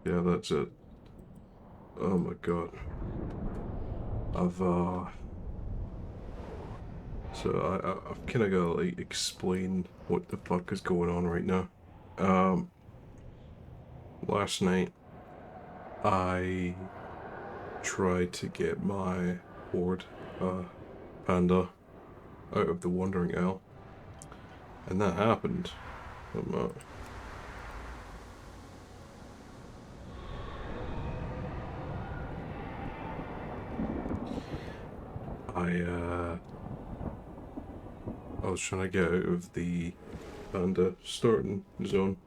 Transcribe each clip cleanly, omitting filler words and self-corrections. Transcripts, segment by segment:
Yeah, that's it. Oh my god. I've I've kind of gotta like explain what the fuck is going on right now. Um, Last night I tried to get my horde, panda out of the Wandering Isle, and that happened. Um, I I was trying to get out of the panda starting zone.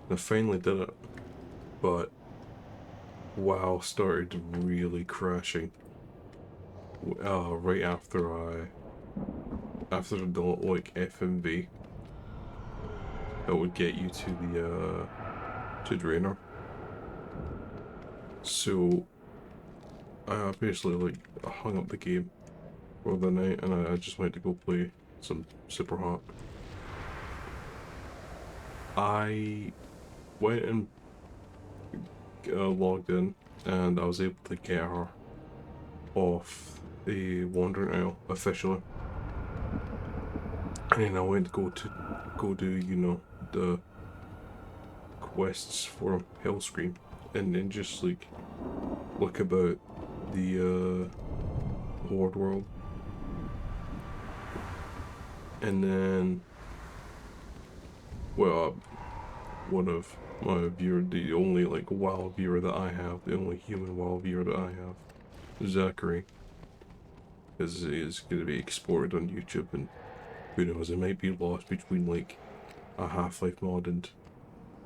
I finally did it, but WoW started really crashing. Right after the like FMV, that would get you to the to Draenor. So I basically like hung up the game for the night, and I just went to go play some Super Hot. I went and logged in, and I was able to get her off the Wandering Isle officially. And then I went to go do, you know, the quests for Hellscream, and then just like look about the Horde world. And then, well, one of my viewers, the only like WoW viewer that I have, the only human WoW viewer that I have, Zachary, is going to be exported on YouTube, and who knows, it might be lost between like a Half-Life mod and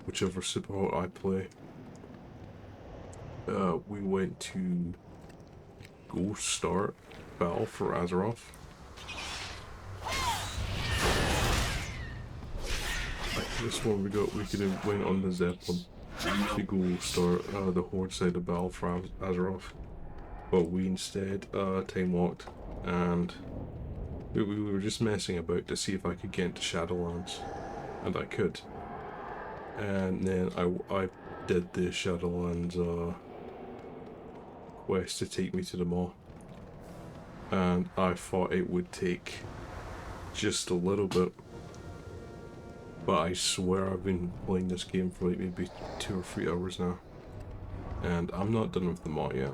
whichever Super Hot I play. We went to go start Battle for Azeroth. This one we could have went on the Zeppelin to go start the Horde side of Battle for Azeroth, but we instead time walked, and we were just messing about to see if I could get into Shadowlands, and I could. And then I did the Shadowlands quest to take me to the mall, and I thought it would take just a little bit. But I swear I've been playing this game for like maybe 2 or 3 hours now, and I'm not done with the mod yet.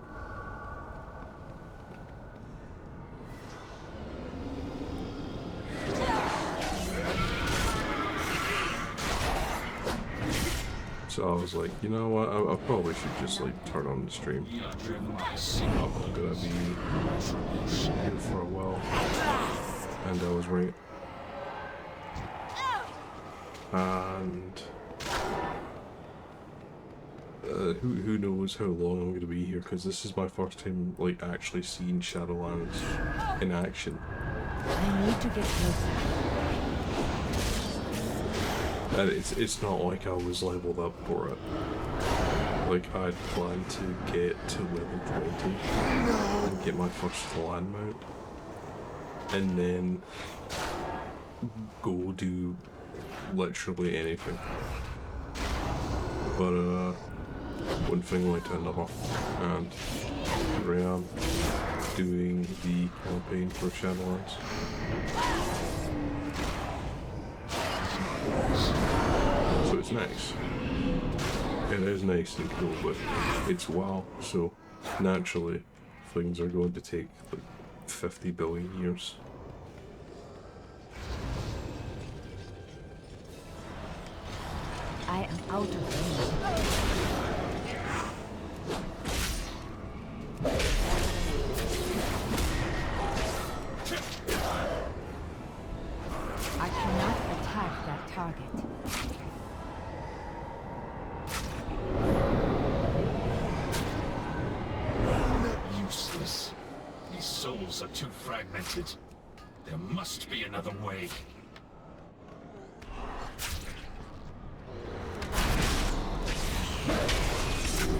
So I was like, you know what, I probably should just like turn on the stream. I'm gonna be here for a while, and I was right. And who knows how long I'm going to be here, because this is my first time like actually seeing Shadowlands in action. I need to get closer. And it's not like I was leveled up for it. Like, I'd planned to get to level 20 and get my first land mount, and then go do literally anything. But one thing led to another, and here I am doing the campaign for Shadowlands. So it's nice. It is nice and cool, but it's WoW, so naturally things are going to take like 50 billion years. I am out of range. I cannot attack that target. Useless. These souls are too fragmented. There must be another way.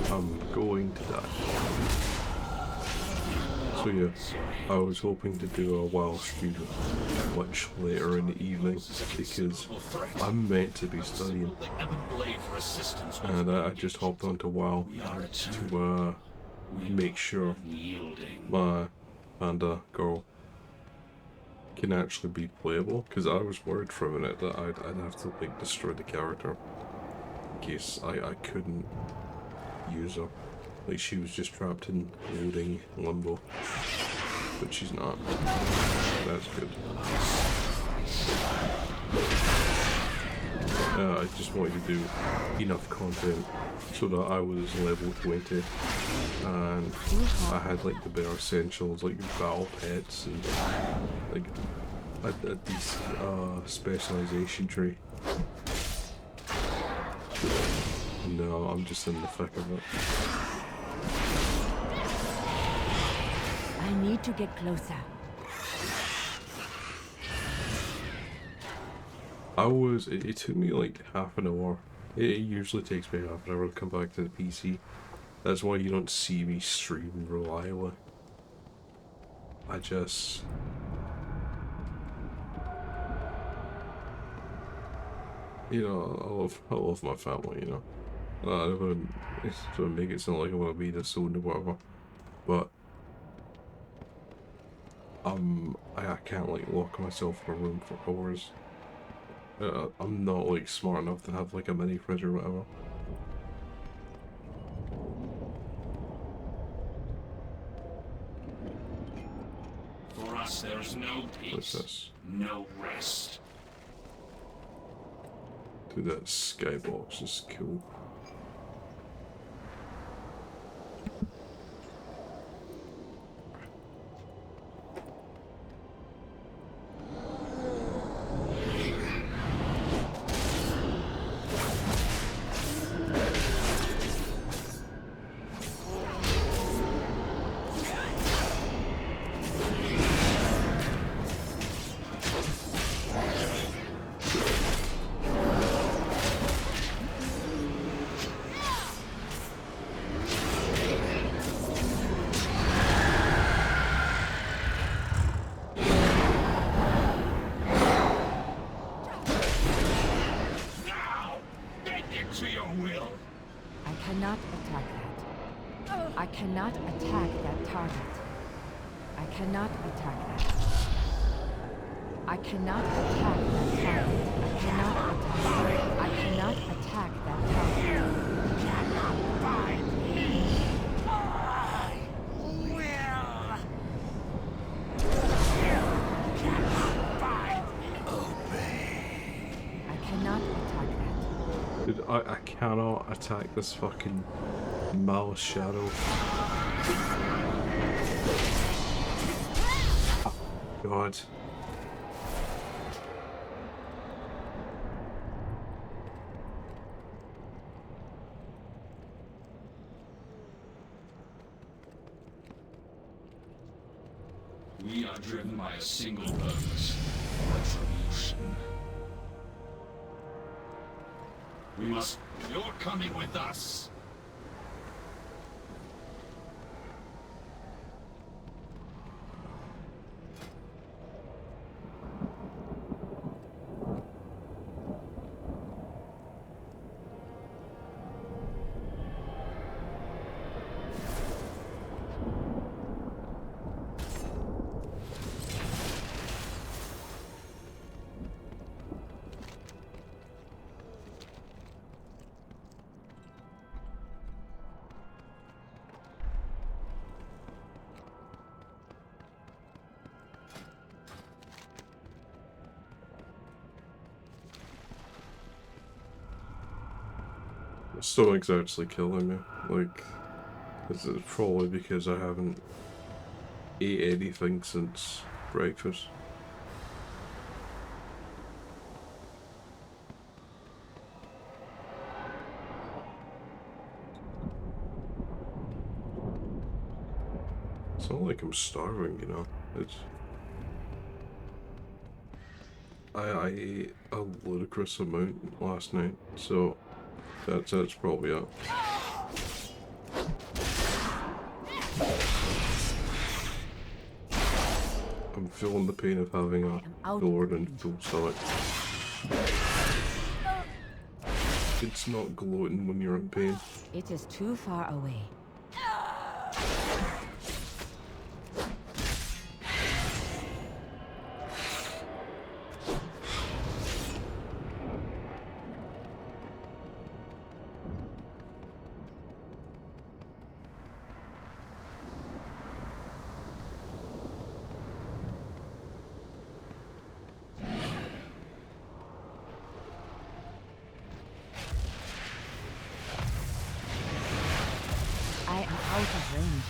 I'm going to die. So yeah, I was hoping to do a WoW stream much later in the evening because I'm meant to be studying, and I just hopped onto WoW to make sure my panda girl can actually be playable, because I was worried for a minute that I'd have to like destroy the character in case I couldn't use her. Like she was just trapped in loading limbo, but she's not. That's good. I just wanted to do enough content so that I was level 20 and I had like the bare essentials like battle pets and like a decent specialization tree. No, I'm just in the thick of it. I need to get closer. It took me like half an hour. It usually takes me half an hour to come back to the PC. That's why you don't see me stream reliably. I just... You know, I love my family, you know. I don't want to make it sound like I want to be disowned or whatever. But... I can't like lock myself in a room for hours. I'm not like smart enough to have like a mini fridge or whatever. For us, there's no peace. What's this? No rest. Dude, that skybox is cool. I cannot attack that target. I cannot attack that. I cannot attack that target. I cannot attack. I cannot attack that target. I cannot attack that. Dude, I cannot attack this fucking Mal Shadow. God. We are driven by a single purpose: retribution. We must... You're coming with us! Stomach's actually killing me. Like, it's probably because I haven't ate anything since breakfast. It's not like I'm starving, you know. It's... I ate a ludicrous amount last night, so that's probably it. I'm feeling the pain of having I a am out sword of and full stomach. It's not gloating when you're in pain. It is too far away. I am out of range.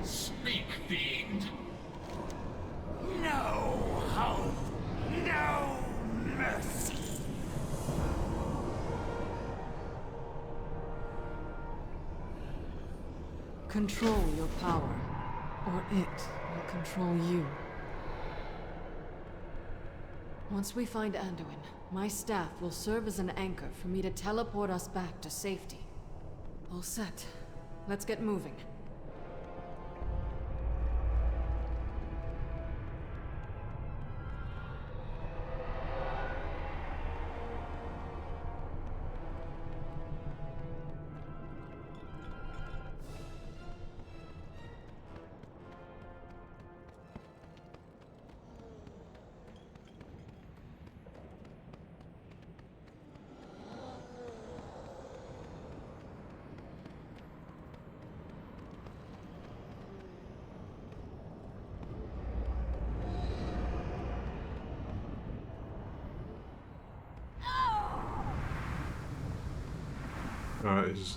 Speak, fiend! No hope, no mercy. Control your power, or it will control you. Once we find Anduin, my staff will serve as an anchor for me to teleport us back to safety. All set. Let's get moving.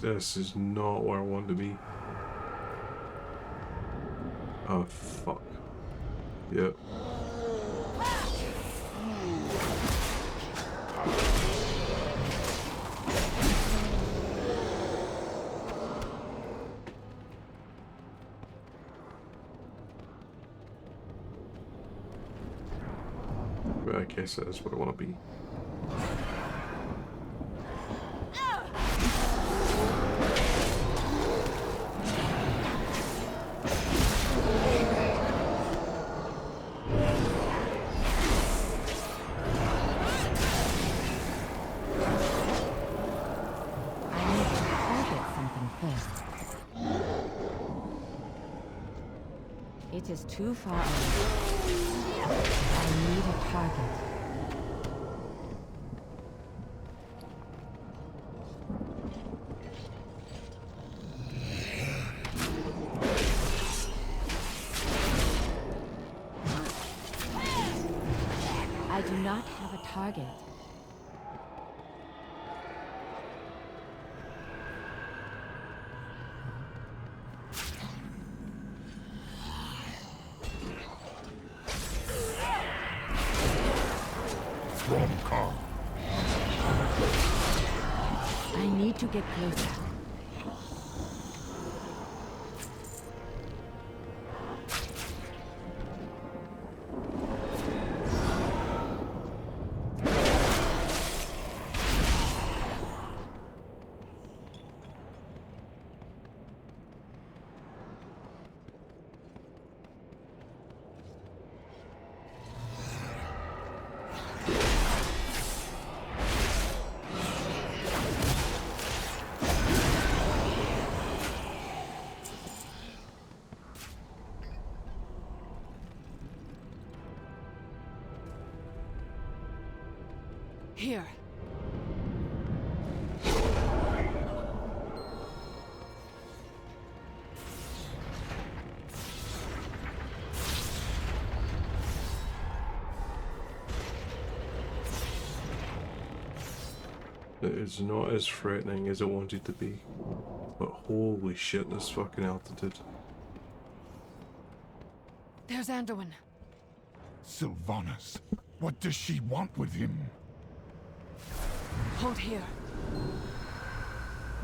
This is not where I want to be. Oh, fuck. Yep. But I guess that is where I want to be. It is too far away. I need a target. I do not have a target. I need to get closer. Here. It is not as threatening as it wanted to be. But holy shit, this fucking altitude. There's Anduin. Sylvanas, what does she want with him? Hold here.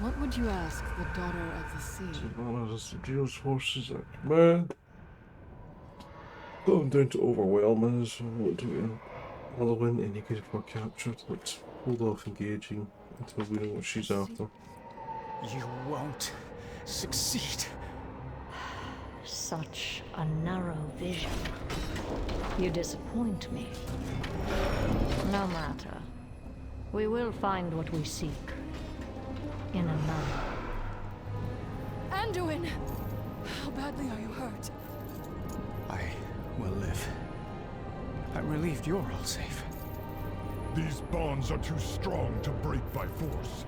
What would you ask the daughter of the sea? Savannah has the Geo's forces at command. Going down to overwhelm us. What do we know? Another indicated for captured. Let's hold off engaging until we know what she's after. You won't succeed. Such a narrow vision. You disappoint me. No matter. We will find what we seek. In another. Anduin! How badly are you hurt? I will live. I'm relieved you're all safe. These bonds are too strong to break by force.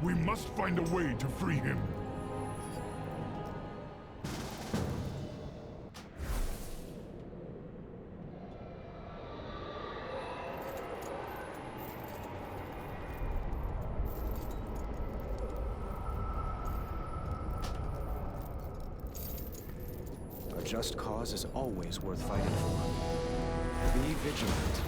We must find a way to free him. A just cause is always worth fighting for. Be vigilant.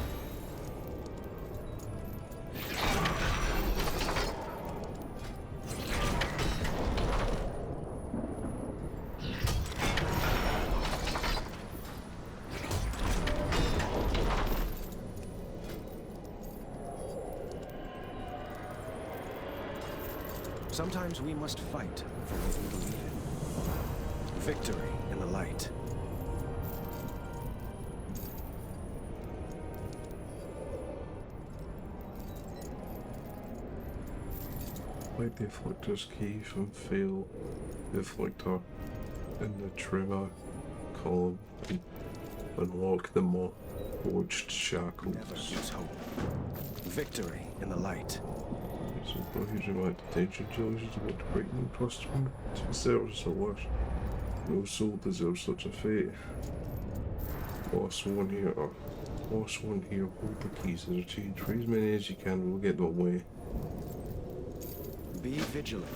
Sometimes we must fight for what we believe in. Victory in the light. Like the Afflictor's cave and fail the Afflictor in the tremor column and unlock the more forged shackles. Never lose hope. Victory in the light. So huge amount of tension challenges about to break no trust from themselves or worse. No soul deserves such a fate. Boss one here, hold the keys to the change for as many as you can, we'll get them away. Be vigilant.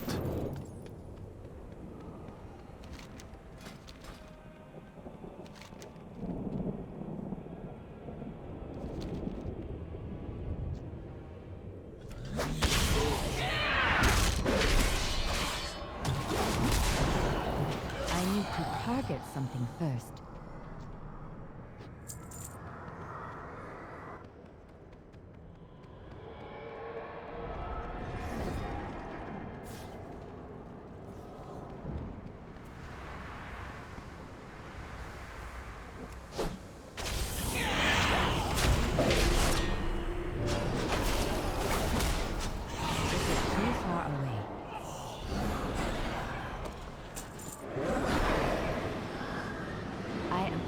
I need to target something first.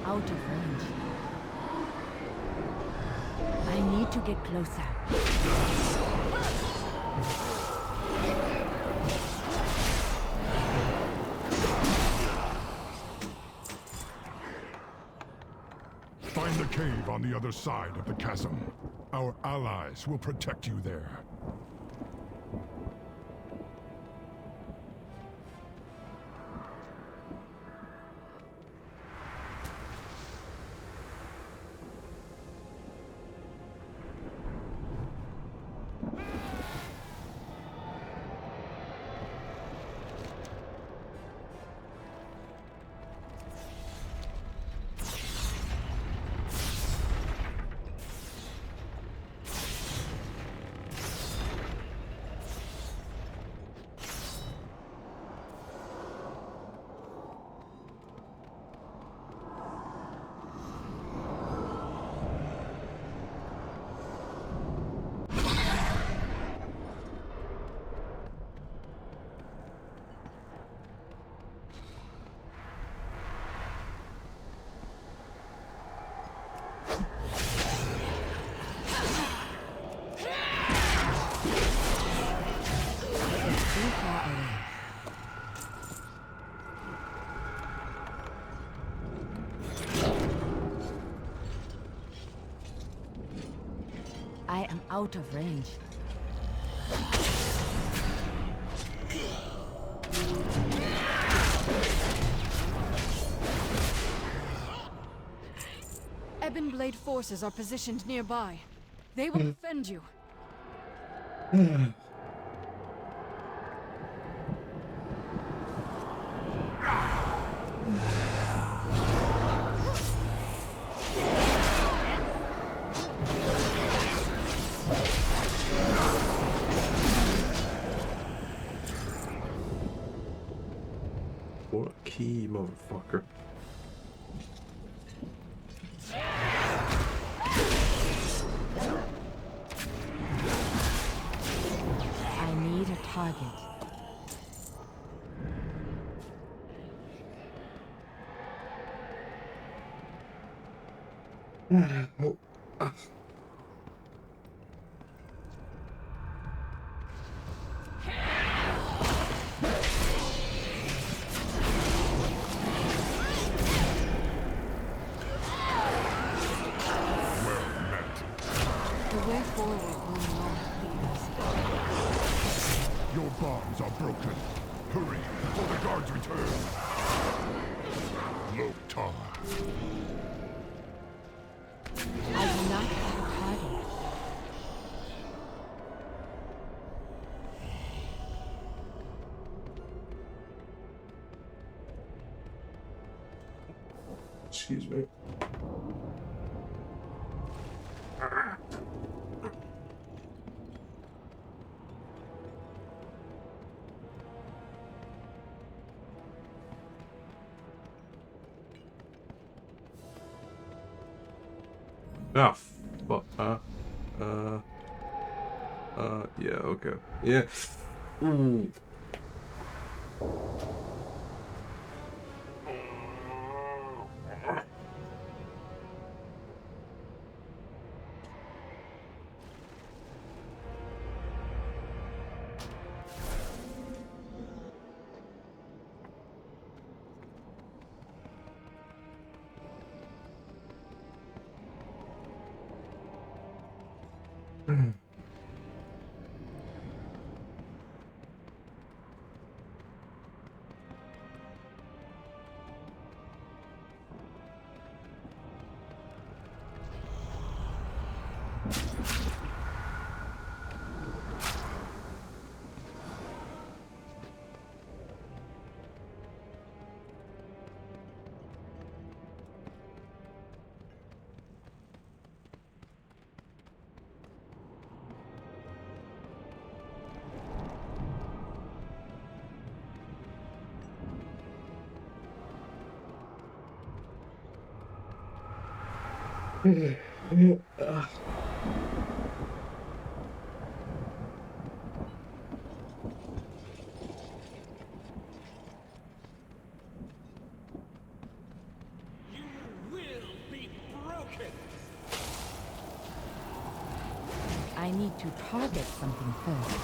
Out of range. I need to get closer. Find the cave on the other side of the chasm. Our allies will protect you there. I am out of range. Ebon Blade forces are positioned nearby. They will defend you. What a key, motherfucker. I need a target. The way forward will not lead us. Your bonds are broken. Hurry, before the guards return. Lothar. I do not have a target. Excuse me. Ah, fuck. Yeah, okay. Yeah. Ooh. I need to target something first.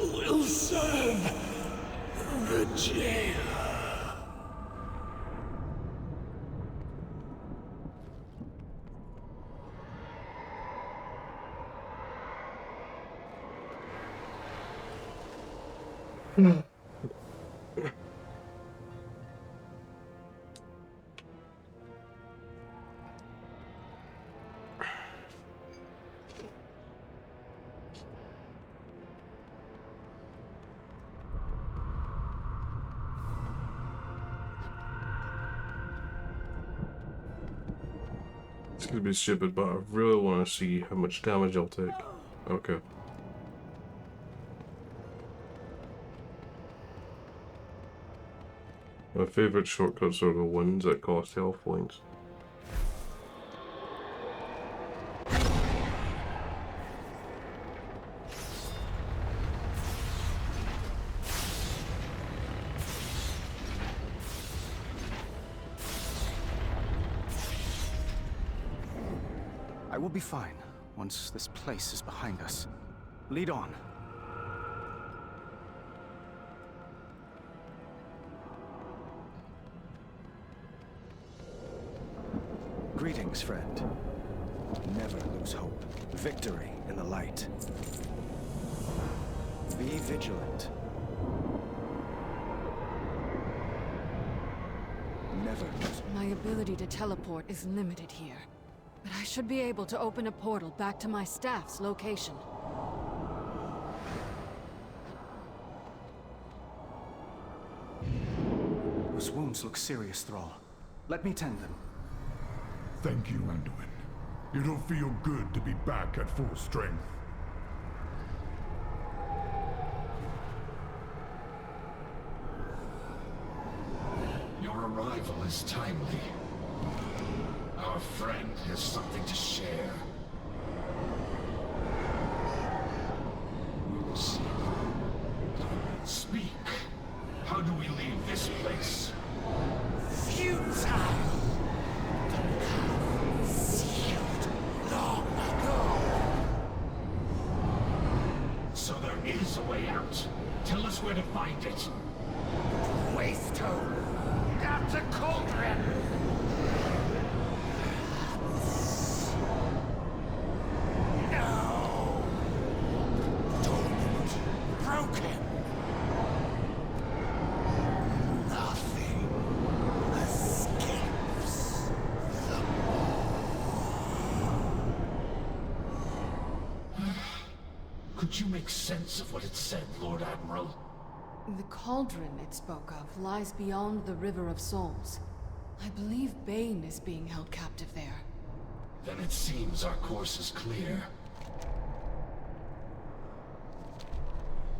Will serve the jail. It's gonna be stupid, but I really want to see how much damage I'll take. Okay. My favorite shortcuts are the ones that cost health points. I will be fine once this place is behind us. Lead on. Greetings, friend. Never lose hope. Victory in the light. Be vigilant. Never lose My ability to teleport is limited here. But I should be able to open a portal back to my staff's location. Those wounds look serious, Thrall. Let me tend them. Thank you, Anduin. It'll feel good to be back at full strength. Your arrival is timely. Our friend has something to share. We will see. Speak. How do we leave this place? Futile! The path sealed long ago. So there is a way out. Tell us where to find it. Waystone! Got the cauldron! No! Dormant. Broken. Nothing escapes the Could you make sense of what it said, Lord Admiral? The cauldron it spoke of lies beyond the River of Souls. I believe Bane is being held captive there. Then it seems our course is clear.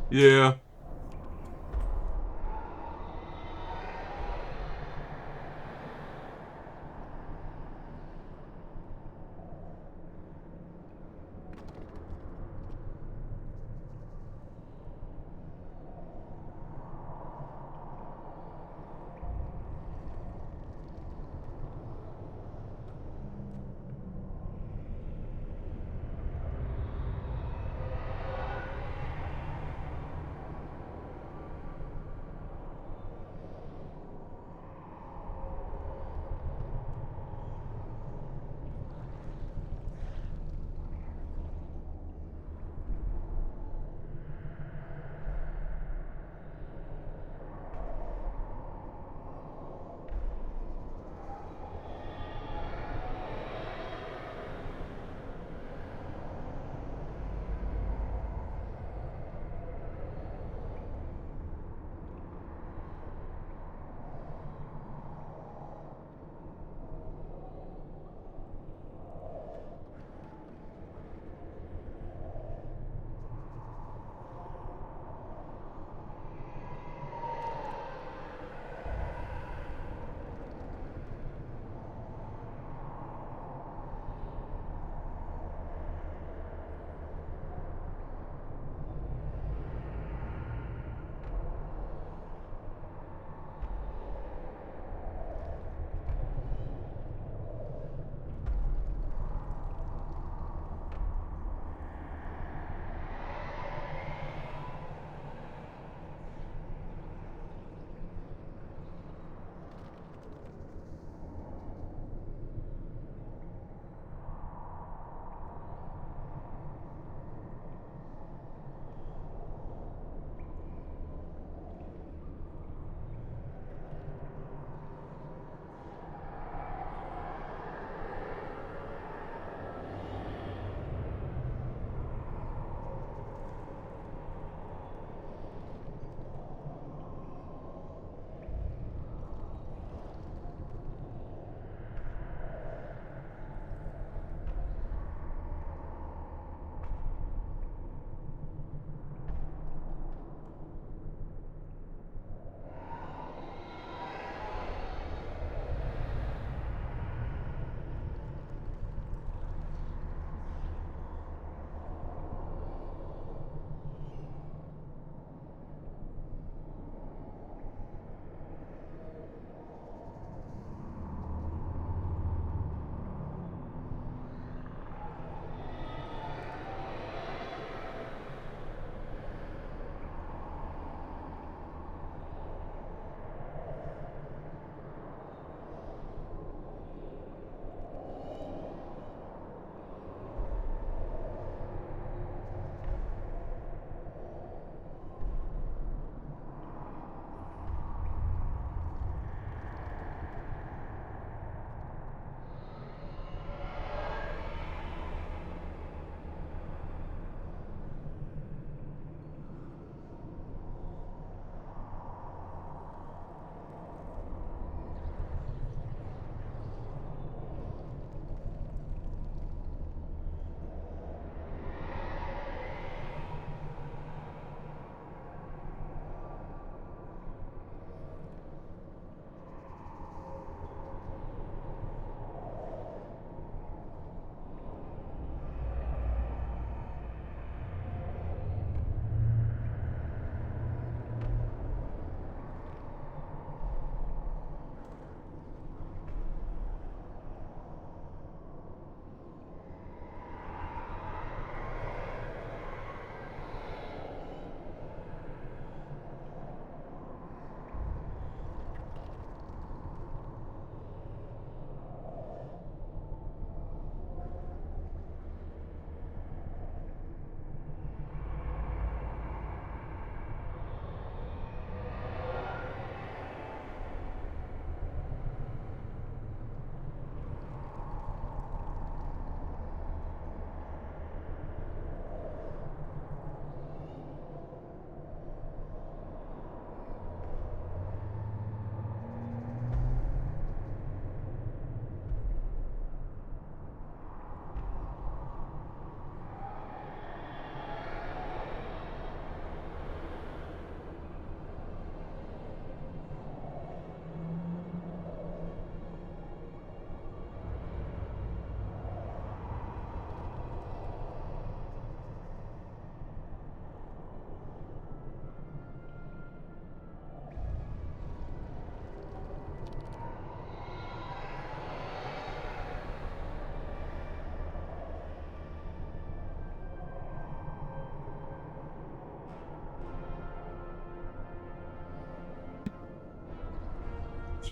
Yeah.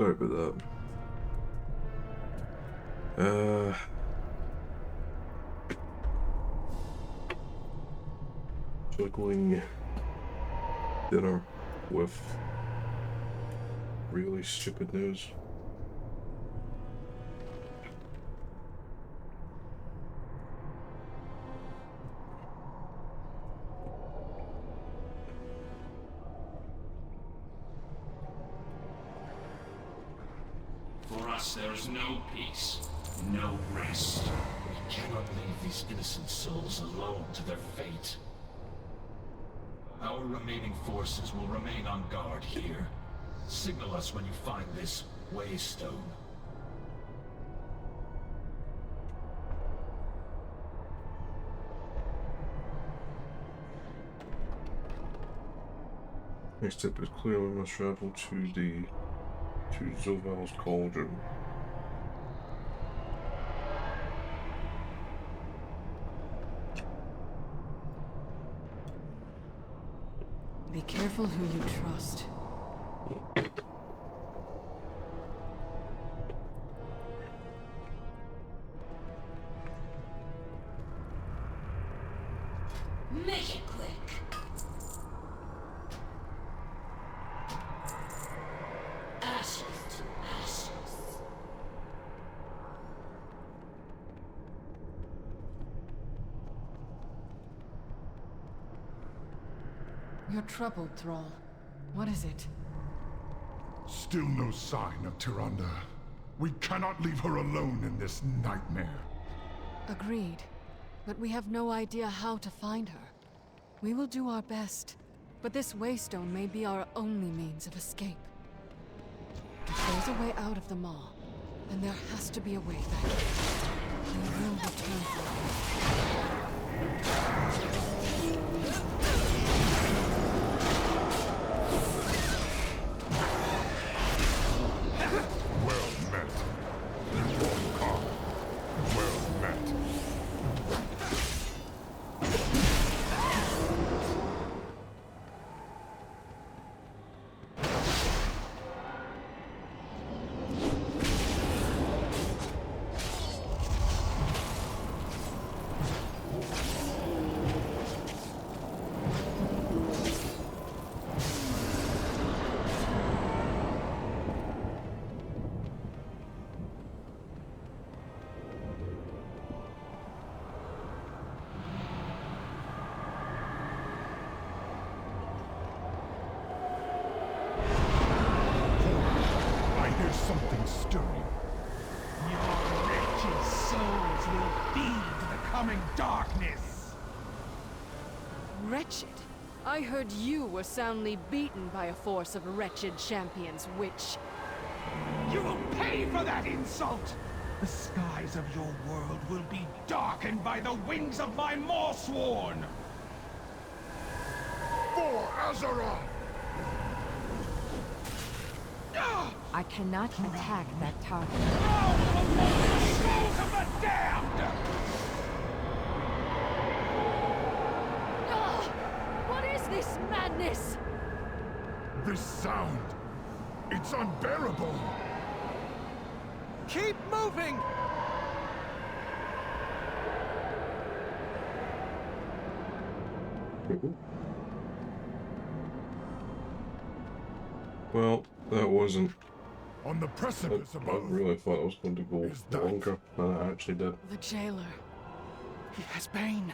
Sorry about that. Juggling dinner with really stupid news. For us, there is no peace, no rest. We cannot leave these innocent souls alone to their fate. Our remaining forces will remain on guard here. Signal us when you find this waystone. Next step is clearly must travel to Zoval's cauldron. Be careful who you trust. Make it quick. Ashes to ashes. You're troubled, Thrall. What is it? Still no sign of Tyrande. We cannot leave her alone in this nightmare. Agreed. But we have no idea how to find her. We will do our best. But this waystone may be our only means of escape. If there's a way out of the maw, then there has to be a way back. We will return for Well met. Wrong well met. Something stirring. Your wretched souls will feed the coming darkness. Wretched? I heard you were soundly beaten by a force of wretched champions, witch. You will pay for that insult! The skies of your world will be darkened by the wings of my Morsworn! For Azeroth! I cannot attack that target. Souls of the damned! What is this madness? This sound! It's unbearable! Keep moving! Well, that wasn't. On the precipice I above. really thought it was going to go Is that- longer than it actually did. The jailer. He has pain.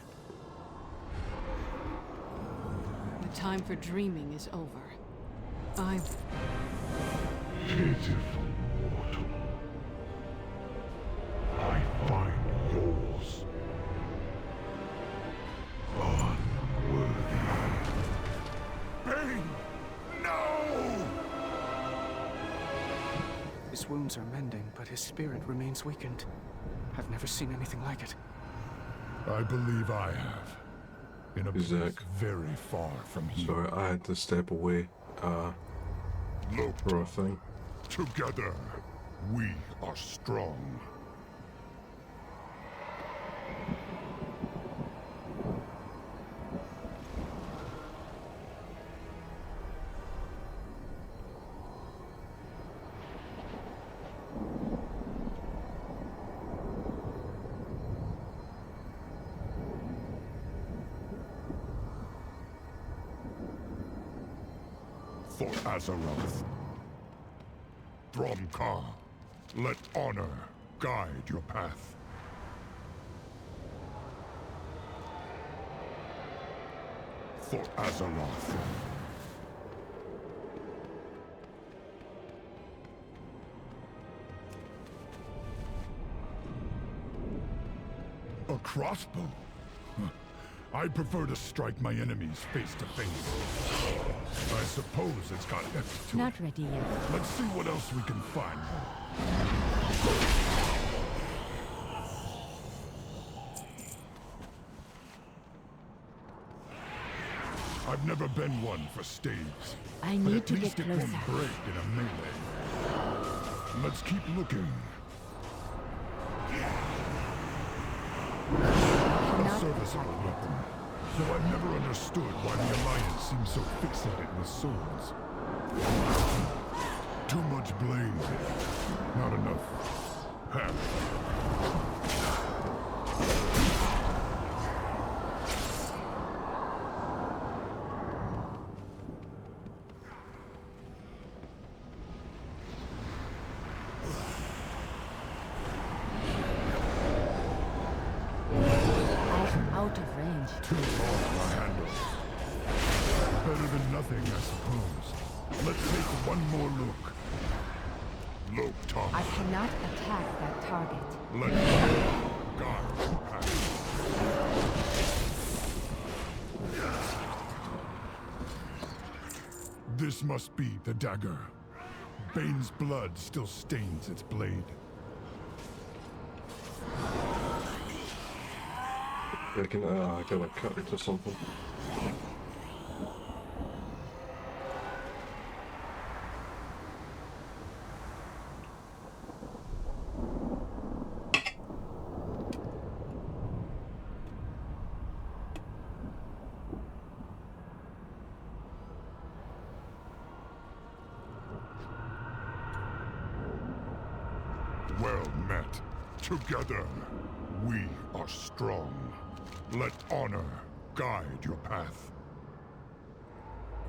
The time for dreaming is over. Pitiful mortal. I find yours unworthy. Bane! No! His wounds are mending, but his spirit remains weakened. I've never seen anything like it. I believe I have. In a place Zach. very far from here. Sorry, I had to step away Look, for a thing. together, we are strong. For Azeroth. Thromka, let honor guide your path. For Azeroth. A crossbow? Huh. I prefer to strike my enemies face to face. I suppose it's got heft to Not it. ready yet. Let's see what else we can find. I've never been one for staves. I But need at to least get it won't closer. break in a melee. Let's keep looking. A Cannot serviceable attack weapon. Though I've never understood why the Alliance seems so fixated with swords. Too much blade. Not enough hammer. I am out of range. Too long to handle. Better than nothing, I suppose. Let's take one more look. Low top. I cannot attack that target. Let God pass. This must be the dagger. Bane's blood still stains its blade. I can like cut into something. Well met. Together, we are strong. Let honor guide your path.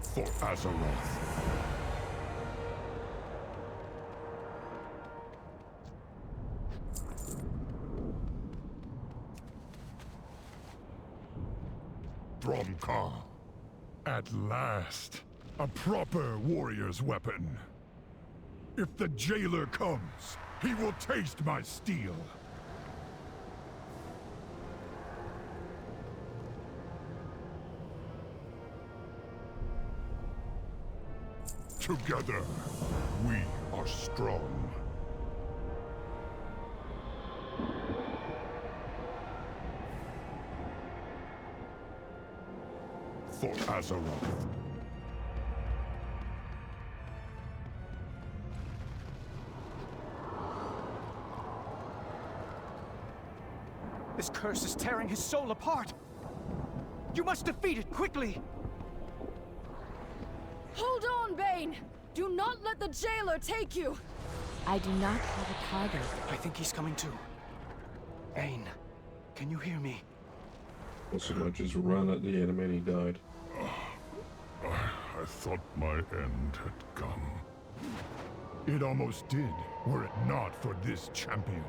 For Azeroth. Thromka. At last, a proper warrior's weapon. If the jailer comes, he will taste my steel. Together, we are strong. For Azeroth. This curse is tearing his soul apart. You must defeat it quickly. Hold on, Bane! Do not let the jailer take you! I do not have a target. I think he's coming too. Bane, can you hear me? Also, I just ran at the enemy and he died. I thought my end had come. It almost did, were it not for this champion.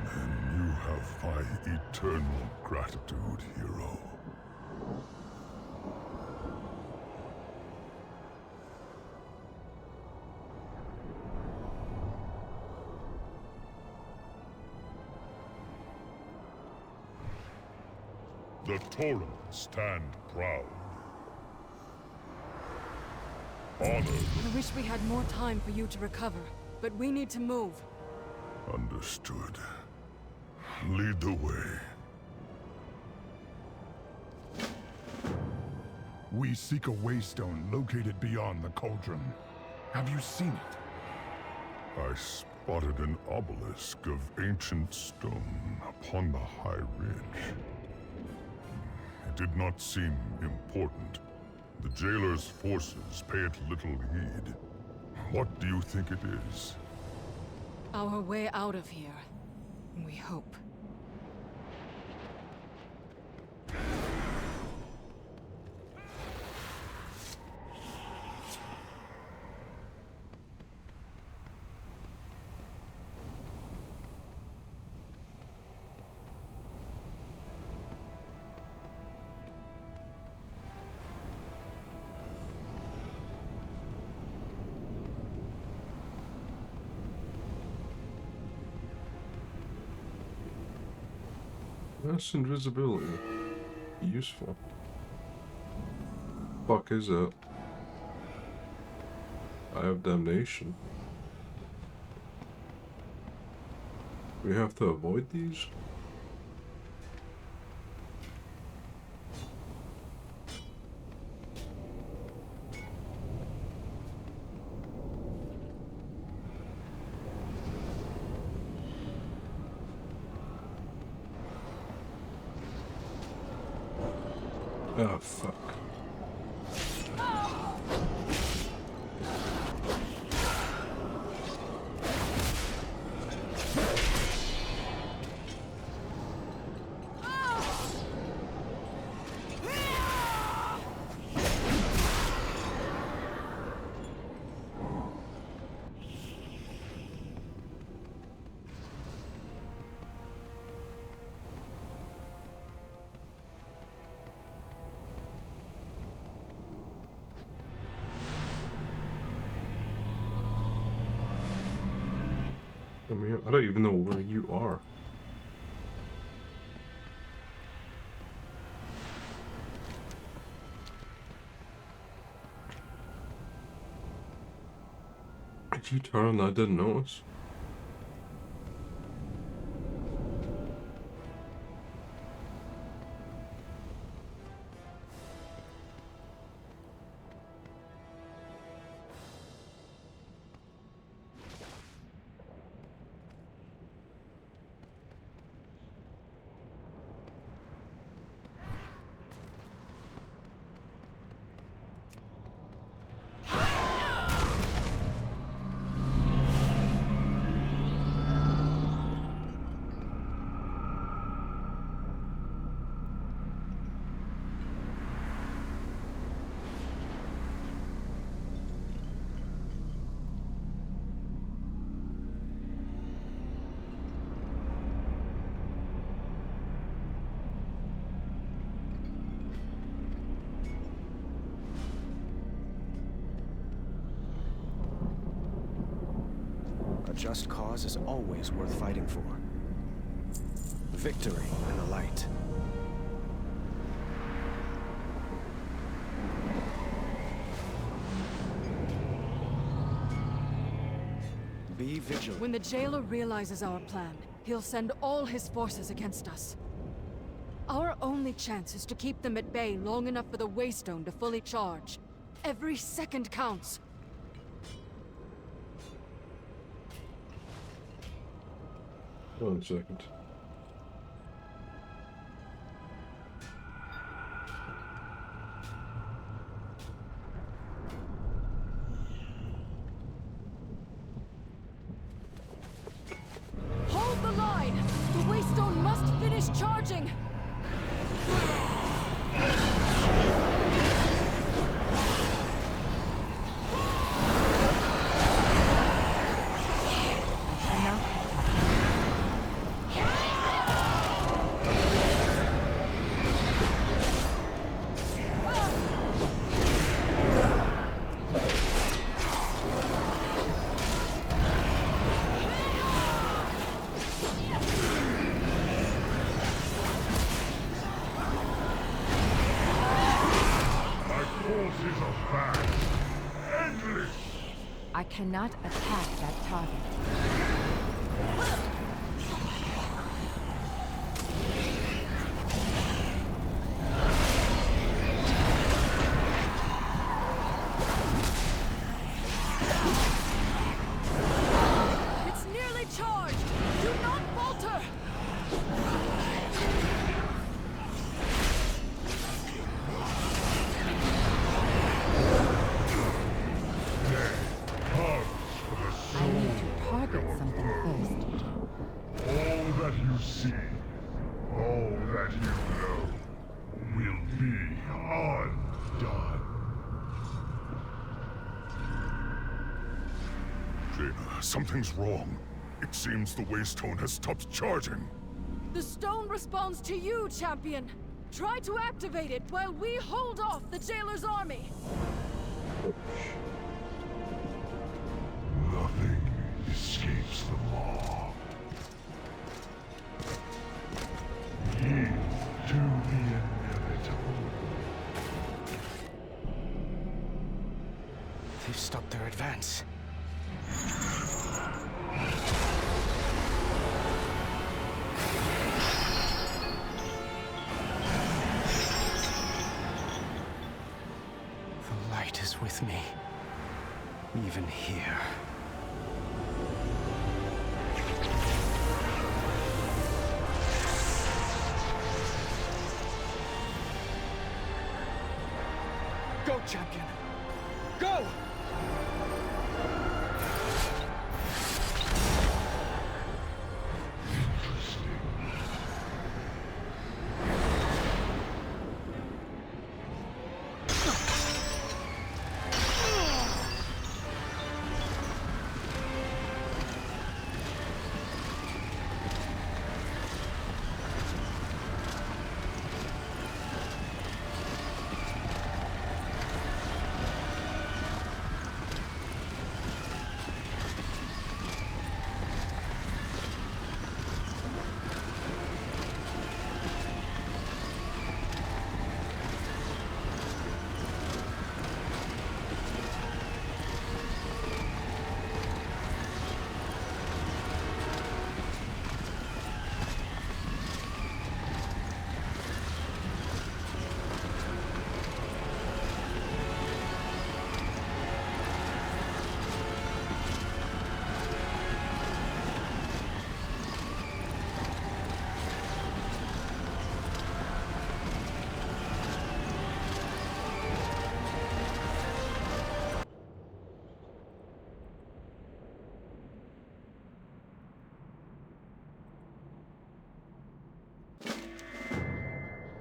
Then you have my eternal gratitude, hero. The Torrens stand proud. Honored. I wish we had more time for you to recover, but we need to move. Understood. Lead the way. We seek a waystone located beyond the cauldron. Have you seen it? I spotted an obelisk of ancient stone upon the high ridge. It did not seem important. The jailer's forces pay it little heed. What do you think it is? Our way out of here. We hope. That's invisibility. Useful. Fuck is it? I have damnation. We have to avoid these? Oh, fuck. I mean, I don't even know where you are. Did you turn and I didn't notice? A just cause is always worth fighting for. Victory in the light. Be vigilant. When the jailer realizes our plan, he'll send all his forces against us. Our only chance is to keep them at bay long enough for the Waystone to fully charge. Every second counts. One second. Hold the line! The Waystone must finish charging! I cannot attack that target. It's nearly charged! Do not falter! I need to target something first. All that you see, all that you know, will be undone. Jaina, something's wrong. It seems the Waystone has stopped charging. The stone responds to you, champion! Try to activate it while we hold off the jailer's army! Nothing escapes the law. He They've stopped their advance. The light is with me, even here. Go, champion! Go!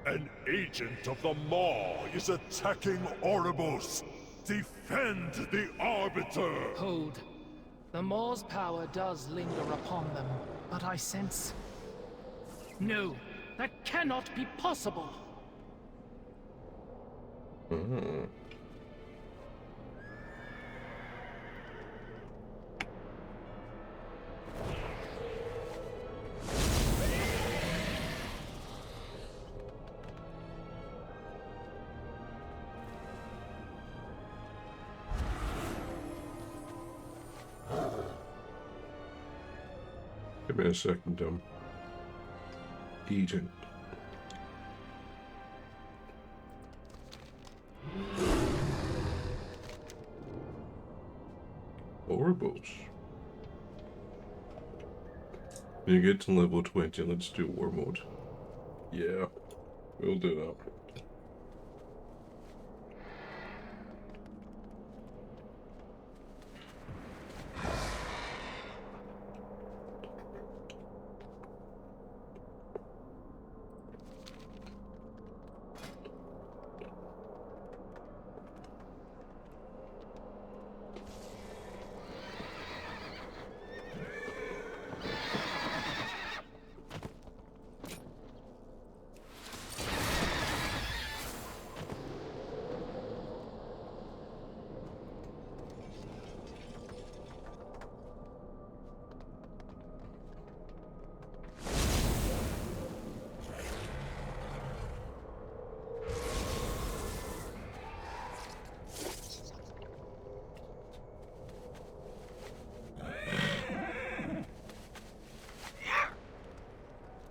An agent of the Maw is attacking Oribos. Defend the Arbiter! Hold. The Maw's power does linger upon them, but I sense... No, that cannot be possible! Give me a second, agent. Oribos. You get to level 20, let's do war mode. Yeah, we'll do that.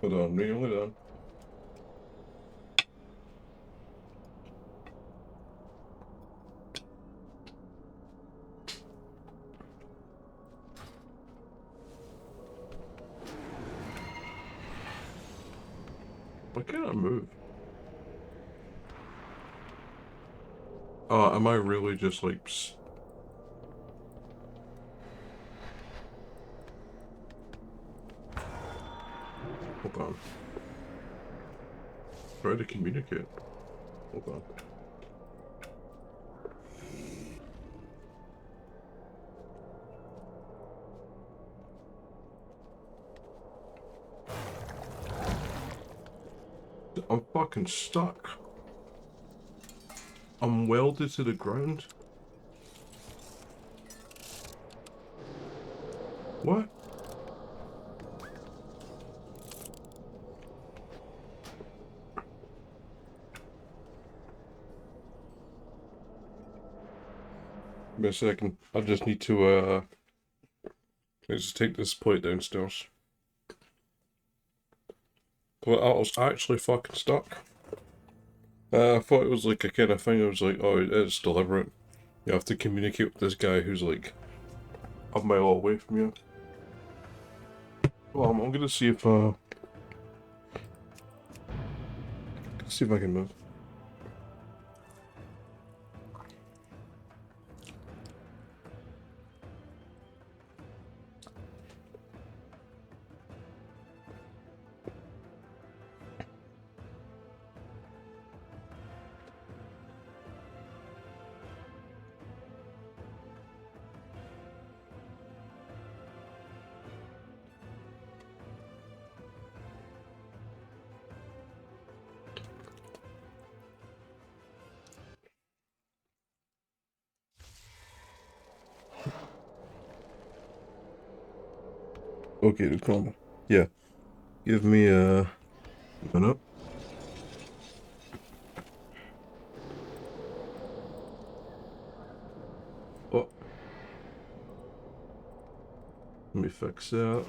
Hold on, hold on. Why can't I move? Am I really just like... Hold on. Try to communicate. Hold on. I'm fucking stuck. I'm welded to the ground. What? Give me a second. I just need to, let's just take this plate downstairs. But I was actually fucking stuck. I thought it was like a kind of thing, I was like, oh, it's deliberate. You have to communicate with this guy who's like a mile away from you. Well, I'm gonna see if, see if I can move. Okay, calm. Yeah. Give me a minute. Oh. Let me fix that.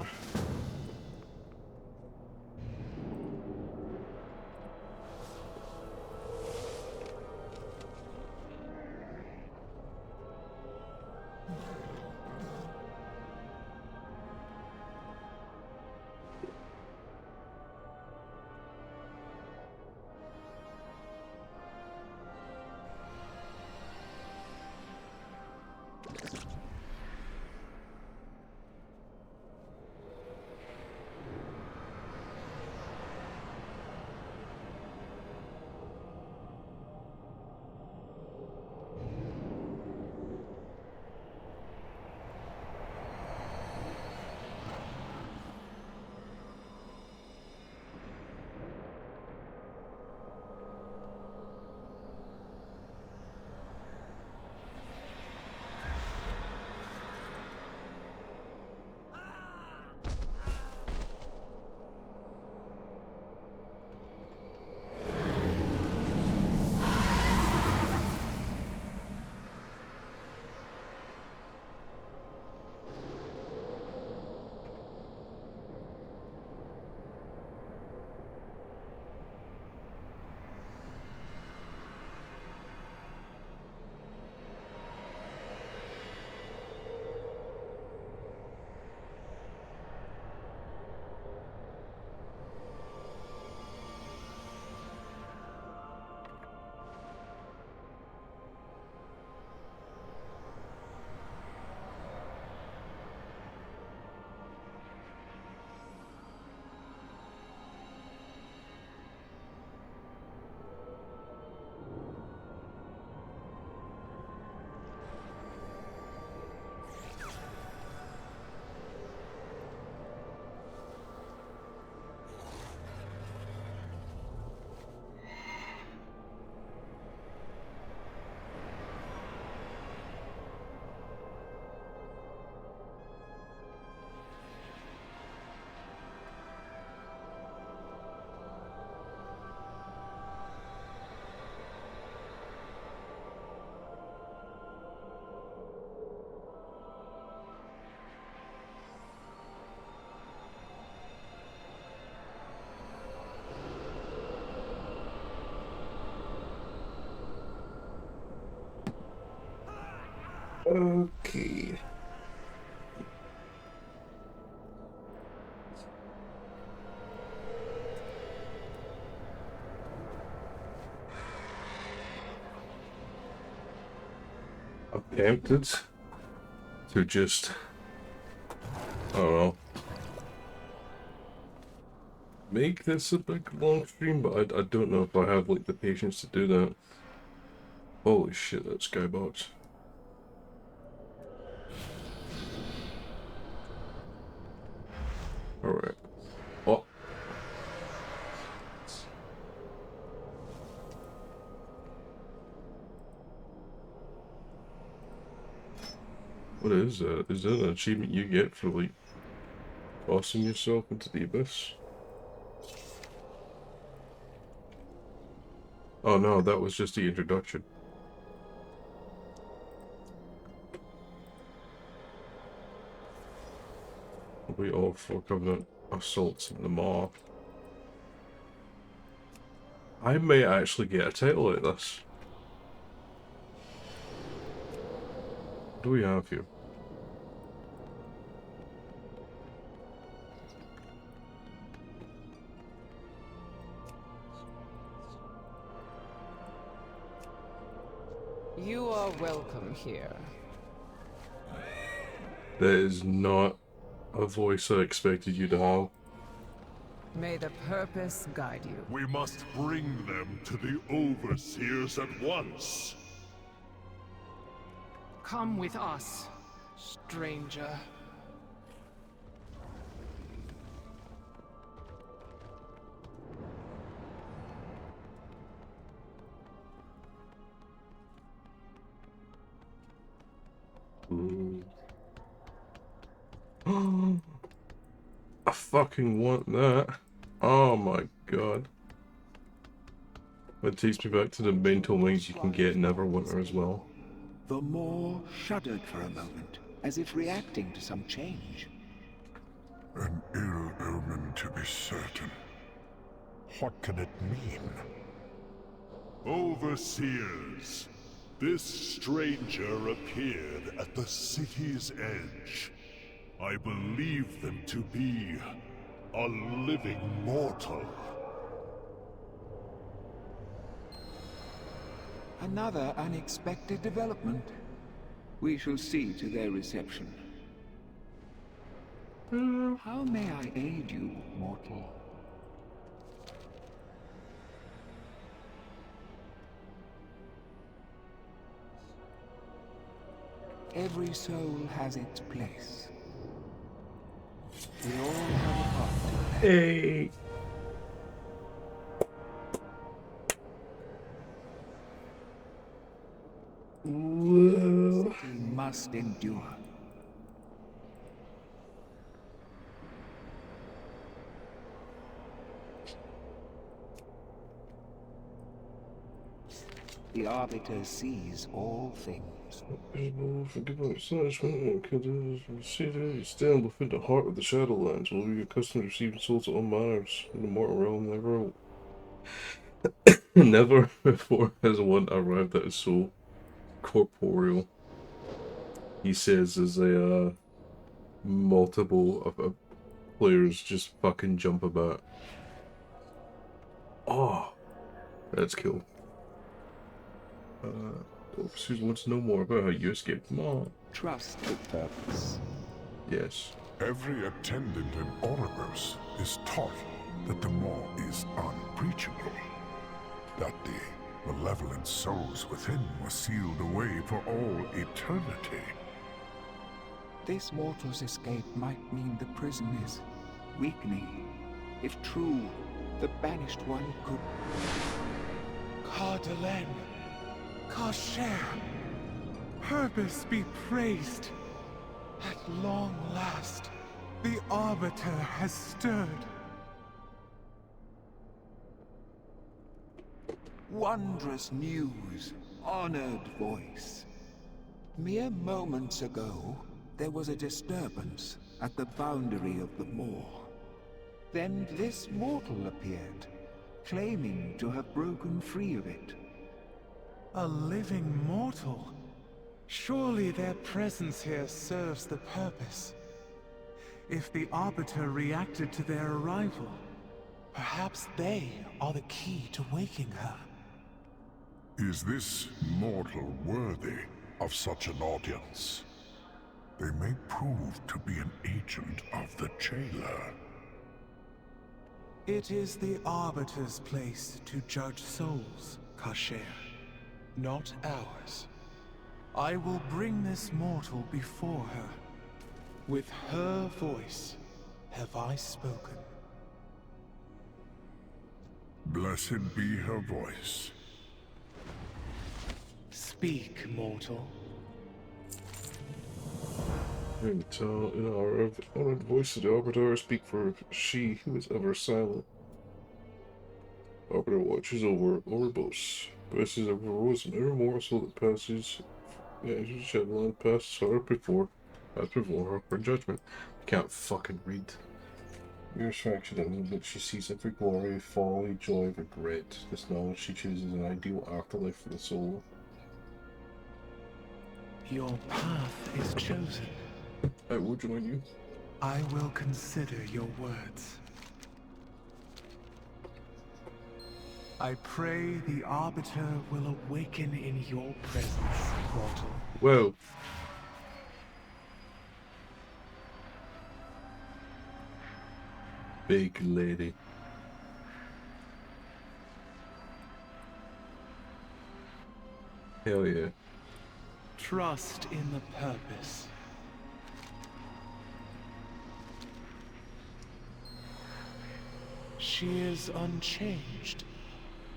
Okay. I'm tempted to just, I don't know, make this a big long stream, but I don't know if I have like the patience to do that. Holy shit, that skybox. Alright. Oh. What is that? Is that an achievement you get for like tossing yourself into the abyss? Oh no, that was just the introduction. We all for Covenant assaults in the Maw. I may actually get a title out of this. What do we have here? You are welcome here. That is not a voice I expected you to have. May the purpose guide you. We must bring them to the Overseers at once. Come with us, stranger. I fucking want that. Oh my god. It takes me back to the mental wings you can get in Neverwinter as well. The Maw shuddered for a moment, as if reacting to some change. An ill omen, to be certain. What can it mean? Overseers, this stranger appeared at the city's edge. I believe them to be a living mortal. Another unexpected development. We shall see to their reception. How may I aid you, mortal? Every soul has its place. We all have a part to play. Hey. The city must endure. The Arbiter sees all things. Forgive my astonishment, and you stand within the heart of the Shadowlands. Will be accustomed to receiving souls of all manners in the mortal realm. Never before has one arrived that is so corporeal. He says as a multiple of players just fucking jump about. Oh, that's cool. Officers want to know more about how you escaped the Maw. Trust the purpose. Yes. Every attendant in Ouroboros is taught that the Maw is unbreachable. That the malevolent souls within were sealed away for all eternity. This mortal's escape might mean the prison is weakening. If true, the banished one could... Cardelen, Kasher, purpose be praised. At long last, the Arbiter has stirred. Wondrous news, honored voice. Mere moments ago, there was a disturbance at the boundary of the Maw. Then this mortal appeared, claiming to have broken free of it. A living mortal? Surely their presence here serves the purpose. If the Arbiter reacted to their arrival, perhaps they are the key to waking her. Is this mortal worthy of such an audience? They may prove to be an agent of the Jailer. It is the Arbiter's place to judge souls, Kasher, not ours. I will bring this mortal before her. With her voice have I spoken. Blessed be her voice. Speak, mortal. In our honored voice of the Arbiter, speak for she who is ever silent. Arbiter watches over Ouroboros. Blesses over rose and every morsel that passes. Yeah, Shadowlands passes her before her judgment. Can't fucking read. Years fraction and that she sees every glory, folly, joy, regret. This knowledge she chooses an ideal afterlife for the soul. Your path is chosen. I will join you. I will consider your words. I pray the Arbiter will awaken in your presence, mortal. Whoa. Big lady. Hell yeah. Trust in the purpose. She is unchanged,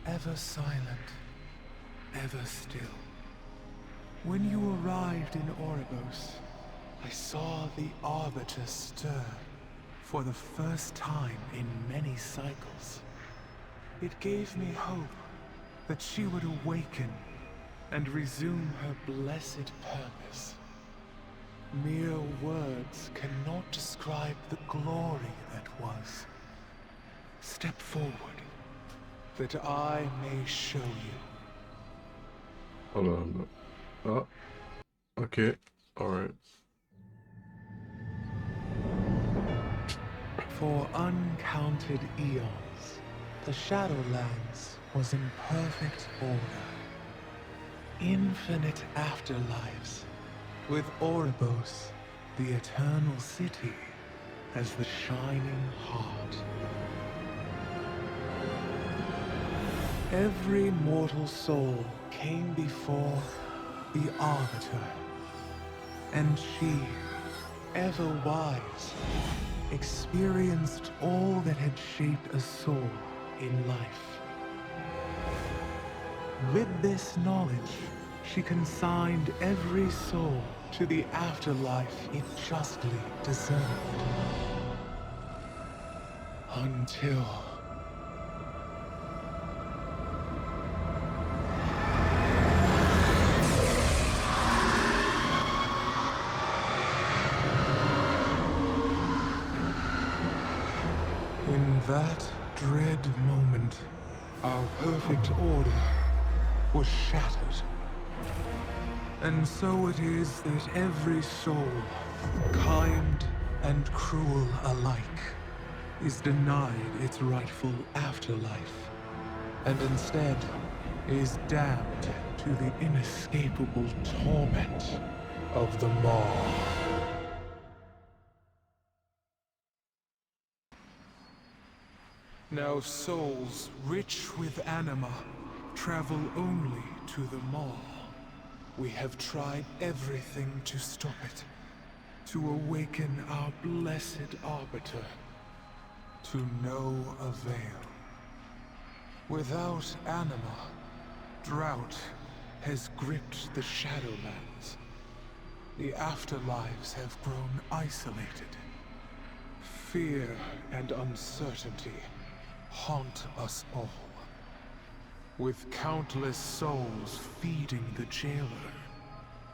ever silent, ever still. When you arrived in Oribos, I saw the Arbiter stir for the first time in many cycles. It gave me hope that she would awaken and resume her blessed purpose. Mere words cannot describe the glory that was. Step forward, that I may show you. Hold on. Oh. Okay. Alright. For uncounted eons, the Shadowlands was in perfect order. Infinite afterlives, with Oribos, the eternal city, as the shining heart. Every mortal soul came before the Arbiter, and she, ever wise, experienced all that had shaped a soul in life. With this knowledge, she consigned every soul to the afterlife it justly deserved. Until... in that dread moment, our perfect order was shattered. And so it is that every soul, kind and cruel alike, is denied its rightful afterlife, and instead is damned to the inescapable torment of the Maw. Now souls rich with anima travel only to the Maw. We have tried everything to stop it, to awaken our blessed Arbiter, to no avail. Without anima, drought has gripped the Shadowlands. The afterlives have grown isolated. Fear and uncertainty haunt us all. With countless souls feeding the jailer,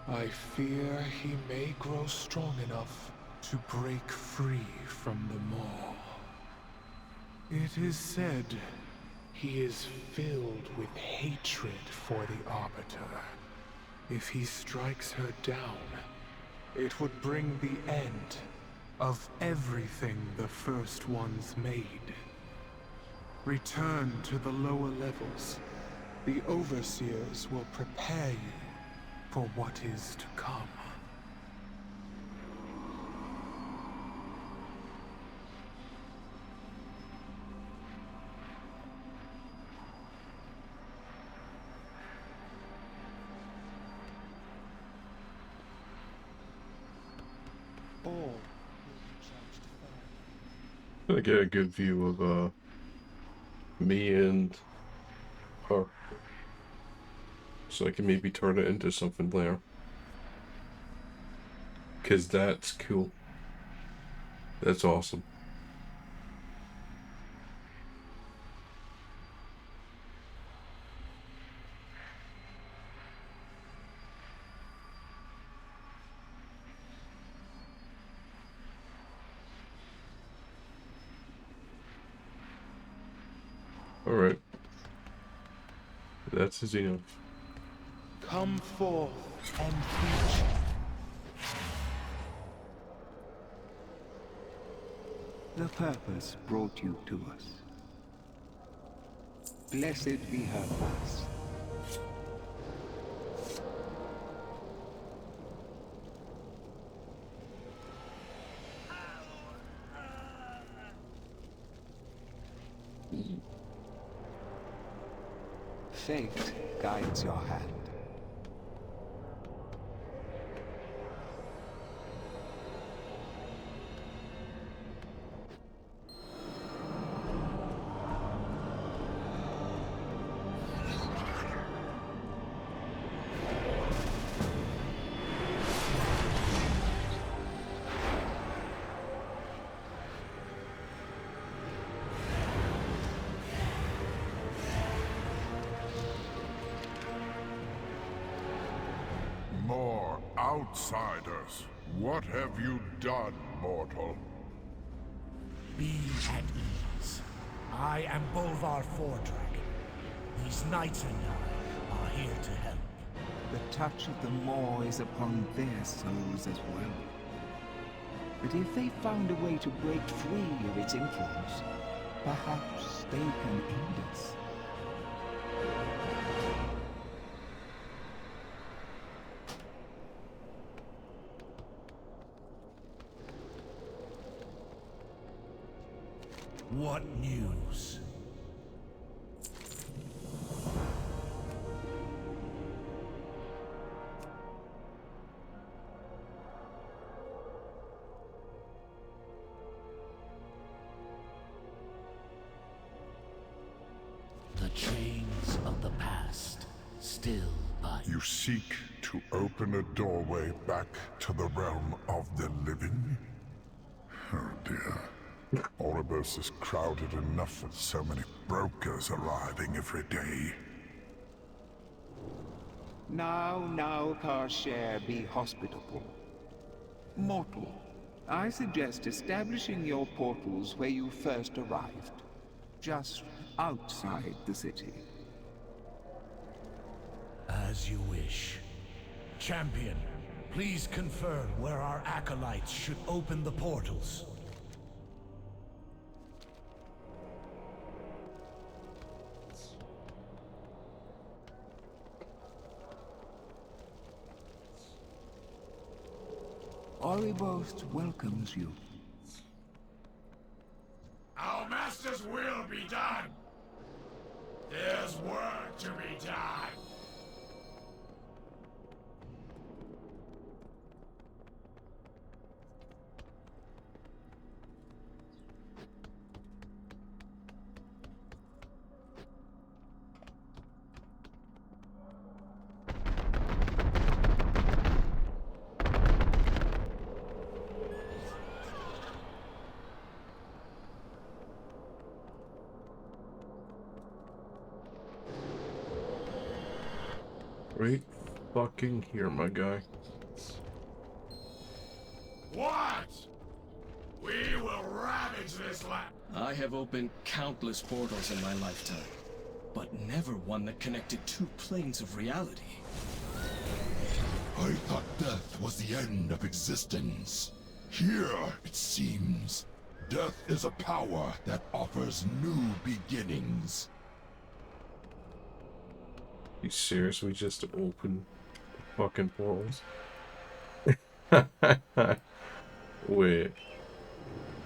I fear he may grow strong enough to break free from the Maw. It is said he is filled with hatred for the Arbiter. If he strikes her down, it would bring the end of everything the First Ones made. Return to the lower levels. The Overseers will prepare you for what is to come. All I get a good view of me and her, so I can maybe turn it into something later, cause that's cool. That's awesome. Alright. That's his enough. Come forth and teach. The purpose brought you to us. Blessed be her path. Fate guides your hand. More outsiders. What have you done, mortal? Be at ease. I am Bolvar Fordragon. These knights and I are here to help. The touch of the Maw is upon their souls as well. But if they found a way to break free of its influence, perhaps they can end us. What news? The chains of the past still bind. You seek to open a doorway back to the realm of the living? Oh dear. Oribos is crowded enough with so many brokers arriving every day. Now, Karshare, be hospitable. Mortal, I suggest establishing your portals where you first arrived. Just outside the city. As you wish. Champion, please confirm where our acolytes should open the portals. Oribos welcomes you. Our master's will be done. There's work to be done. Right fucking here, my guy. What? We will ravage this land. I have opened countless portals in my lifetime, but never one that connected two planes of reality. I thought death was the end of existence. Here, it seems, death is a power that offers new beginnings. You seriously just open fucking portals? Wait.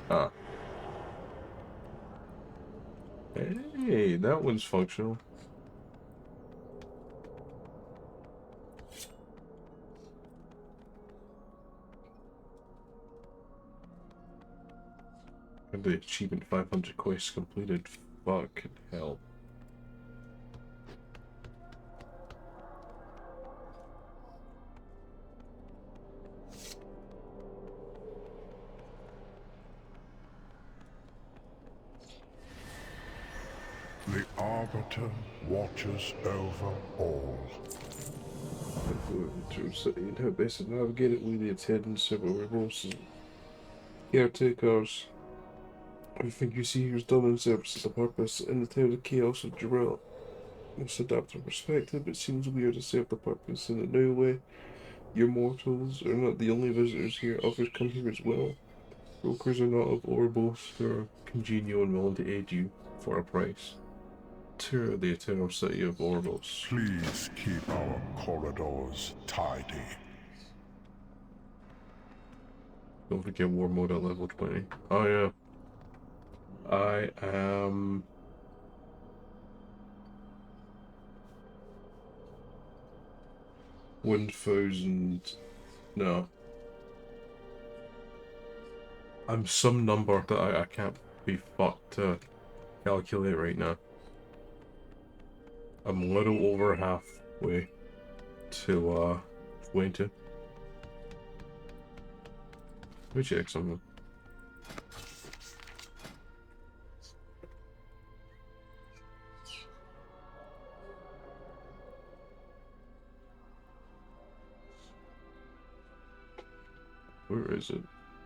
Ah. Hey, that one's functional. And the achievement 500 quests completed. Fucking hell. The Arbiter watches over all. You'd have best to navigate it with the attendants, several rebels, and caretakers. Everything you see here is done in service of the purpose. In the time of chaos of Jarrell, must adapt our perspective. It seems we are to serve the purpose in a new way. Your mortals are not the only visitors here. Others come here as well. Brokers are not of Orbos. They are congenial and willing to aid you for a price. To the eternal city of Orbos. Please keep our corridors tidy. Don't forget war mode at level 20. Oh yeah. I am... 1,000... No. I'm some number that I can't be fucked to calculate right now. I'm a little over halfway to 20. Let me check something. Where is it?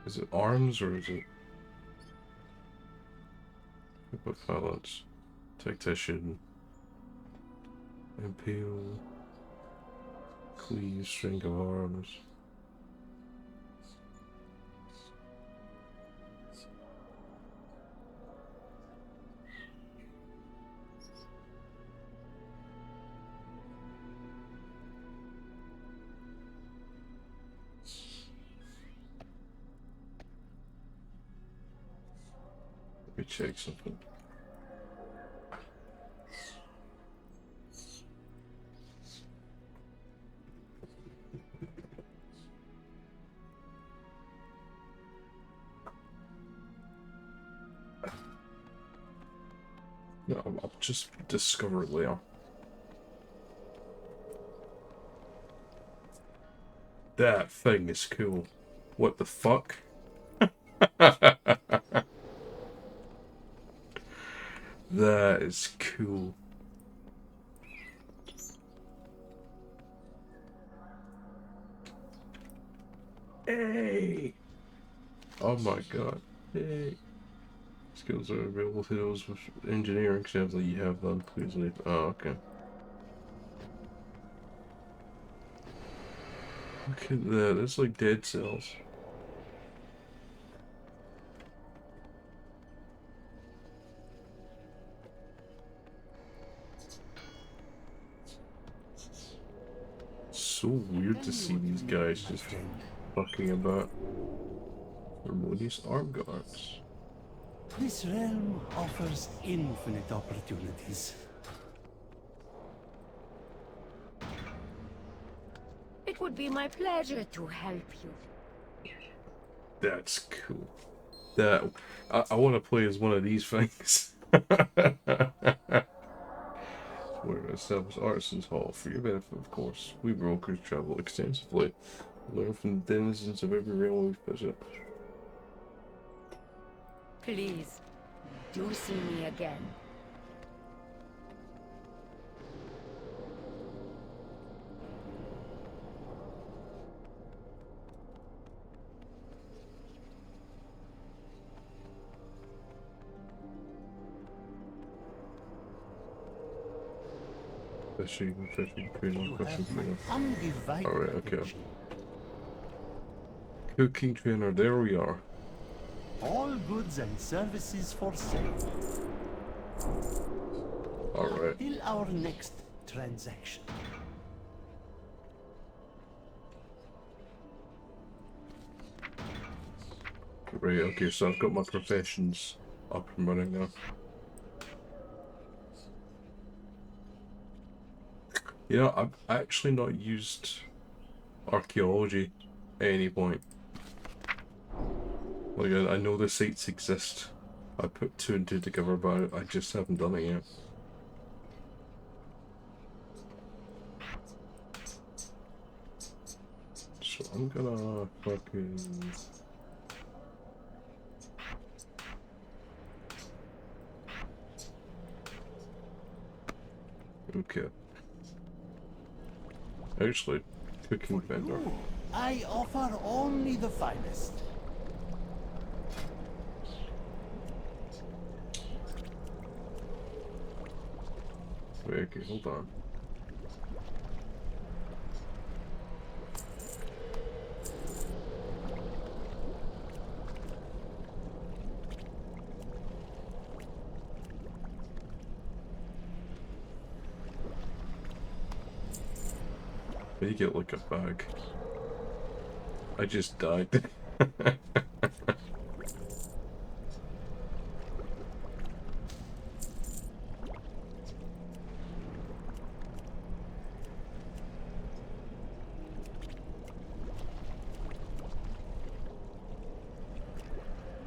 Is it arms or is it... Equip balance. Tactician. Impale. Cleave, string of arms. Let me check something. No, I'll just discover it later. That thing is cool. What the fuck? That is cool. Hey! Oh my god. Hey! Skills are available to those with engineering. Sounds like you have them. Please leave. Oh, okay. Look at that. That's like dead cells. So weird to see these guys just fucking about. Harmonious arm guards. This realm offers infinite opportunities. It would be my pleasure to help you. That's cool. That I want to play as one of these things. We're established Artisans Hall for your benefit, of course. We brokers travel extensively, learn from the denizens of every realm we visit. Please, do see me again. Alright, okay. Cooking trainer, there we are. All goods and services for sale. Alright. Till our next transaction. Right, okay, so I've got my professions up and running now. You know, I've actually not used archaeology at any point. Like, I know the sites exist. I put 2 and 2 together, but I just haven't done it yet. So I'm gonna fucking... Okay. Actually, cooking vendor. I offer only the finest. okay, hold on. You get like a bag. I just died.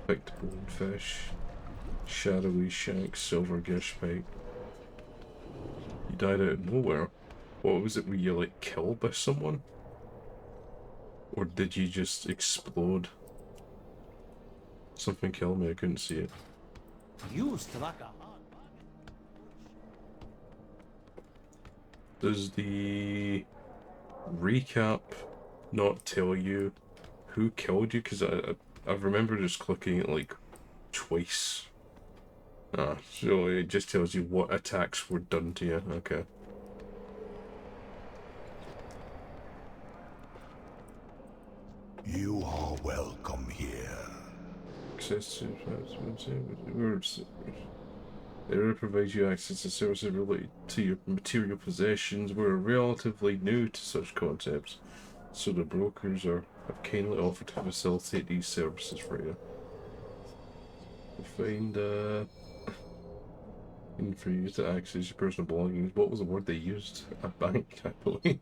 Picked bonefish, shadowy shank, silver gishpike. You died out of nowhere. What was it? Were you like killed by someone? Or did you just explode? Something killed me, I couldn't see it. You struck a hard Does the recap not tell you who killed you? Because I remember just clicking it like twice. Ah, so it just tells you what attacks were done to you. Okay. You are welcome here. Access to area provides you access to services related to your material possessions. We're relatively new to such concepts, so the brokers have kindly offered to facilitate these services for you. Find and for you to access your personal belongings. What was the word they used? A bank, I believe.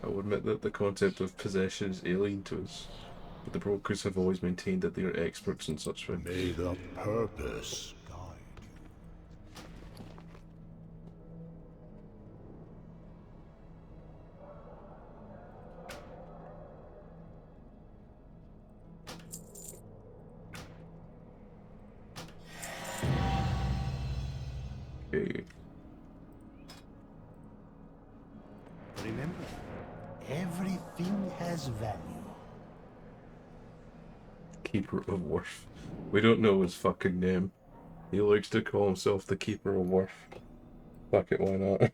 I will admit that the concept of possession is alien to us, but the brokers have always maintained that they are experts in such things. May the purpose guide Okay. Remember, everything has value. Keeper of Wharf. We don't know his fucking name. He likes to call himself the Keeper of Wharf. Fuck it, why not?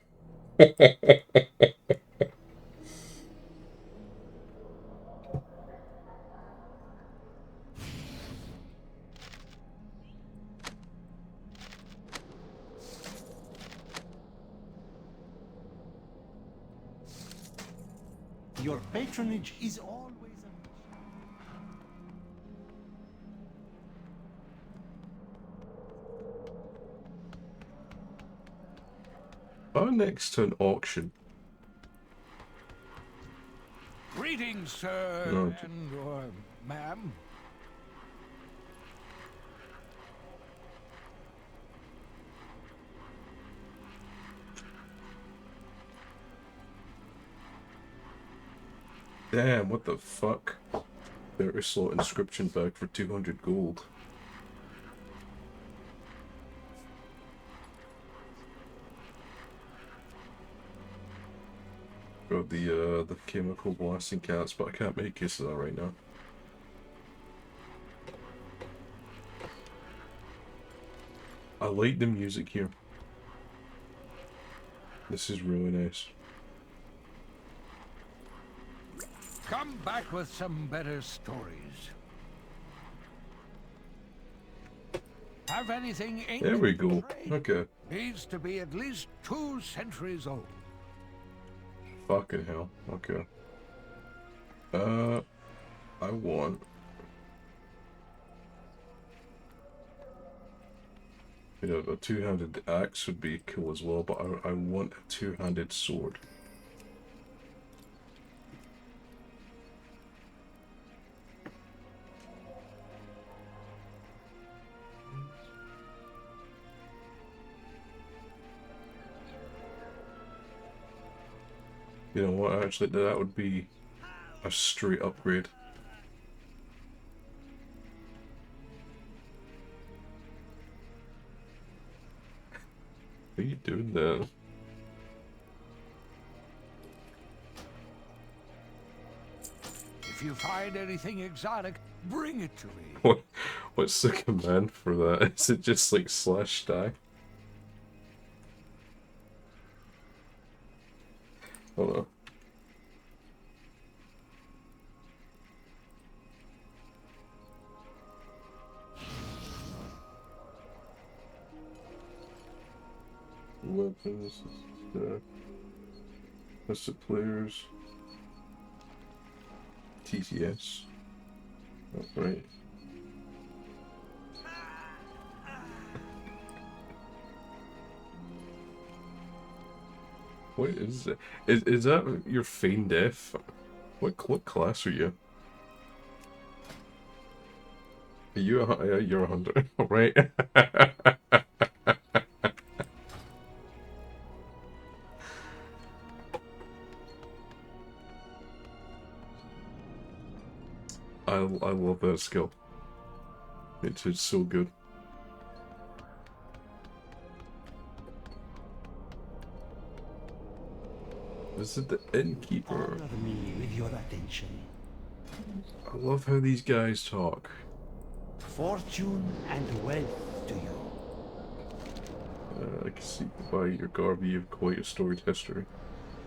Your patronage is always Next to an auction. Greetings, sir, No. or ma'am. Damn, what the fuck? Better slot inscription bag for 200 gold. Got the chemical blasting cats, but I can't make use of that right now. I like the music here. This is really nice. Come back with some better stories. Have anything ancient? There we go. to trade? Okay. Needs to be at least 2 centuries old. Fucking hell. Okay. I want... You know, a two-handed axe would be cool as well, but I want a two-handed sword. You know what, actually, that would be a straight upgrade. What are you doing there? If you find anything exotic, bring it to me. What's the command for that? Is it just like /die? Hold on. Weapons, that's the players. TTS. Oh, right. What is it? Is that your feign death? What class are you? Are you yeah, you're a hunter, right? I love that skill. It's so good. Visit the innkeeper. Honor me with your attention. I love how these guys talk. Fortune and wealth to you. I can see by your garb you have quite a storied history.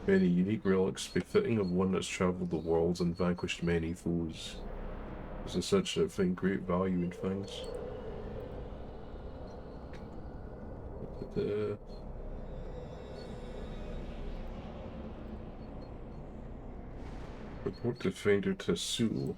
Many unique relics befitting of one that's travelled the worlds and vanquished many foes. Isn't such a thing great value in things? Report to Fader to Sue.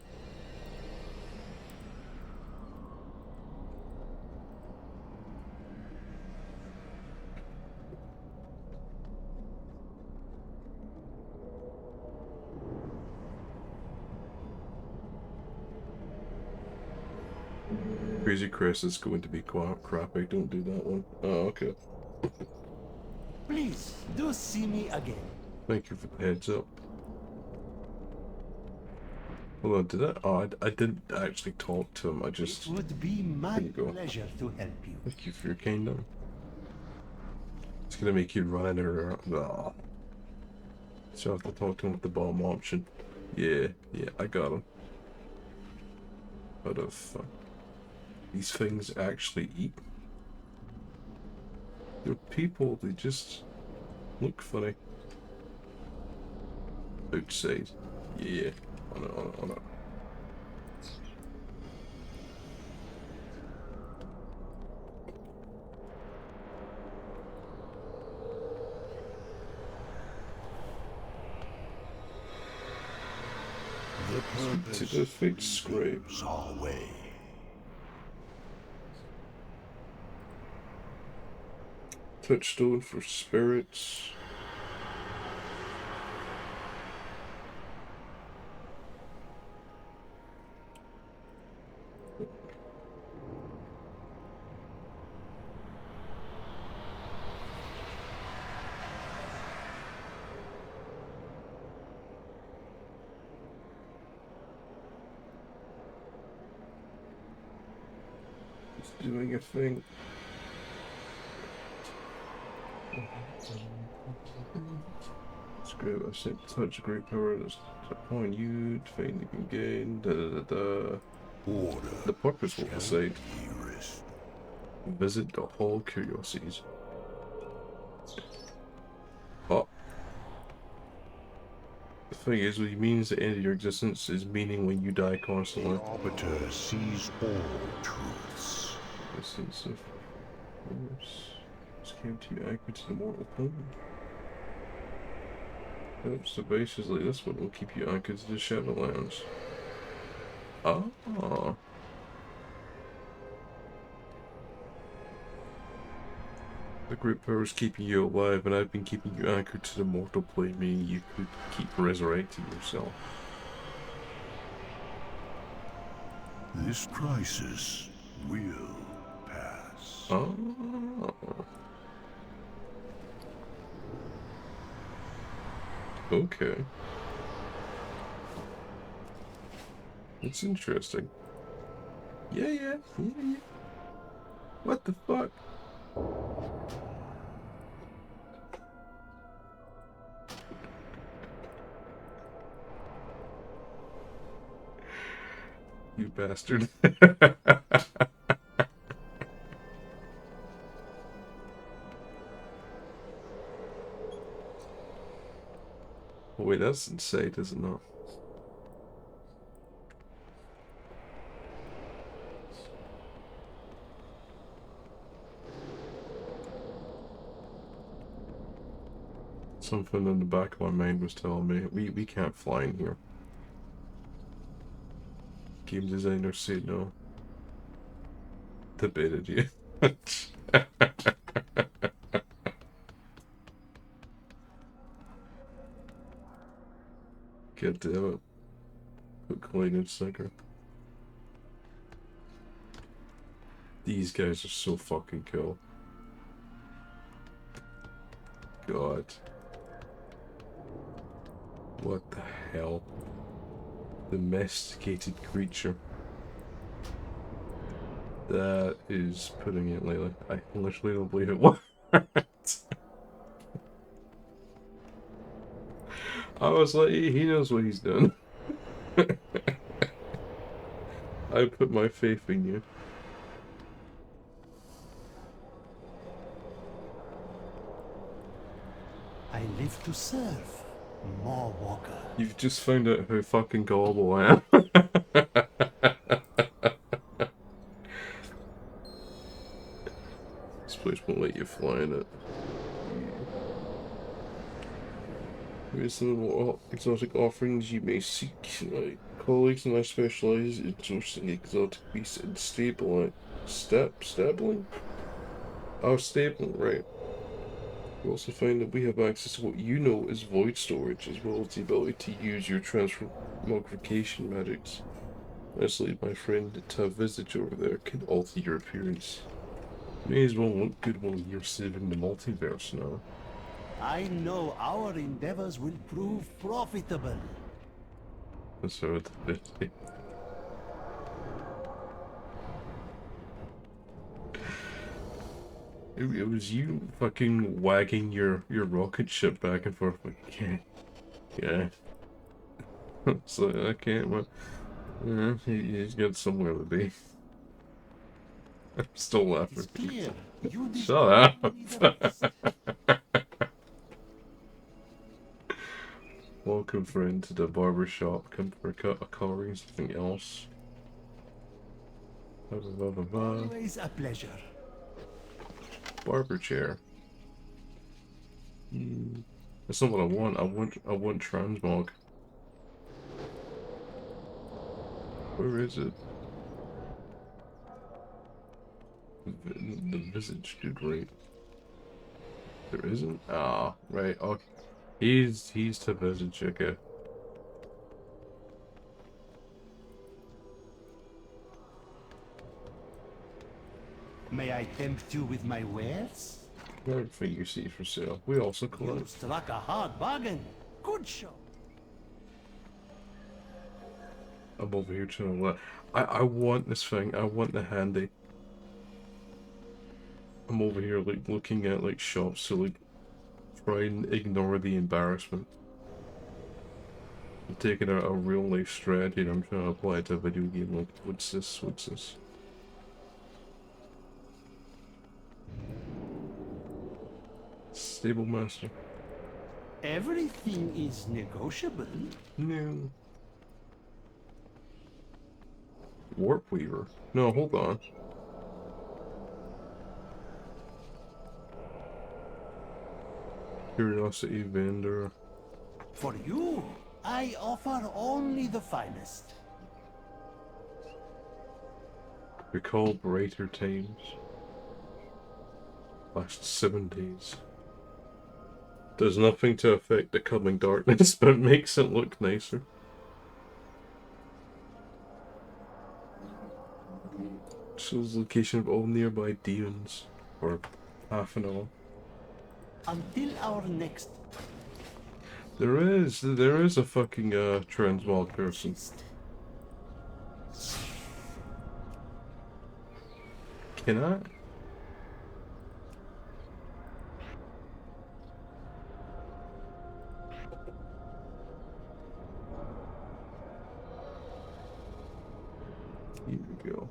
Crazy Chris is going to be crappy. Don't do that one. Oh, okay. Please, do see me again. Thank you for the heads up. Hold on, did I? Oh, I didn't actually talk to him. I just. It would be my pleasure to help you. Thank you for your kingdom. It's gonna make you run or. Oh. So I have to talk to him with the bomb option. Yeah, I got him. But if these things actually eat, they're people. They just look funny. Outside, yeah. On it. To the fake scrapes our way. Touchstone for spirits. Doing a thing. It's great. I said touch great power. That's upon you. Thing you can gain. Order. The purpose will decide. Visit the Hall of Curiosities. Oh. The thing is, what it means the end of your existence is meaning when you die constantly. The Arbiter sees all truths. Essence of force. Just came to you anchored to the mortal plane. Yep, so basically this one will keep you anchored to the Shadowlands. Ah. The great power is keeping you alive, and I've been keeping you anchored to the mortal plane, meaning you could keep resurrecting yourself. This crisis will pass. Oh. Okay. It's interesting. Yeah. What the fuck? You bastard. that's insane, is it not? Something in the back of my mind was telling me we can't fly in here. Game designer said no. Debated you. God damn it. Put coin in sticker. These guys are so fucking cool. God. What the hell? Domesticated creature. That is putting it lightly. I literally don't believe it worked. I was like, he knows what he's doing. I put my faith in you. I live to serve, more Walker. You've just found out how fucking gullible I am. This place won't let you fly in it. Here's some little exotic offerings you may seek. My colleagues and I specialize in sourcing exotic beasts and stabling. Stabling? Oh, stabling, right. You also find that we have access to what you know is void storage, as well as the ability to use your transmogrification magics. Honestly, my friend, to visage over there can alter your appearance. May as well look good while you're saving the multiverse now. I know our endeavors will prove profitable. So it's 50. It was you fucking wagging your rocket ship back and forth like, yeah. So I can't, well, yeah, he's got somewhere to be. I'm still laughing. Shut up. Welcome, friend, to the barber shop. Come for a cut, a coloring, something else. Always a pleasure. Barber chair. That's not what I want. I want transmog. Where is it? The visage, dude, right? There isn't? Ah, right. Okay. He's to visage, okay. May I tempt you with my wares? Everything you see for sale. We also You collect. struck a hard bargain. Good show. I'm over here trying to let. I want this thing. I want the handy. I'm over here like looking at like shops to like try and ignore the embarrassment. I'm taking a real life strategy and I'm trying to apply it to a video game. Like, what's this? What's this? Stable master. Everything is negotiable. No. Warp Weaver. No, hold on. Curiosity vendor. For you, I offer only the finest. Recall brighter times. Last 7 days. Does nothing to affect the coming darkness, but makes it look nicer. Shows location of all nearby demons. Or half an hour. Until our next... There is a fucking transmog person. Can I? Here we go.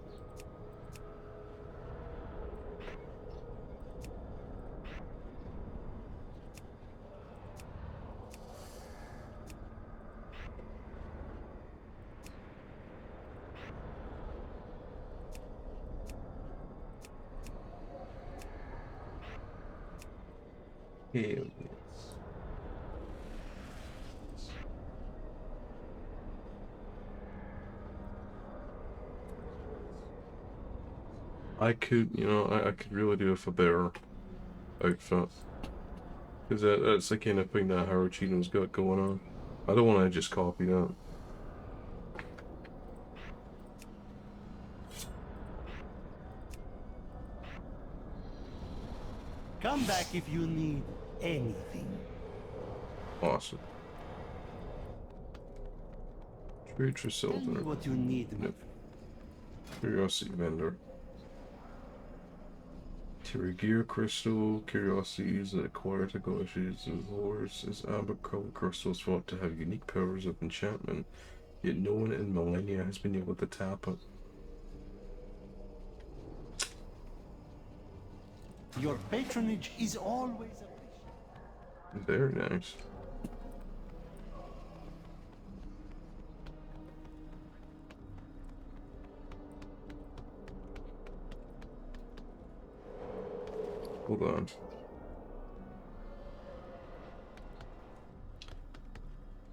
Hell yes. I could, you know, I could really do with a better outfit. Because that's the kind of thing that Maruichino's got going on. I don't want to just copy that. Come back if you need anything. Awesome. Trade for Tell me silver. what you need. Nope. Curiosity vendor. Gear crystal. Curiosities that acquire technologies of horse is amber colored crystals thought to have unique powers of enchantment, yet no one in millennia has been able to tap it. Your patronage is always appreciated. Very nice. Hold on.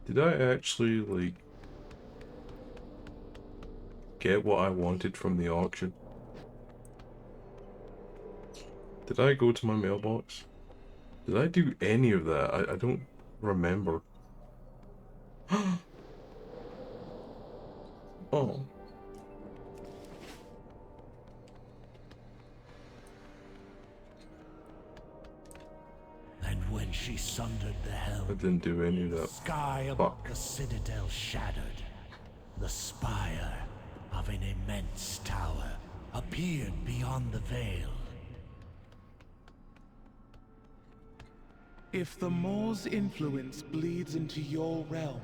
Did I actually, like, get what I wanted from the auction? Did I go to my mailbox? Did I do any of that? I don't remember. Oh. And when she sundered the helm, I didn't do any of that. Sky above the citadel shattered. The spire of an immense tower appeared beyond the veil. If the Moor's influence bleeds into your realm,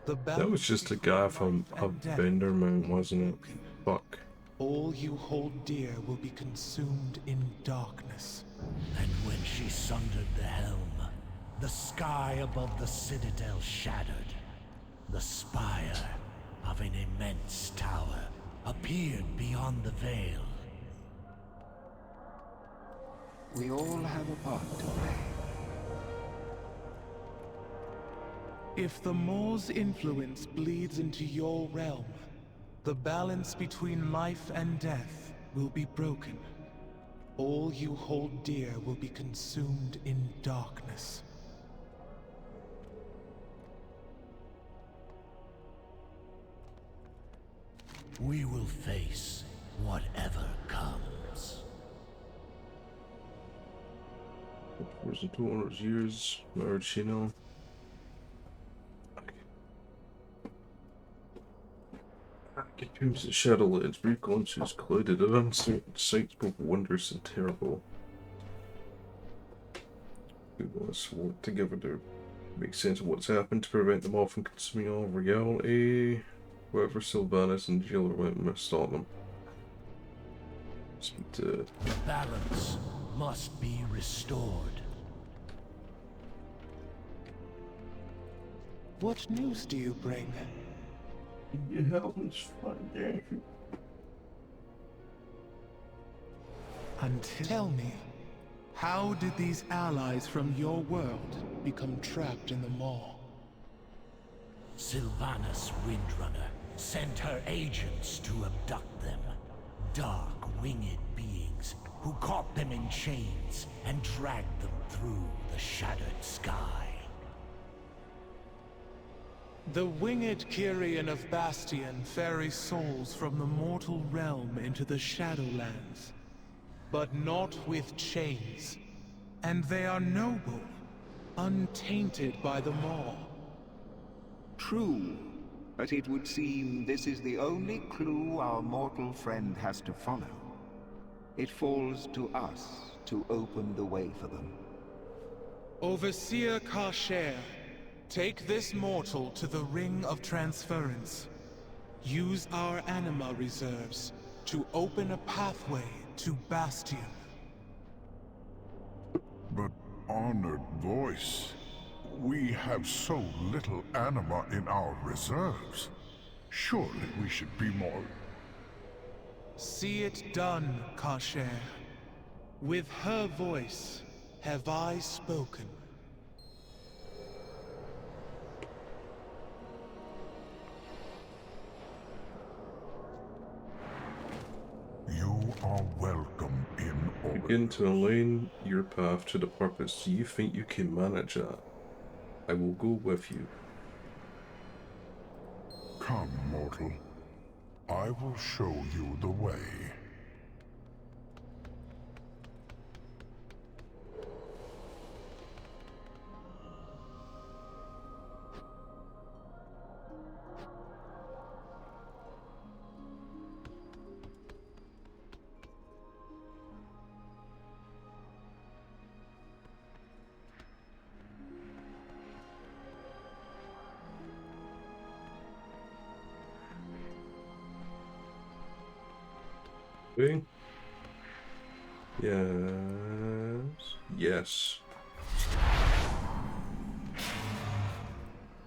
the That was just a guy from a Benderman, wasn't it? Fuck. all you hold dear will be consumed in darkness. And when she sundered the helm, the sky above the citadel shattered. The spire of an immense tower appeared beyond the veil. We all have a part to play. If the Moor's influence bleeds into your realm, the balance between life and death will be broken. All you hold dear will be consumed in darkness. We will face whatever comes. Where's the 200 years? Maruichino. Tombs at Shadowlands, brief glimpses collided of uncertain sights, both wondrous and terrible. We must work together to make sense of what's happened to prevent them all from consuming all of reality. Whoever Sylvanas and Jailer went must stop them. Speak to... Balance must be restored. What news do you bring? You help us find Daffy. Tell me, how did these allies from your world become trapped in the Maw? Sylvanas Windrunner sent her agents to abduct them. Dark, winged beings who caught them in chains and dragged them through the shattered sky. The winged Kyrian of Bastion ferry souls from the mortal realm into the Shadowlands, but not with chains. And they are noble, untainted by the Maw. True, but it would seem this is the only clue our mortal friend has to follow. It falls to us to open the way for them. Overseer Kasher, take this mortal to the Ring of Transference. Use our anima reserves to open a pathway to Bastion. But, honored voice, we have so little anima in our reserves. Surely we should be more... See it done, Kasher. With her voice, have I spoken. You are welcome in Oregon. Begin to align your path to the purpose. Do you think you can manage that? I will go with you. Come, mortal. I will show you the way. Okay. Yes. Yes.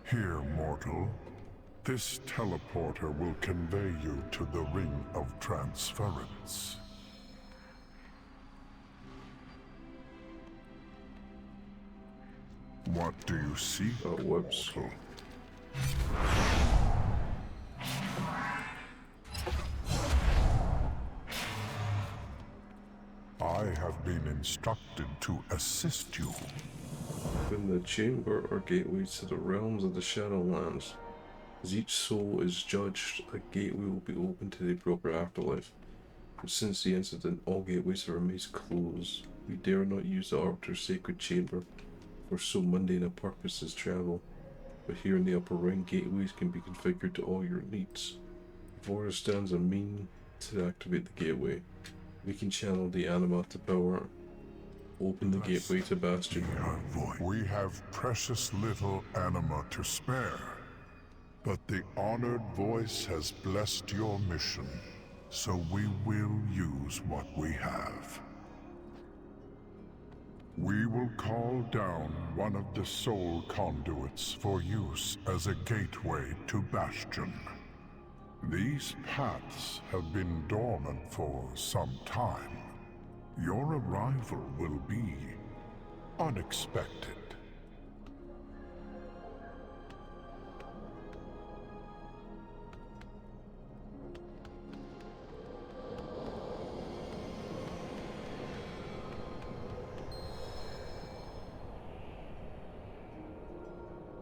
Here, mortal. This teleporter will convey you to the Ring of Transference. What do you see? Oh, whoops. Mortal? I have been instructed to assist you. In the chamber are gateways to the realms of the Shadowlands. As each soul is judged, a gateway will be opened to the proper afterlife. But since the incident, all gateways have remained closed. We dare not use the Arbiter's sacred chamber for so mundane a purpose as travel. But here in the upper ring, gateways can be configured to all your needs. Before there stands a mean to activate the gateway. We can channel the anima to power. Open the gateway to Bastion. We have precious little anima to spare, but the honored voice has blessed your mission, so we will use what we have. We will call down one of the soul conduits for use as a gateway to Bastion. These paths have been dormant for some time. Your arrival will be unexpected.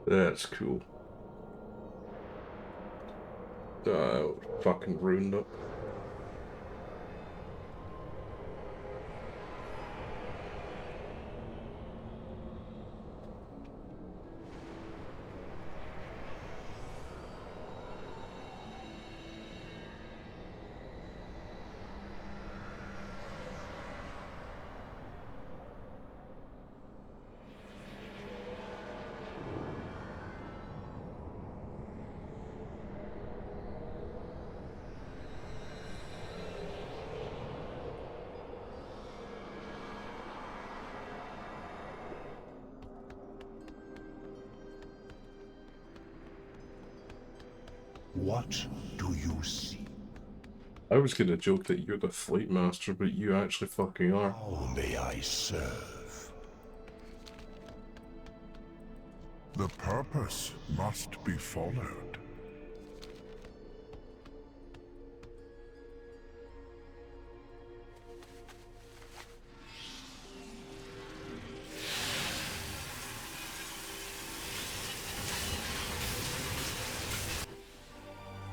That's cool. Fucking ruined it. What do you see? I was gonna joke that you're the flight master, but you actually fucking are. How may I serve? The purpose must be followed.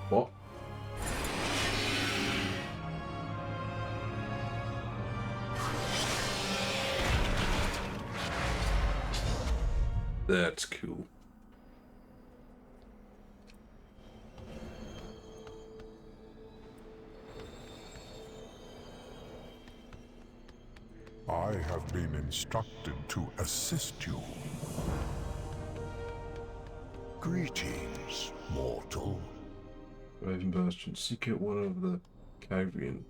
What? That's cool. I have been instructed to assist you. Greetings, mortal. Raven Bastion, seek out one of the Kyrian.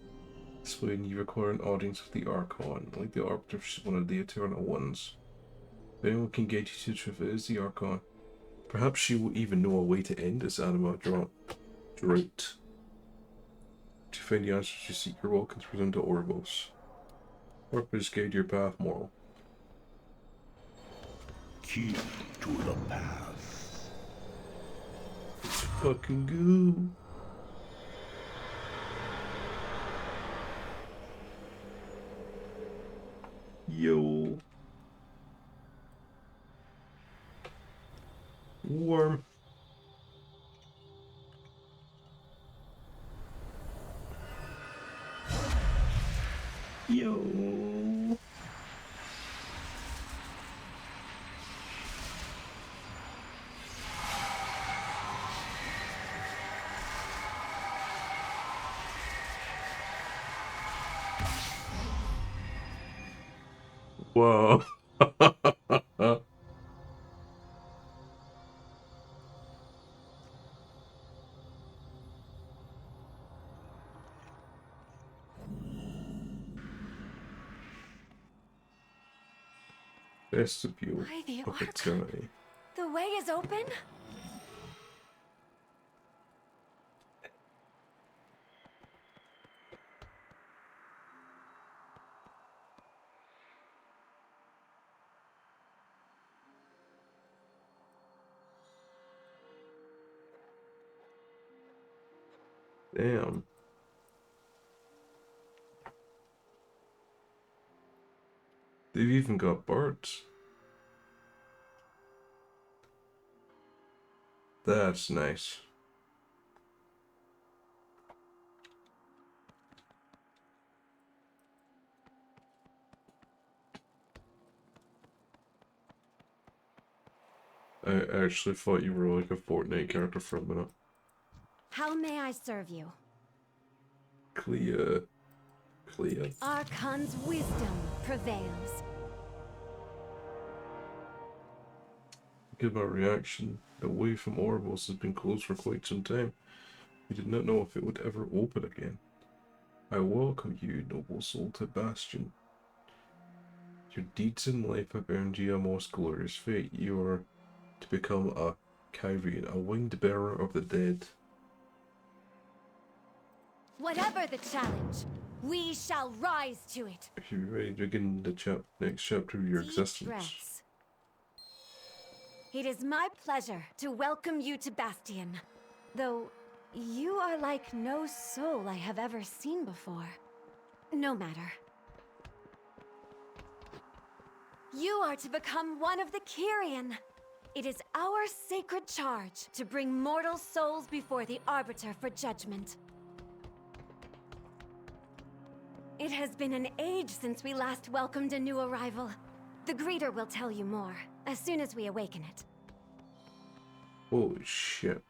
This way you require an audience with the Archon, like the Arbiter, she's one of the Eternal Ones. If anyone can get you to the truth, it is the Archon. Perhaps she will even know a way to end this anima drought. To find the answers you seek, you're welcome to return to Orvos. Purpose guide your path, moral. key to the path. Let's fucking go. Yo. Warm. Yo. Whoa. Vestibule By the of Ark. Eternity. The way is open? Damn. They've even got birds. That's nice. I actually thought you were like a Fortnite character for a minute. How may I serve you? Clea. Archon's wisdom prevails. Give our reaction. The way from Oribos has been closed for quite some time. We did not know if it would ever open again. I welcome you, noble soul, to Bastion. Your deeds in life have earned you a most glorious fate. You are to become a Kyrian, a winged bearer of the dead. Whatever the challenge, we shall rise to it. If you're ready to begin the next chapter of your Deep existence. breaths. It is my pleasure to welcome you to Bastion. Though you are like no soul I have ever seen before. No matter. You are to become one of the Kyrian. It is our sacred charge to bring mortal souls before the Arbiter for judgment. It has been an age since we last welcomed a new arrival. The greeter will tell you more, as soon as we awaken it. Holy shit.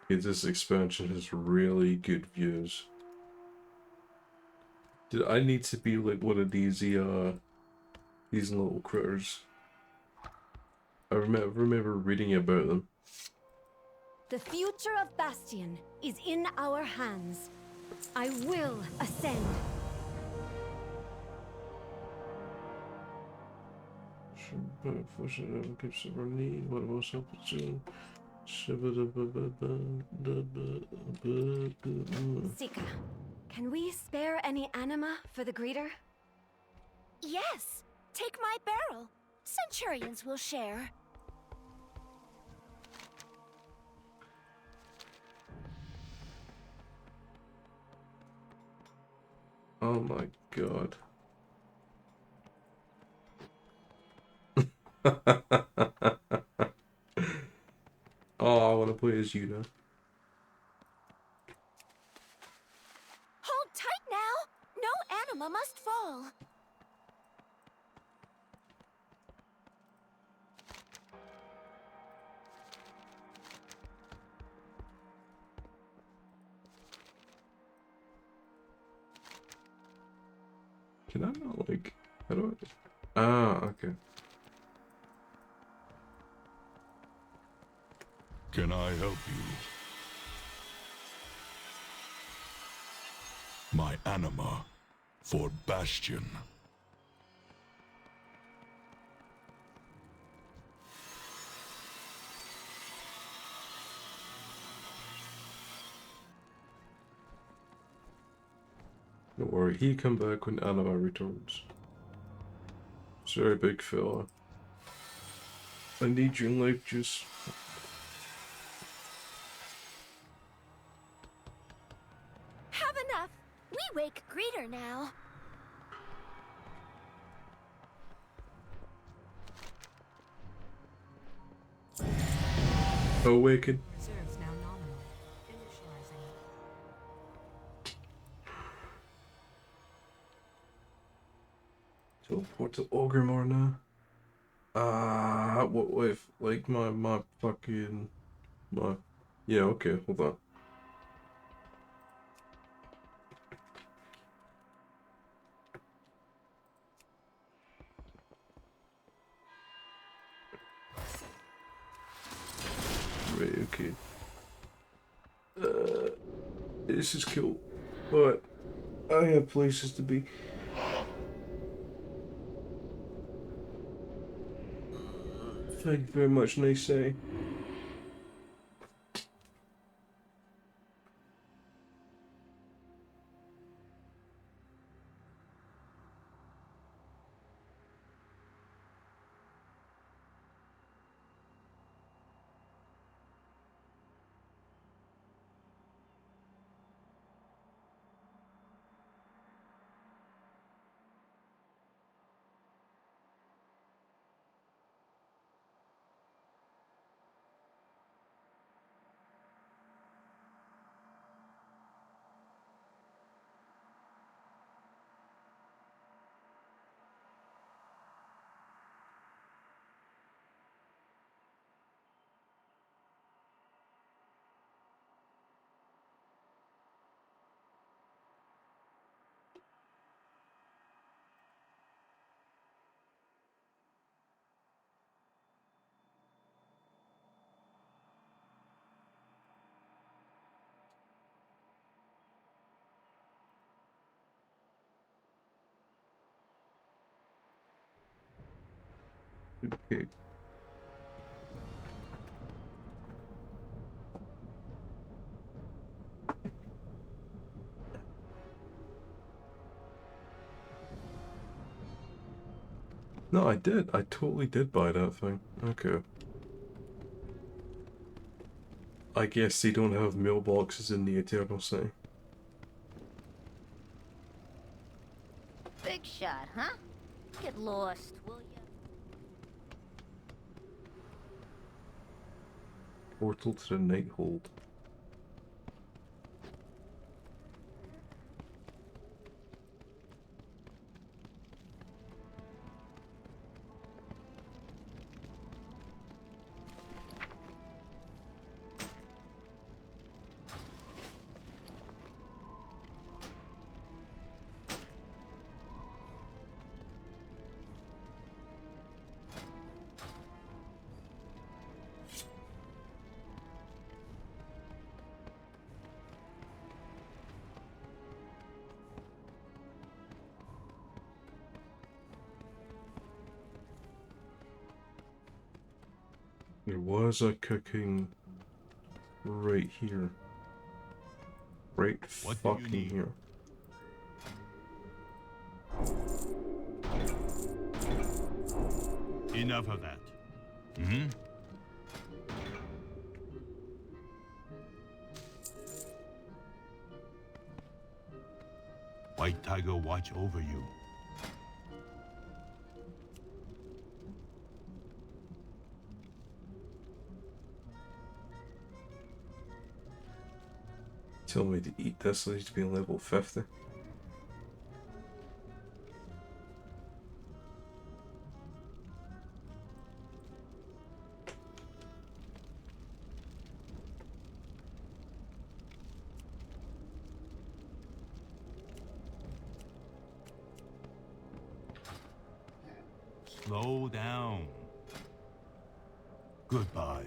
This expansion has really good views. Did I need to be like one of these little critters? I remember reading about them. The future of Bastion is in our hands. I will ascend. Sika, can we spare any anima for the greeter? Yes, take my barrel. Centurions will share. Oh my god. Oh, I want to play as you now. Hold tight now. No anima must fall. Can I not like? How do I? Ah, okay. Can I help you? My anima for Bastion. Don't worry, he come back when Anima returns. Sorry, big fella. I need your life juice. Have enough. We wake Greeter now. Awaken. Reserves now nominal. Initializing. Teleport to Ogrimmar now. What with like my fucking my yeah, okay, hold on. Right, okay. This is cool, but I have places to be. Thank you very much, nice say. Okay. No, I did. I totally did buy that thing. Okay. I guess they don't have mailboxes in the Eternal City. Big shot, huh? Get lost, will ya? Portal to the Nighthold. There was a cooking right here. Right fucking here. Enough of that. Hmm? White Tiger watch over you. Tell me to eat this, I need to be on level 50. Slow down. Goodbye.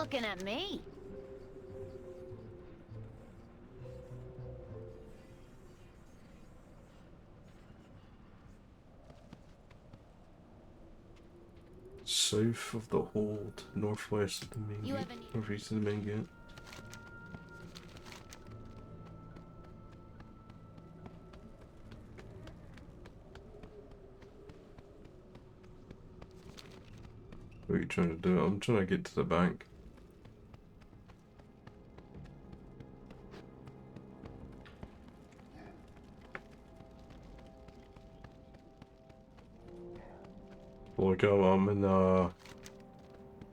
looking at me? South of the hold, northwest of the main You gate, have any- northeast of the main gate. What are you trying to do? I'm trying to get to the bank. Look, I'm in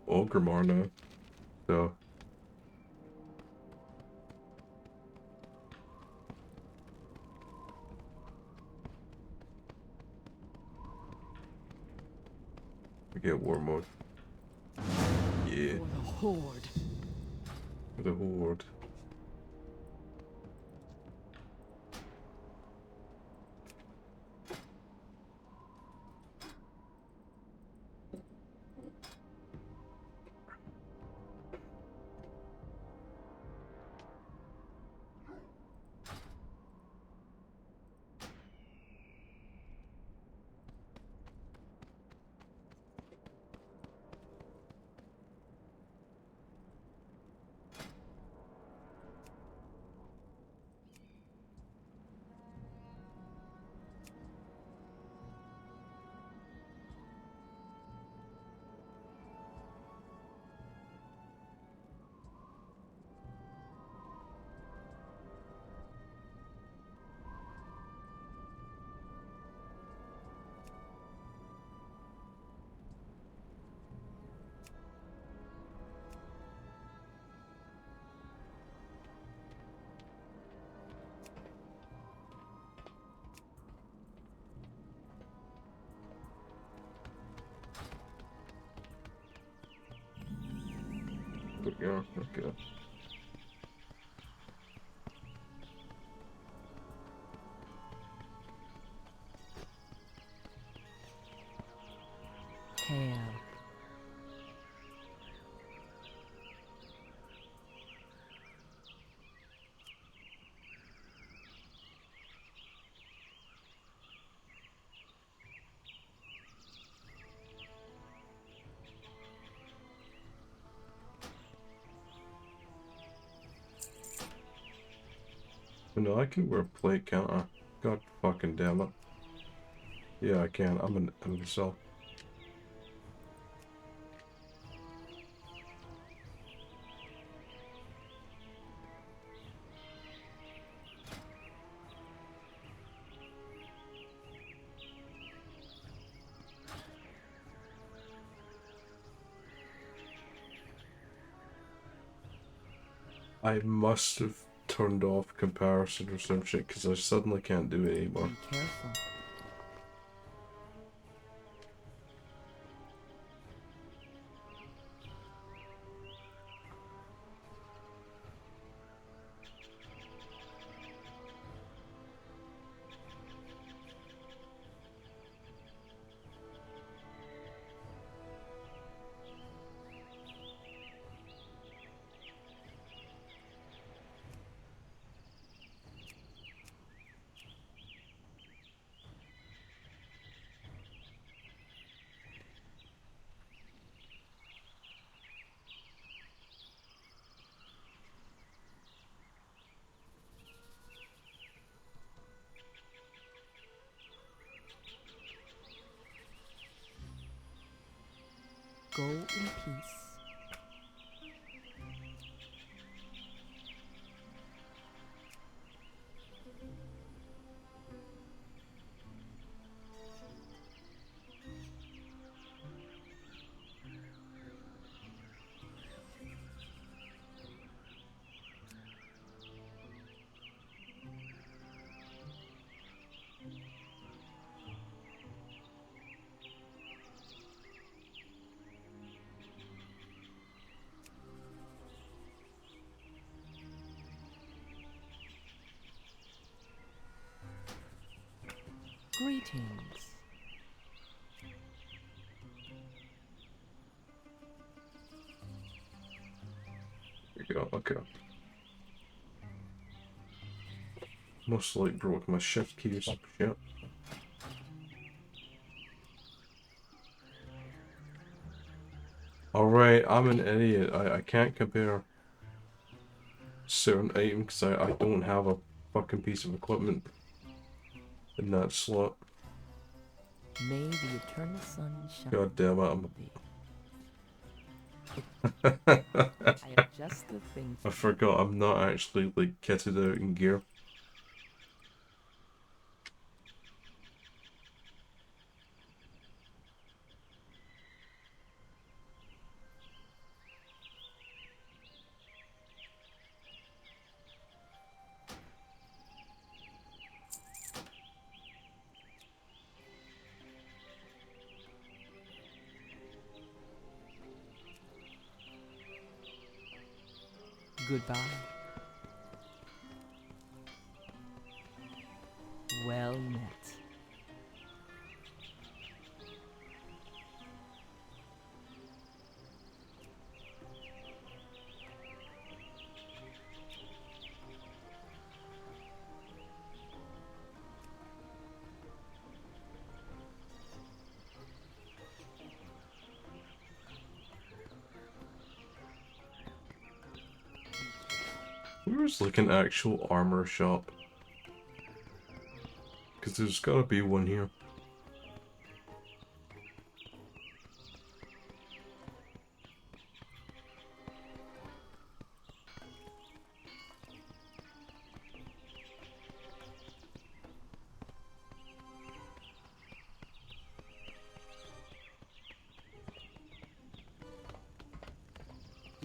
Orgrimmar now, so we get war mode. Yeah. For the Horde. For the Horde. Yeah, okay. Hail. No, I can wear plate, can't I? God fucking damn it. Yeah, I can. I'm an imbecile. I must have turned off comparison or some shit because I suddenly can't do it anymore. Be careful. Go in peace. Greetings. Okay. Must like broke my shift key or some shit. Alright, I'm an idiot. I can't compare certain items because I don't have a fucking piece of equipment in that slot. May the eternal sun shine. God damn it, I have just the thing for I forgot I'm not actually like kitted out in gear. Goodbye. Well met. Where's like an actual armor shop? Because there's gotta be one here.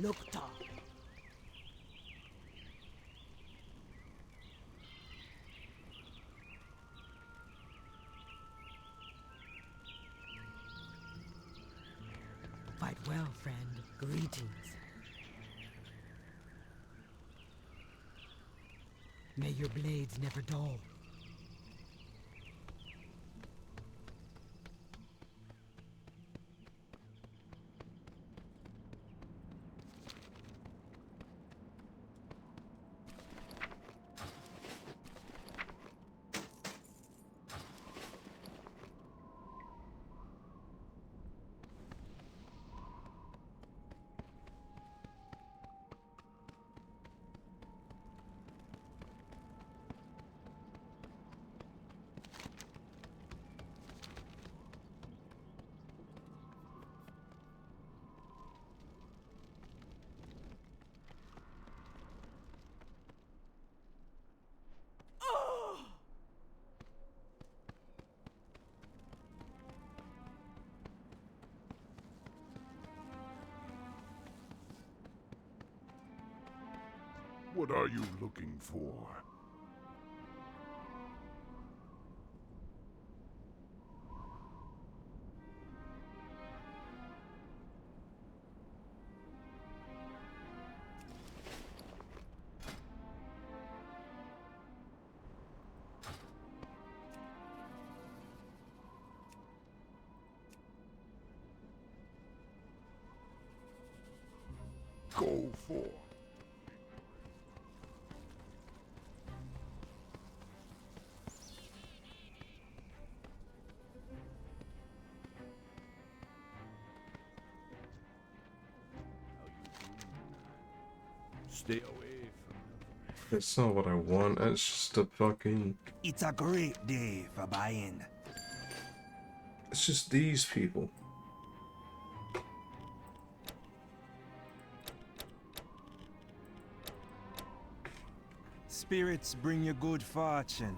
Nocta. Fight well, friend. Greetings. May your blades never dull. What are you looking for? Go for. Stay away from It's not what I want, it's just a fucking... It's a great day for buying. It's just these people. Spirits bring you good fortune.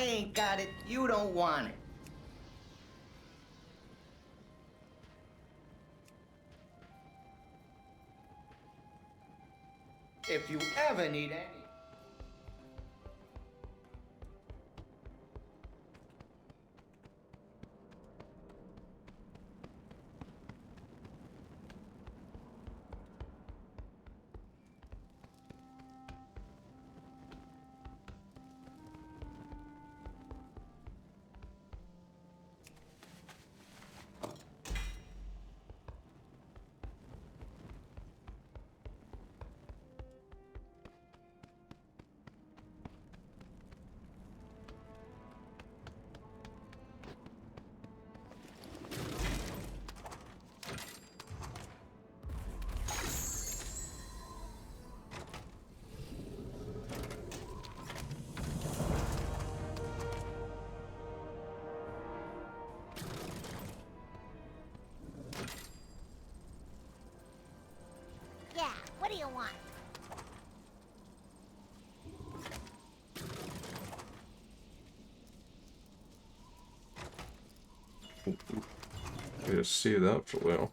I ain't got it. You don't want it. If you ever need any... Yeah, what do you want? You just see that for a while.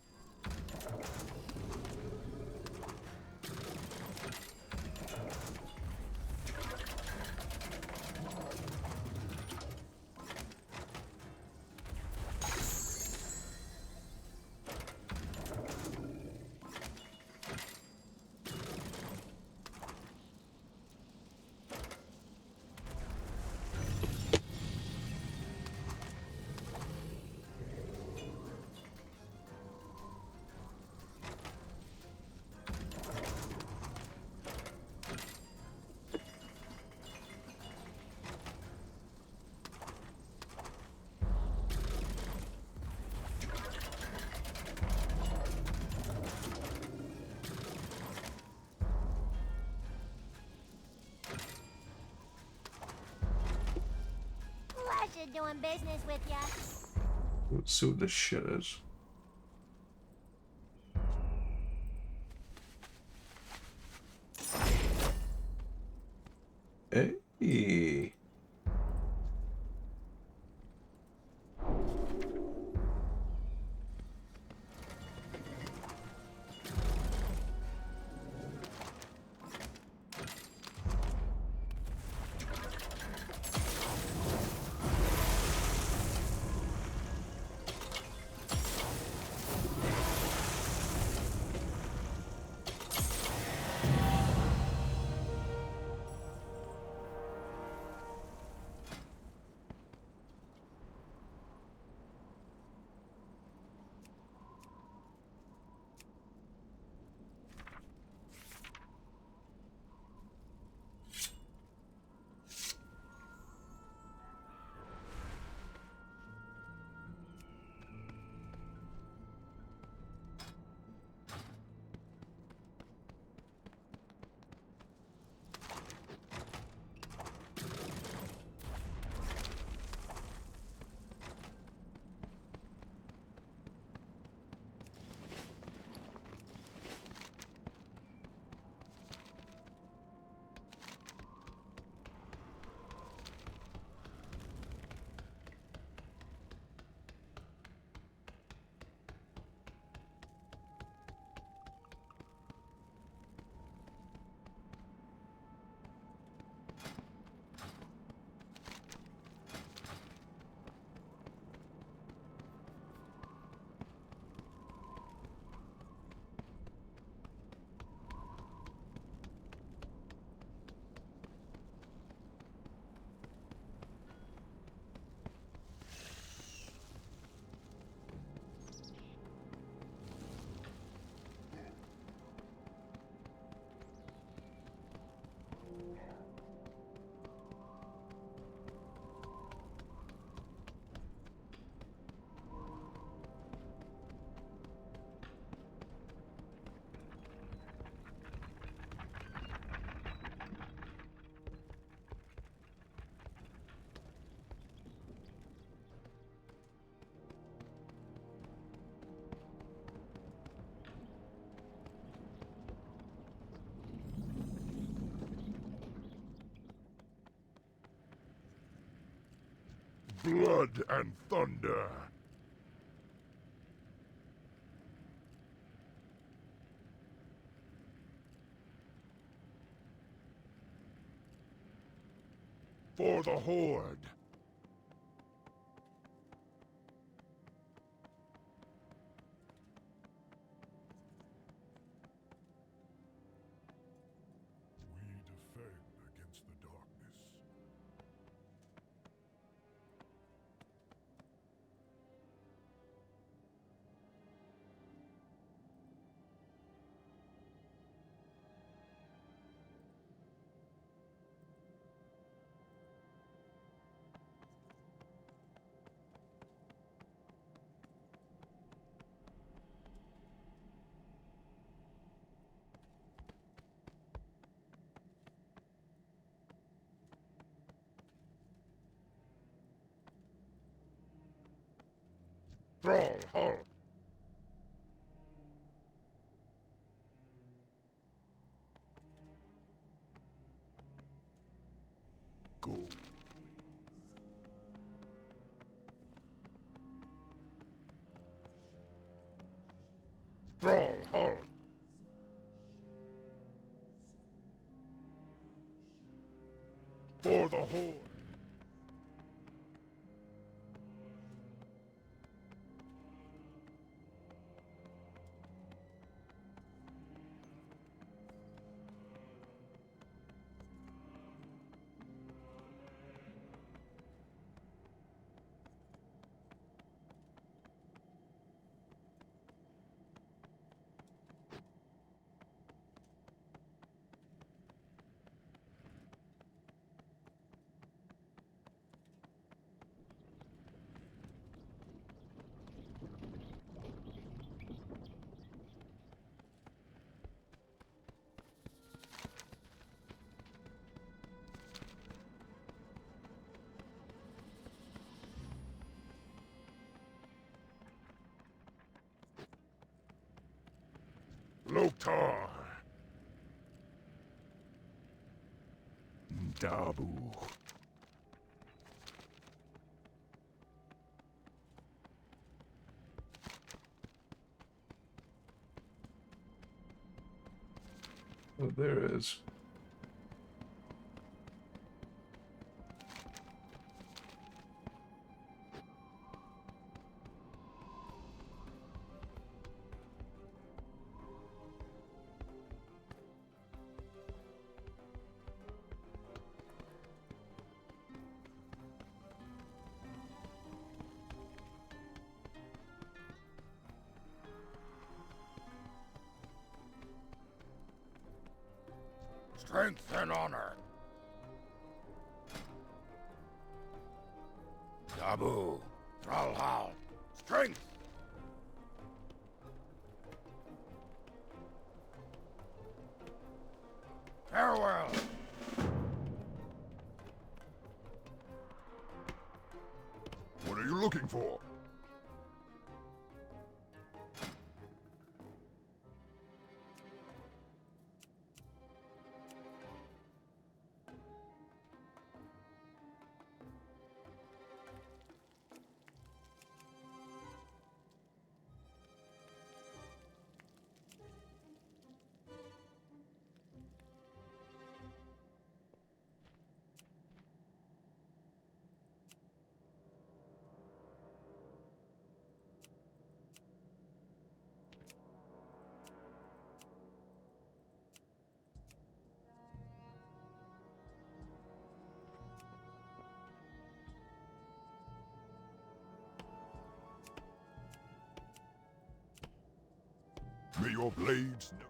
Pleasure doing business with ya. Let's see what this shit is. Hey. blood and thunder. For the Horde. We defend against the darkness. Brawl, halt! Go. Brawl, halt! For the Horde. Loktar. Dabu. Oh, there it is. Strength and honor. Dabu. Thralhal. Strength. Farewell. What are you looking for? May your blades never...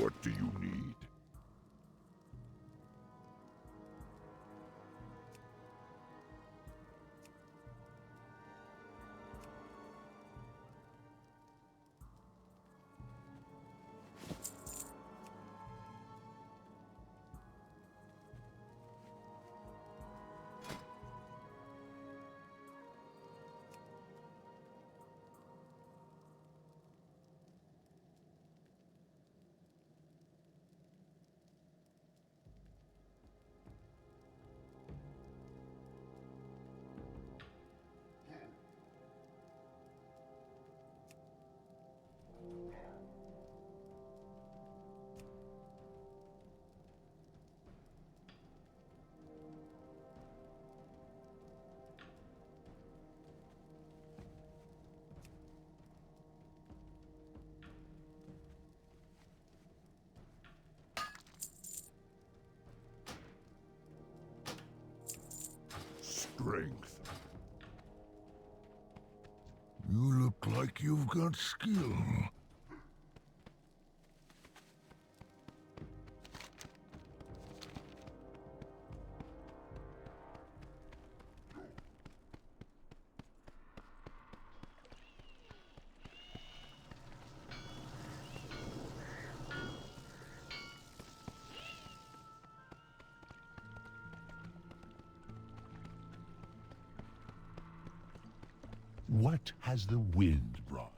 What do you need? strength. You look like you've got skill. What has the wind brought?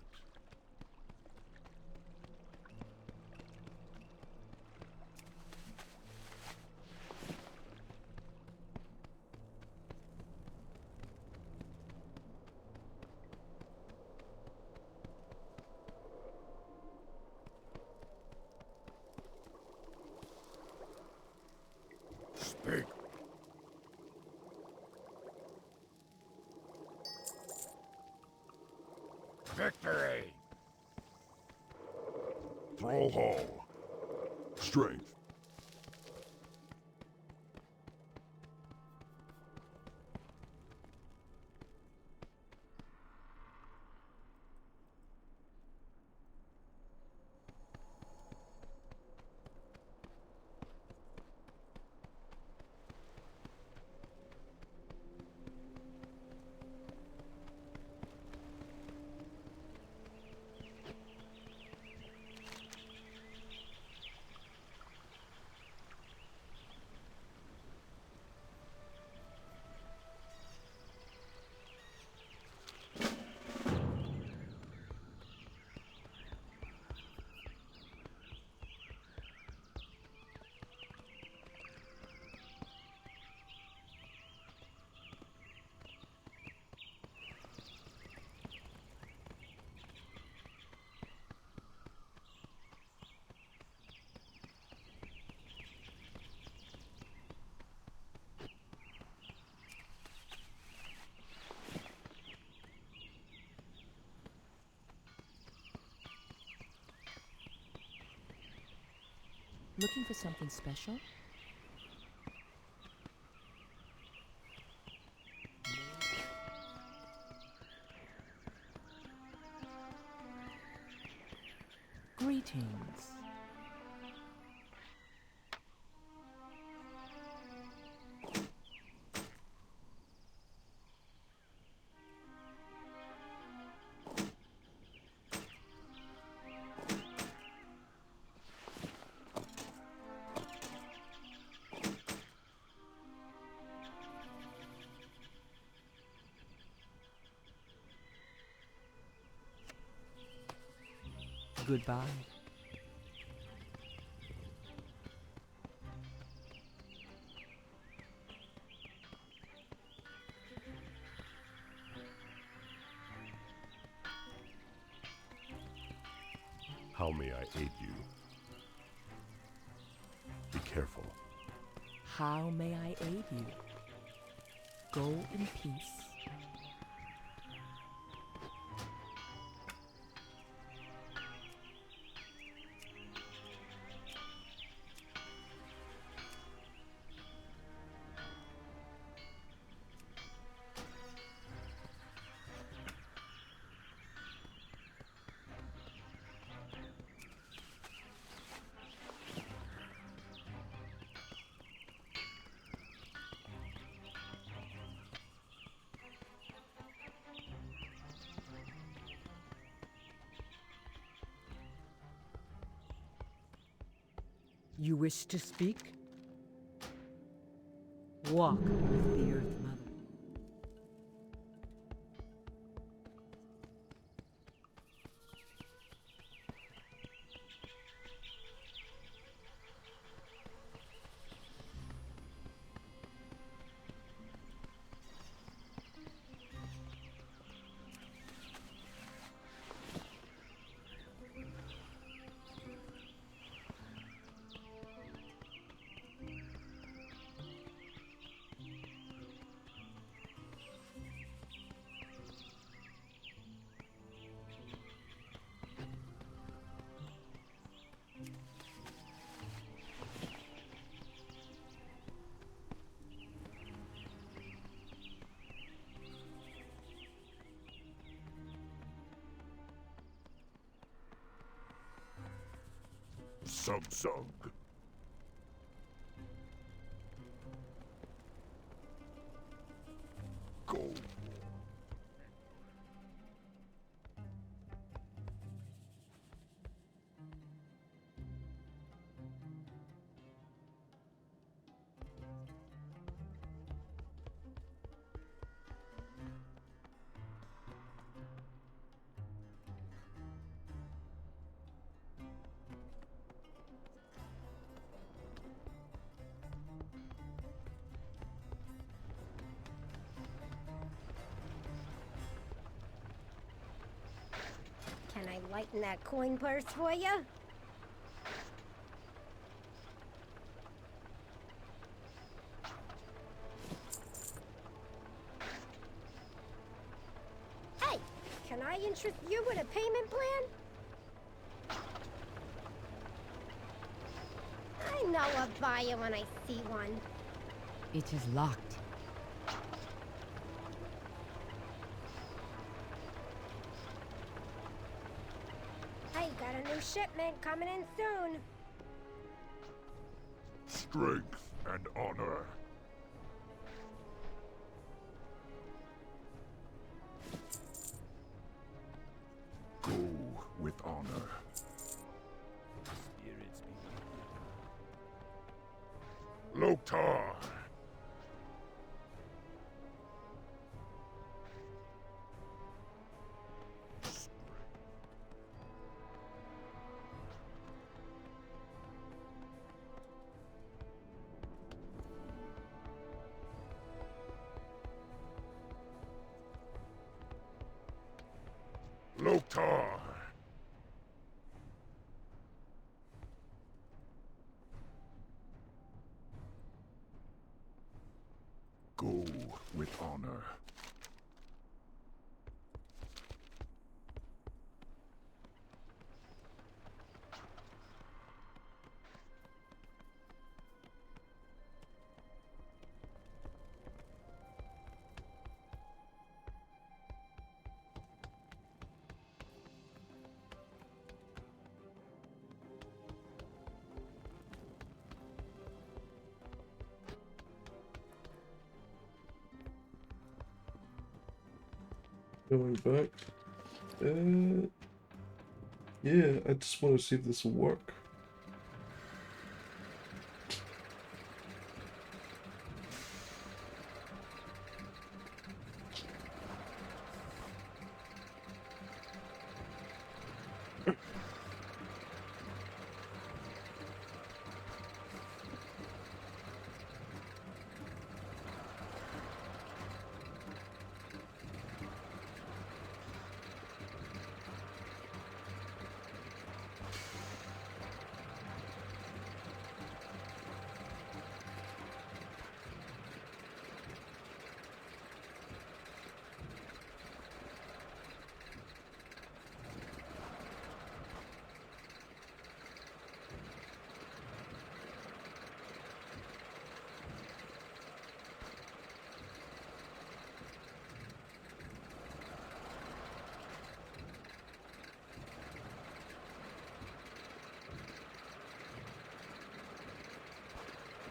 Speak. Victory! Thrall Hall. Strength. Looking for something special? Greetings. Goodbye. How may I aid you? Be careful. How may I aid you? Go in peace. You wish to speak? Walk with the Earth Mother. Sug. Go. Can I lighten that coin purse for you? Hey, can I interest you with a payment plan? I know a buyer when I see one. It is locked. Hey, got a new shipment coming in soon. Strength and honor. Go with honor. Spirits be Loktar! Loktar! Go with honor. Going back. Yeah, I just want to see if this will work.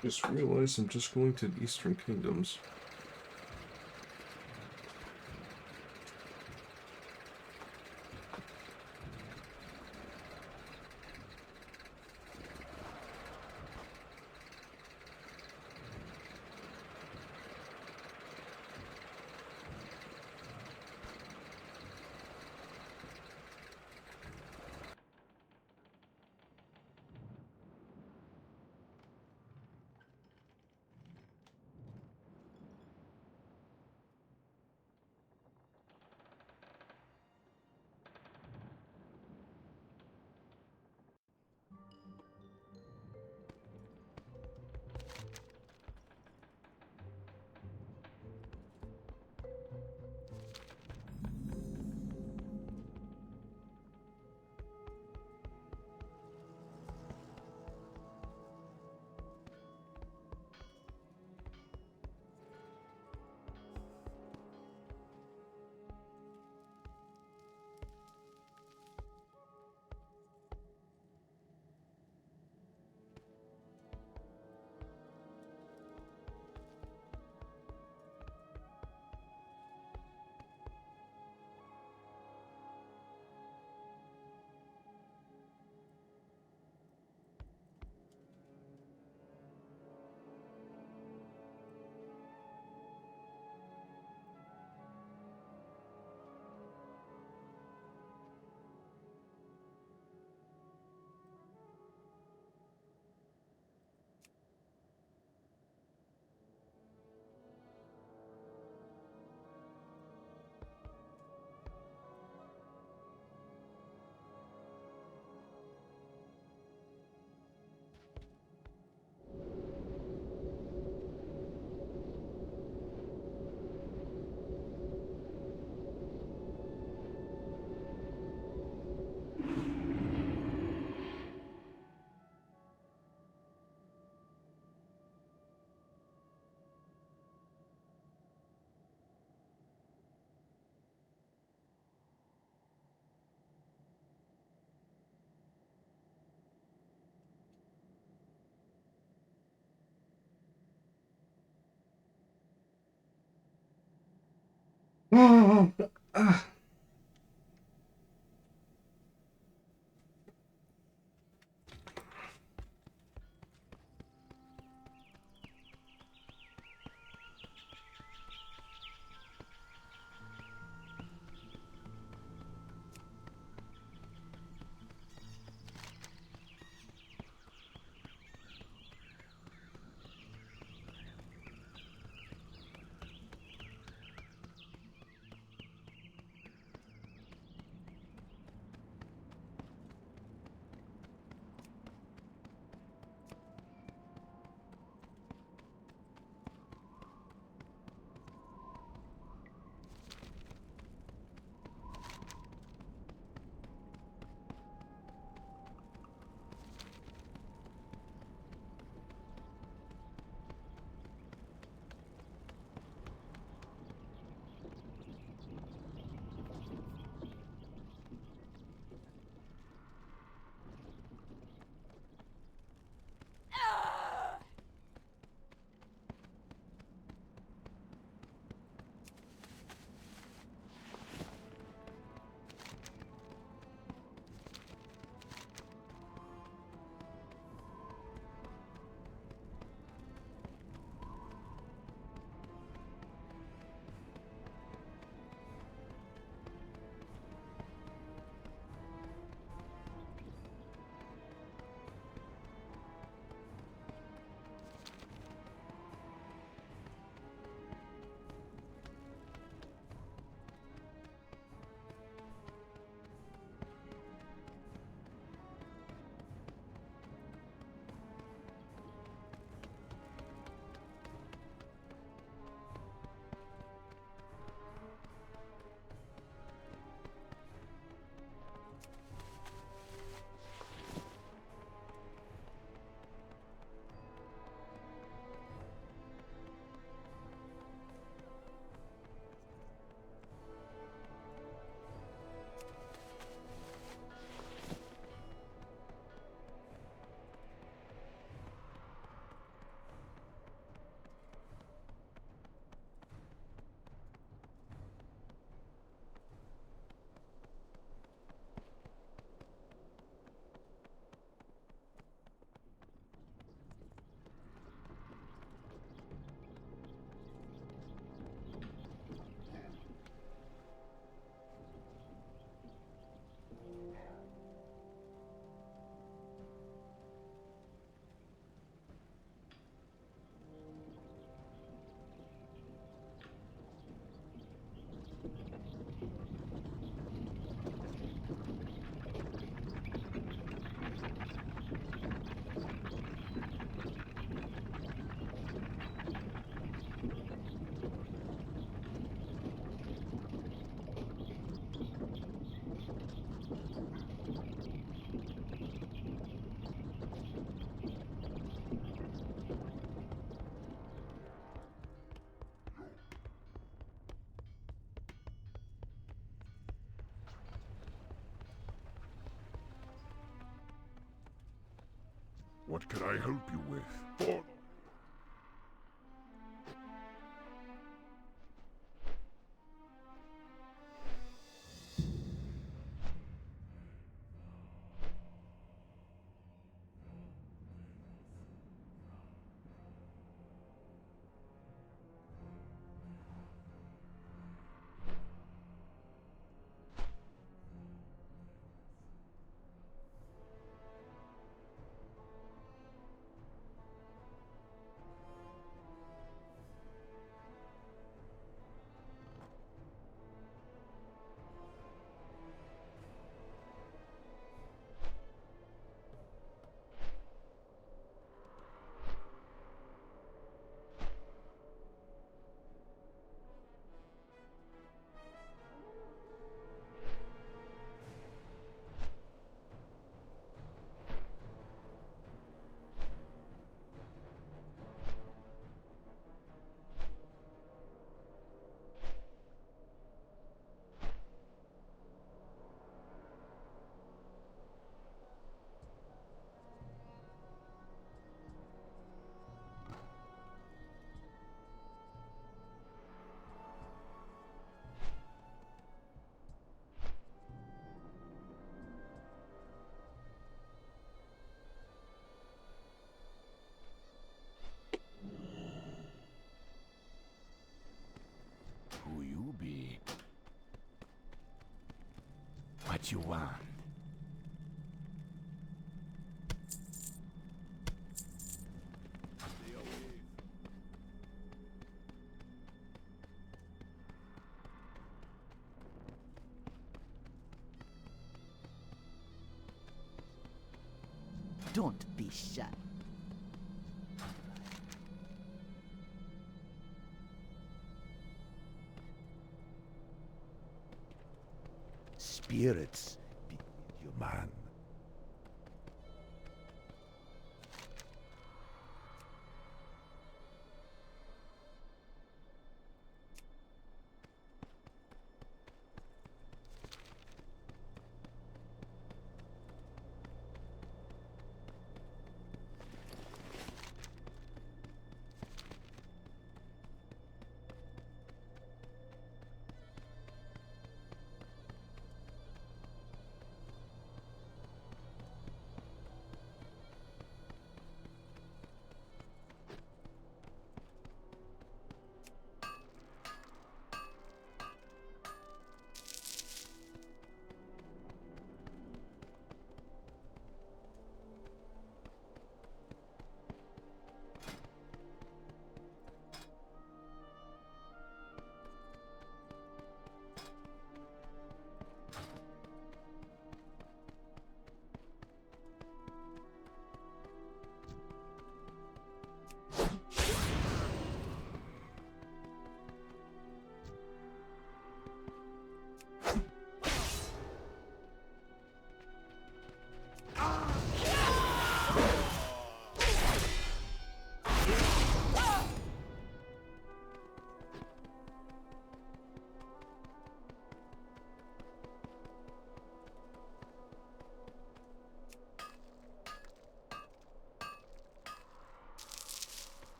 Just realized I'm just going to the Eastern Kingdoms. What can I help you with? Or what you want. Don't be shy. Spirits be with you, man.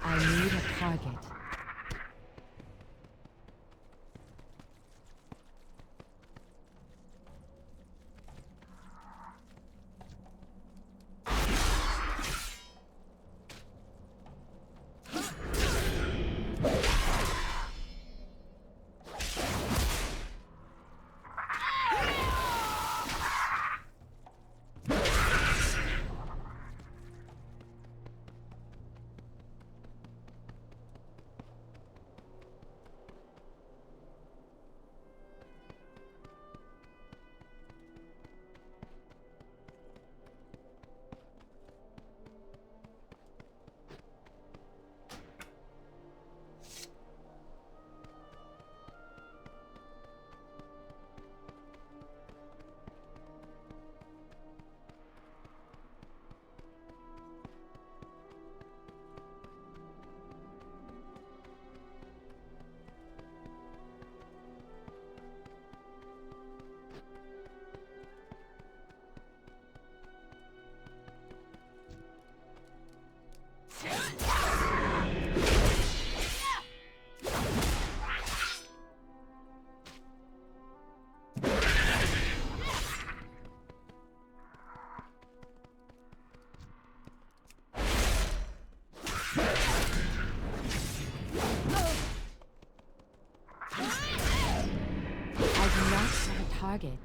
I need a target. Target.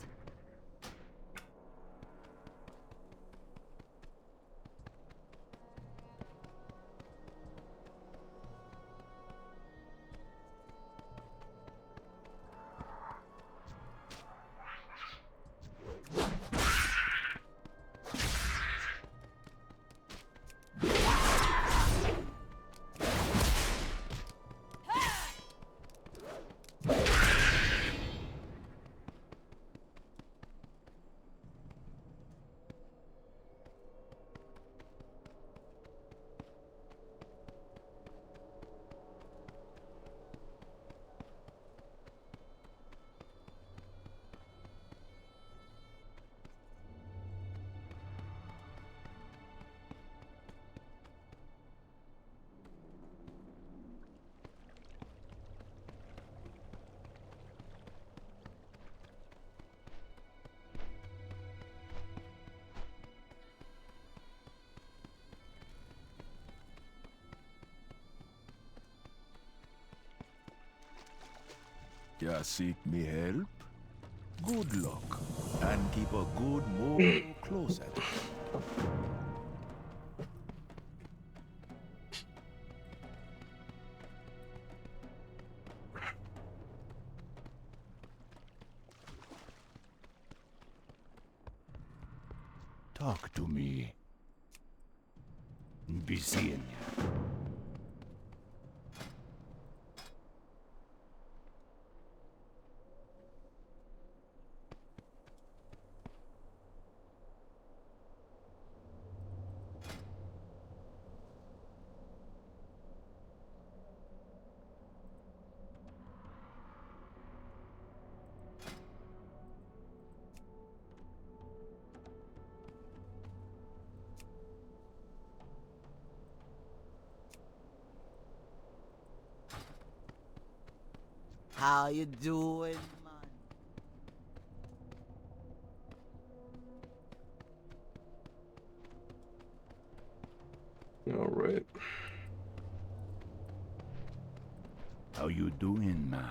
You seek me help? Good luck, and keep a good mole close at it. Talk to me. Be seeing ya. How you doing, man? All right. How you doing, man?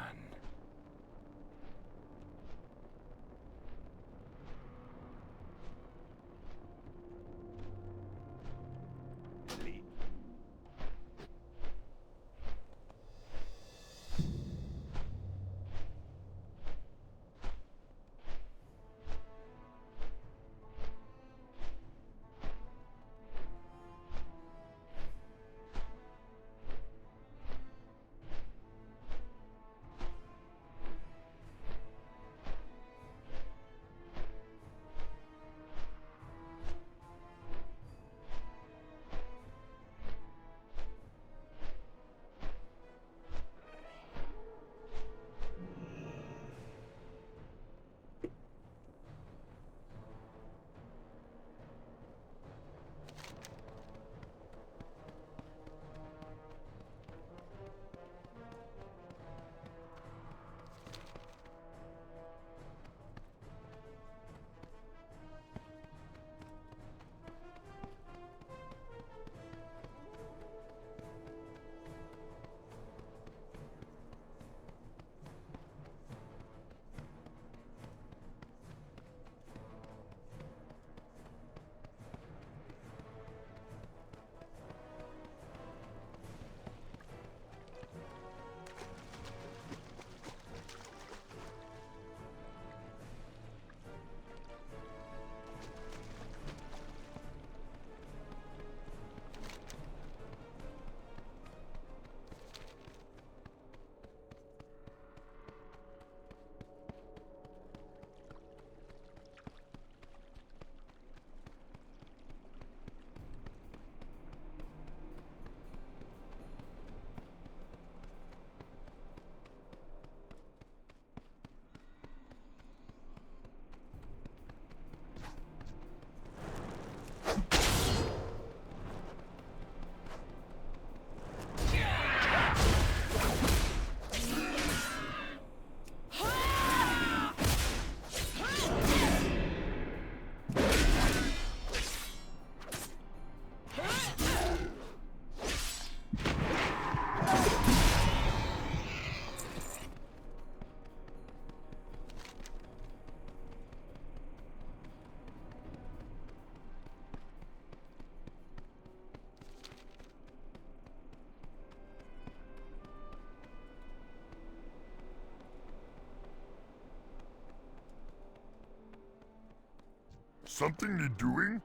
Something need doing?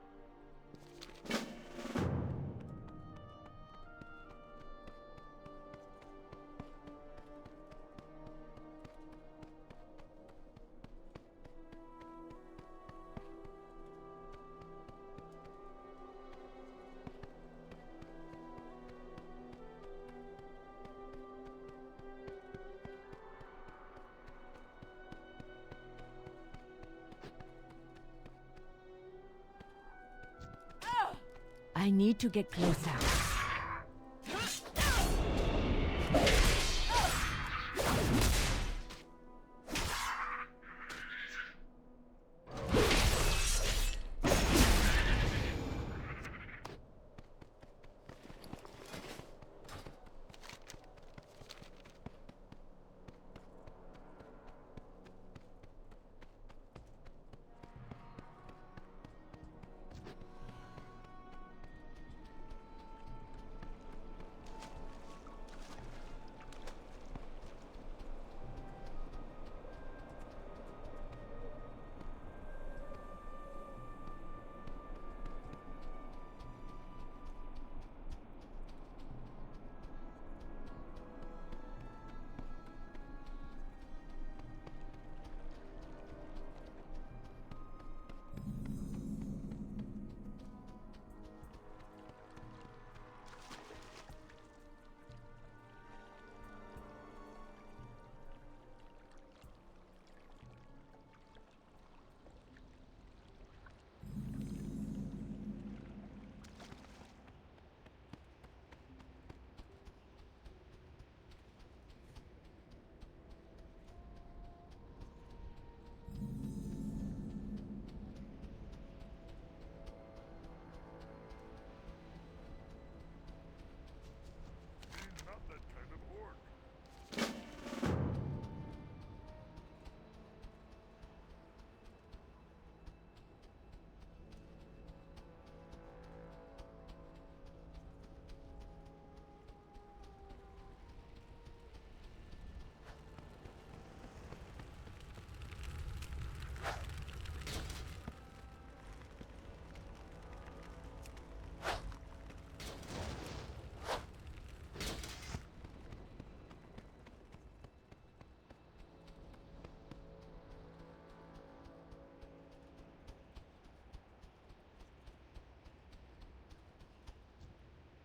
I need to get closer.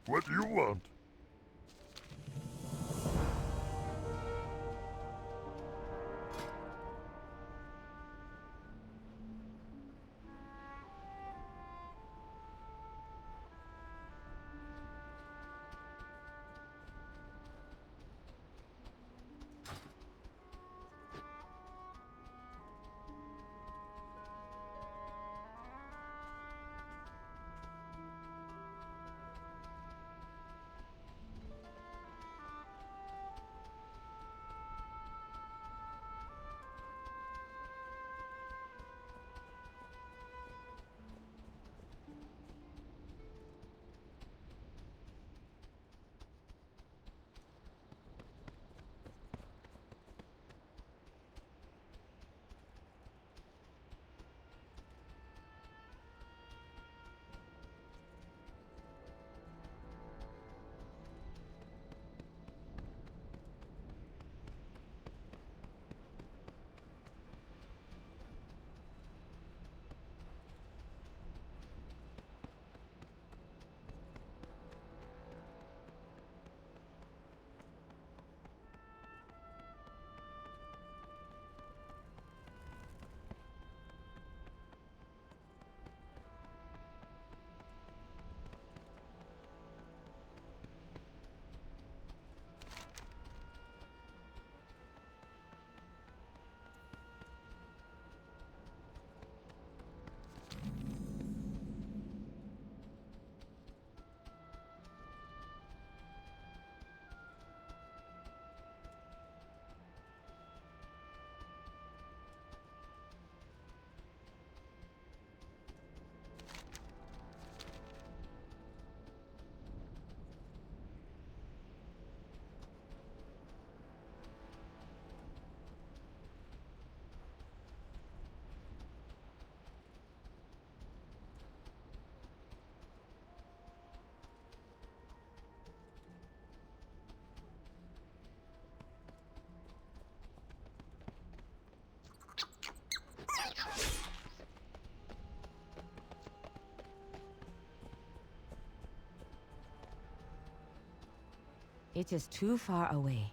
What do you want? It is too far away.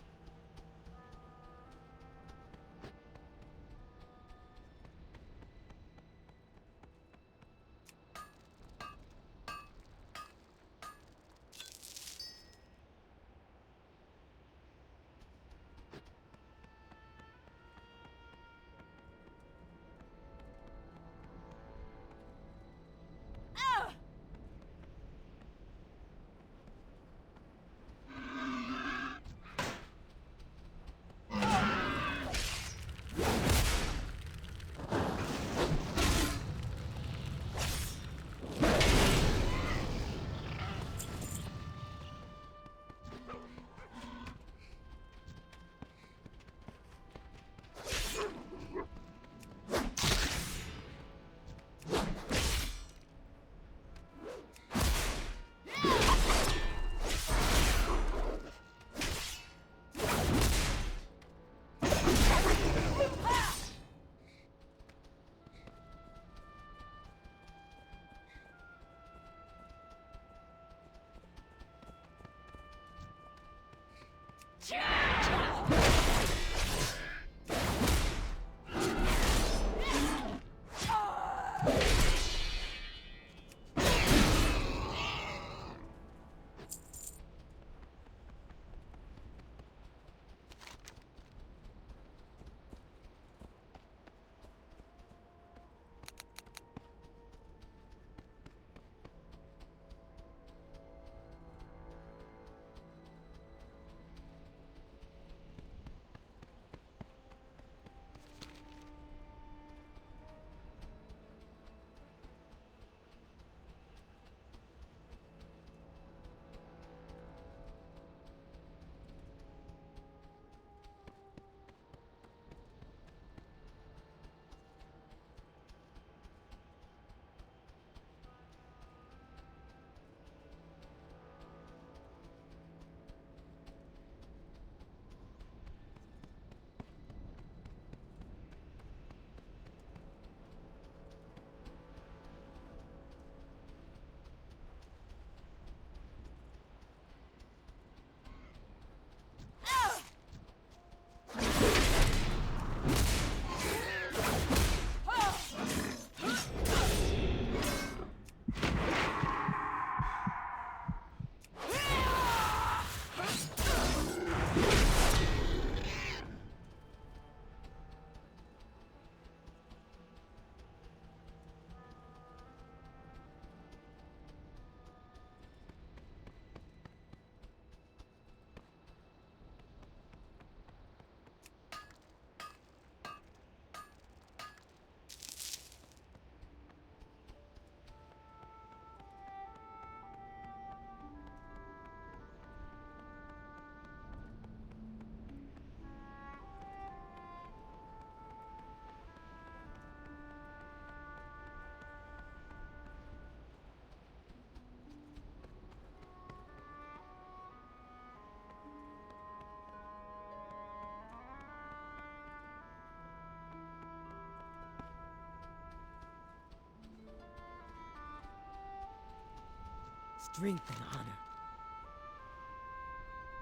Strength and honor.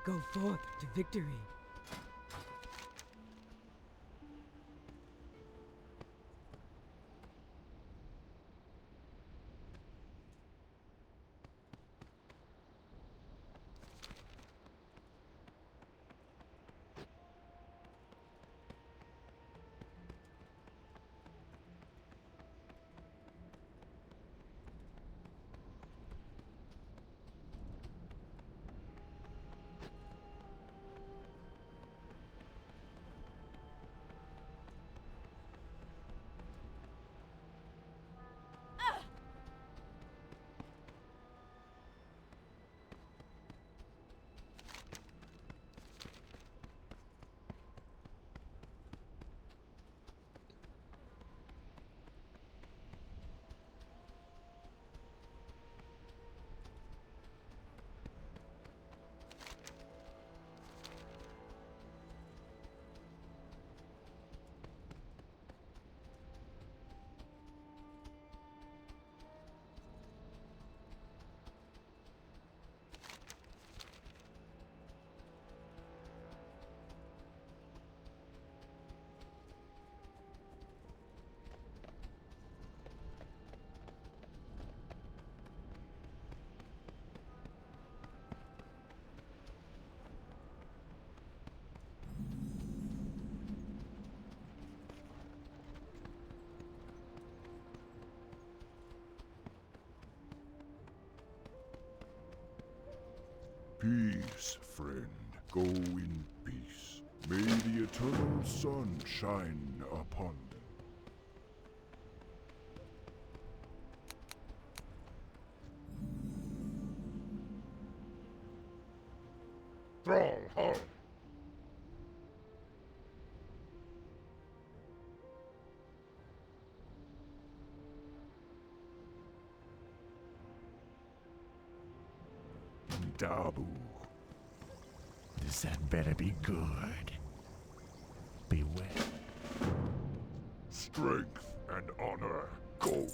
Go forth to victory. Peace, friend. Go in peace. May the eternal sun shine upon them. Stronghold. Dabu. This had better be good. Beware. Strength and honor. Go.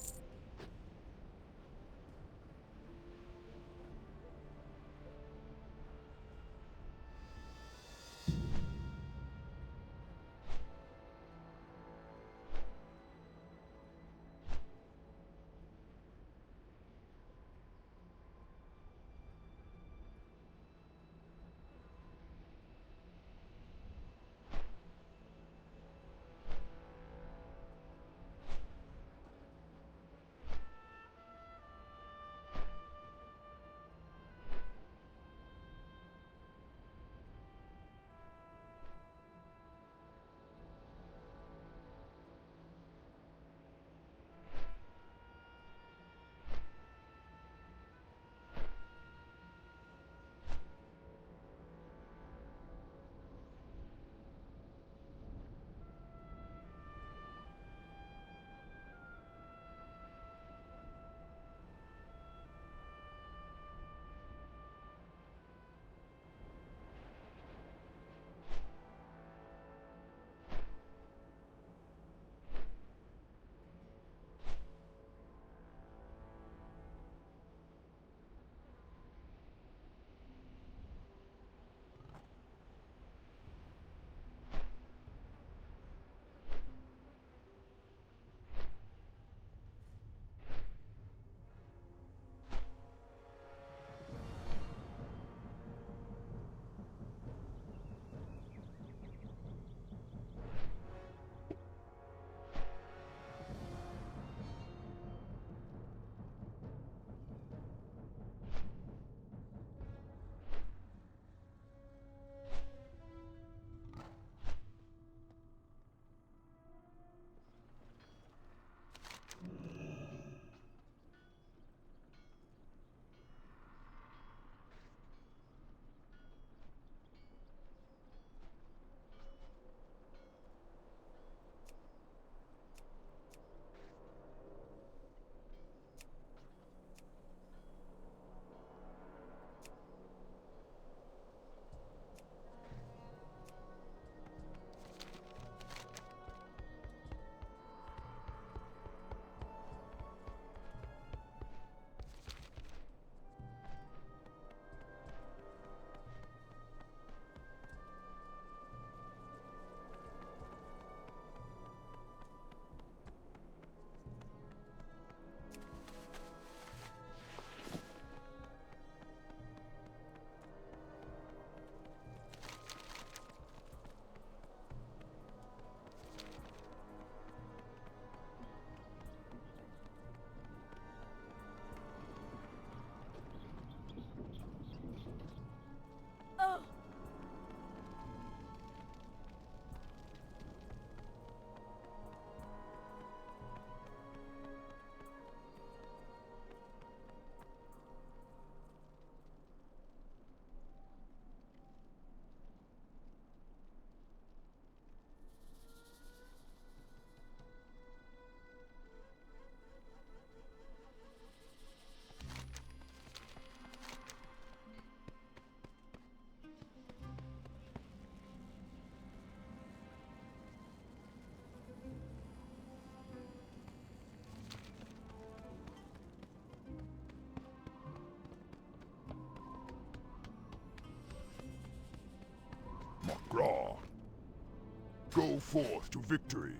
go forth to victory.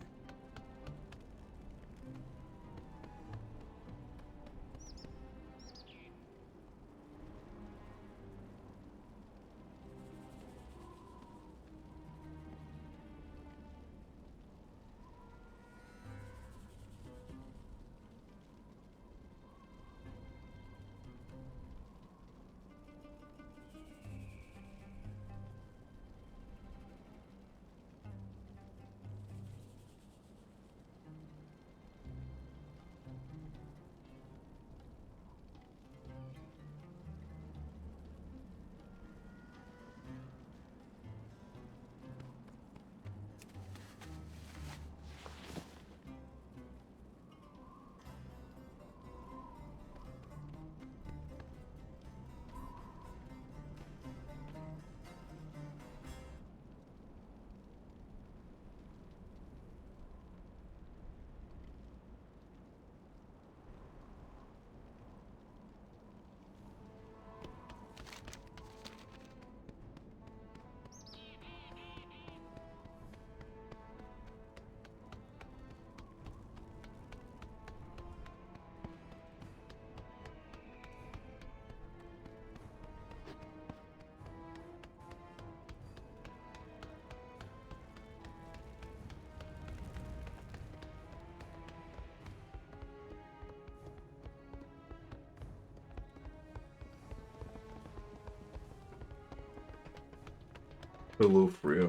Hello, Freya.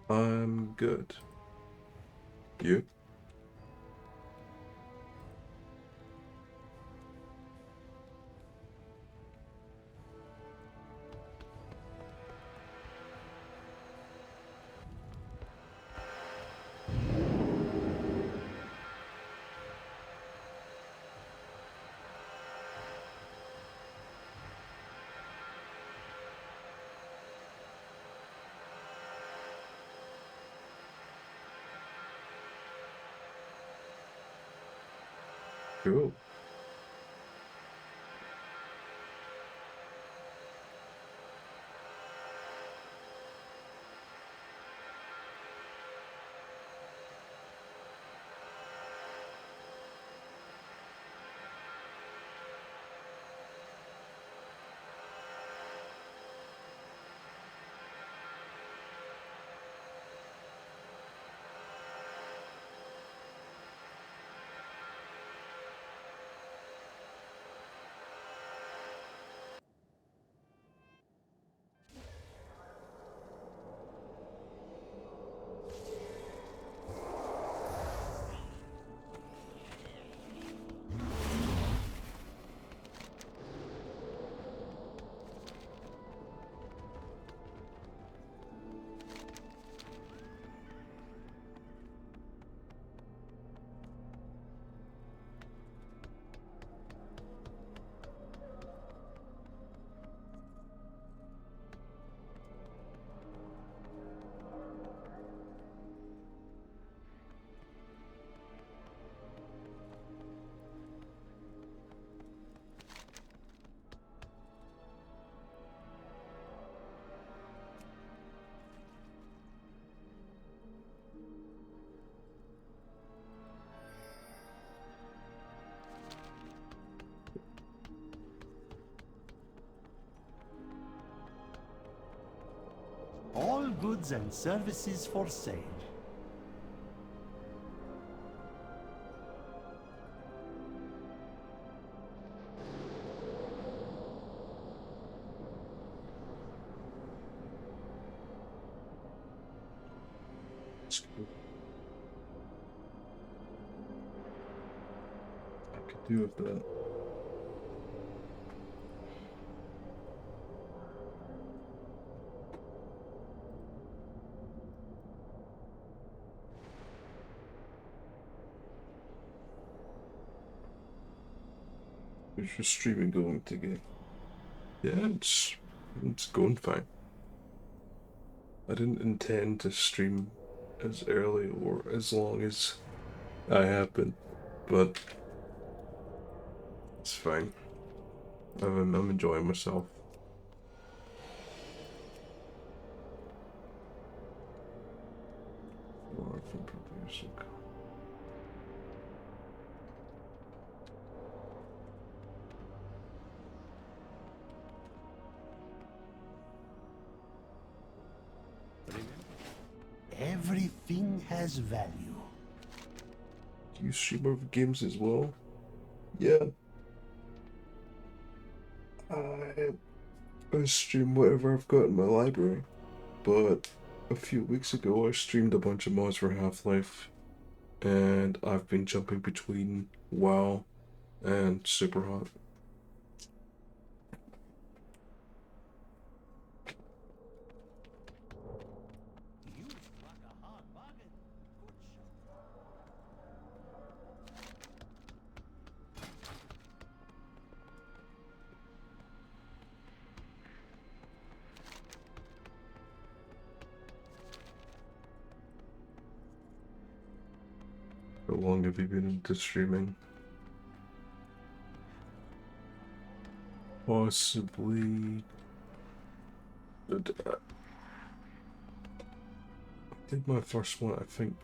I'm good. You? Cool. All goods and services for sale. I could do with that. Where's your streaming going to get? Yeah, it's going fine. I didn't intend to stream as early or as long as I have been, but it's fine. I'm enjoying myself. Everything has value. Do you stream over games as well? Yeah. I stream whatever I've got in my library, but a few weeks ago I streamed a bunch of mods for Half-Life, and I've been jumping between WoW and Superhot. How long have you been into streaming? Possibly. I did my first one, I think,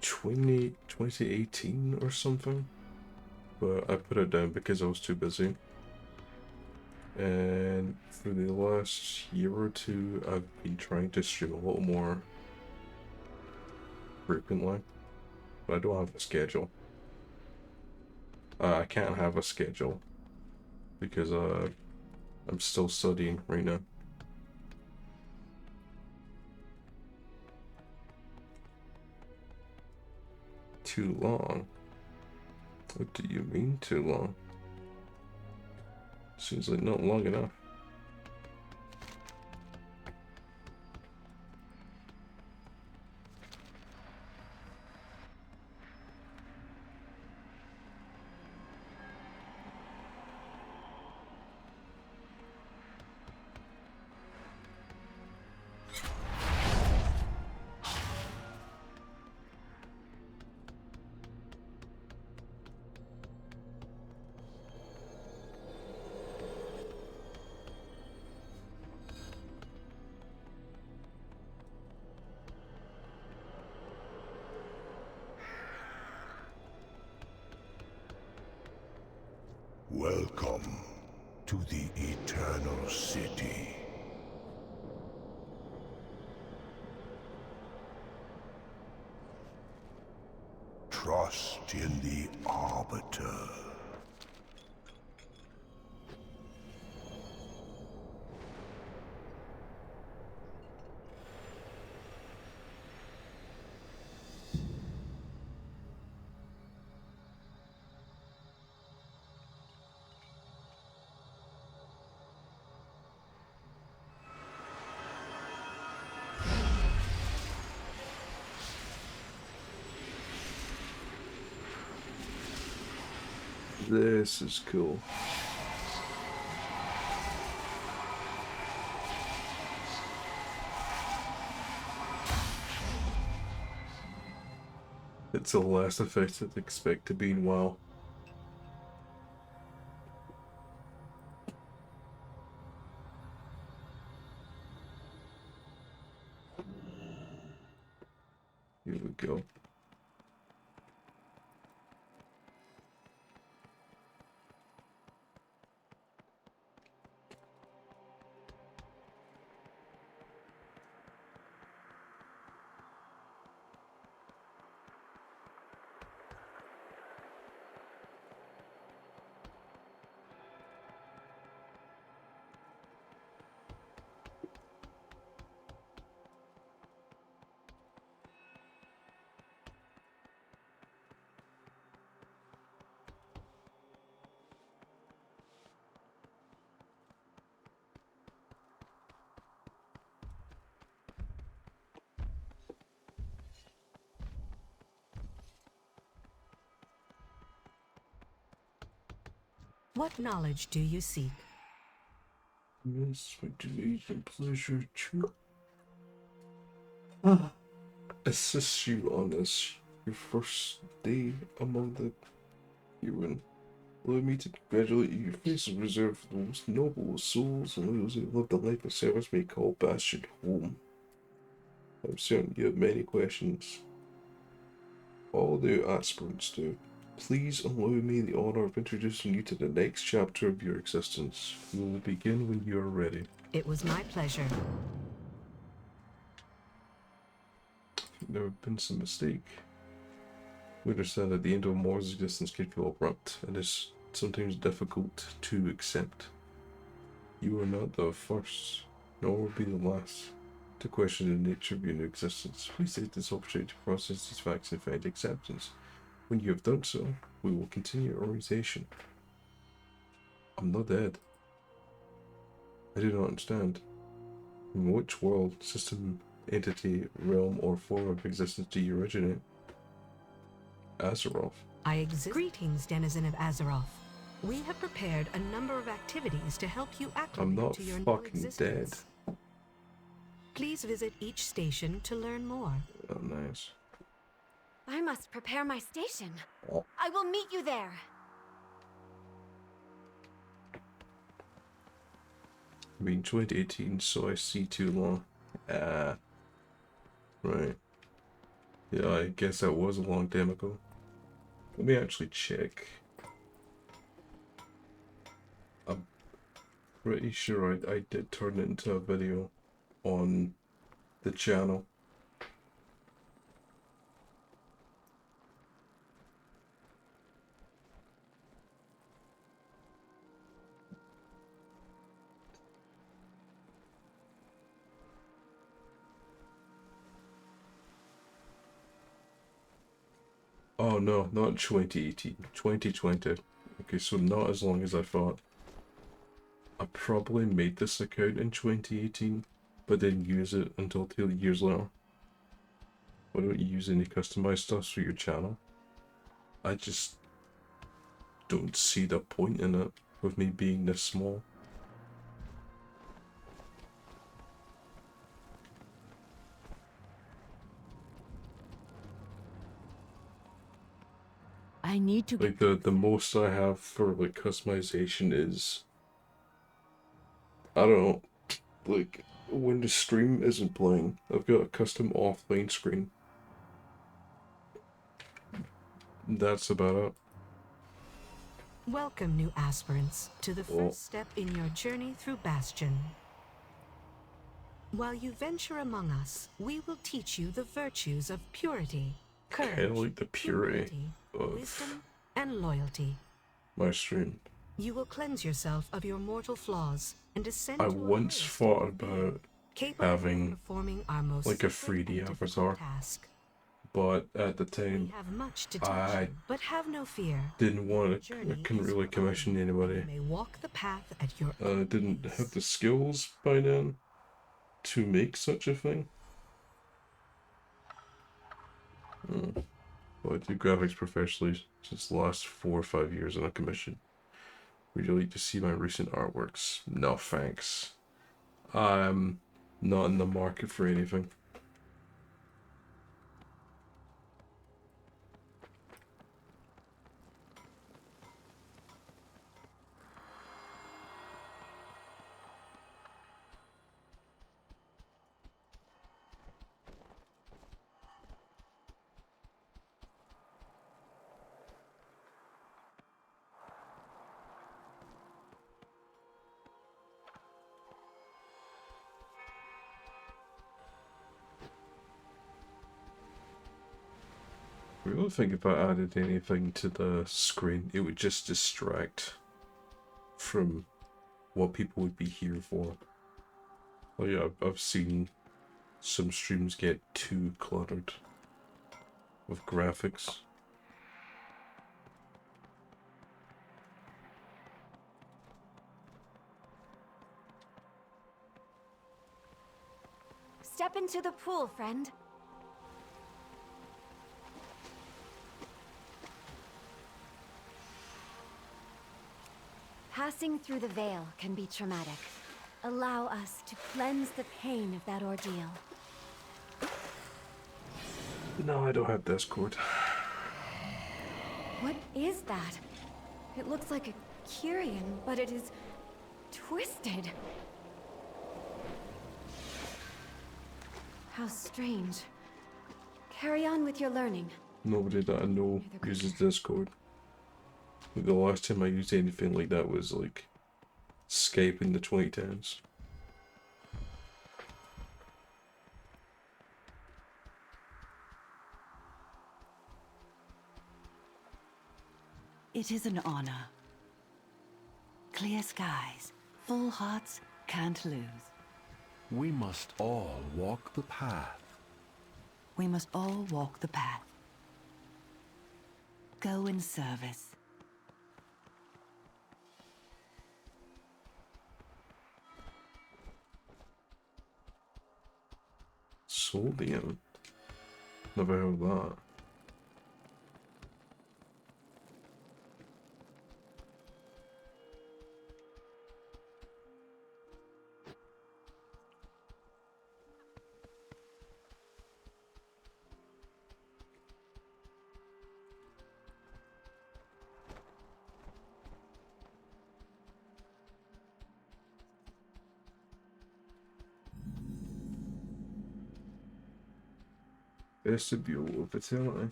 2018 or something, but I put it down because I was too busy. And for the last year or two, I've been trying to stream a little more frequently, but I don't have a schedule. I can't have a schedule because I'm still studying right now. Too long? What do you mean too long? Seems like not long enough. Welcome to the Eternal City. Trust in the Arbiter. This is cool. It's the last effect I'd expect to be in WoW. Here we go. What knowledge do you seek? Yes, my duty and pleasure to assist you on this, your first day among the human. Allow me to congratulate you. Your place is reserved for the most noble of souls and those who live the life of service may call Bastion home. I'm certain you have many questions. All the aspirants do. Please allow me the honor of introducing you to the next chapter of your existence. We will begin when you are ready. It was my pleasure. There have been some mistake. We understand that the end of Moore's existence can feel abrupt and is sometimes difficult to accept. You are not the first, nor will be the last, to question the nature of your new existence. Please take this opportunity to process these facts and find acceptance. When you have done so, we will continue our orientation. I'm not dead. I do not understand. In which world, system, entity, realm, or form of existence do you originate? Azeroth. I exist. Greetings, denizen of Azeroth. We have prepared a number of activities to help you acclimate to your new existence. Dead. Please visit each station to learn more. Oh, nice. I must prepare my station. I will meet you there. I mean, 2018, so I see too long. Right. Yeah, I guess that was a long time ago. Let me actually check. I'm pretty sure I did turn it into a video on the channel. Oh no, not 2018, 2020. Okay, so not as long as I thought. I probably made this account in 2018, but didn't use it until 2 years later. Why don't you use any customized stuff for your channel? I just don't see the point in it with me being this small. I need to like the most I have for like customization is, I don't know, like when the stream isn't playing, I've got a custom offline screen. That's about it. Welcome, new aspirants, to the first step in your journey through Bastion. While you venture among us, we will teach you the virtues of purity, courage, kind of like the purity of wisdom, and loyalty. My stream. You will cleanse yourself of your mortal flaws and descend I to once thought about having like a 3D avatar, but at the time I but have no fear. didn't want to, I couldn't really commission anybody. You may walk the path at your I didn't have the skills by then to make such a thing. Well, I do graphics professionally since the last 4 or 5 years on a commission. Would you like to see my recent artworks? No thanks. I'm not in the market for anything. I really think if I added anything to the screen, it would just distract from what people would be here for. Oh yeah, I've seen some streams get too cluttered with graphics. Step into the pool, friend. Passing through the veil can be traumatic. Allow us to cleanse the pain of that ordeal. No, I don't have Discord. What is that? It looks like a Kyrian, but it is twisted. How strange. Carry on with your learning. Nobody that I know uses Discord. The last time I used anything like that was like Skype in the 2010s. It is an honor. Clear skies, full hearts can't lose. We must all walk the path. We must all walk the path. Go in service. Soldium. Never heard of that. Vestibule of Vitality.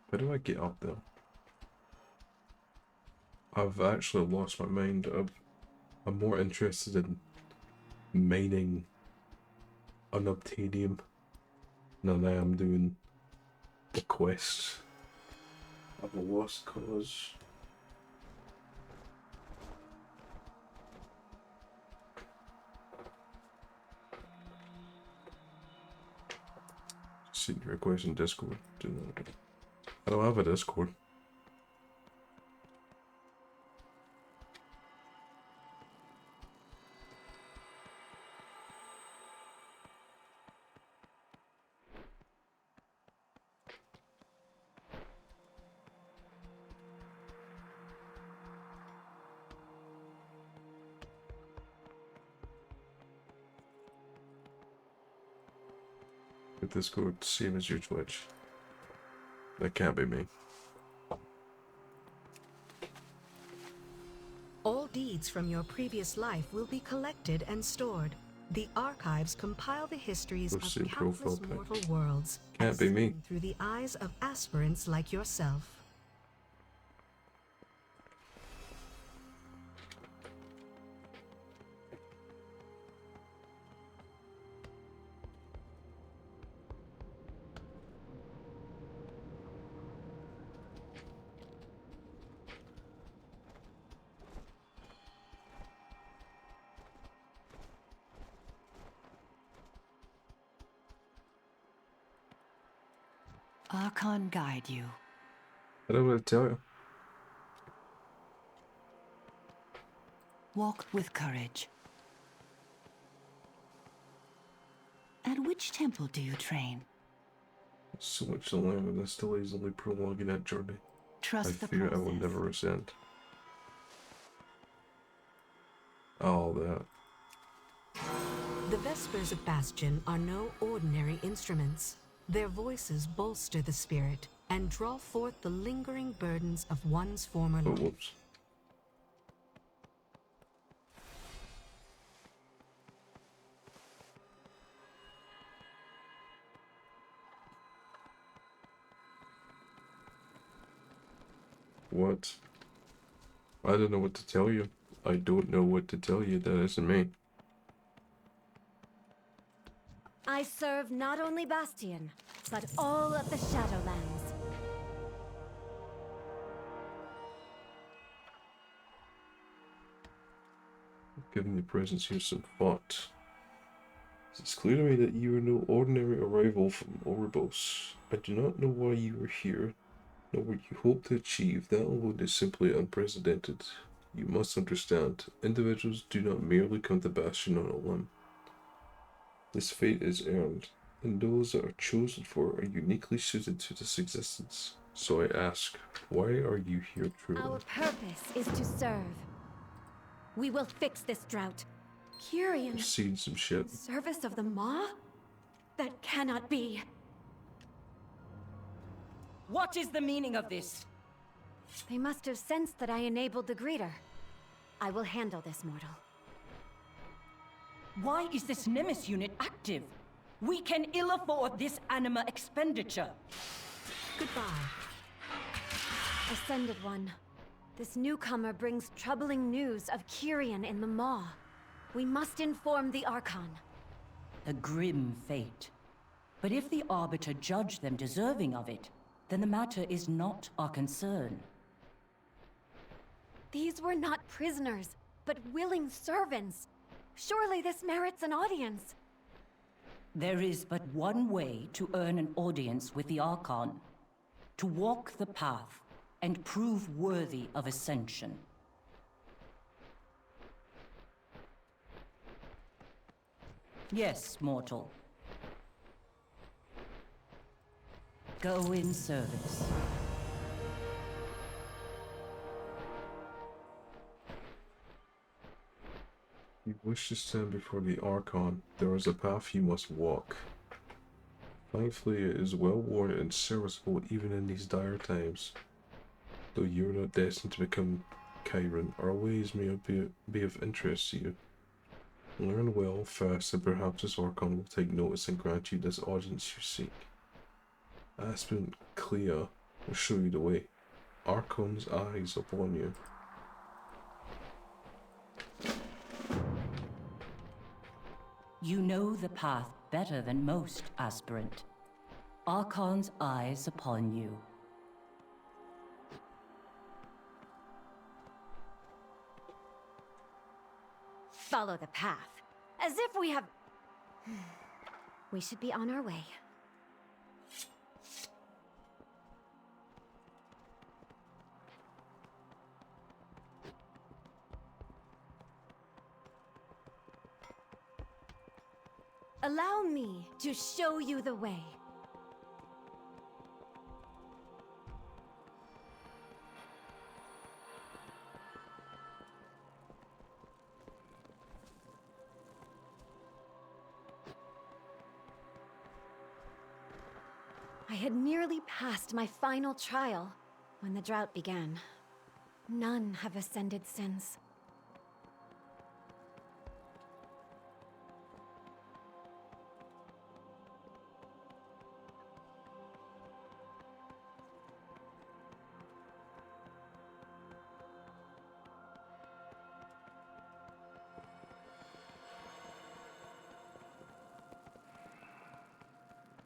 How do I get up there? I've actually lost my mind. I'm more interested in mining unobtainium than I am doing the quest of a lost cause. Send your request in Discord. Do that. I don't have a Discord. Discord, same as your Twitch. That can't be me. All deeds from your previous life will be collected and stored. The archives compile the histories of countless mortal worlds. Can't be me. Through the eyes of aspirants like yourself. Archon guide you. I don't want to tell you. Walk with courage. At which temple do you train? So much to learn, and I still easily prolonging that journey. Trust the fear process. I will never ascend. All that. The Vespers of Bastion are no ordinary instruments. Their voices bolster the spirit and draw forth the lingering burdens of one's former life. Whoops. What? I don't know what to tell you. I don't know what to tell you. That isn't me. I serve not only Bastion, but all of the Shadowlands. Giving your presence here some thought. It's clear to me that you are no ordinary arrival from Oribos. I do not know why you are here, nor what you hope to achieve. That alone is simply unprecedented. You must understand, individuals do not merely come to Bastion on a whim. This fate is earned, and those that are chosen for are uniquely suited to this existence. So I ask, why are you here truly? Our purpose is to serve. We will fix this drought. Kyrian, Seen some shit. service of the Maw? That cannot be. What is the meaning of this? They must have sensed that I enabled the greeter. I will handle this, mortal. Why is this Nemesis unit active? We can ill afford this anima expenditure. Goodbye. Ascended One. This newcomer brings troubling news of Kyrian in the Maw. We must inform the Archon. A grim fate. But if the Arbiter judge them deserving of it, then the matter is not our concern. These were not prisoners, but willing servants. Surely this merits an audience. There is but one way to earn an audience with the Archon. To walk the path and prove worthy of ascension. Yes, mortal. Go in service. You wish to stand before the Archon, there is a path you must walk. Thankfully, it is well worn and serviceable even in these dire times. Though you are not destined to become Chiron, our ways may be of interest to you. Learn well, fast, and perhaps this Archon will take notice and grant you this audience you seek. Aspen Clea will show you the way. Archon's eyes upon you. You know the path better than most, aspirant. Archon's eyes upon you. Follow the path. As if we have... We should be on our way. Allow me to show you the way. I had nearly passed my final trial when the drought began. None have ascended since.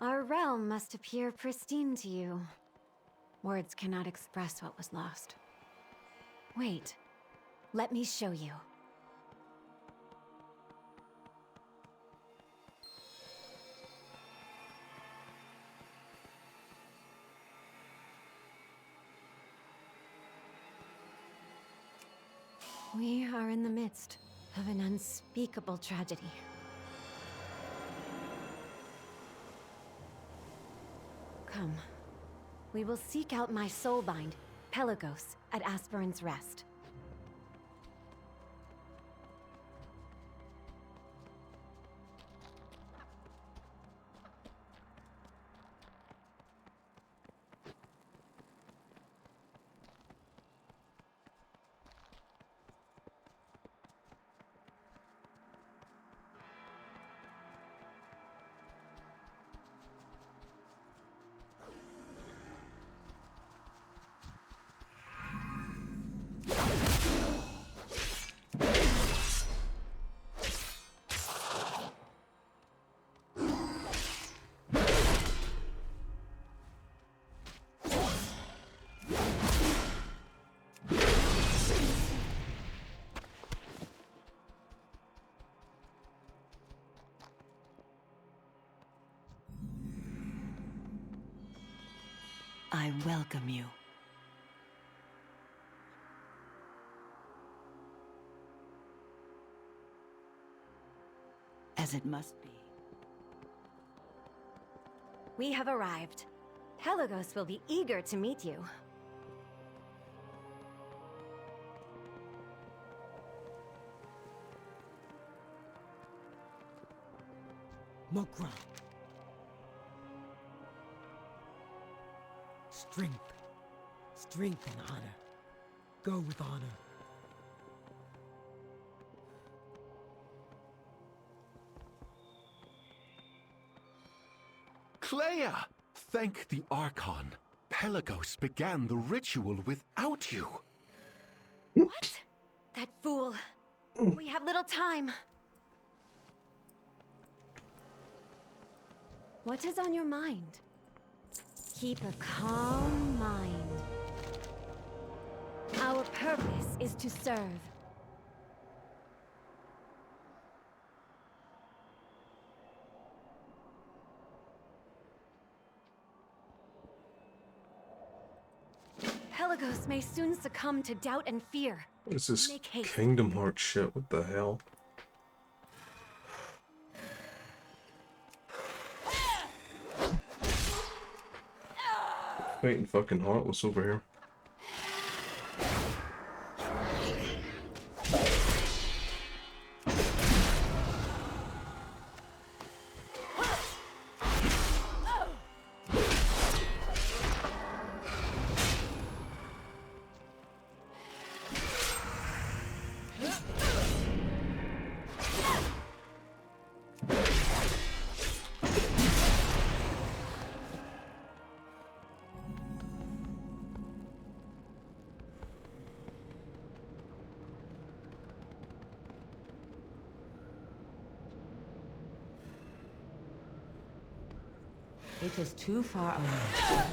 Our realm must appear pristine to you. Words cannot express what was lost. Wait, let me show you. We are in the midst of an unspeakable tragedy. Come. We will seek out my soulbind, Pelagos, at Aspirin's Rest. I welcome you. As it must be. We have arrived. Pelagos will be eager to meet you. Mokra. Strength. Strength and honor. Go with honor. Clea! Thank the Archon. Pelagos began the ritual without you. What? That fool. We have little time. What is on your mind? Keep a calm mind. Our purpose is to serve. Pelagos may soon succumb to doubt and fear. What is this Make haste. Kingdom Hearts shit? What the hell? Fate and fucking Heartless over here. It is too far away.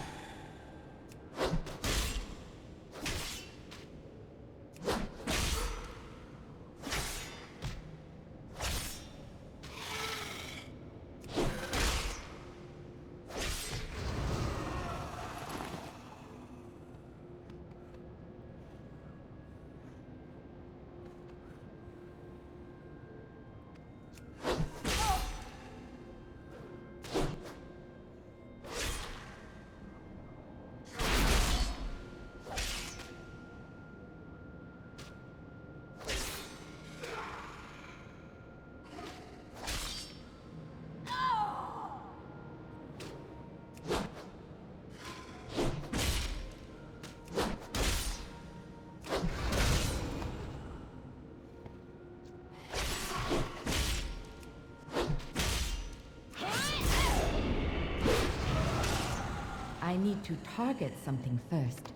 I need to target something first.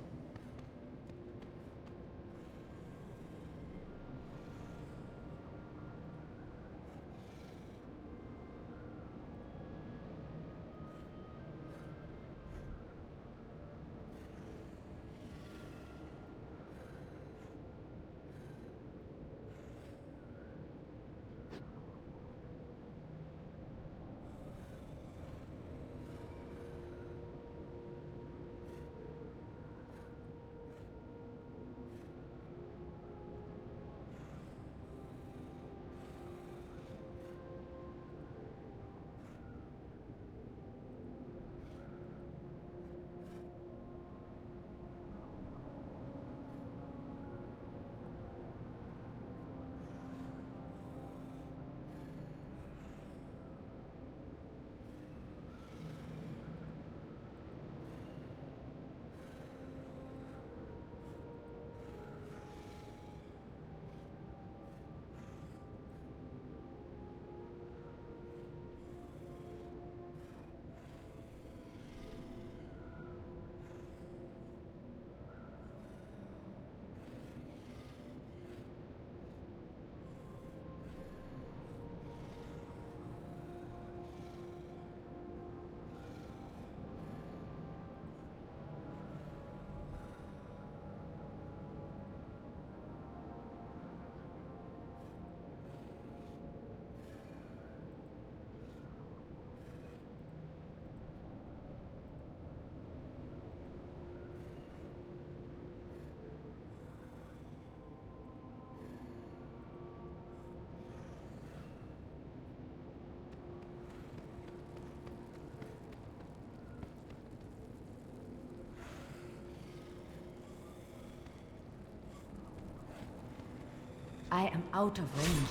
I am out of range.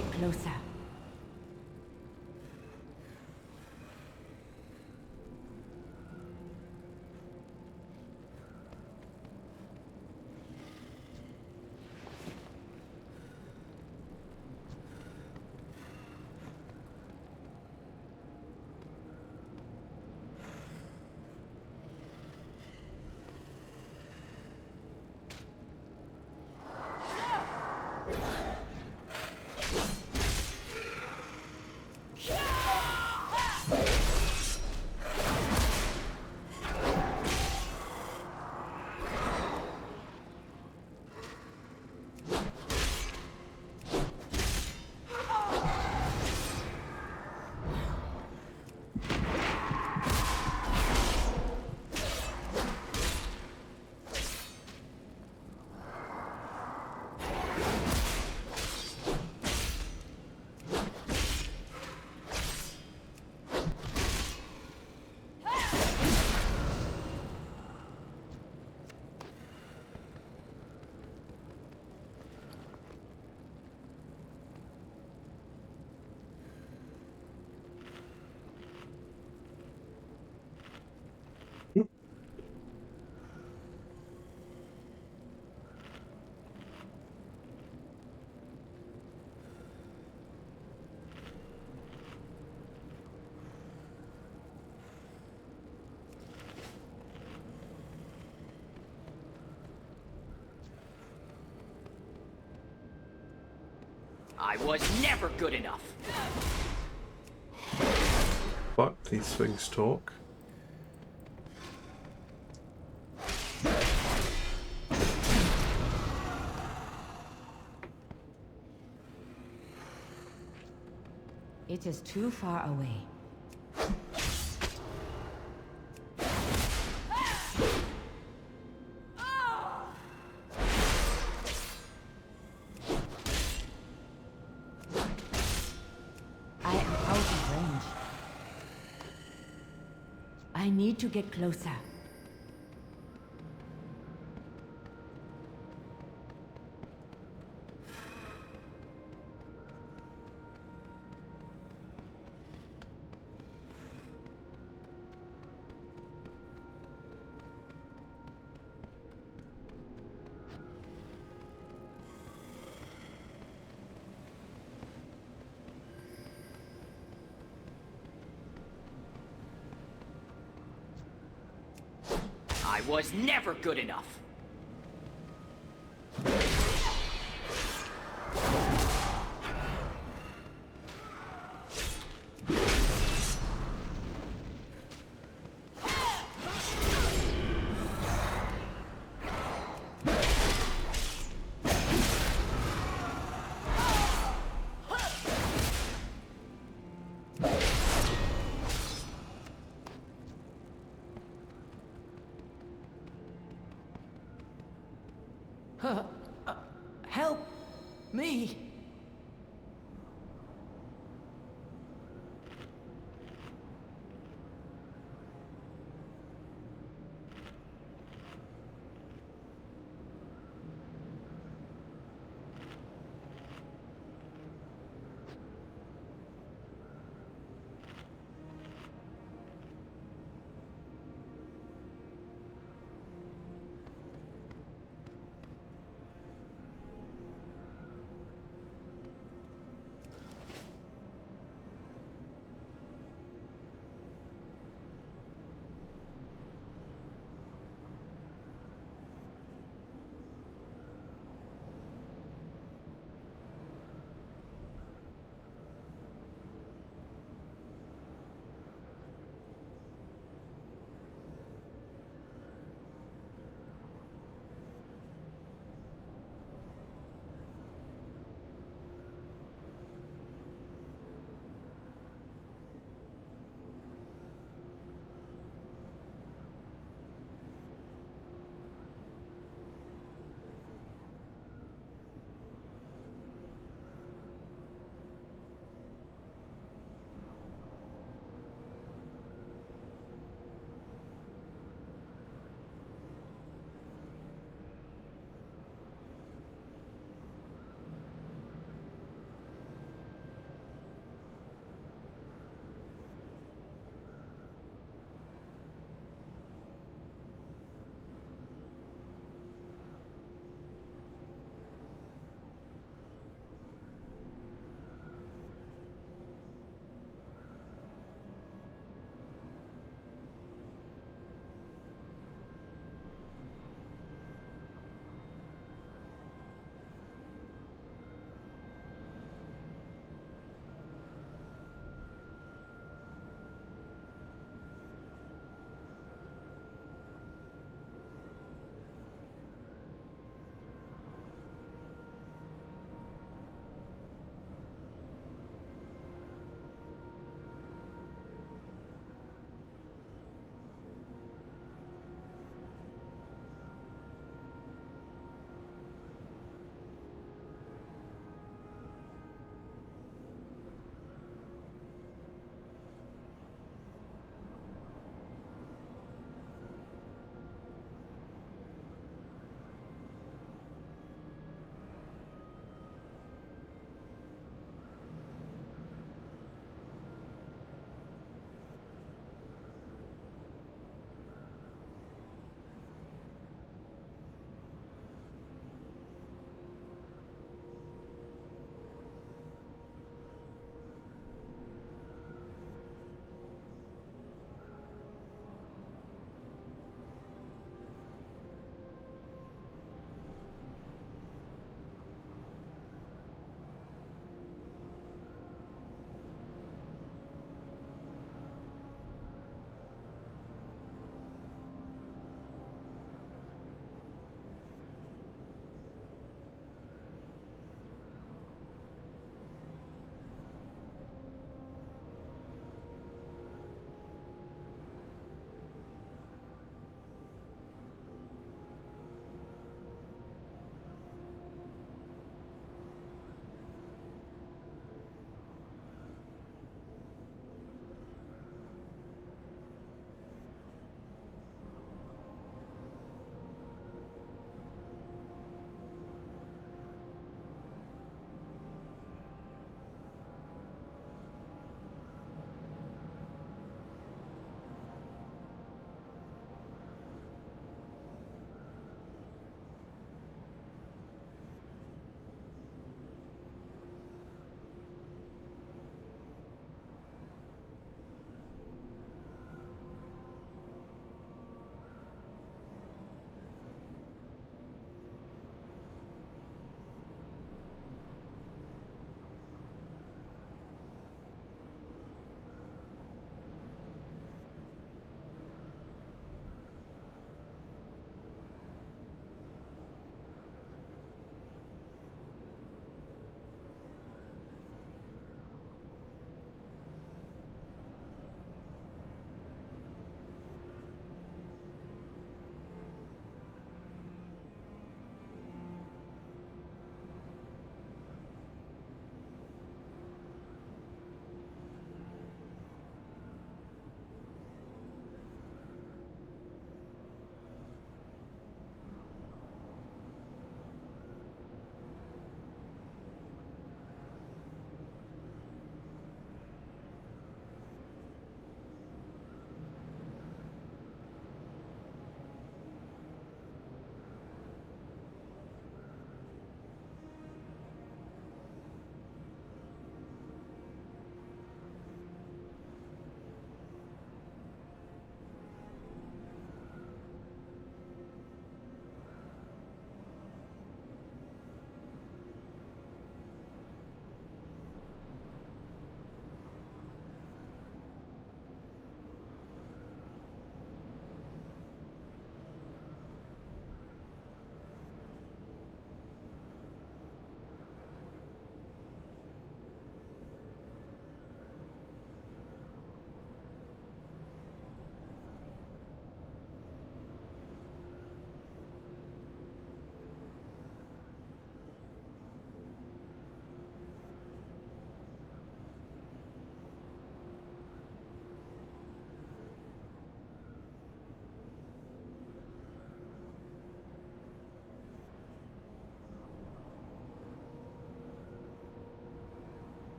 get closer. I was never good enough. But these things talk. It is too far away. I am out of range. I need to get closer. I was never good enough. Help me!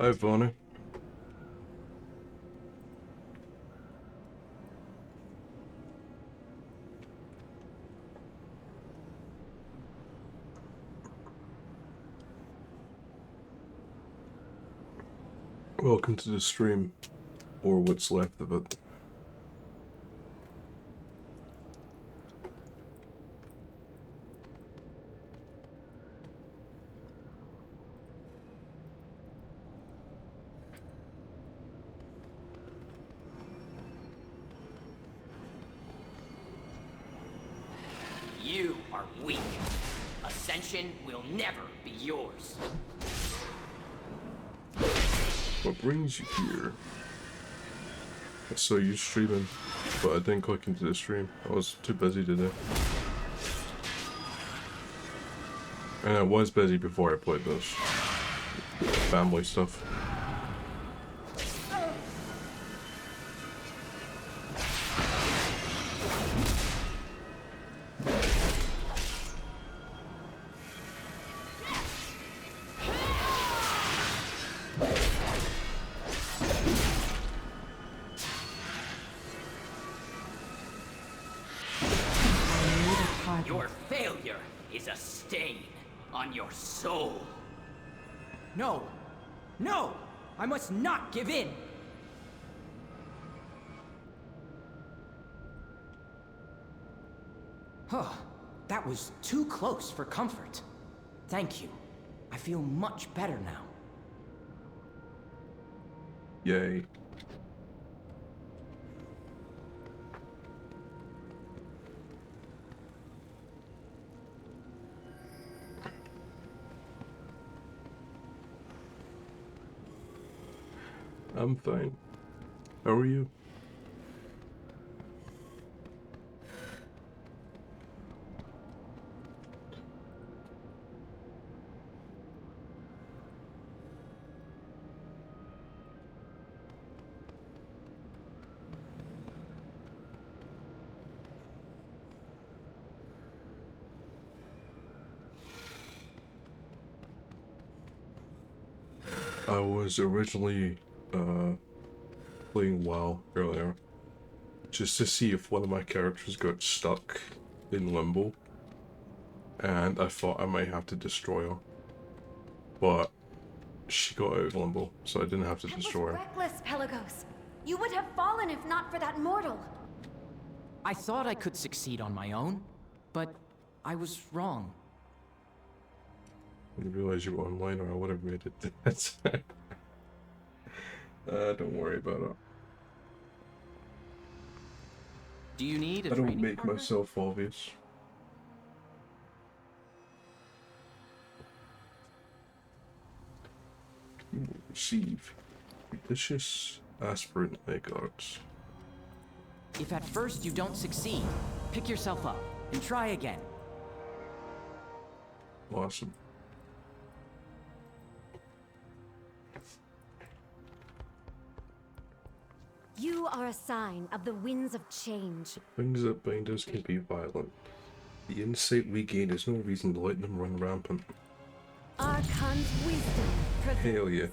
Hi, Bonnie. Welcome to the stream, or what's left of it. You are weak. Ascension will never be yours. What brings you here? I saw you streaming, but I didn't click into the stream. I was too busy today. And I was busy before I played this. Family stuff. Your failure is a stain on your soul. No! No! I must not give in! Huh. That was too close for comfort. Thank you. I feel much better now. Yay. I'm fine. How are you? I was originally playing WoW earlier just to see if one of my characters got stuck in limbo, and I thought I might have to destroy her, but she got out of limbo, so I didn't have to destroy her. Reckless, Pelagos. You would have fallen if not for that mortal. I thought I could succeed on my own, but I was wrong. I didn't realize you were online, or I would have made it. That's don't worry about it. Do you need a I don't training make partner? myself obvious. You will receive delicious aspirant egg arts. If at first you don't succeed, pick yourself up and try again. Awesome. You are a sign of the winds of change. Things that bind us can be violent. The insight we gain is no reason to let them run rampant. Archon's wisdom. Hell yeah.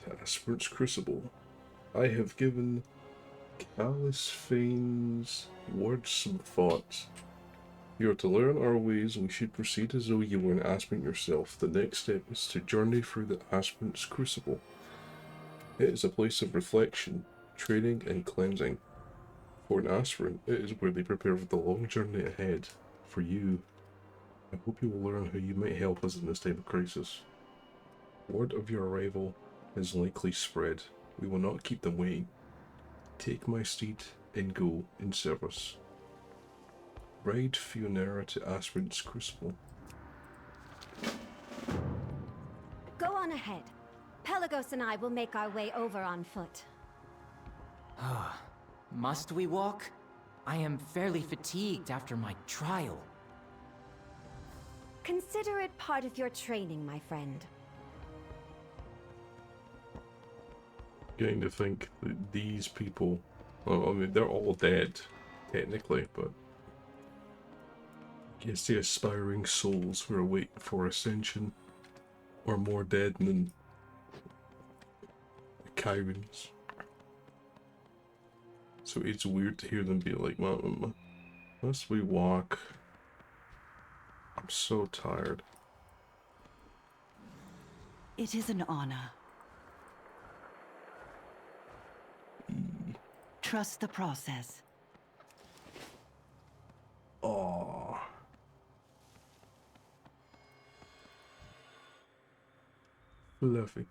The Aspirant's Crucible. I have given Callous Fane's words some thought. You are to learn our ways, and we should proceed as though you were an aspirant yourself. The next step is to journey through the Aspirant's Crucible. It is a place of reflection, training, and cleansing. For an aspirant, it is where they prepare for the long journey ahead. For you, I hope you will learn how you might help us in this time of crisis. Word of your arrival is likely spread. We will not keep them waiting. Take my steed and go in service. Ride Fionera to Aspirant's Crucible. Go on ahead. Pelagos and I will make our way over on foot. Must we walk? I am fairly fatigued after my trial. Consider it part of your training, my friend. Getting to think that these people, well, I mean, they're all dead, technically, but I guess the aspiring souls who are waiting for ascension are more dead than the Kyrens. So it's weird to hear them be like, must we walk? I'm so tired. It is an honor. Trust the process. Oh. Fluffy.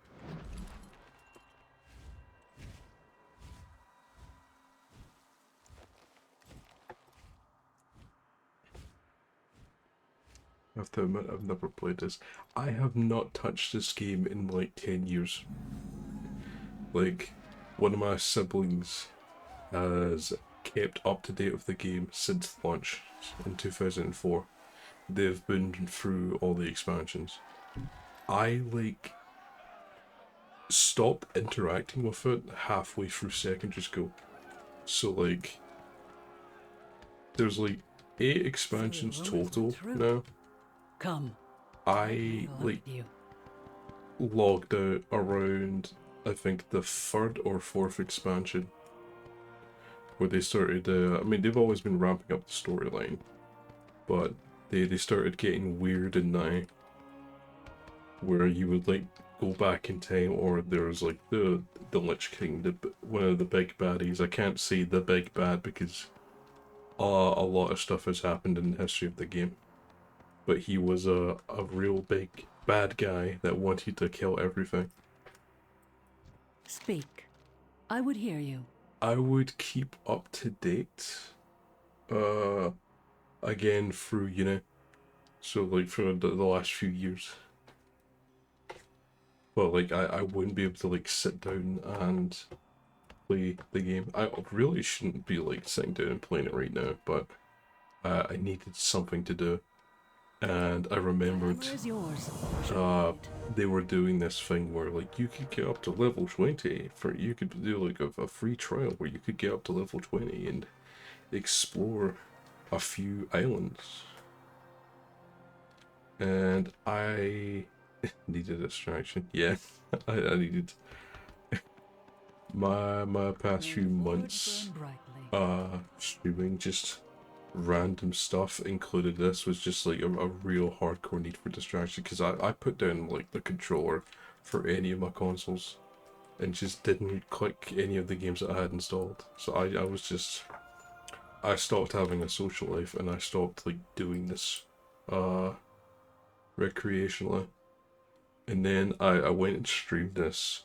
I have to admit, I've never played this. I have not touched this game in like 10 years. Like, one of my siblings has kept up to date with the game since launch in 2004. They've been through all the expansions. I, like, stopped interacting with it halfway through secondary school. So, like, there's like 8 expansions total now. Come. I, like, logged out around, I think, the 3rd or 4th expansion, where they started, I mean, they've always been ramping up the storyline, but they started getting weird in now, where you would, like, go back in time, or there's, like, the Lich King, one of the big baddies. I can't say the big bad, because a lot of stuff has happened in the history of the game. But he was a real big bad guy that wanted to kill everything. Speak. I would hear you. I would keep up to date, again through, you know, so like for the last few years. But like I wouldn't be able to like sit down and play the game. I really shouldn't be like sitting down and playing it right now, but I needed something to do. And I remembered they were doing this thing where like you could get up to level 20 for, you could do like a free trial where you could get up to level 20 and explore a few islands. And I needed a distraction. Yeah, I needed my past few months streaming just random stuff, included this, was just like a real hardcore need for distraction, because I put down like the controller for any of my consoles and just didn't click any of the games that I had installed. So I stopped having a social life, and I stopped like doing this recreationally. And then I went and streamed this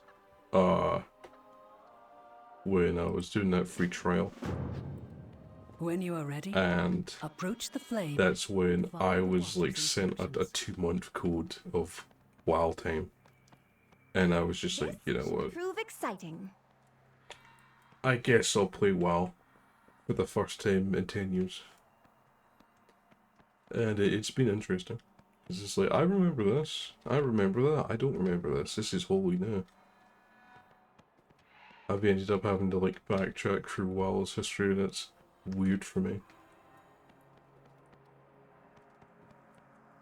when I was doing that free trial. When you are ready, and approach the flame. That's when I was like sent a 2-month code of WoW time, and I was just like, you know what? Prove exciting. I guess I'll play WoW for the first time in 10 years, and it's been interesting. It's just like, I remember this, I remember that, I don't remember this. This is wholly new. I've ended up having to like backtrack through WoW's history, and it's weird for me.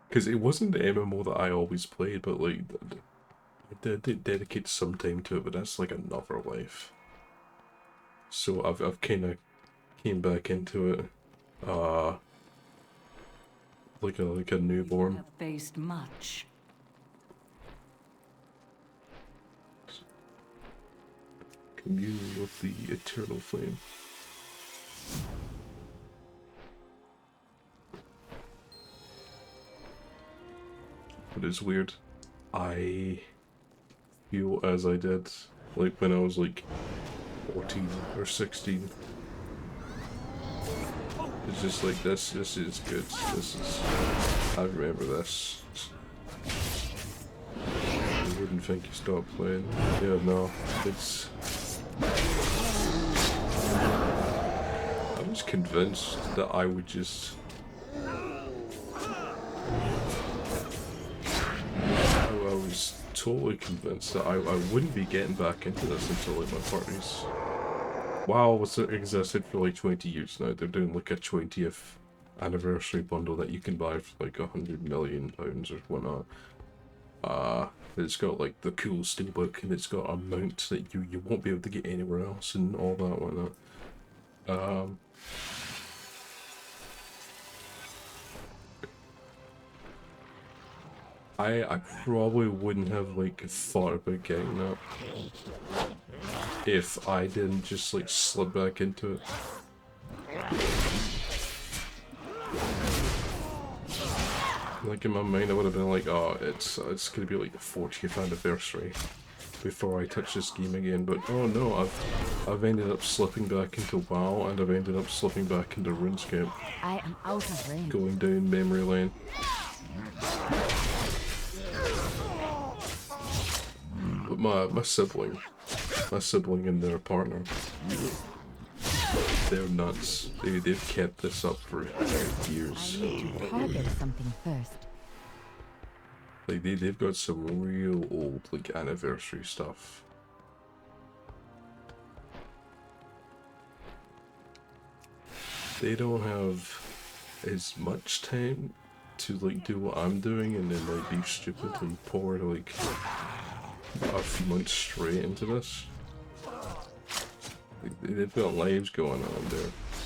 Because it wasn't the MMO that I always played, but like, I did dedicate some time to it, but that's like another life. So I've kind of came back into it, like a newborn. You have faced much. Communing with the eternal flame. But it's weird. I feel as I did like when I was like 14 or 16. It's just like this is good. I remember this. I wouldn't think you stopped playing. Yeah, no, it's... I was convinced that I would just... I was totally convinced that I wouldn't be getting back into this until like my 40s. WoW was existed for like 20 years now. They're doing like a 20th anniversary bundle that you can buy for like £100 million or whatnot. It's got like the cool steelbook, and it's got a mount that you won't be able to get anywhere else, and all that whatnot. I probably wouldn't have like thought about getting that if I didn't just like slip back into it. Like in my mind I would have been like, oh, it's gonna be like the 40th anniversary before I touch this game again, but oh no, I've ended up slipping back into WoW, and I've ended up slipping back into RuneScape. I am out of range. Going down memory lane. But my sibling and their partner, they're nuts. They've kept this up for years. I need to target something first. Like they've got some real old like anniversary stuff. They don't have as much time to like do what I'm doing and then like be stupid and pour like a few months straight into this. Like, they've got lives going on.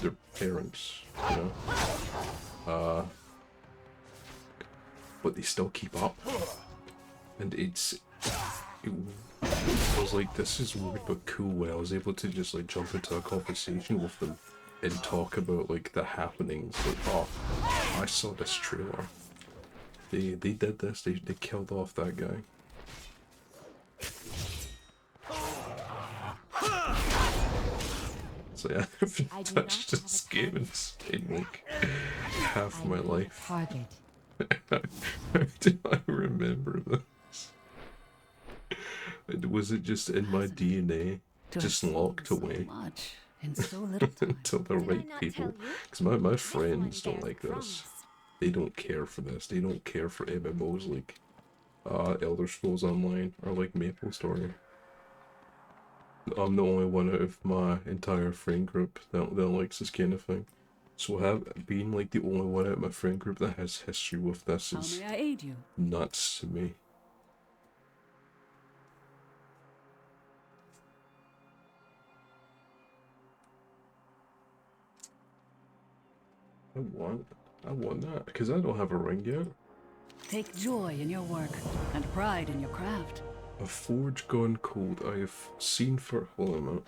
They're parents, you know. But they still keep up, and it was like, this is weird but cool. Where I was able to just like jump into a conversation with them and talk about like the happenings. Like, oh, I saw this trailer. They did this. They killed off that guy. So yeah, I haven't touched this game in like half my life. Target. How do I remember this? Was it just in my DNA, just locked away until the right people? Because my friends don't like this. They don't care for this. They don't care for MMOs like Elder Scrolls Online or like MapleStory. I'm the only one out of my entire friend group that likes this kind of thing. So being like the only one out of my friend group that has history with this is How may I aid you? nuts to me. I want that because I don't have a ring yet. Take joy in your work and pride in your craft. A forge gone cold. I have seen for. Hold on a minute.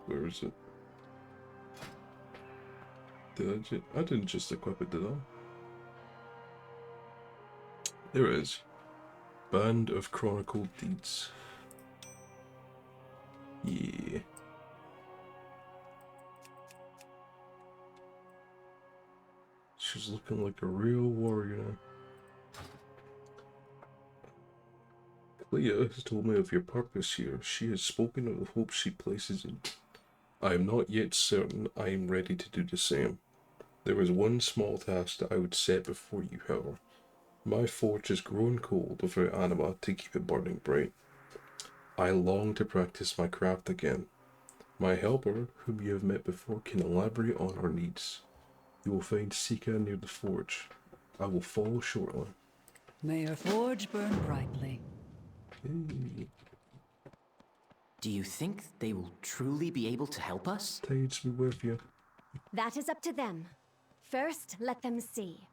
Where is it? I didn't just equip it, did I? There it is. Band of Chronicled Deeds. Yeah. She's looking like a real warrior now. Leah has told me of your purpose here. She has spoken of the hope she places in. I am not yet certain I am ready to do the same. There is one small task that I would set before you, however. My forge has grown cold without anima to keep it burning bright. I long to practice my craft again. My helper, whom you have met before, can elaborate on her needs. You will find Sika near the forge. I will follow shortly. May your forge burn brightly. Hey. Do you think they will truly be able to help us? Tides be with you. That is up to them. First, let them see.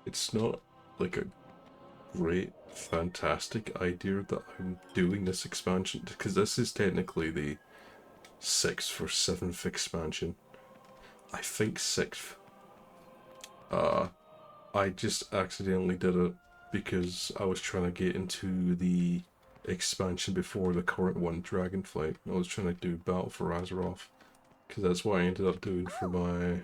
It's not like a great, fantastic idea that I'm doing this expansion, because this is technically the 6th or 7th expansion. I think 6th. I just accidentally did it because I was trying to get into the expansion before the current one, Dragonflight. I was trying to do Battle for Azeroth, because that's what I ended up doing for my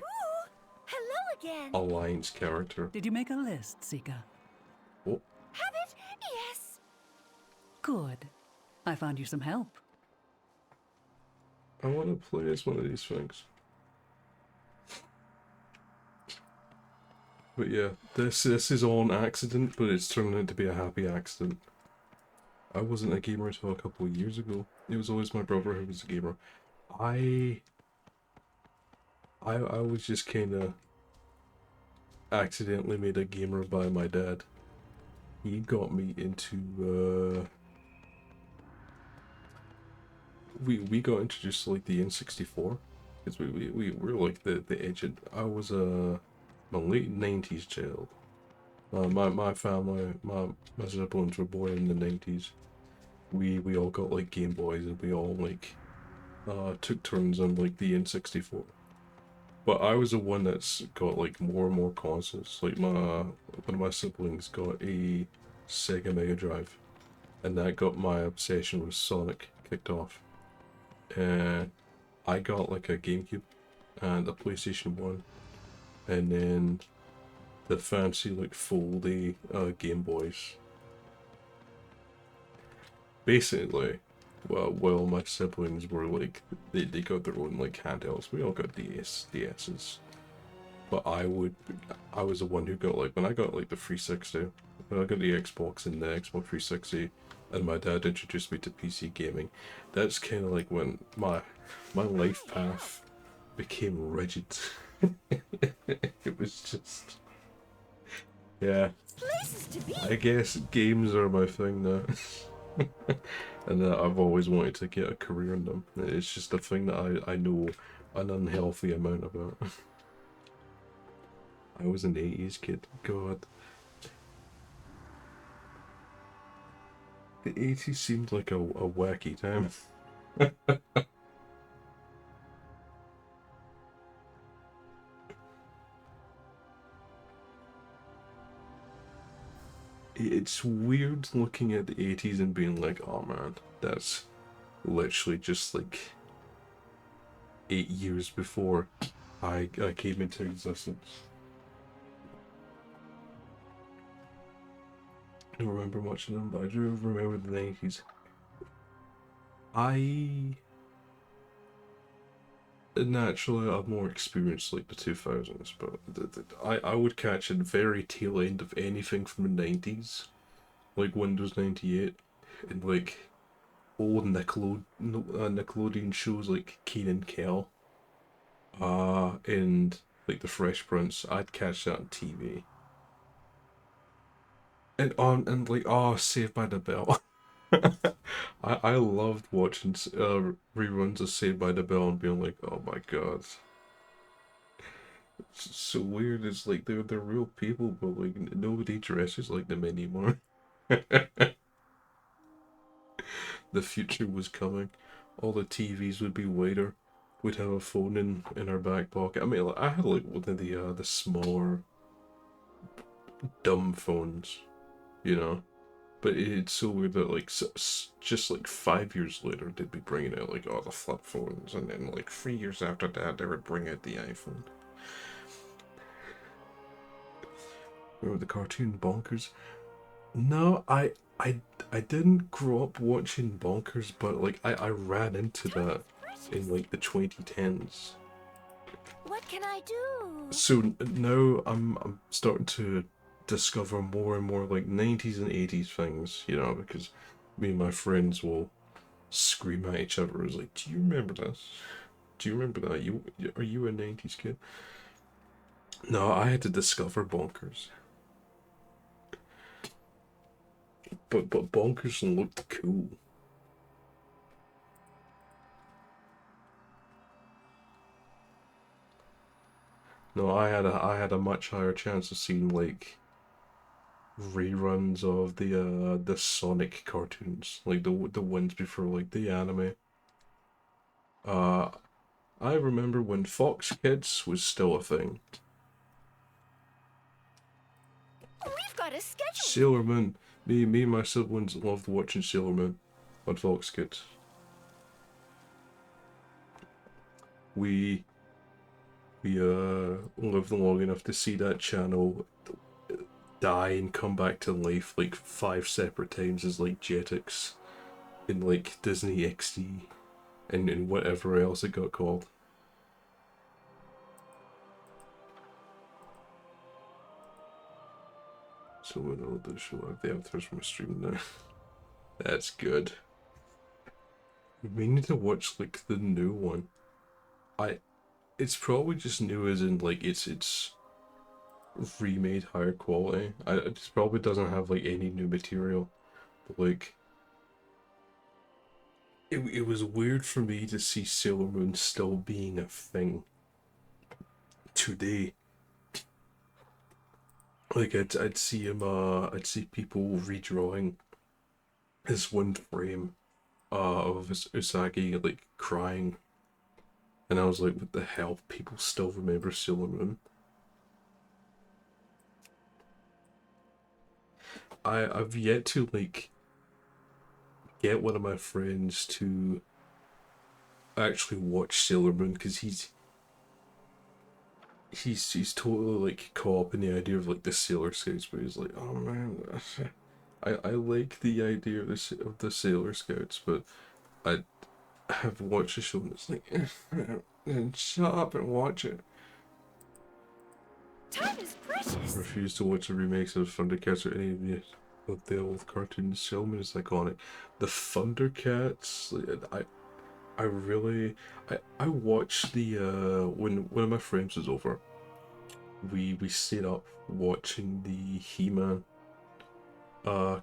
Alliance character. Did you make a list, Sika? Oh. Have it? Yes. Good. I found you some help. I want to play as one of these things. But yeah, this is all an accident, but it's turned out to be a happy accident. I wasn't a gamer until a couple of years ago. It was always my brother who was a gamer. I was just kinda accidentally made a gamer by my dad. He got me into we got introduced to like the N64 because we were like the edge. I was a late 90s child. My family, my siblings were born in the 90s. We all got like Game Boys and we all like took turns on like the N64. But I was the one that's got like more and more consoles. Like one of my siblings got a Sega Mega Drive, and that got my obsession with Sonic kicked off. I got like a GameCube and a PlayStation 1, and then the fancy like foldy Game Boys. Basically, well, while my siblings were like, they got their own like handhelds. We all got DSs. But I was the one who got like, when I got like the 360, when I got the Xbox and the Xbox 360, and my dad introduced me to PC gaming, that's kind of like when my life path became rigid. It was just, yeah, I guess games are my thing now. And I've always wanted to get a career in them. It's just a thing that I know an unhealthy amount about. I was an 80s kid, god. The 80s seemed like a wacky time. It's weird looking at the 80s and being like, oh man, that's literally just like 8 years before I came into existence. I don't remember much of them, but I do remember the 90s. Naturally, I've more experience like the 2000s, but I would catch a very tail end of anything from the 90s, like Windows 98, and like old Nickelodeon shows like Kenan Kel, and like the Fresh Prince. I'd catch that on TV. And like, oh, Saved by the Bell. I loved watching reruns of Saved by the Bell and being like, oh my god. It's so weird. It's like they're real people, but like nobody dresses like them anymore. The future was coming. All the TVs would be wider. We'd have a phone in our back pocket. I mean, like, I had like one of the smaller dumb phones, you know. But it's so weird that like just like 5 years later they'd be bringing out like all the flip phones, and then like 3 years after that they would bring out the iPhone. Remember the cartoon Bonkers? No, I didn't grow up watching Bonkers, but like I ran into that in like the 2010s. What can I do? So now I'm starting to discover more and more like 90s and 80s things, you know, because me and my friends will scream at each other. It's like, do you remember this? Do you remember that? Are you a 90s kid? No, I had to discover Bonkers. But Bonkers looked cool. No, I had a much higher chance of seeing like reruns of the Sonic cartoons, like the ones before like the anime. I remember when Fox Kids was still a thing. We've got a schedule. Sailor Moon. Me and my siblings loved watching Sailor Moon on Fox Kids. We lived long enough to see that channel die and come back to life like 5 separate times as like Jetix in like Disney XD and whatever else it got called. So we know the show like the avatars from a stream now. That's good. We need to watch like the new one. It's probably just new as in like it's remade higher quality. It just probably doesn't have like any new material. But like it was weird for me to see Sailor Moon still being a thing today. Like I'd see him I'd see people redrawing this one frame of Usagi like crying, and I was like, what the hell, people still remember Sailor Moon? I've yet to like get one of my friends to actually watch Sailor Moon, because he's totally like caught up in the idea of like the Sailor Scouts, but he's like, oh man, I like the idea of the Sailor Scouts, but I have watched the show and it's like, and shut up and watch it. Time is precious. I refuse to watch the remakes of Thundercats or any of the old cartoons. Sailor Moon is iconic. The Thundercats, like, I watched the when one of my friends was over, we stayed up watching the He-Man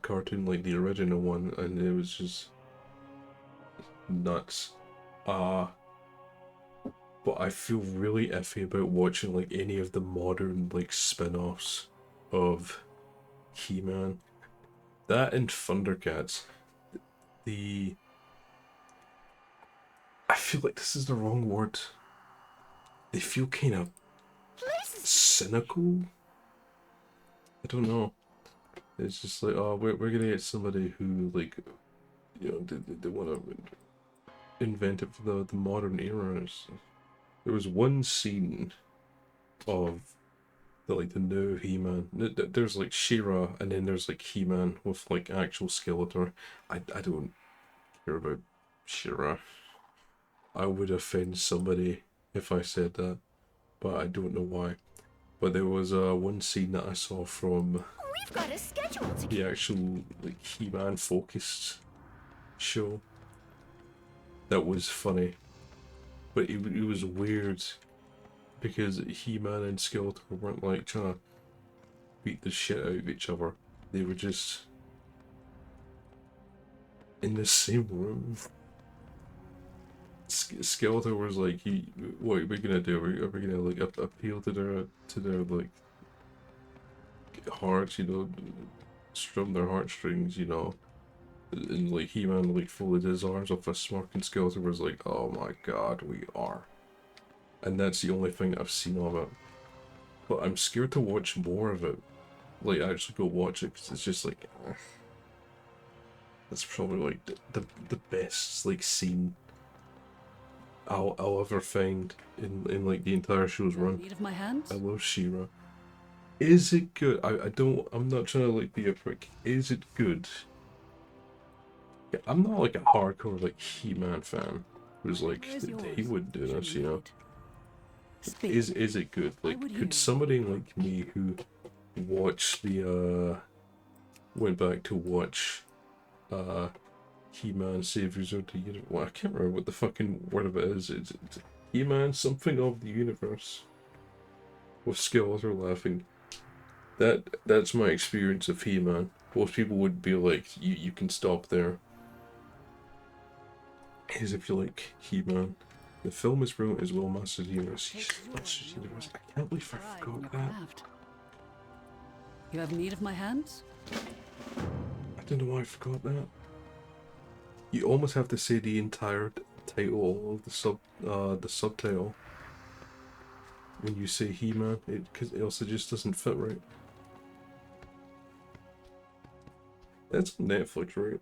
cartoon, like the original one, and it was just nuts. But I feel really iffy about watching like any of the modern like spin-offs of He-Man. That and Thundercats. I feel like this is the wrong word. They feel kind of cynical. I don't know. It's just like, oh, we're gonna get somebody who, like, you know, they want to invent it for the modern era. There was one scene of the new He-Man. There's like She-Ra, and then there's like He-Man with like actual Skeletor. I don't care about She-Ra. I would offend somebody if I said that, but I don't know why. But there was one scene that I saw from We've got a schedule to the actual like He-Man focused show that was funny, but it was weird because He-Man and Skeletor weren't like trying to beat the shit out of each other. They were just in the same room. Skeletor was like, what are we gonna do? Are we gonna like appeal to their like hearts, you know, strum their heartstrings, you know? And like He-Man like folded his arms off a smirk, and Skeletor was like, oh my god, we are. And that's the only thing I've seen of it. But I'm scared to watch more of it. Like actually go watch it, because it's just like, that's probably like the best like scene I'll ever find in like the entire show's run. Need of my hand? I love She-Ra. Is it good? I'm not trying to like be a prick. Is it good? Yeah, I'm not like a hardcore like He-Man fan who's like, he wouldn't do this, you know. Is it good? Like, could somebody like me who watched the went back to watch He-Man Saviors of the Universe. Well, I can't remember what the fucking word of it is. It's He-Man something of the universe. With Skeletor laughing. That's my experience of He-Man. Most people would be like, you can stop there. As if you like He-Man. The film is brilliant as well, Masters of the Universe. Masters of the Universe. I can't believe I forgot that. You have need of my hands? I don't know why I forgot that. You almost have to say the entire title of the subtitle when you say He-Man, because else it just doesn't fit right. That's on Netflix, right?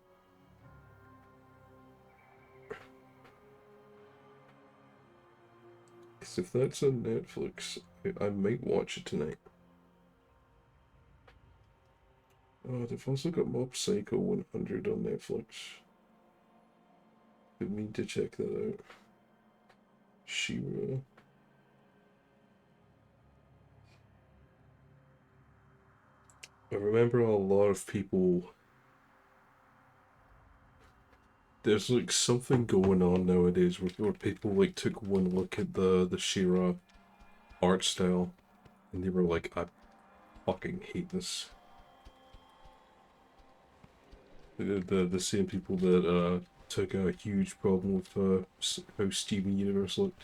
Because if that's on Netflix, I might watch it tonight. Oh, they've also got Mob Psycho 100 on Netflix. I mean to check that out. She-Ra. I remember a lot of people. There's like something going on nowadays where people like took one look at the Shira art style and they were like, I fucking hate this. The same people that took a huge problem with how Steven Universe looked.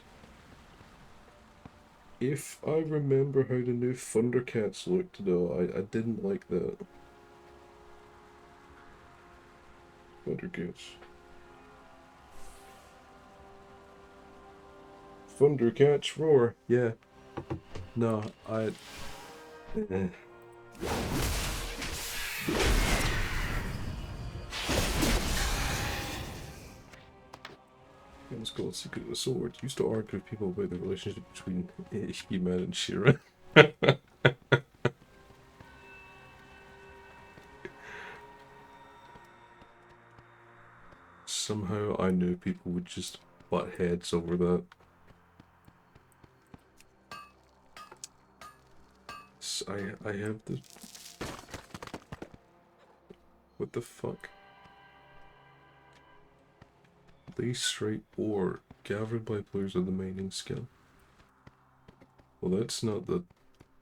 If I remember how the new Thundercats looked though, I didn't like that. Thundercats. Thundercats roar, yeah. No, eh. Let's go Secret of the Sword. Used to argue with people about the relationship between He-Man and She-Ra. Somehow I knew people would just butt heads over that. So I have the... What the fuck? Lace stripe ore gathered by players of the mining skill. Well, that's not the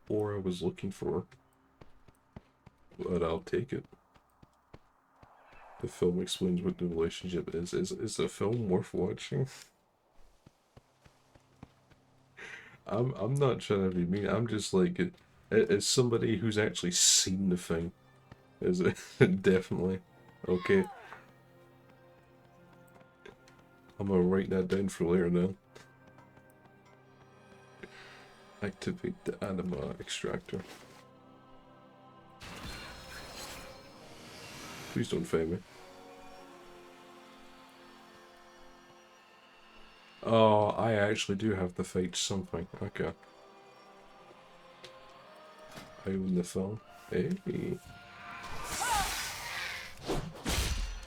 ore I was looking for, but I'll take it. The film explains what the relationship is. Is the film worth watching? I'm not trying to be mean. I'm just like, as somebody who's actually seen the thing, is it definitely okay? I'm gonna write that down for later now. Activate the anima extractor. Please don't fail me. Oh, I actually do have to fight something. Okay. I own the film. Hey.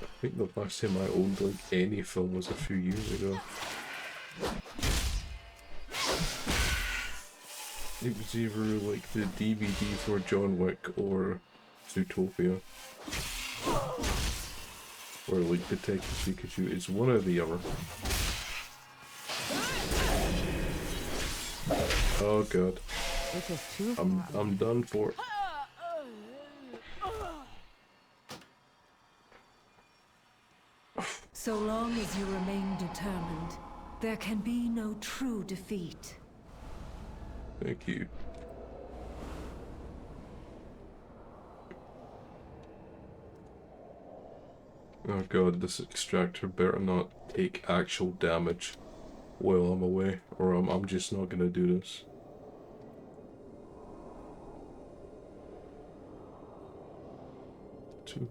I think the last time I owned like any film was a few years ago. It was either like the DVD for John Wick or Zootopia. Or like Detective Pikachu. It's one or the other. Oh god. I'm done for. So long as you remain determined, there can be no true defeat. Thank you. Oh god, this extractor better not take actual damage while I'm away, or I'm just not gonna do this.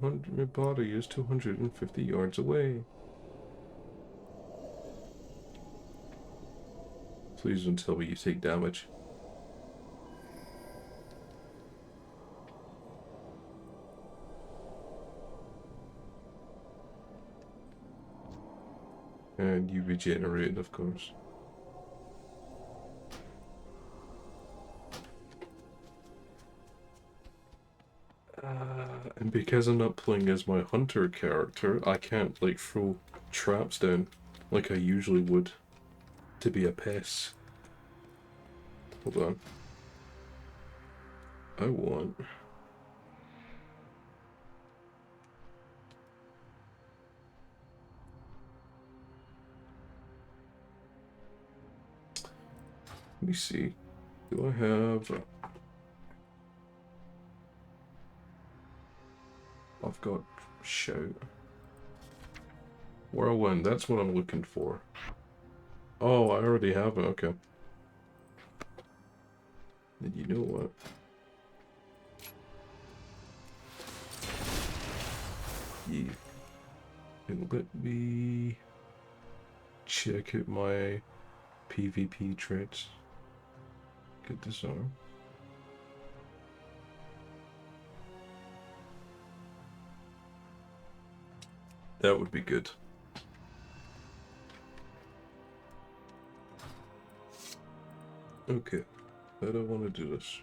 My body is 250 yards away. Please don't tell me you take damage. And you regenerate, of course. And because I'm not playing as my hunter character, I can't like throw traps down like I usually would to be a pest. Hold on. I want... Let me see. Do I have... I've got shout. Whirlwind, that's what I'm looking for. Oh, I already have it, okay. And you know what? Yeah. And let me check out my PvP traits. Get this arm. That would be good. Okay, how do I want to do this?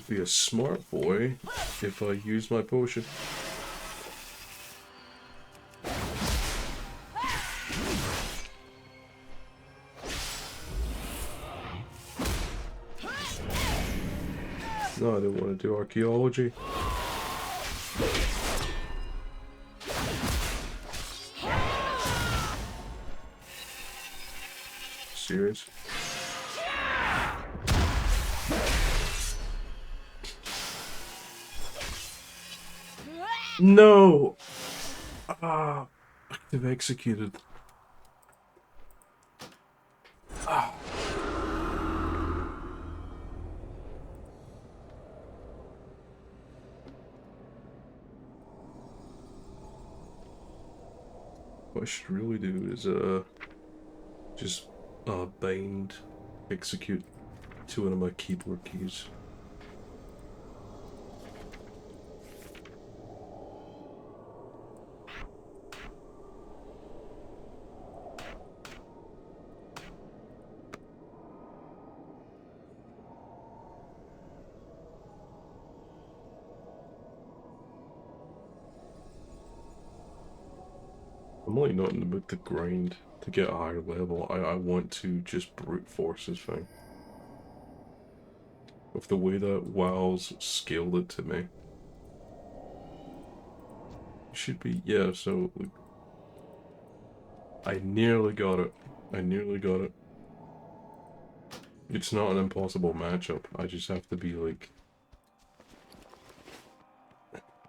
be a smart boy if I use my potion. No, I don't want to do archaeology. Serious? No! Ah, active executed. Ah. What I should really do is just bind execute to one of my keyboard keys. I'm really not in the mood to grind to get a higher level. I want to just brute force this thing. With the way that WoW's scaled it to me. It should be, yeah, so like, I nearly got it. I nearly got it. It's not an impossible matchup. I just have to be like...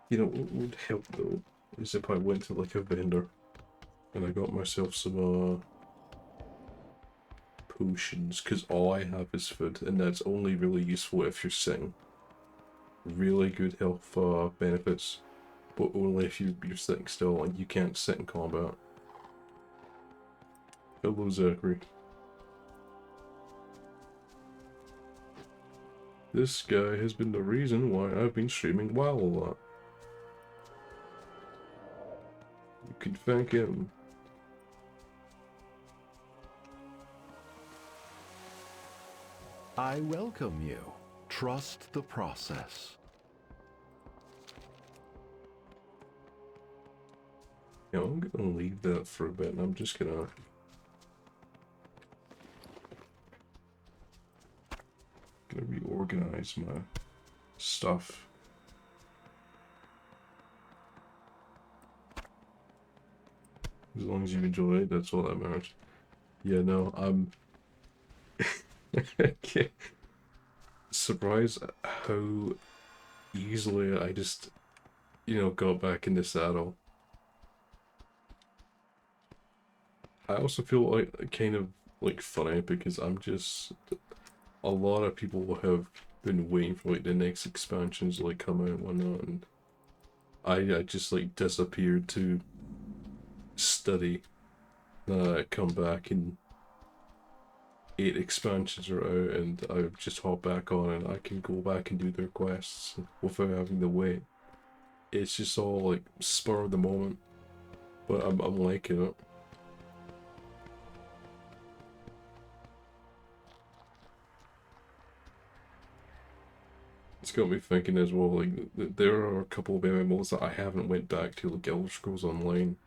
You know, what would help though is if I went to like a vendor and I got myself some potions, because all I have is food, and that's only really useful if you're sitting. Really good health benefits, but only if you're sitting still and you can't sit in combat. Hello, Zachary. This guy has been the reason why I've been streaming WoW a lot. You can thank him. I welcome you. Trust the process. Yeah, I'm gonna leave that for a bit, and I'm just gonna... reorganize my stuff. As long as you enjoy it, that's all that matters. Yeah, no, I'm... surprised how easily I just, you know, got back in the saddle. I also feel like kind of like funny because I'm just... A lot of people have been waiting for like the next expansions to like come out and whatnot, and I just like disappeared to study. Come back and 8 expansions are out, and I've just hopped back on and I can go back and do their quests without having to wait. It's just all like spur of the moment, but I'm liking it. It's got me thinking as well, like, there are a couple of MMOs that I haven't went back to, like Elder Scrolls Online.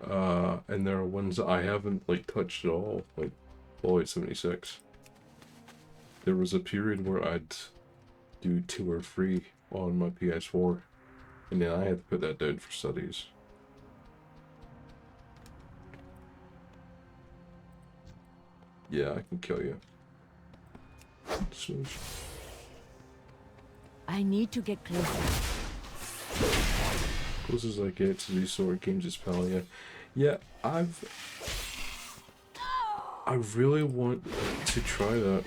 And there are ones that I haven't, like, touched at all, like Fallout 76. There was a period where I'd do 2 or 3 on my PS4, and then I had to put that down for studies. Yeah, I can kill you. Smoosh. I need to get closer. Closest I get to these sort of games is Palia. Yeah, I really want to try that.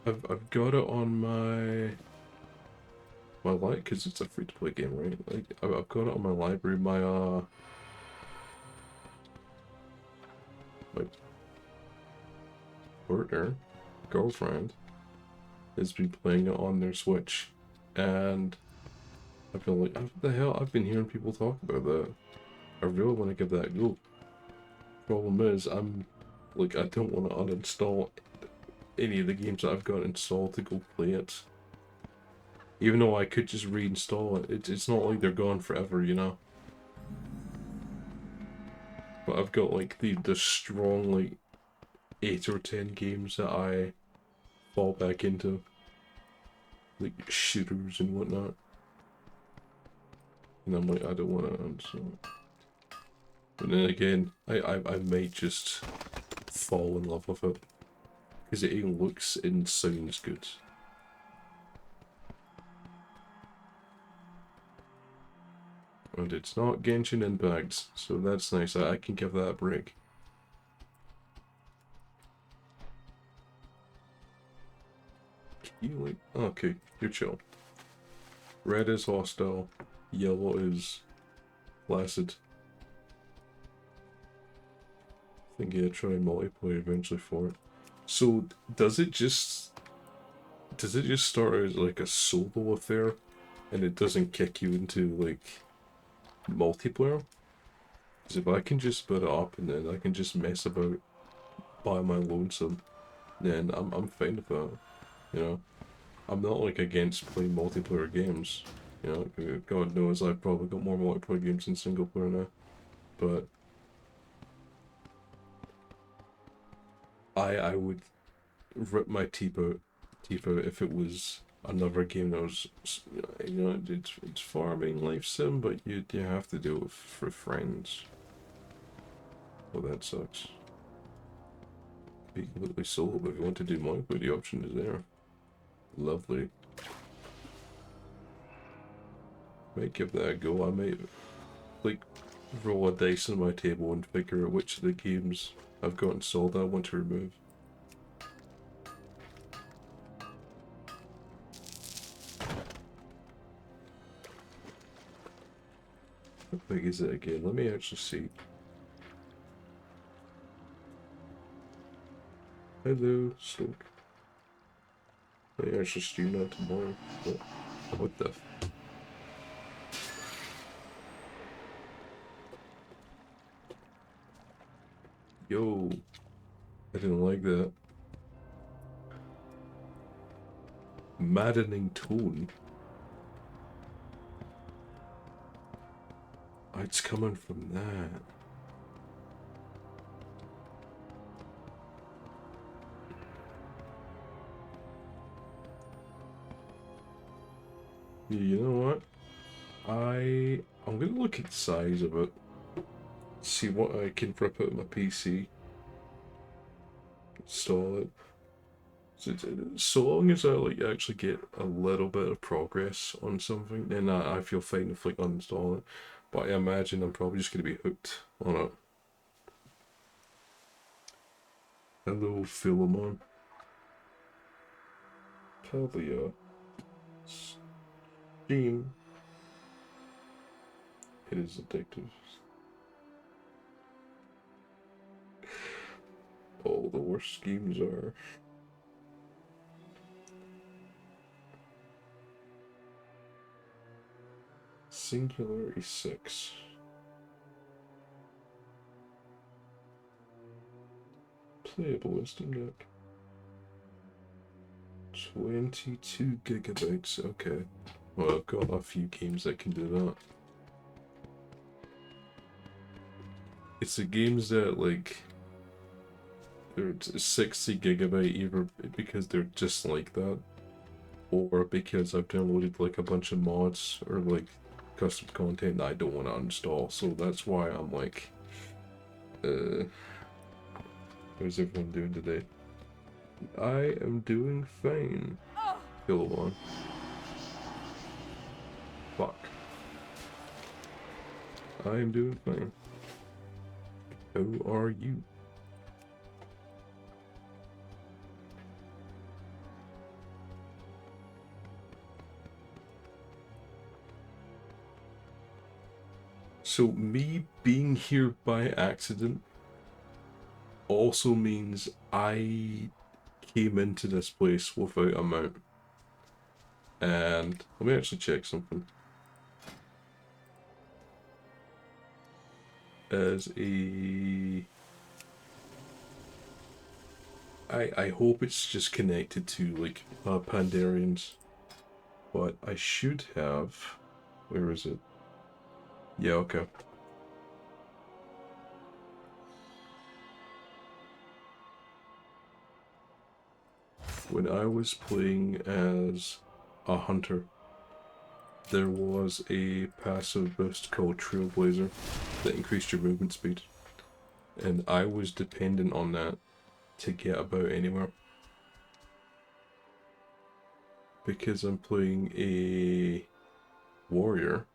I've got it on my light, because it's a free to play game, right? Like I've got it on my library. My partner, girlfriend, has been playing it on their Switch, and I feel like, what the hell? I've been hearing people talk about that. I really want to give that a go. Problem is, I'm like, I don't want to uninstall any of the games that I've got installed to go play it. Even though I could just reinstall it, it's not like they're gone forever, you know? But I've got like the strong like 8 or 10 games that I fall back into. Like shooters and whatnot. And I'm like, I don't want to uninstall it. But then again, I might just fall in love with it. Because it looks and sounds good. And it's not Genshin Impact, so that's nice. I can give that a break. You like, okay, you're chill. Red is hostile, yellow is placid. I think yeah, try multiplayer eventually for it. So does it just start as like a solo affair, and it doesn't kick you into like multiplayer? Because if I can just split it up and then I can just mess about by my lonesome, then I'm fine with that. You know, I'm not like against playing multiplayer games. You know, God knows I've probably got more multiplayer games than single player now, but I would rip my teeth out if it was another game that was, you know, it's farming life sim, but you have to do it for friends. Well, that sucks. Be completely solo, but if you want to do multiplayer, the option is there. Lovely. Might give that a go. I might like roll a dice on my table and figure out which of the games I've got installed I want to remove. How big is it again? Let me actually see. Hello, Stoke. I actually stream that tomorrow. What the f... Yo, I didn't like that. Maddening tone. Oh, it's coming from that. You know what? I'm gonna look at the size of it. See what I can rip out of my PC. Install it. So long as I like actually get a little bit of progress on something, then I feel fine if like uninstall it. But I imagine I'm probably just gonna be hooked on it. Hello, Philemon. Talia. Steam. It is addictive. All the worst schemes are. Singularity 6. Playable wisdom deck. 22 gigabytes, okay. Well, I've got a few games that can do that. It's the games that, like, they're 60 gigabyte either because they're just like that, or because I've downloaded, like, a bunch of mods or, like, custom content that I don't want to uninstall, so that's why I'm like, how's everyone doing today? I am doing fine. Kill one. Fuck. I am doing fine. How are you? So me being here by accident also means I came into this place without a mount. And let me actually check something. As a... I hope it's just connected to, like, Pandarians. But I should have... Where is it? Yeah, okay. When I was playing as a hunter, there was a passive boost called Trailblazer that increased your movement speed. And I was dependent on that to get about anywhere. Because I'm playing a warrior,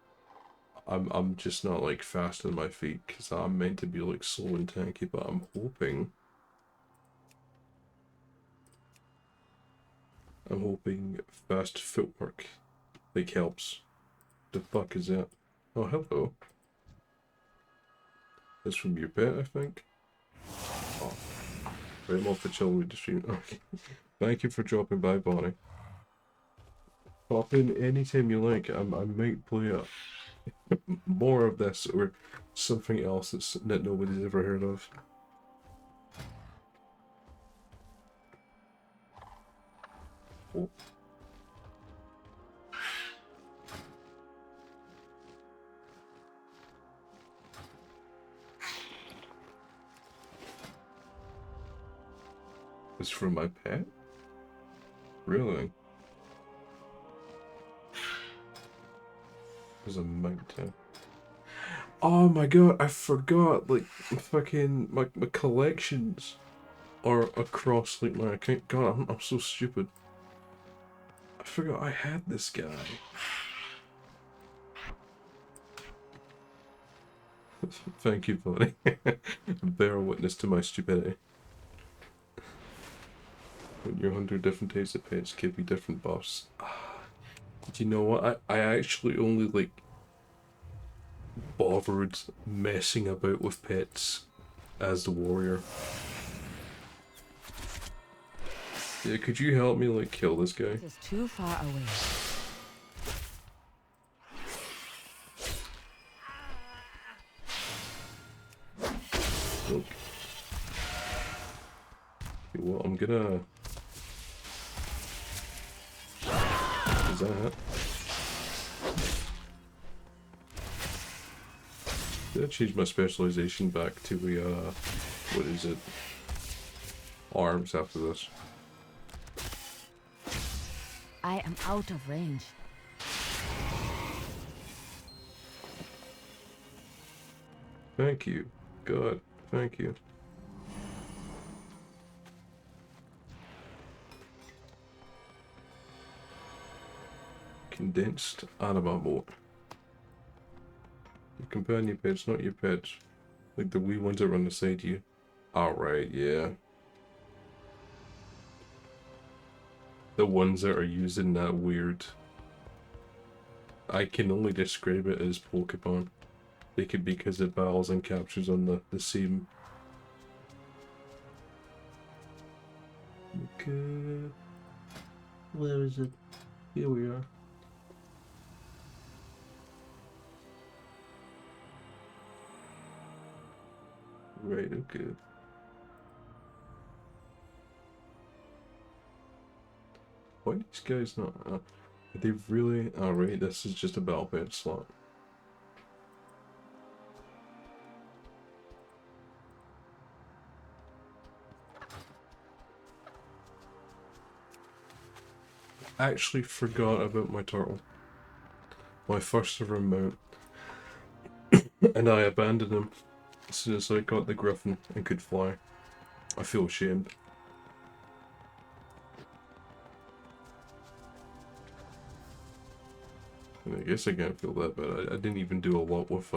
I'm just not like fast on my feet because I'm meant to be like slow and tanky, but I'm hoping fast footwork like helps. The fuck is that? Oh, hello. That's from your pet, I think. Oh, right, I'm off the chill with the stream. Okay. Thank you for dropping by, Bonnie. Pop in anytime you like. I might play more of this or something else that nobody's ever heard of. Oh. It's from my pet? Really? There's a mountain. Oh my god, I forgot, like, fucking, my collections are across, like, my account. God, I'm so stupid. I forgot I had this guy. Thank you, buddy. Bear witness to my stupidity. When you're 100 different types of pets give you different buffs. Do you know what? I actually only, like, bothered messing about with pets as the warrior. Yeah, could you help me, like, kill this guy? It is too far away. Look. Okay, well, I'm gonna... Is that it? I'm gonna change my specialization back to the, what is it? Arms after this. I am out of range. Thank you. God, thank you. Condensed animal mode. Your companion pets, not your pets. Like the wee ones that run beside you. Alright, yeah. The ones that are using that weird... I can only describe it as Pokemon. They could be because it battles and captures on the same... Okay... Where is it? Here we are. Right, okay. Why are these guys not... are they really... Alright, this is just a battle pet slot. I actually forgot about my turtle. My first ever mount. And I abandoned him as soon as I got the griffin and could fly. I feel ashamed. I guess I can't feel that bad. I didn't even do a lot with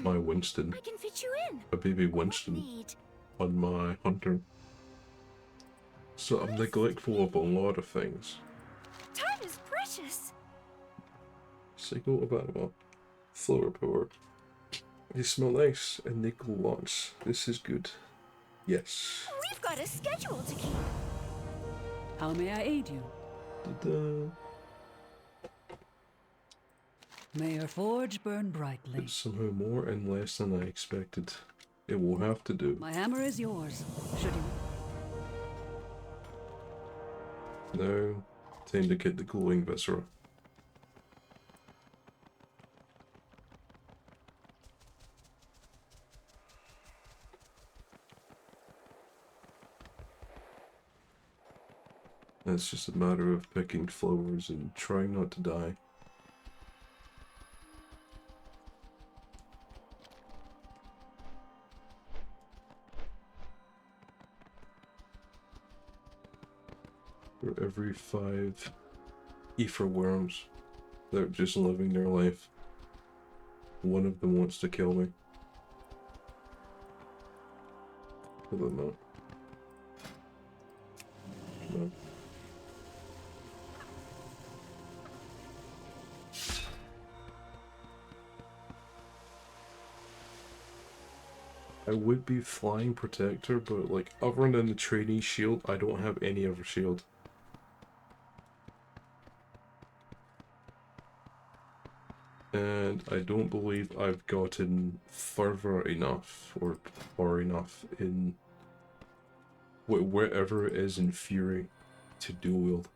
my Winston. I can fit you in. A baby Winston on my hunter. So I'm neglectful of a lot of things. Time is precious. Signal about flower power. They smell nice and they glow lots. This is good. Yes. We've got a schedule to keep. How may I aid you? May your forge burn brightly. It's somehow more and less than I expected. It will have to do. My hammer is yours. Should you? Now, time to get the glowing viscera. It's just a matter of picking flowers and trying not to die. For every 5 ether worms that are just living their life, one of them wants to kill me. I don't know. No. I would be flying protector, but like other than the trainee shield, I don't have any other shield. And I don't believe I've gotten further enough or far enough in wherever it is in Fury to dual wield.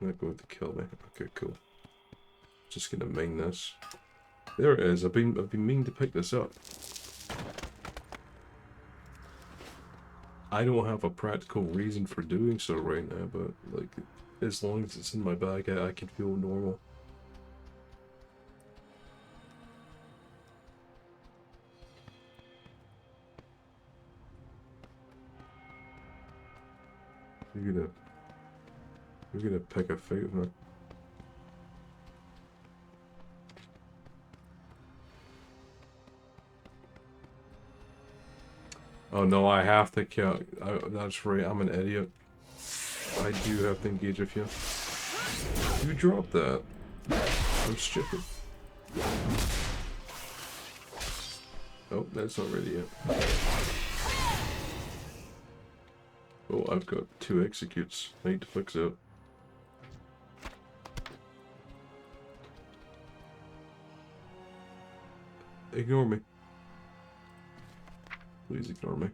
Not going to kill me. Okay, cool. Just gonna mine this. There it is. I've been meaning to pick this up. I don't have a practical reason for doing so right now, but like, as long as it's in my bag, I can feel normal. You're gonna pick a fight with me. Oh no, I have to kill. That's right, I'm an idiot. I do have to engage with you. You dropped that. I'm stupid. Oh, that's not ready yet. Oh, I've got 2 executes. I need to fix it. Ignore me. Please ignore me.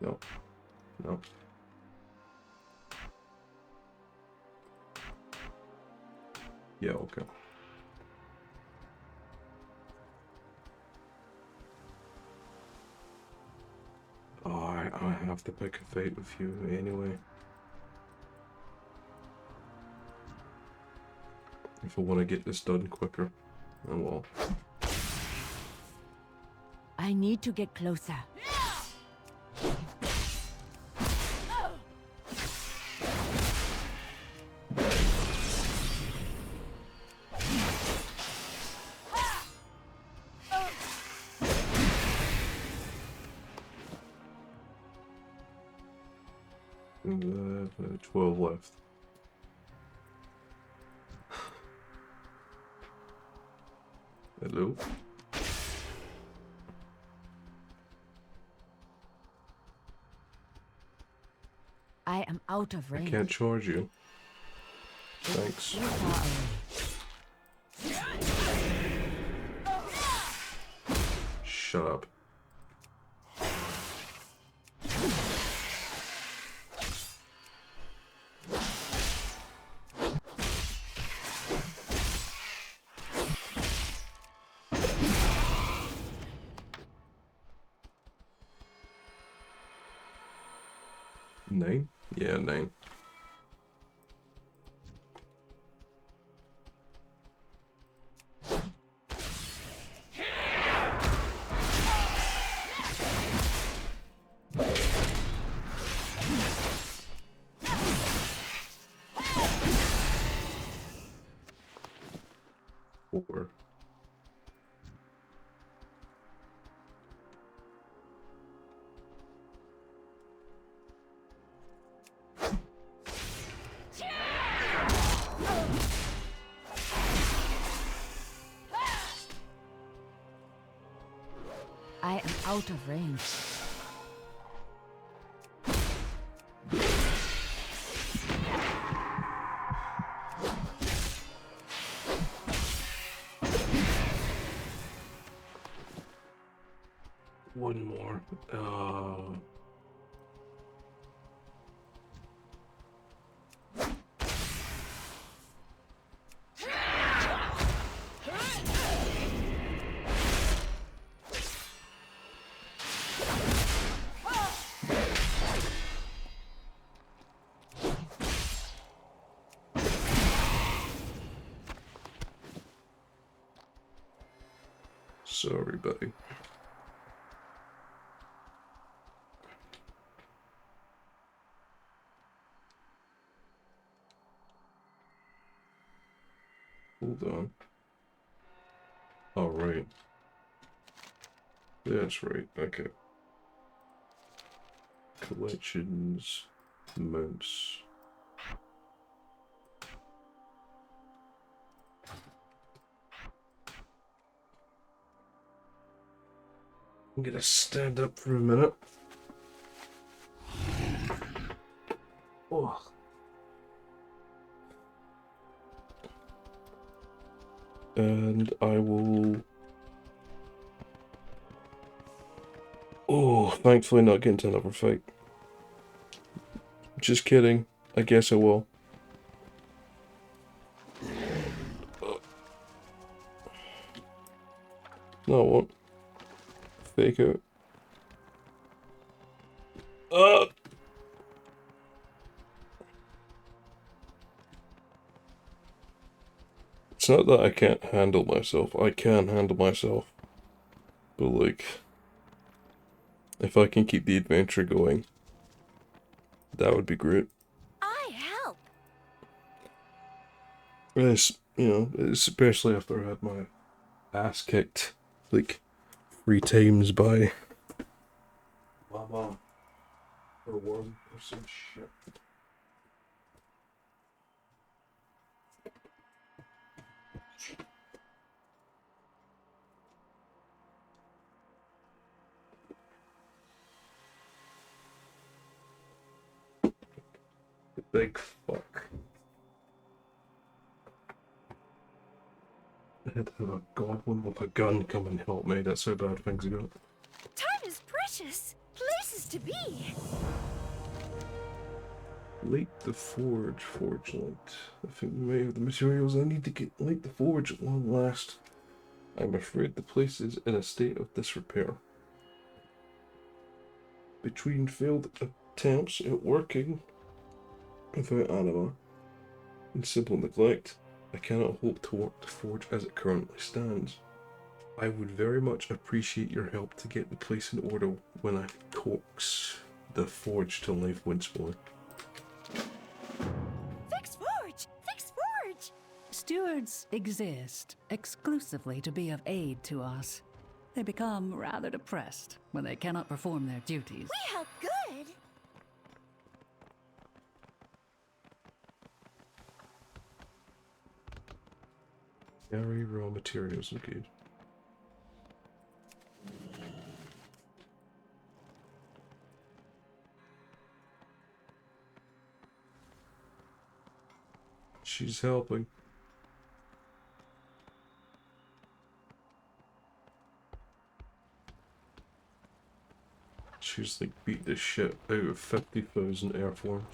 No. No. Yeah, okay. Oh, I have to pick a fight with you anyway. If I want to get this done quicker. Oh well. I need to get closer. And 12 left. Hello? I am out of range. I can't charge you. Thanks. Shut up. Nine? Yeah, 9. Four. out of range. One more. Sorry, buddy. Hold on. All right. That's right. Okay. Collections, mounts. I'm gonna stand up for a minute. Oh. And I will... Oh, thankfully not get into another fight. Just kidding. I guess I will. No, I won't. Fake out. It's not that I can't handle myself. I can handle myself. But, like, if I can keep the adventure going, that would be great. I help. Yes, you know, especially after I had my ass kicked, like, 3 times by Mama or Worm or some shit. The big fuck. I had to have a goblin with a gun come and help me. That's how bad things got. Time is precious. Places to be. Light the forge, forge light. I think we may have the materials I need to light the forge at long last. I'm afraid the place is in a state of disrepair. Between failed attempts at working without anima and simple neglect, I cannot hope to work the forge as it currently stands. I would very much appreciate your help to get the place in order when I coax the forge to life once more. Fix forge! Fix forge! Stewards exist exclusively to be of aid to us. They become rather depressed when they cannot perform their duties. We help good! Carry raw materials, okay. She's helping. She's like beat the shit out of 50,000 earthworms.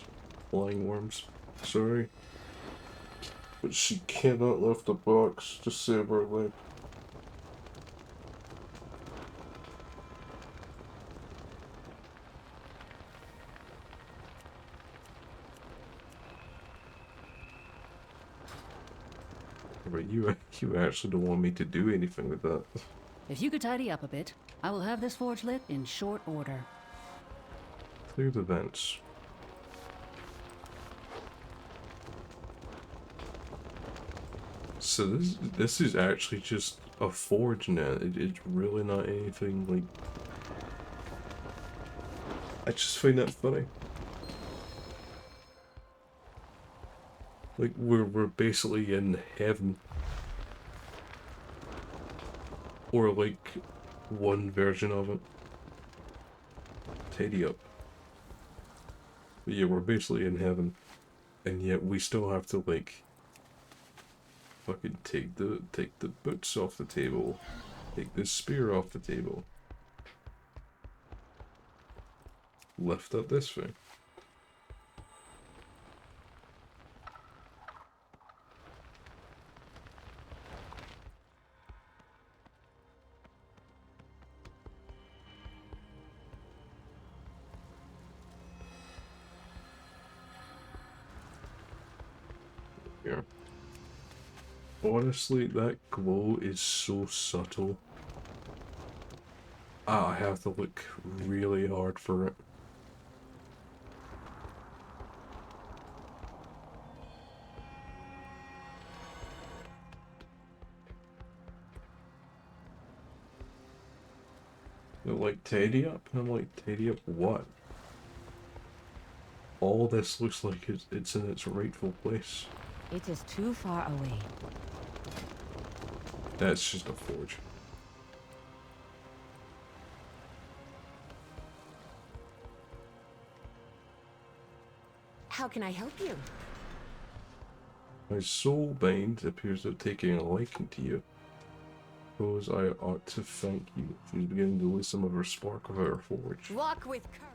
Flying worms. Sorry. But she cannot lift a box to save her life. But you actually don't want me to do anything with that. If you could tidy up a bit, I will have this forge lit in short order. Clear the vents. So this is actually just a forge now. It's really not anything like... I just find that funny. Like we're basically in heaven. Or like one version of it. tidy up. But yeah, we're basically in heaven. And yet we still have to, like, fucking take the boots off the table. Take this spear off the table. Lift up this thing. Here. Honestly, that glow is so subtle. I have to look really hard for it. They're like, tidy up? And I'm like, tidy up what? All this looks like it's in its rightful place. It is too far away. That's just a forge. How can I help you? My soul bind appears to have taken a liking to you. Suppose I ought to thank you. She's beginning to lose some of her spark of her forge. Walk with courage.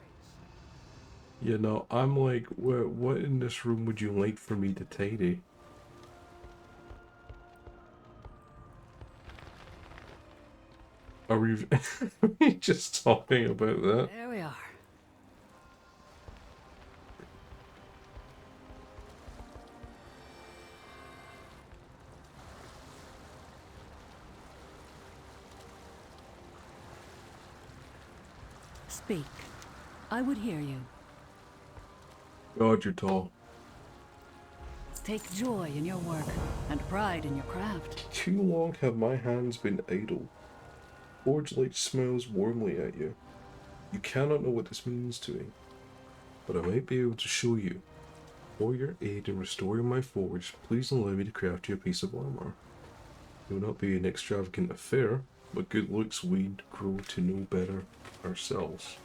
You know, I'm like, what in this room would you like for me to tidy? Are we just talking about that? There we are. Speak. I would hear you. God, you're tall. Take joy in your work and pride in your craft. Too long have my hands been idle. Forge light smiles warmly at you. You cannot know what this means to me, but I might be able to show you. For your aid in restoring my forge, please allow me to craft you a piece of armor. It will not be an extravagant affair, but good looks we grow to know better ourselves.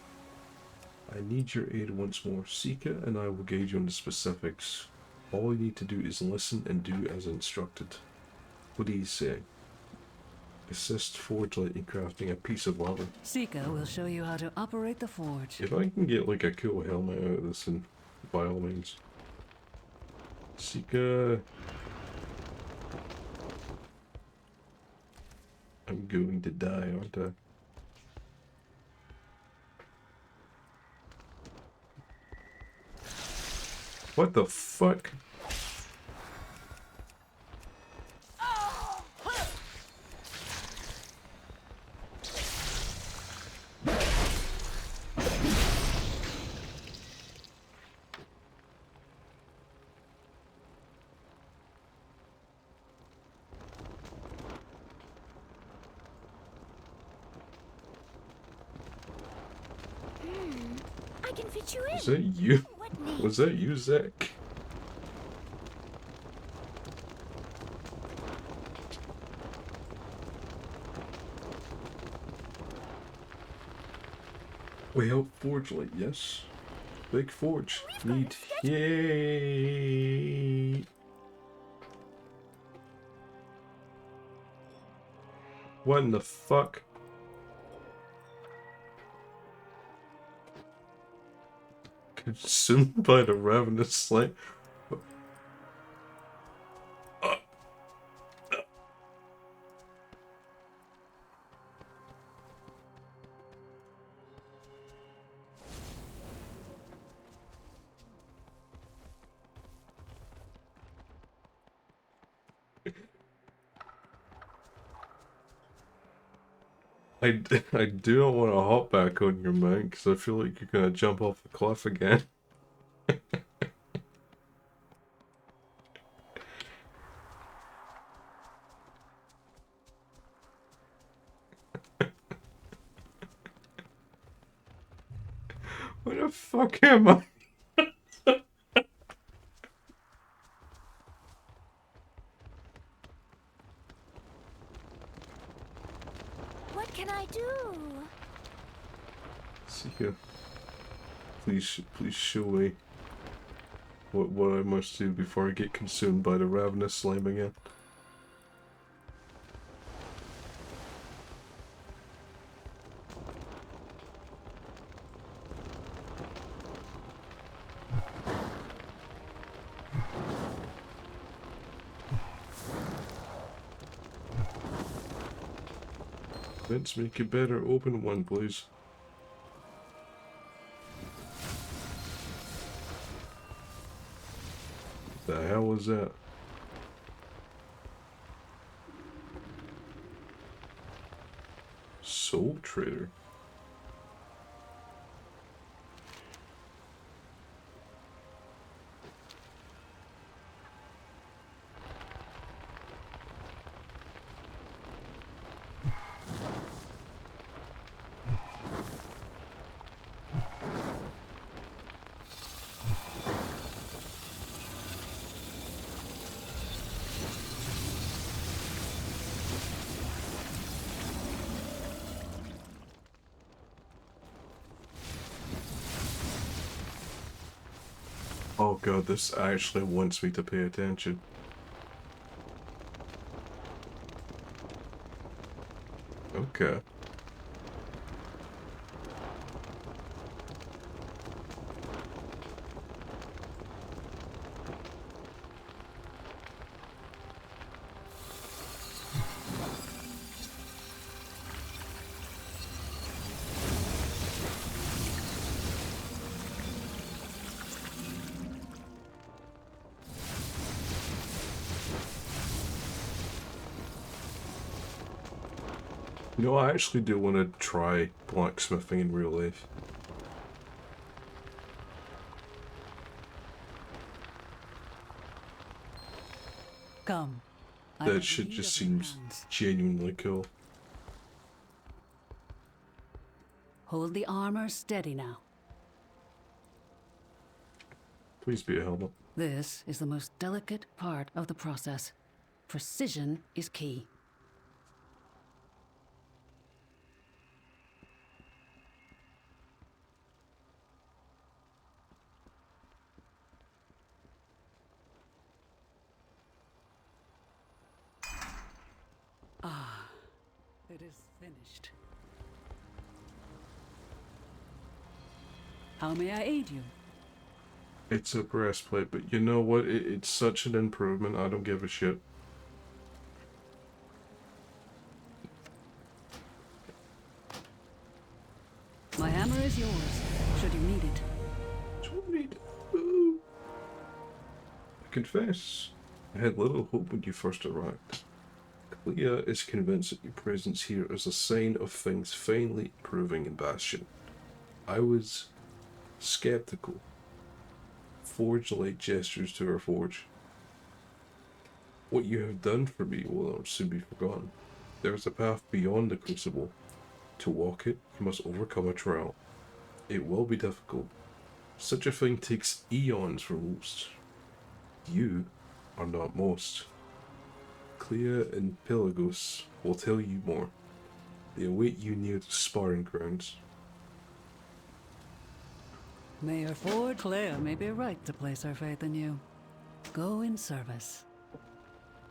I need your aid once more. Sika and I will guide you on the specifics. All you need to do is listen and do as instructed. What do you say? Assist Forge Light in crafting a piece of armor. Sika will show you how to operate the forge. If I can get like a cool helmet out of this, then by all means. Sika. I'm going to die, aren't I? What the fuck? I can fit you in. Was that you? Was that you, Zach? We help Forge Light, yes. Big Forge. Need. Yay! What in the fuck? Consumed by the ravenous slave. I do not want to hop back on your mount because I feel like you're gonna jump off the cliff again. Where the fuck am I? What can I do? Sika. please show me what I must do before I get consumed by the ravenous slime again. Let's make it better. Open one, please. The hell was that? Soul Trader. Oh god, this actually wants me to pay attention. Okay. You know, I actually do want to try blacksmithing in real life. Come. That shit just seems genuinely cool. Hold the armor steady now. Please be a helmet. This is the most delicate part of the process. Precision is key. Ah, it is finished. How may I aid you? It's a breastplate, but you know what? It's such an improvement, I don't give a shit. My hammer is yours, should you need it. I confess, I had little hope when you first arrived. Clea is convinced that your presence here is a sign of things finally improving in Bastion. I was skeptical. Forge-like gestures to her forge. What you have done for me will soon be forgotten. There is a path beyond the Crucible. To walk it, you must overcome a trial. It will be difficult. Such a thing takes eons for most. You are not most. Clea and Pelagos will tell you more. They await you near the sparring grounds. Mayor Ford, Claire may be right to place her faith in you. Go in service.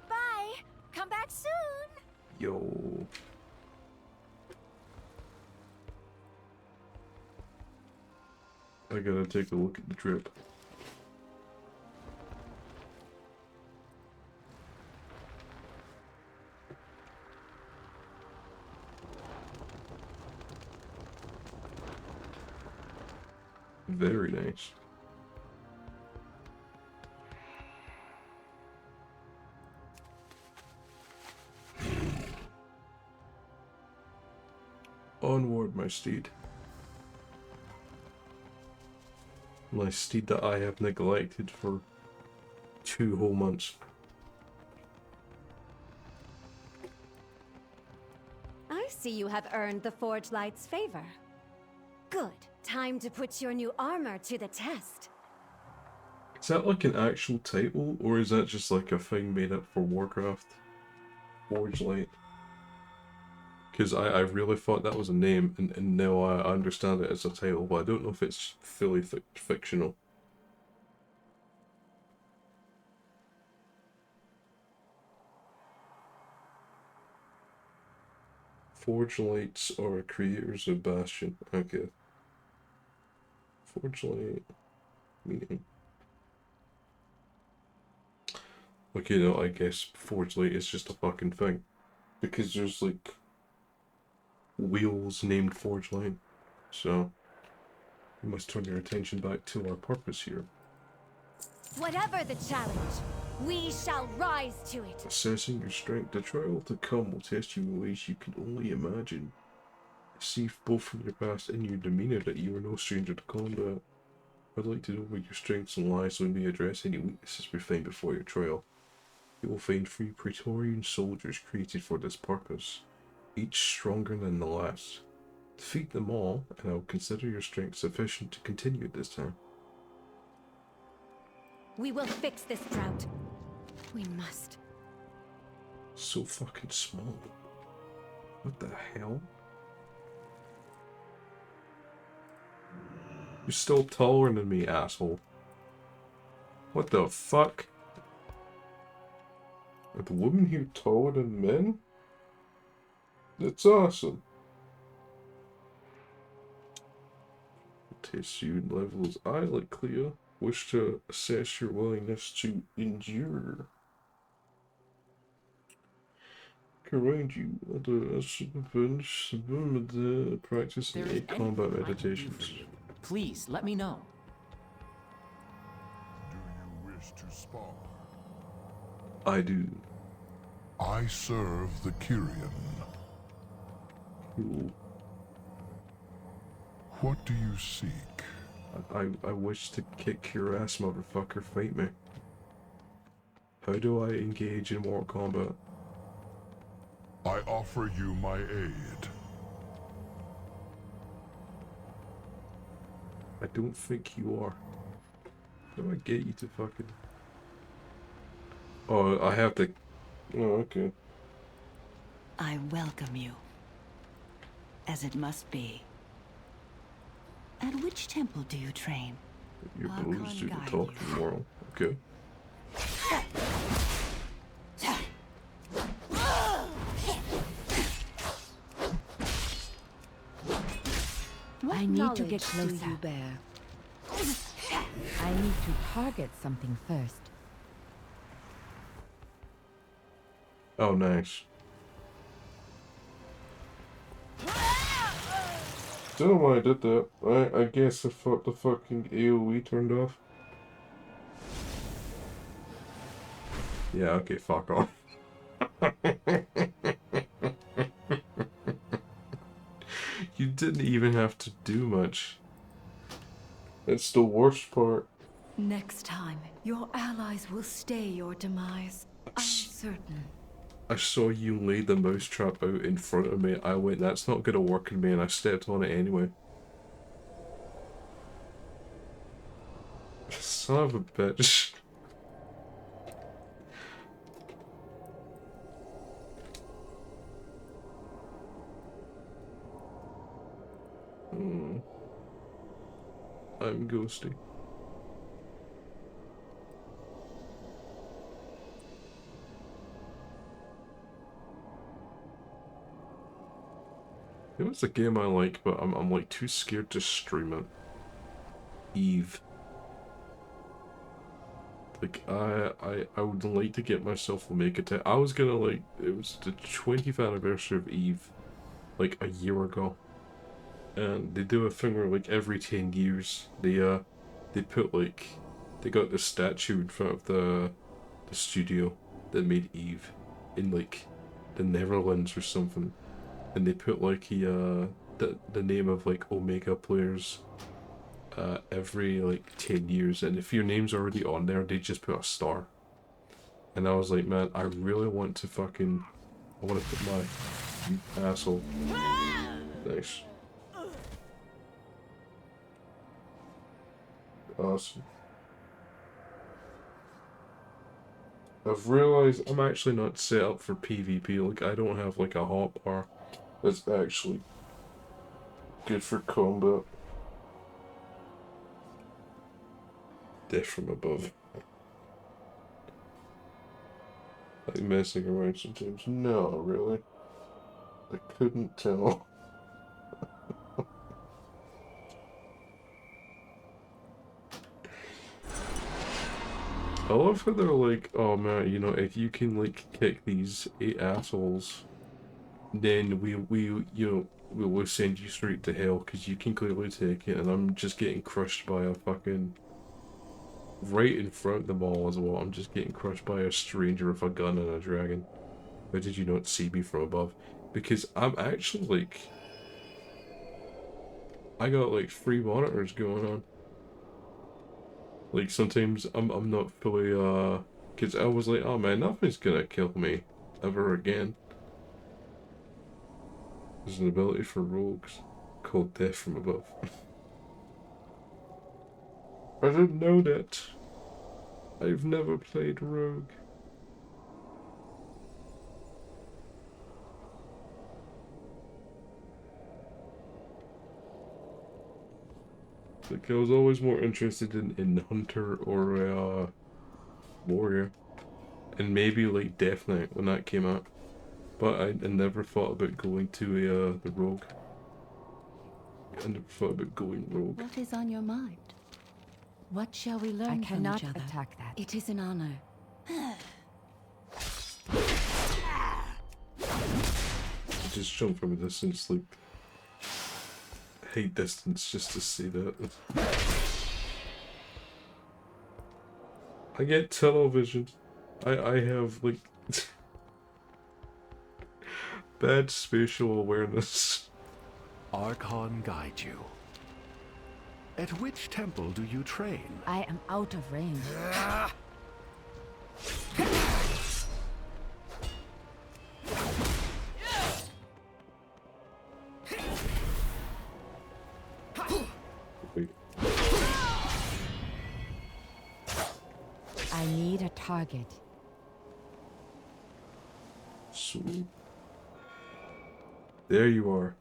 Bye! Come back soon! Yo. I gotta take a look at the drip. Very nice. Onward, my steed. My steed that I have neglected for 2 whole months. I see you have earned the Forge Light's favor. Good. Time to put your new armor to the test. Is that like an actual title, or is that just like a thing made up for Warcraft? Forge Light. Because I really thought that was a name, and now I understand it as a title, but I don't know if it's fully fictional. Forge Lights are creators of Bastion. Okay. Forge Light meaning. Okay, no, I guess Forge Light is just a fucking thing. Because there's like wheels named Forge Light. So you must turn your attention back to our purpose here. Whatever the challenge, we shall rise to it. Assessing your strength, the trial to come will test you in ways you can only imagine. I see both from your past and your demeanor that you are no stranger to combat. I'd like to know where your strengths and lies when we address any weaknesses we find before your trial. You will find 3 Praetorian soldiers created for this purpose, each stronger than the last. Defeat them all, and I will consider your strength sufficient to continue this time. We will fix this drought. We must. So fucking small. What the hell? You're still taller than me, asshole. What the fuck? Are the women here taller than men? That's awesome. Test you in levels I, like Clea, wish to assess your willingness to endure. Remind you of the practice in combat meditations. Please, let me know. Do you wish to spar? I do. I serve the Kyrian. Cool. What do you seek? I wish to kick your ass, motherfucker. Fight me. How do I engage in Mortal Kombat? I offer you my aid. I don't think you are. How do I get you to fucking... Oh, I have to... Oh, okay. I welcome you, as it must be. At which temple do you train? Your bruised to the talking world. Okay. I need to get closer. You bear? I need to target something first. Oh, nice. Don't know why I did that. I guess I thought the fucking AoE turned off. Yeah, okay, fuck off. You didn't even have to do much. It's the worst part. Next time, your allies will stay your demise. I'm certain. I saw you lay the mousetrap out in front of me. I went, that's not gonna work on me, and I stepped on it anyway. Son of a bitch. I'm ghosty. It was a game I like, but I'm like too scared to stream it. Eve. Like I would like to get myself a make it. I was gonna like, it was the 20th anniversary of Eve, like a year ago, and they do a thing where like every 10 years they put like, they got this statue in front of the studio that made Eve in like the Netherlands or something, and they put like the name of like Omega players every like 10 years, and if your name's already on there, they just put a star. And I was like, man, I really want to fucking, I want to put my asshole. Nice. Awesome. I've realized I'm actually not set up for PvP. Like, I don't have like a hotbar That's actually good for combat. Death from above. Like messing around sometimes. No, really. I couldn't tell. I love how they're like, oh man, you know, if you can like kick these 8 assholes, then we'll send you straight to hell because you can clearly take it, and I'm just getting crushed by a fucking right in front of them all as well. I'm just getting crushed by a stranger with a gun and a dragon. Why did you not see me from above? Because I'm actually like, I got like 3 monitors going on. Like sometimes I'm not fully cause I was like, oh man, nothing's gonna kill me ever again. There's an ability for rogues called Death from Above. I didn't know that. I've never played rogue. Like I was always more interested in hunter or warrior, and maybe like Death Knight when that came out. But I never thought about going to the rogue. I never thought about going rogue. What is on your mind? What shall we learn I from cannot each other? attack that. It is an honor. I just jump from a distance, like hate distance just to see that. I get television. I have like bad spatial awareness. Archon guide you. At which temple do you train? I am out of range. Wait. I need a target. Sweet. There you are.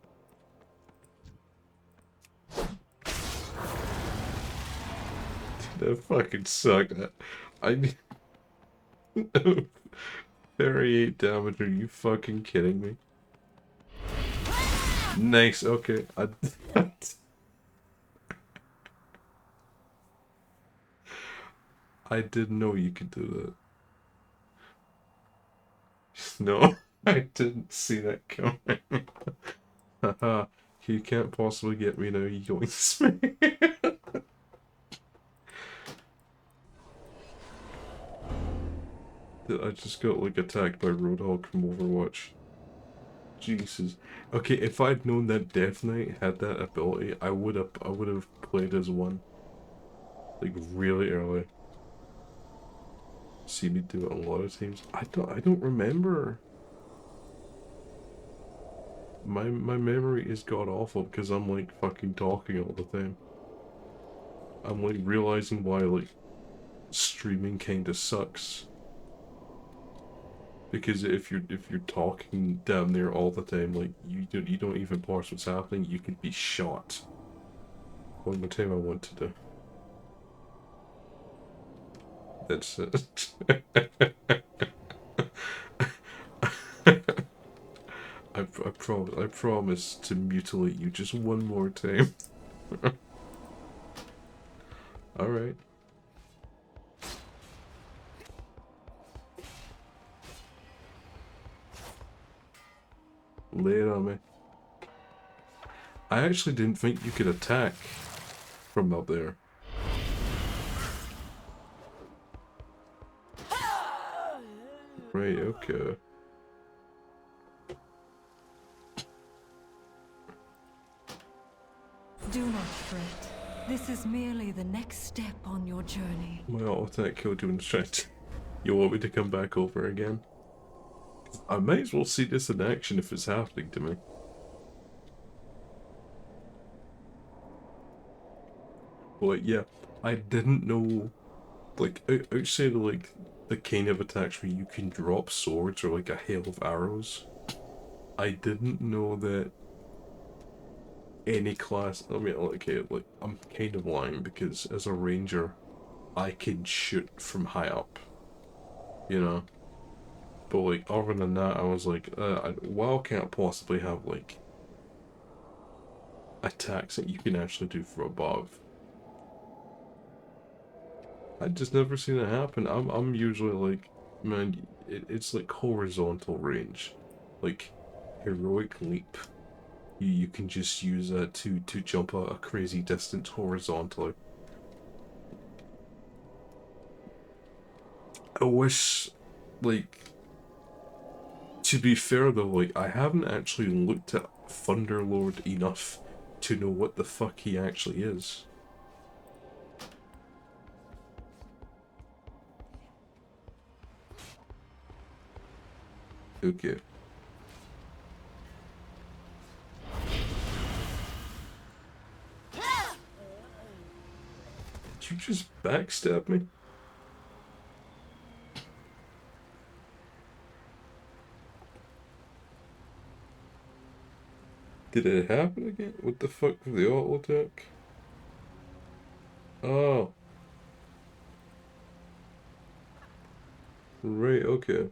That fucking sucked. I Parry 8 damage, are you fucking kidding me? Nice, okay. I didn't know you could do that. No, I didn't see that coming. Haha, you can't possibly get me now, you yoinks me. I just got like attacked by Roadhog from Overwatch. Jesus. Okay, if I'd known that Death Knight had that ability, I would have played as one. Like really early. See me do it a lot of times. I don't remember. My memory is god awful because I'm like fucking talking all the time. I'm like realizing why like streaming kinda sucks. Because if you're talking down there all the time, like you don't even parse what's happening, you can be shot. One more time I want to do. That's it. I promise to mutilate you just one more time. Alright. Lay it on me. I actually didn't think you could attack from up there. Right, okay. Do not fret. This is merely the next step on your journey. My auto attack killed you in straight. You want me to come back over again? I might as well see this in action if it's happening to me. But yeah, I didn't know, like, outside of like the kind of attacks where you can drop swords or like a hail of arrows, I didn't know that any class, I mean, okay, like, I'm kind of lying because as a ranger, I can shoot from high up, you know? But, like, other than that, I was like, WoW can't possibly have, like, attacks that you can actually do from above. I just never seen it happen. I'm usually like, man, it's like horizontal range, like heroic leap. You can just use that to jump a crazy distance horizontally. I wish, like, to be fair though, like I haven't actually looked at Thunderlord enough to know what the fuck he actually is. Okay. Did you just backstab me? Did it happen again? What the fuck with the auto attack? Oh. Right, okay.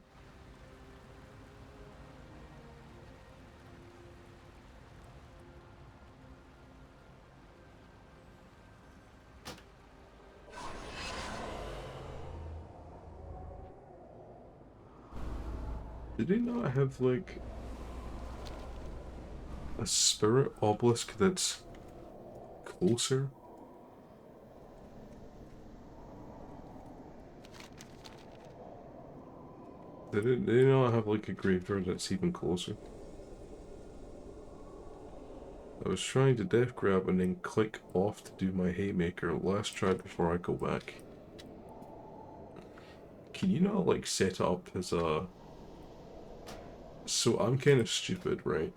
Did he not have, like, a spirit obelisk that's closer? Did they not have, like, a graveyard that's even closer? I was trying to death grab and then click off to do my haymaker. Last try before I go back. Can you not, like, set up as a... So I'm kind of stupid, right?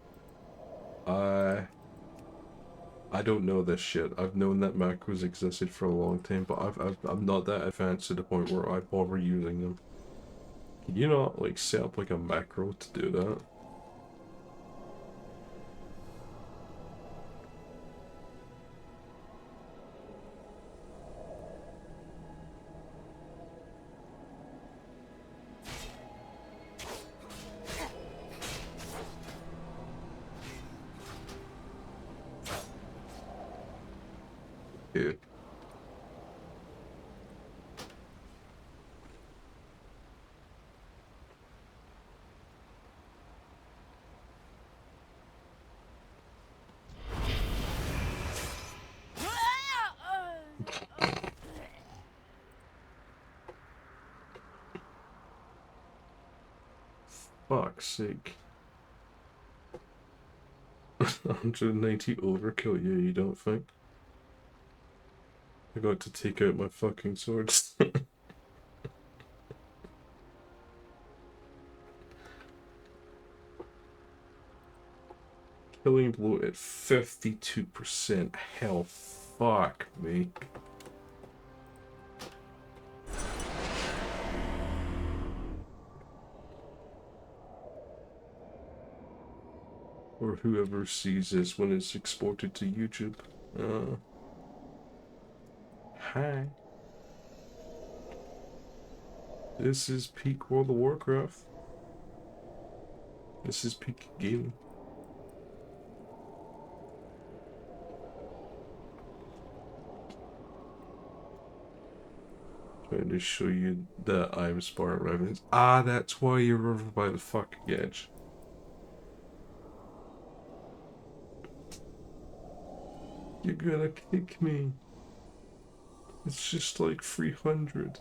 I don't know this shit. I've known that macros existed for a long time, but I'm not that advanced to the point where I bother using them. Can you not, like, set up, like, a macro to do that? Yeah. Fuck's sake. 190 overkill, yeah, you don't think? I got to take out my fucking swords. Killing blow at 52% health. Fuck me. Or whoever sees this when it's exported to YouTube. Hi. This is peak World of Warcraft. This is peak gaming. Trying to show you that I'm Spartan Revenants. Ah, that's why you're over by the fucking edge. You're gonna kick me. It's just like 300.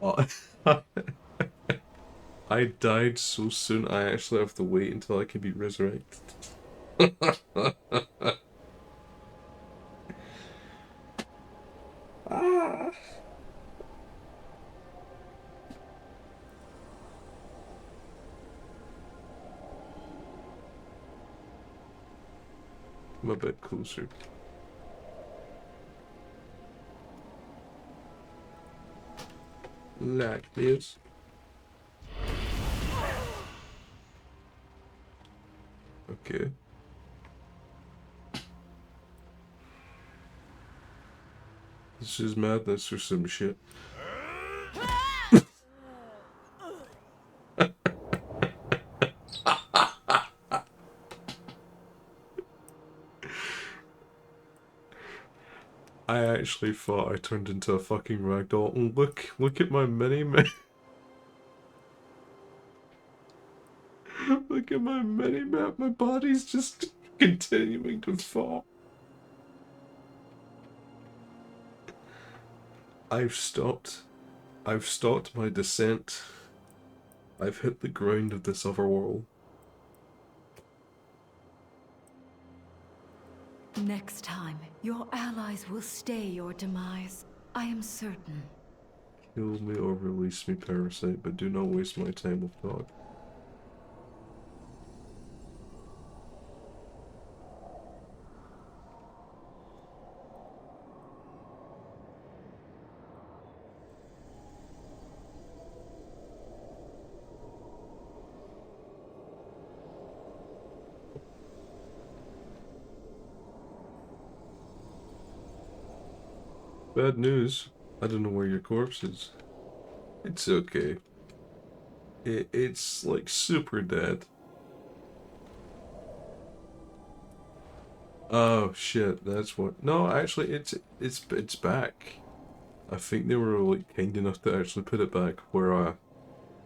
Oh. I died so soon, I actually have to wait until I can be resurrected. Ah. Come a bit closer. Like this. Okay. This is madness or some shit. I actually thought I turned into a fucking ragdoll. And look at my mini-map. Look at my mini-map. My body's just continuing to fall. I've stopped my descent. I've hit the ground of this other world. Next time, your allies will stay your demise. I am certain. Kill me or release me, parasite, but do not waste my time with dog. Bad news. I don't know where your corpse is. It's okay. It's like super dead. Oh shit, that's what. No, actually, it's back. I think they were like kind enough to actually put it back where I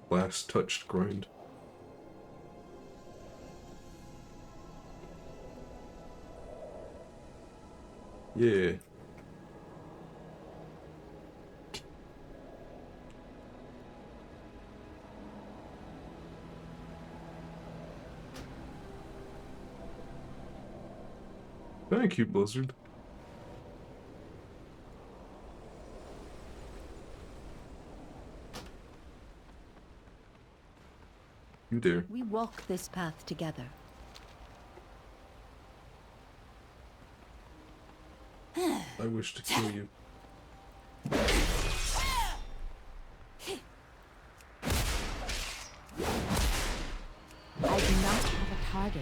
last touched ground. Yeah. Thank you, Blizzard. You dare. We walk this path together. I wish to kill you. I do not have a target.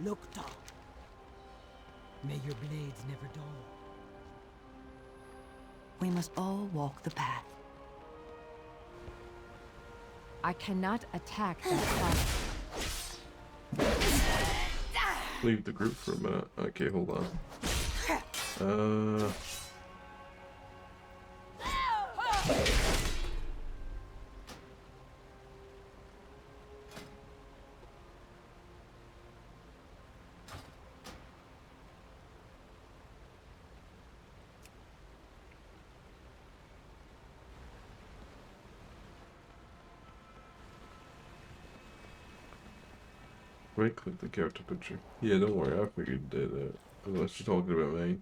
Look, Tom. May your blades never dull. We must all walk the path. I cannot attack that target. Leave the group for a minute. Okay, hold on. Right click the character picture. Yeah, don't worry, I figured you did that. Unless you're talking about me.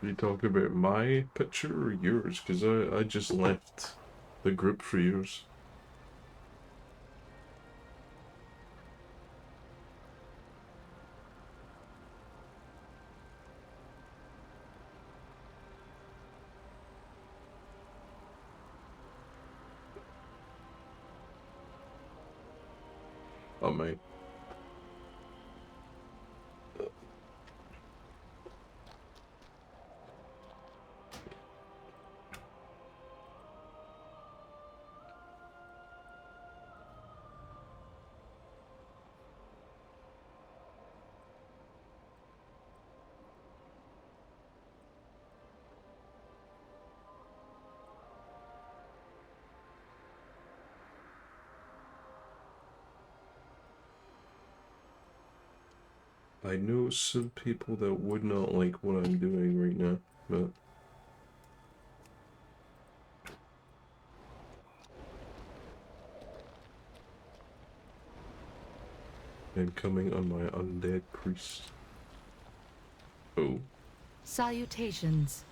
Are you talking about my picture or yours? Because I just left the group for yours. Oh, mate. I know some people that would not like what I'm doing right now, but... Incoming on my undead priest. Oh. Salutations.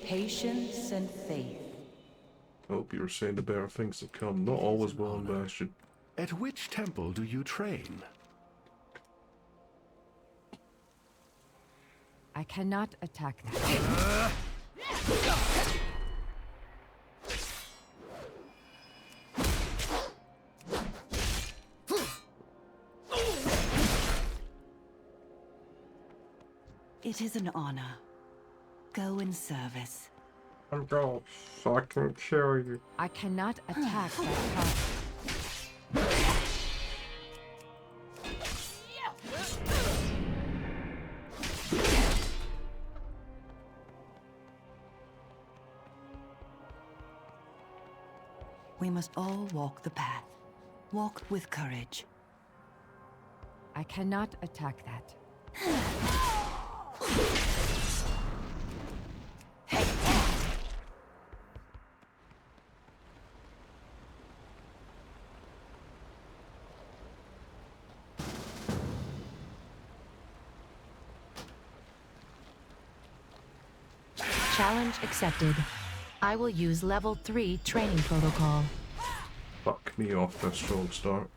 Patience and faith. I hope you were saying the better things to come. Not always well in Bastion. At which temple do you train? I cannot attack that. It is an honor. Go in service. I'm going so I can kill you. I cannot attack that target. We must all walk the path. Walk with courage. I cannot attack that. Challenge accepted. I will use level 3 training protocol. Fuck me off that strong start.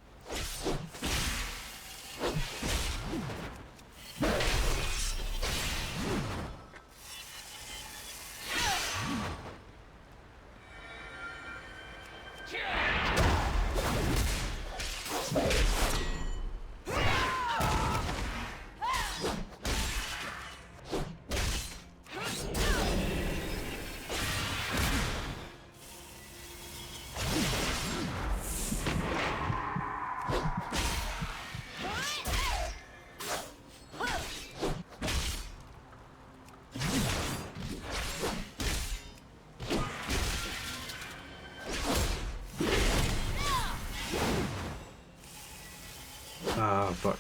Ah, fuck.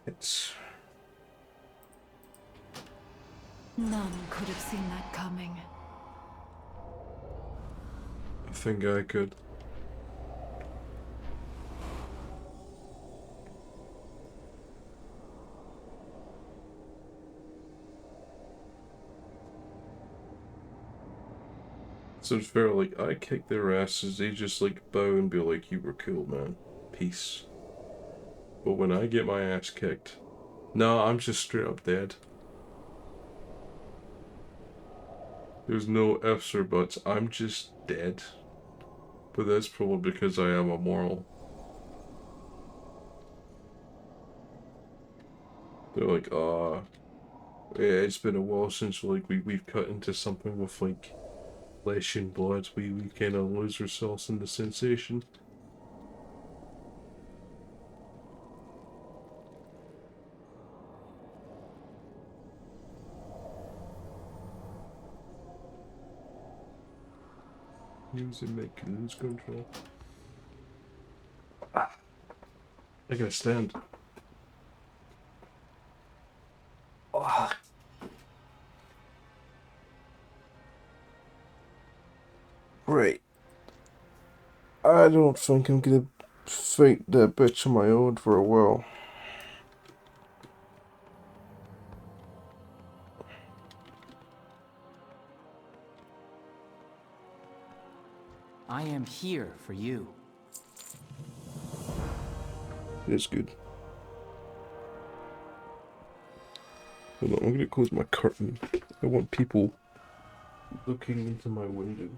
It's... None could have seen that coming. I think I could. So it's fair, like, I kick their asses, they just, like, bow and be like, you were cool, man. Peace. But when I get my ass kicked, no, I'm just straight up dead. There's no ifs or buts, I'm just dead. But that's probably because I am immoral. They're like, yeah, it's been a while since, like, we've cut into something with, like, flesh and blood. We kind of lose ourselves in the sensation. Use and make lose control. I gotta stand. Ah. Right. I don't think I'm gonna fight that bitch on my own for a while. I am here for you. It's good. Hold on, I'm gonna close my curtain. I want people looking into my window.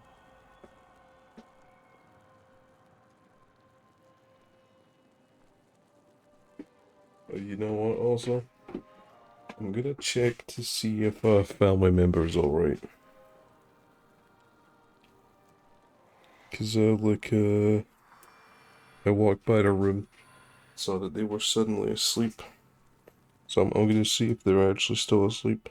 Oh, you know what, also? I'm gonna check to see if a family member is alright. Cause, I walked by the room, saw that they were suddenly asleep. So I'm gonna see if they're actually still asleep.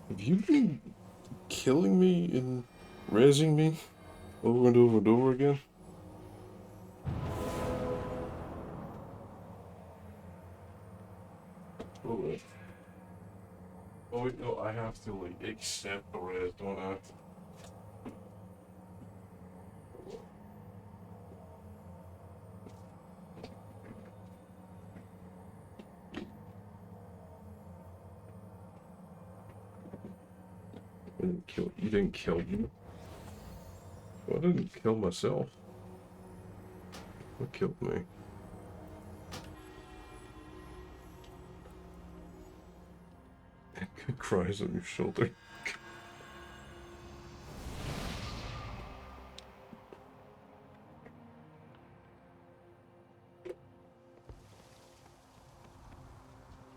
Have you been killing me and raising me over and over and over again? Oh wait. Oh wait, no, I have to like accept the res, don't I? You didn't kill me. Well, I didn't kill myself. What killed me? It cries on your shoulder.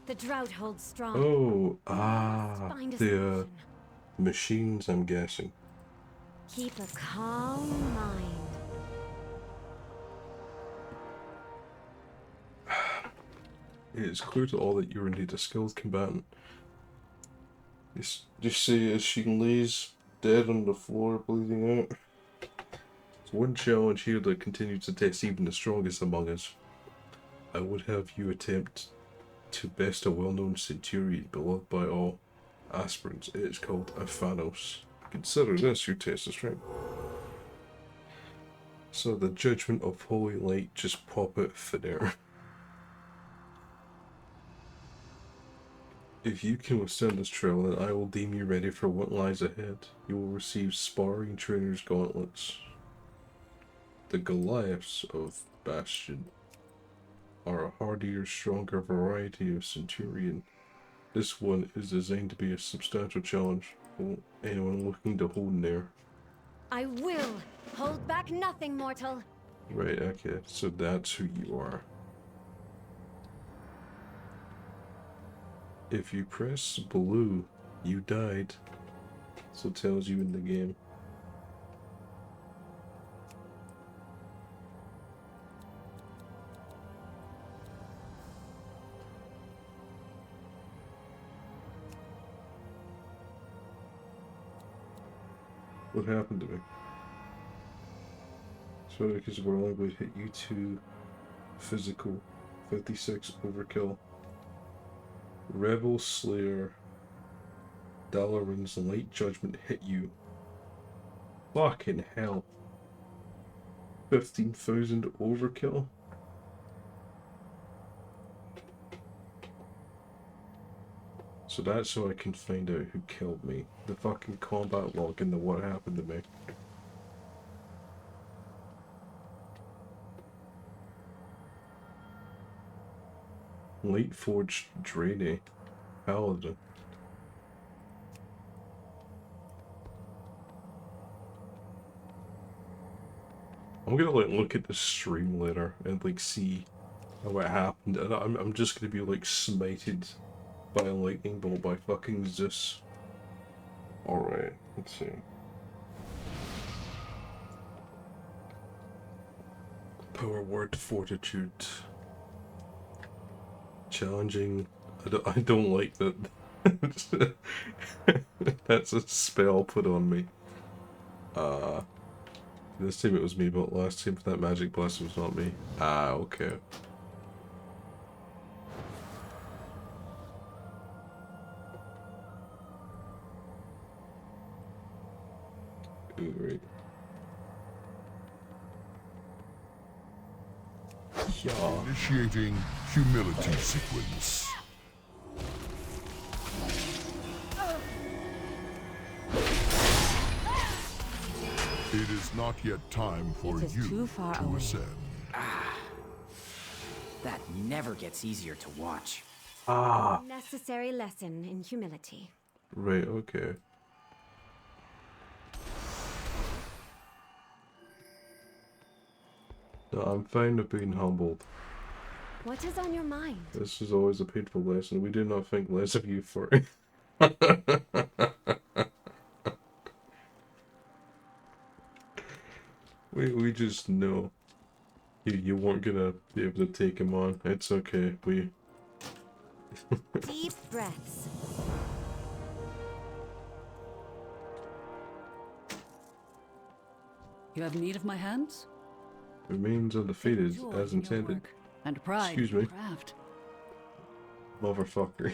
The drought holds strong. Oh, Find a the machines, I'm guessing. Keep a calm mind. It is clear to all that you are indeed a skilled combatant. Just see as she lays dead on the floor, bleeding out. It's one challenge here that continues to test even the strongest among us. I would have you attempt to best a well-known centurion beloved by all aspirants. It is called a Phanos. Consider this your test of strength. So the judgment of holy light, just pop it for there. If you can withstand this trial, then I will deem you ready for what lies ahead. You will receive sparring trainer's gauntlets. The Goliaths of Bastion are a hardier, stronger variety of centurion. This one is designed to be a substantial challenge for anyone looking to hold near. I will hold back nothing, mortal. Right, okay, so that's who you are. If you press blue, you died. So it tells you in the game. What happened to me? So because Whirling Blade hit you 2 physical, 56 overkill. Rebel Slayer Dalaran's Light Judgment hit you. Fucking hell. 15,000 overkill? So that's so I can find out who killed me. The fucking combat log and the what happened to me. Light Forged Draenei Paladin. I'm gonna like look at the stream later and like see what happened, and I'm just gonna be like smited by a lightning bolt by fucking Zeus. Alright, let's see. Power word fortitude. Challenging. I don't like that. That's a spell put on me. This time it was me, but last time that magic blast was not me. Ah, okay. Ooh, right. Yeah. Initiating humility sequence. It is not yet time for It is you too far to away. ascend. That never gets easier to watch. Ah. Necessary lesson in humility. Right, okay. No, I'm fine with being humbled. What is on your mind? This is always a painful lesson. We do not think less of you for it. we just know you weren't gonna be able to take him on. It's okay. We Deep breaths. You have need of my hands? Remains undefeated Joy as in your intended. work, and pride Excuse in your me. craft. Motherfucker.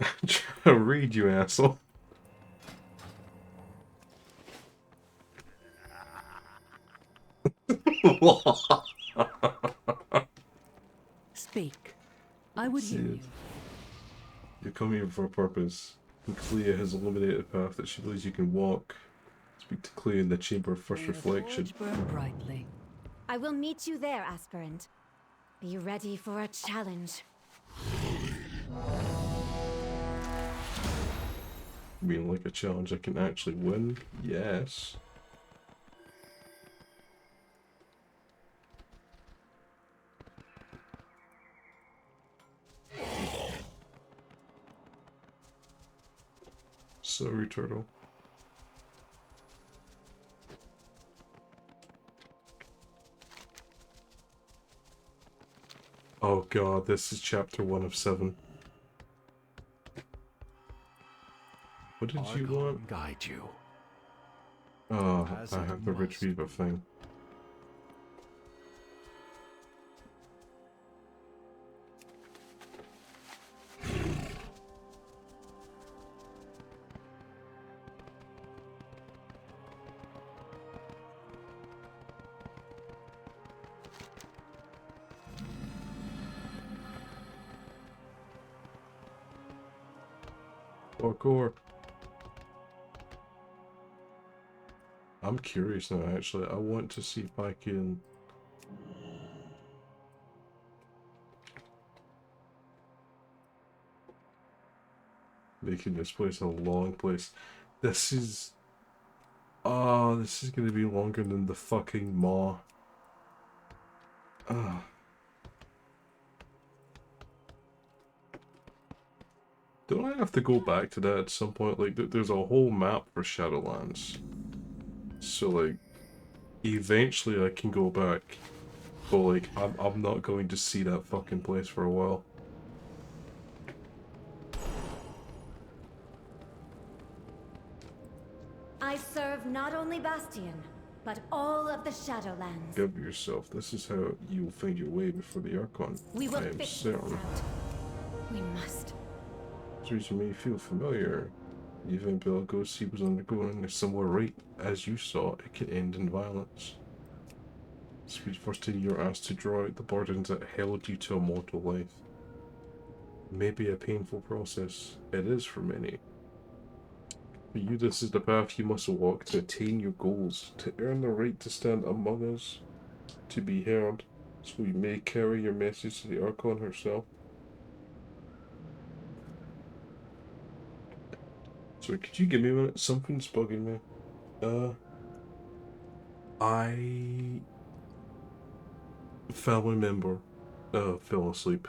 I'm trying to read, you asshole. Speak. I would hear you. You come here for a purpose, and Clea has illuminated a path that she believes you can walk. Speak to Clea in the Chamber of First May the Reflection. forge burn brightly. I will meet you there, aspirant. Be ready for a challenge. You mean like a challenge I can actually win? Yes. Sorry, turtle. Oh god, this is chapter 1 of 7. What did you want? Guide you. Oh, As I it have the must retriever thing. Parkour. I'm curious now, actually. I want to see if I can... making this place a long place. This is... Oh, this is gonna be longer than the fucking Maw. Ah. Don't I have to go back to that at some point? Like, there's a whole map for Shadowlands. So, like, eventually I can go back. But, like, I'm not going to see that fucking place for a while. I serve not only Bastion, but all of the Shadowlands. Give yourself. This is how you'll find your way before the Archon. We will I am fix this certain. out. We must. This reason may feel familiar. The event Belagosi was undergoing a similar rate. As you saw, it could end in violence. This was the first time you were asked to draw out the burdens that held you to a mortal life. It may be a painful process. It is for many. For you, this is the path you must walk to attain your goals, to earn the right to stand among us, to be heard, so we may carry your message to the Archon herself. Sorry, could you give me a minute? Something's bugging me. I... family member fell asleep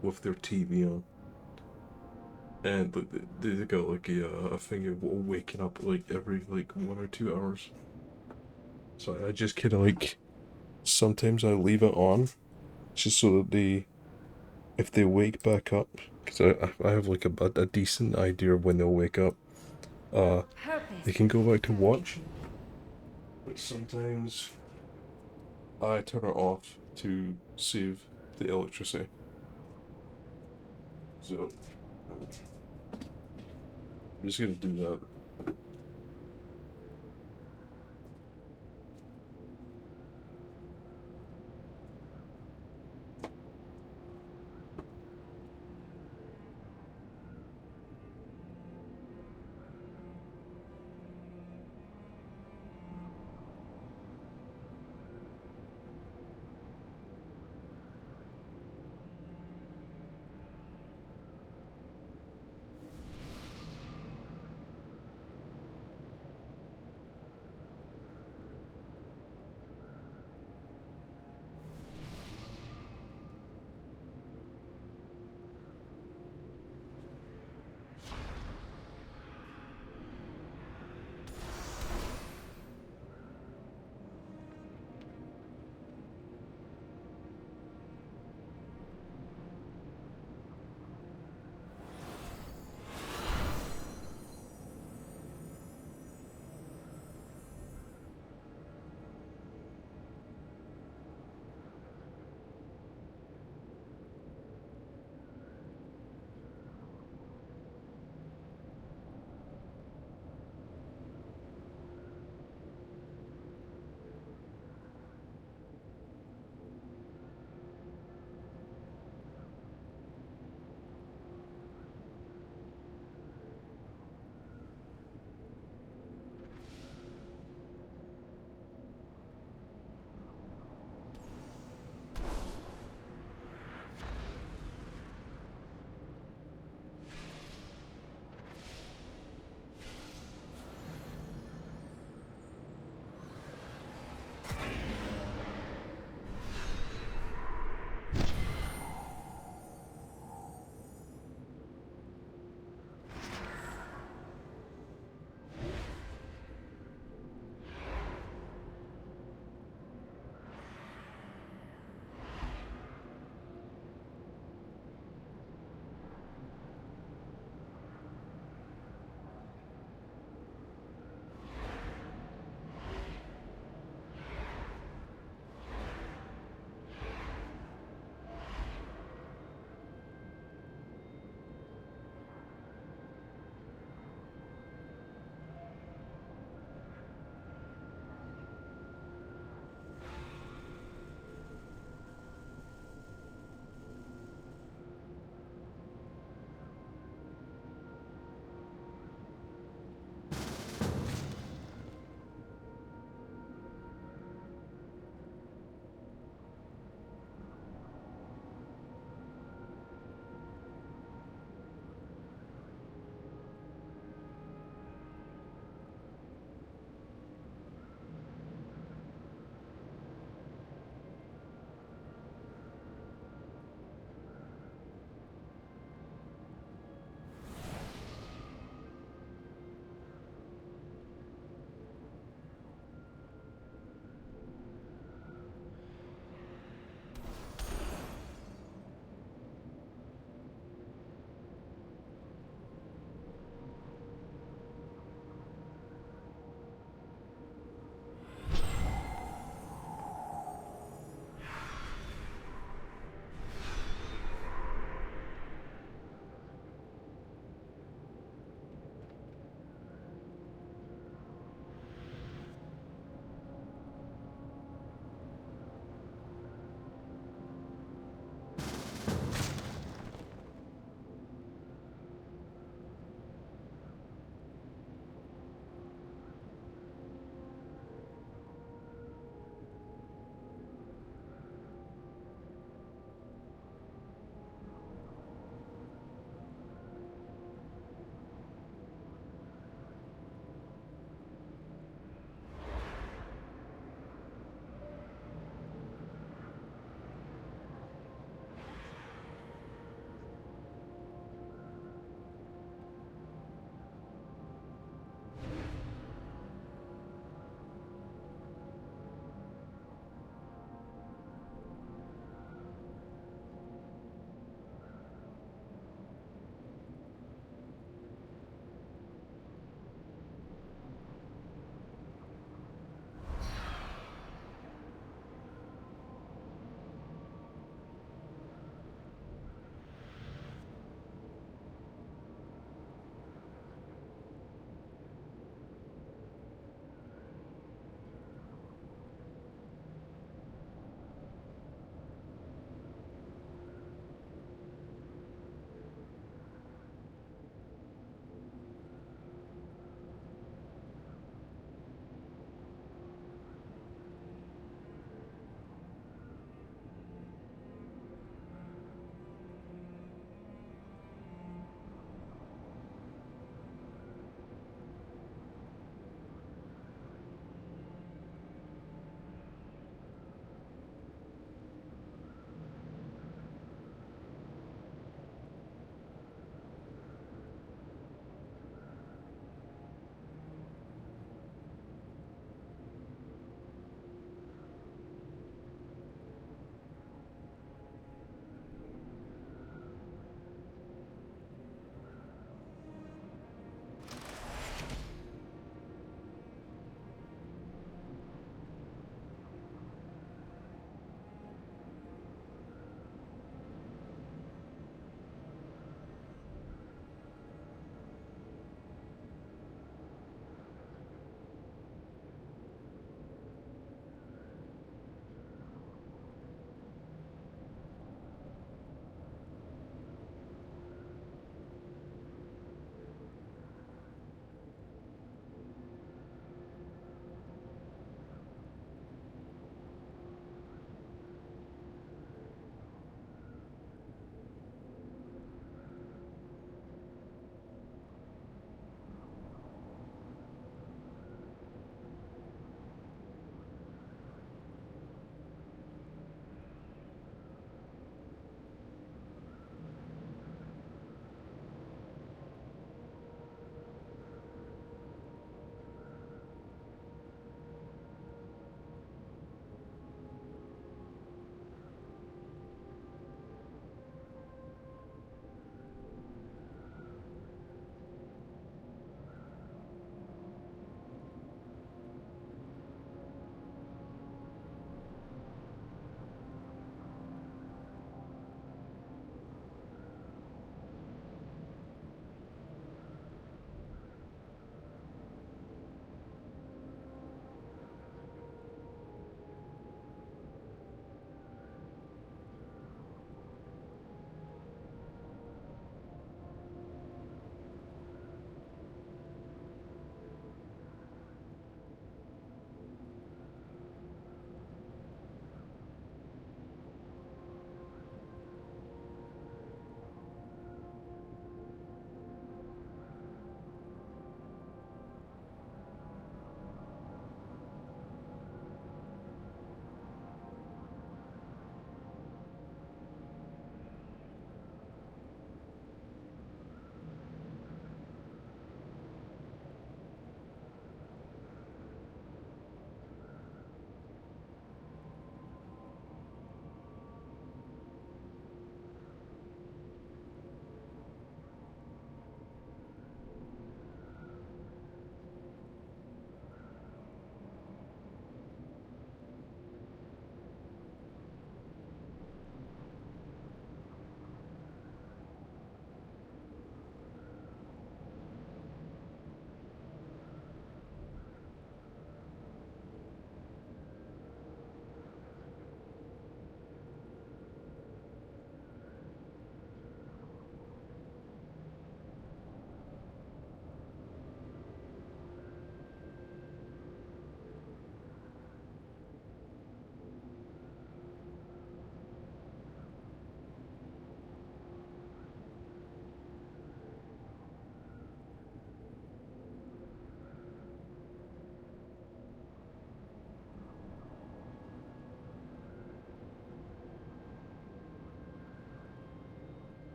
with their TV on. And they got like a thing of waking up like every like 1 or 2 hours. So I just kind of like, sometimes I leave it on, just so that if they wake back up, because I have like a decent idea of when they'll wake up, they can go back to watch. But sometimes I turn it off to save the electricity. So I'm just gonna do that.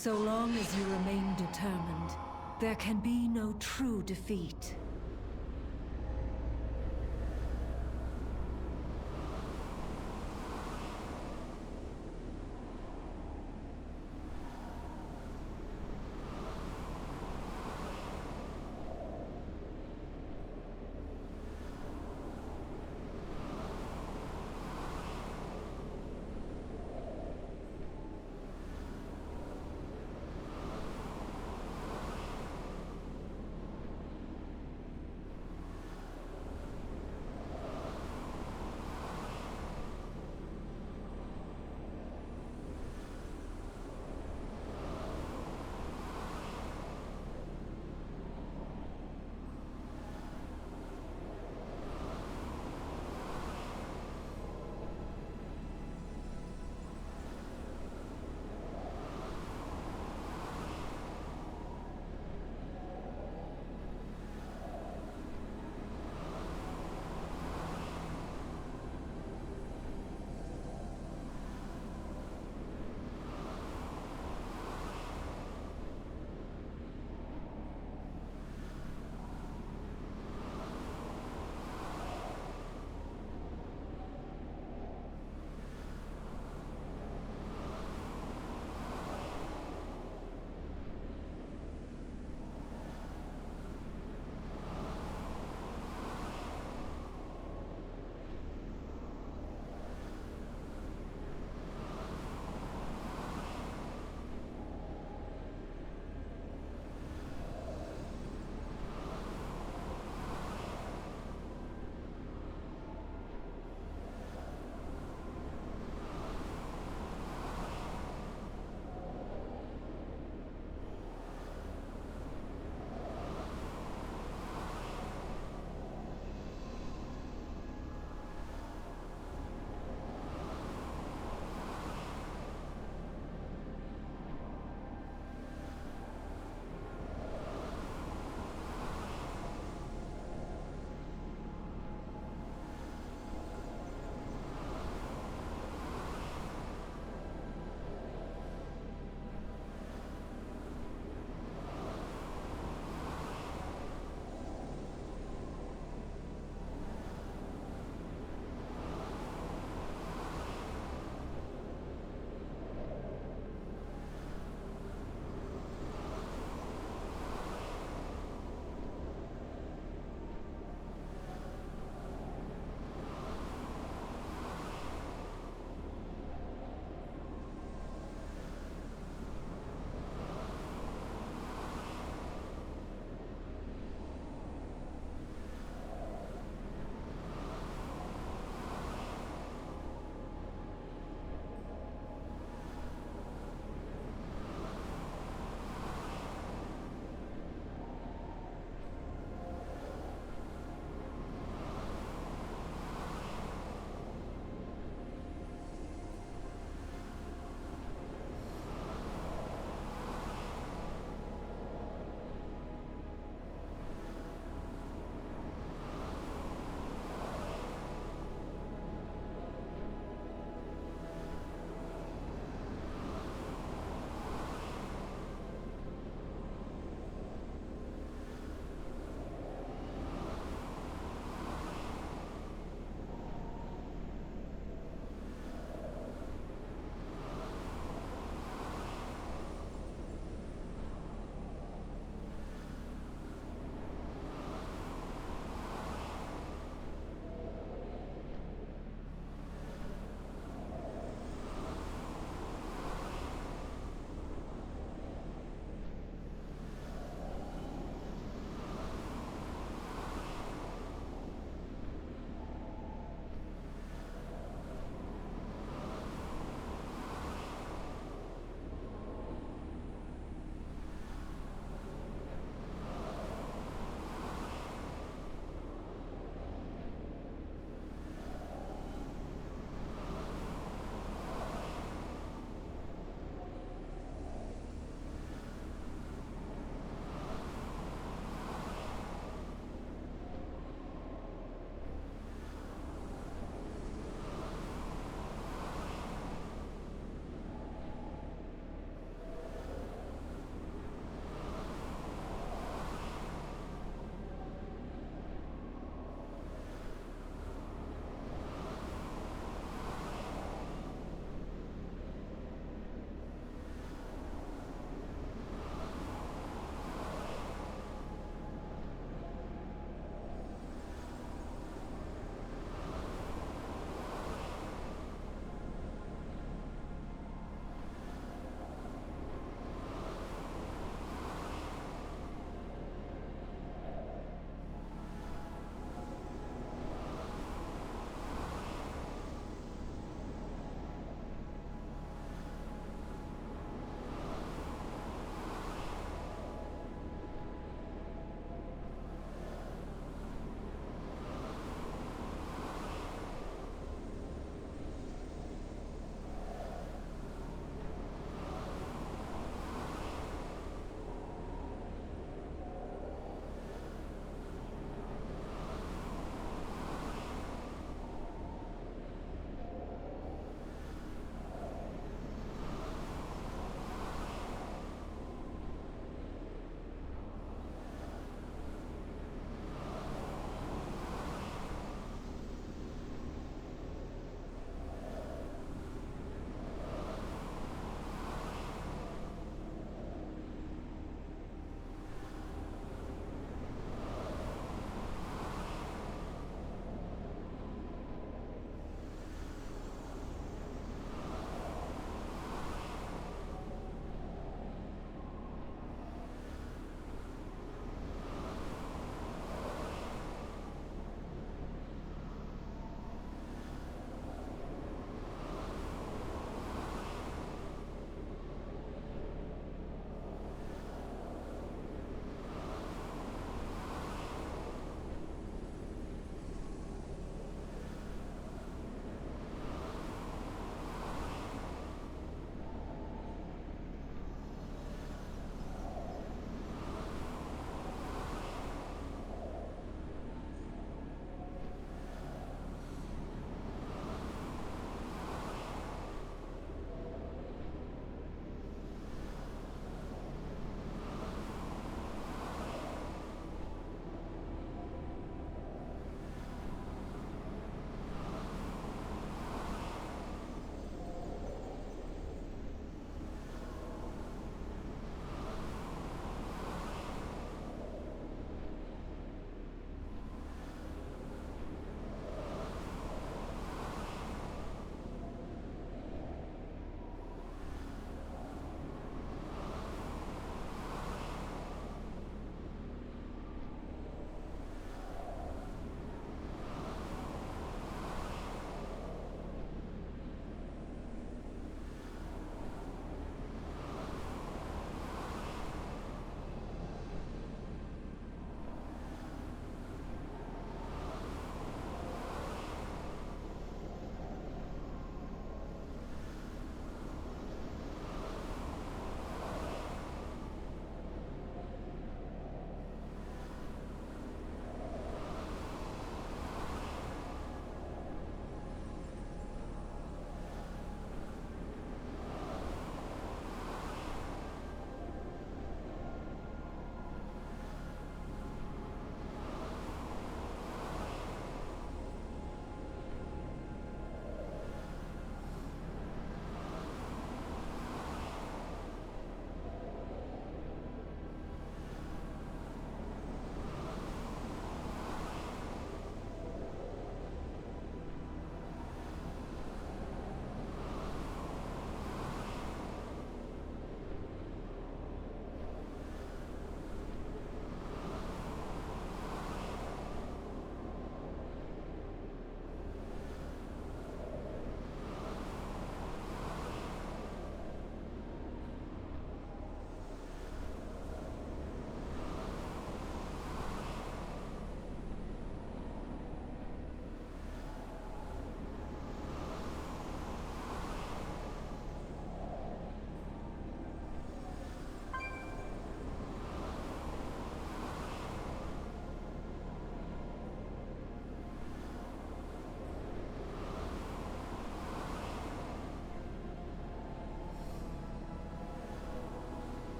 So long as you remain determined, there can be no true defeat.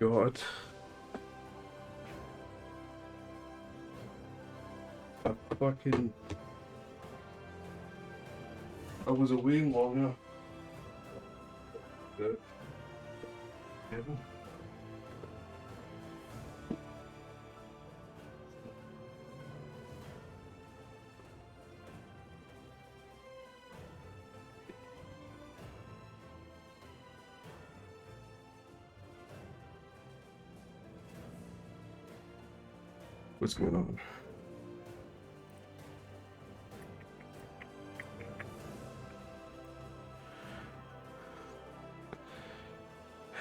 God. I was away longer. Good. Kevin? What's going on?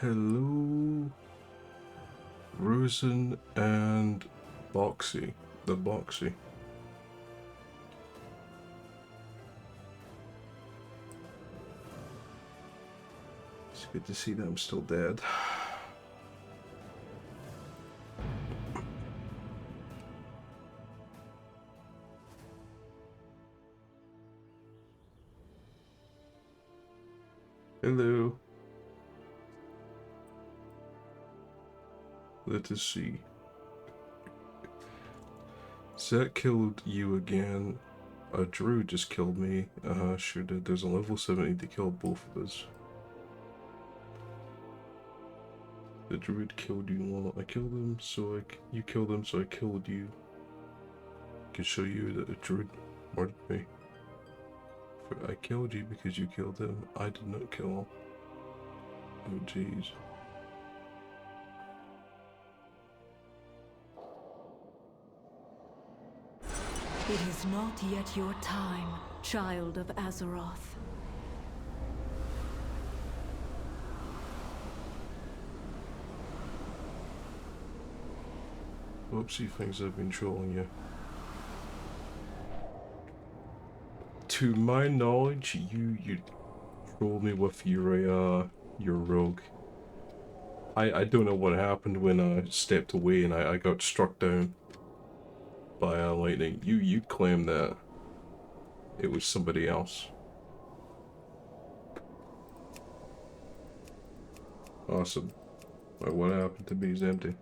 Hello, Rosen and Boxy. The Boxy. It's good to see that I'm still dead. Hello. Let us see. Zet killed you again. Drew just killed me. Sure did. There's a level 70 to kill both of us. The druid killed you. Well, I killed him, so you killed him, so I killed you. I can show you that the druid murdered me. I killed you because you killed him. I did not kill him. Oh jeez. It is not yet your time, child of Azeroth. Whoopsie things I've been trolling you. To my knowledge, you trolled me with your rogue. I don't know what happened when I stepped away and I got struck down by lightning. You claim that it was somebody else. Awesome. Like, what happened to me is empty.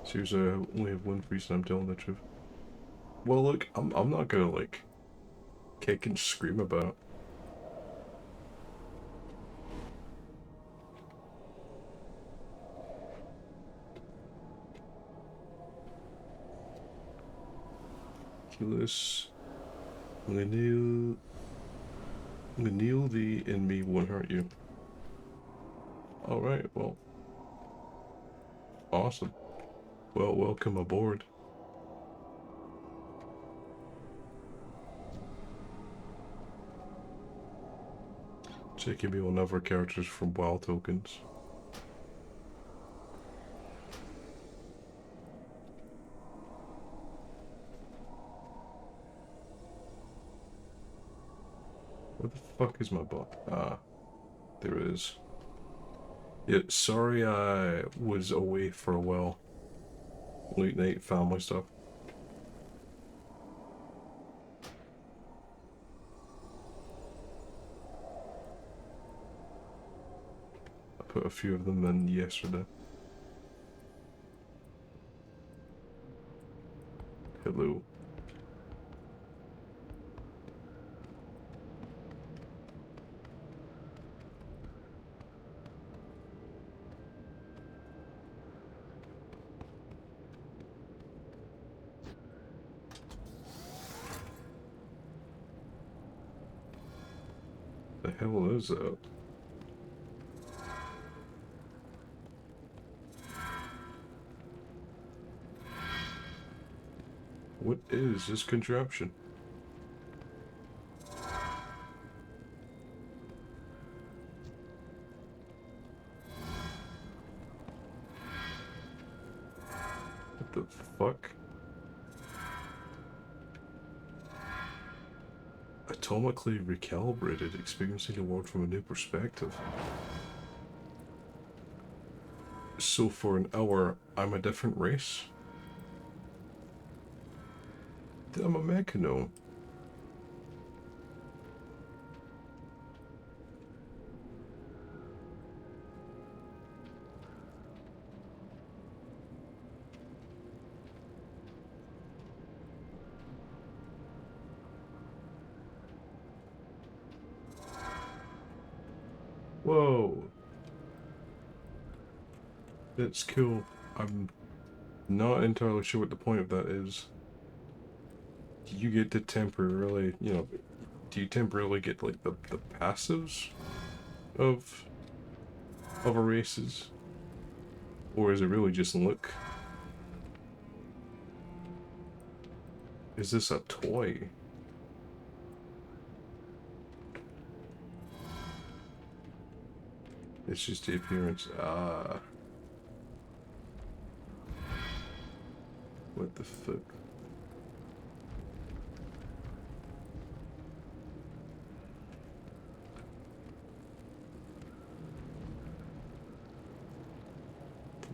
Seriously, I only have one reason I'm telling the truth. Well, look, I'm not gonna like kick and scream about it. Kill this. Lenil the and me won't hurt you. Alright, well. Awesome. Well, welcome aboard. Checking me on other characters from WoW tokens. Where the fuck is my bot? Ah, there it is. Yeah, sorry I was away for a while. Late night family stuff. I put a few of them in yesterday. Hello. The hell is that? What is this contraption? What the fuck? Atomically recalibrated, experiencing the world from a new perspective. So for an hour, I'm a different race? I'm a mechano. It's cool. I'm not entirely sure what the point of that is. You get to temporarily, you know, do you temporarily get like the passives of races? Or is it really just look? Is this a toy? It's just the appearance. Ah. What the fuck?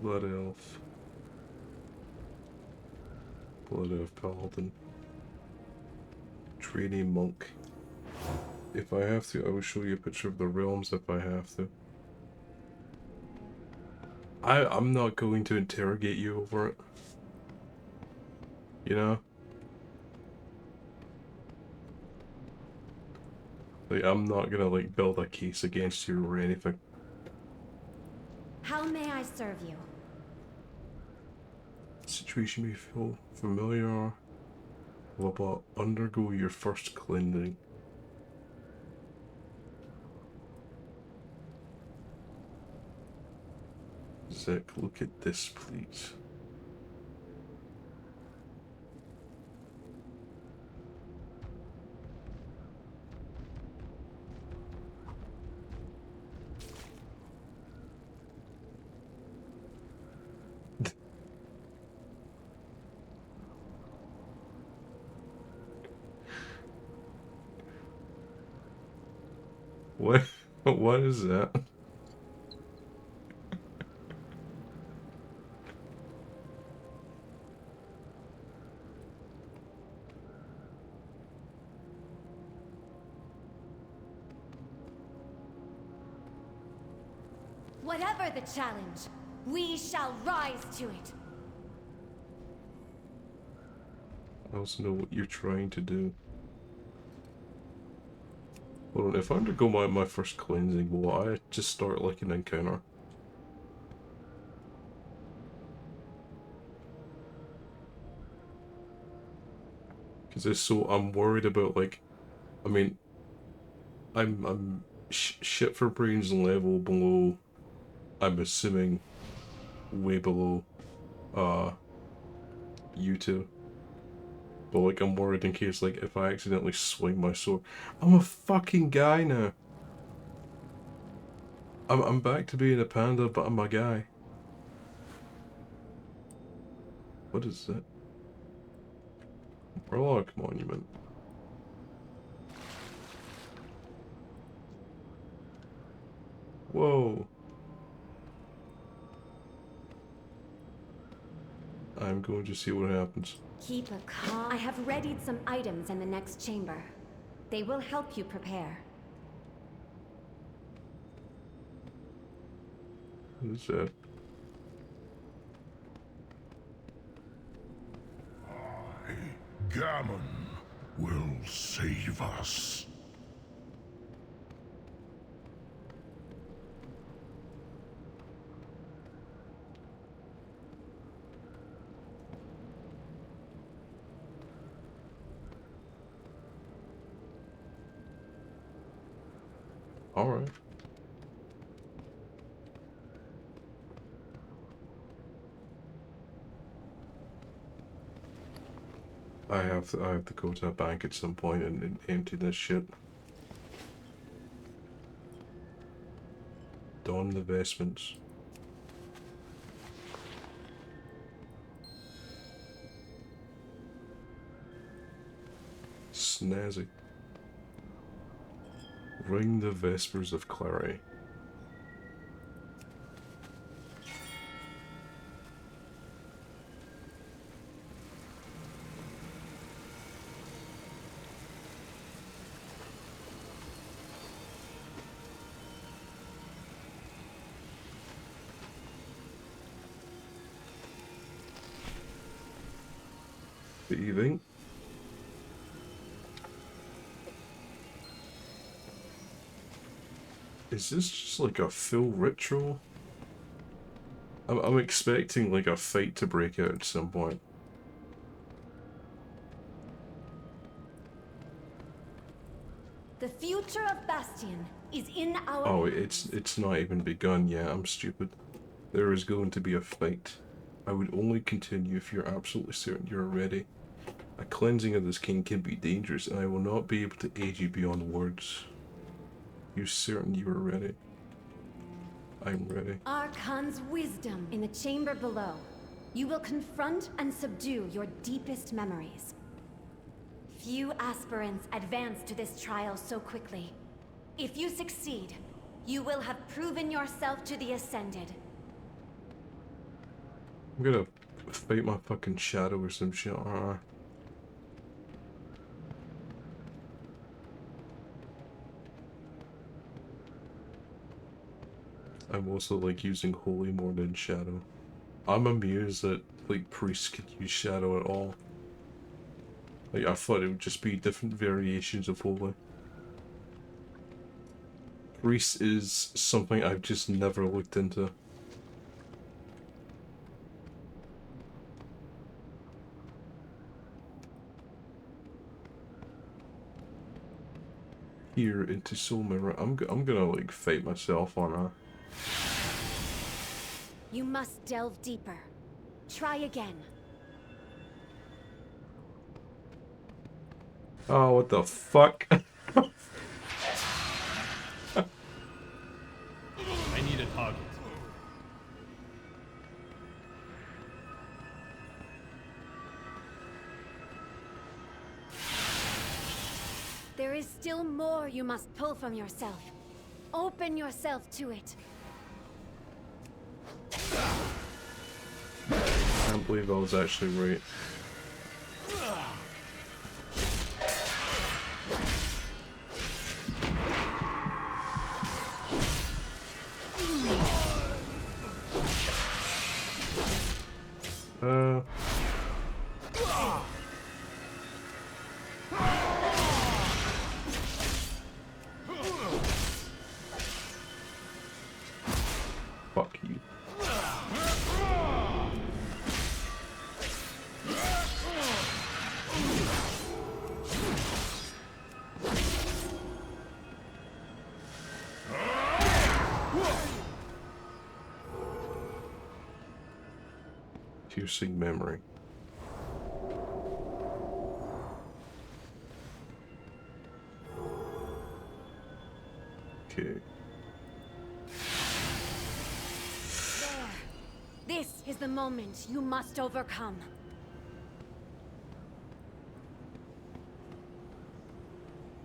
Blood Elf. Blood Elf Paladin. Trainee Monk. If I have to, I will show you a picture of the realms if I have to. I'm not going to interrogate you over it. You know? Like, I'm not gonna, like, build a case against you or anything. How may I serve you? Situation may feel familiar. Blah blah. Undergo your first cleansing. Zek, look at this, please. What? What is that? Whatever the challenge, we shall rise to it. I also know what you're trying to do. Hold on, if I undergo my first cleansing, will I just start like an encounter? Because it's so, I'm worried about like, I mean, I'm shit for brains level below, I'm assuming, way below, you two. But like, I'm worried in case, like, if I accidentally swing my sword. I'm a fucking guy now. I'm back to being a panda, but I'm a guy. What is that? Warlock Monument. Whoa. I'm going to see what happens. Keep a calm. I have readied some items in the next chamber. They will help you prepare. What is that? Gammon will save us. Alright. I have to go to a bank at some point and empty this shit. Don the vestments. Snazzy. Ring the Vespers of Clarity. What do you think? Is this just like a full ritual? I'm expecting like a fight to break out at some point. The future of Bastion is in our Oh, hands. it's not even begun yet. I'm stupid. There is going to be a fight. I would only continue if you're absolutely certain you're ready. A cleansing of this king can be dangerous, and I will not be able to aid you beyond words. You certain you are ready? I'm ready. Archon's wisdom in the chamber below. You will confront and subdue your deepest memories. Few aspirants advance to this trial so quickly. If you succeed, you will have proven yourself to the Ascended. I'm gonna fight my fucking shadow or some shit. I'm also like using holy more than shadow. I'm amused that like priests can use shadow at all. Like I thought it would just be different variations of holy. Priest is something I've just never looked into. Here into Soul Mirror, I'm gonna like fight myself on a. You must delve deeper. Try again. Oh, what the fuck? I need a target. There is still more you must pull from yourself. Open yourself to it. I can't believe I was actually right. Fuck you. Piercing memory. Okay. This is the moment you must overcome.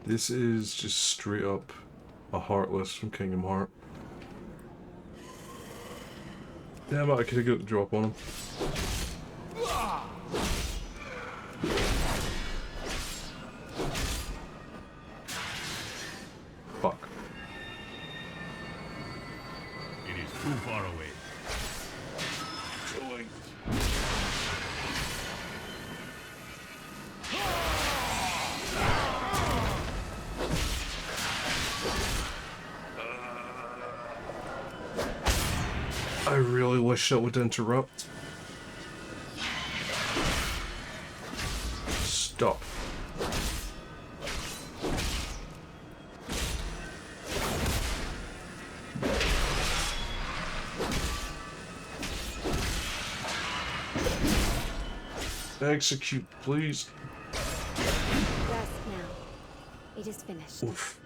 This is just straight up a Heartless from Kingdom Hearts. Damn it, I could have got the drop on him. Fuck. It is too far away. I really wish that would interrupt. Stop. Execute, please. Rest now. It is finished. Oof.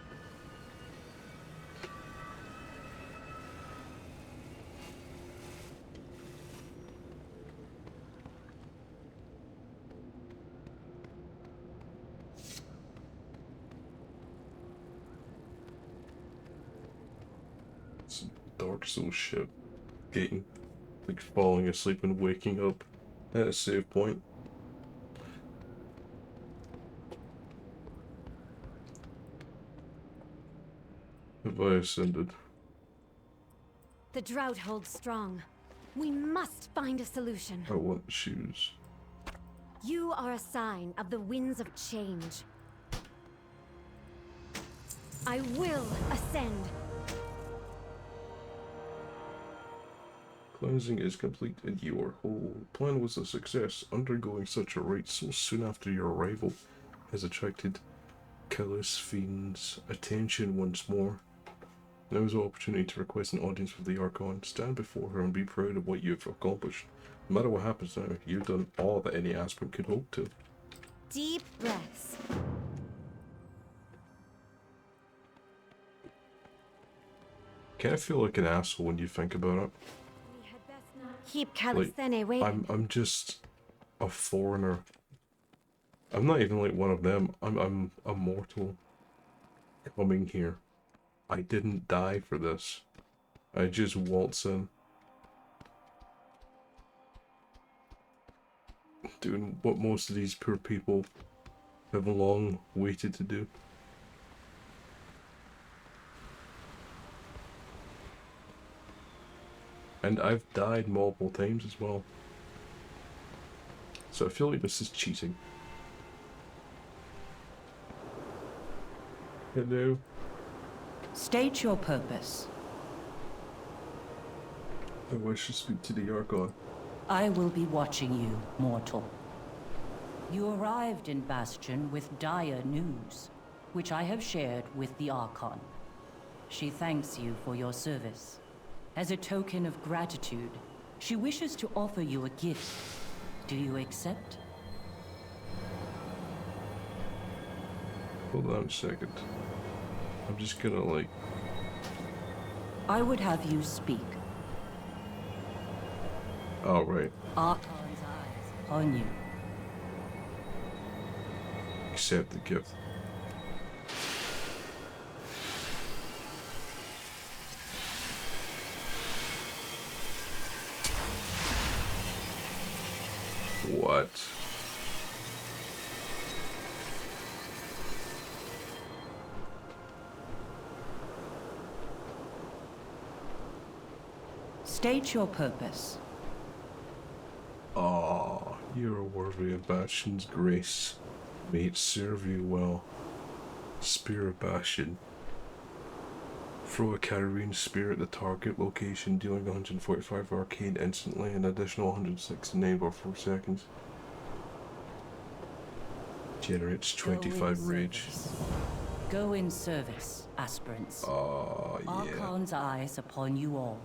Some Dark Souls shit. Getting, like, falling asleep and waking up at a save point. Have I ascended? The drought holds strong. We must find a solution. I want the shoes. You are a sign of the winds of change. I will ascend. Cleansing is complete and you are whole. Plan was a success. Undergoing such a rite so soon after your arrival has attracted Callous Fiend's attention once more. Now is the opportunity to request an audience with the Archon. Stand before her and be proud of what you've accomplished. No matter what happens now, you've done all that any aspirant could hope to. Deep breaths. Kind of feel like an asshole when you think about it. We had best not keep Calisthene waiting. I'm just a foreigner. I'm not even like one of them. I'm a mortal coming here. I didn't die for this. I just waltz in. Doing what most of these poor people have long waited to do. And I've died multiple times as well. So I feel like this is cheating. Hello? State your purpose. I wish to speak to the Archon. I will be watching you, mortal. You arrived in Bastion with dire news, which I have shared with the Archon. She thanks you for your service. As a token of gratitude, she wishes to offer you a gift. Do you accept? Hold on a second. I'm just gonna like... I would have you speak. Oh, right. Archon's eyes upon you. Accept the gift. What? State your purpose. Ah, you are worthy of Bastion's grace. May it serve you well. Spear of Bastion. Throw a carrying spear at the target location, dealing 145 arcane instantly, and additional 169 for 4 seconds. Generates 25 rage. Go in service, aspirants. Oh, yeah. Archon's eyes upon you all.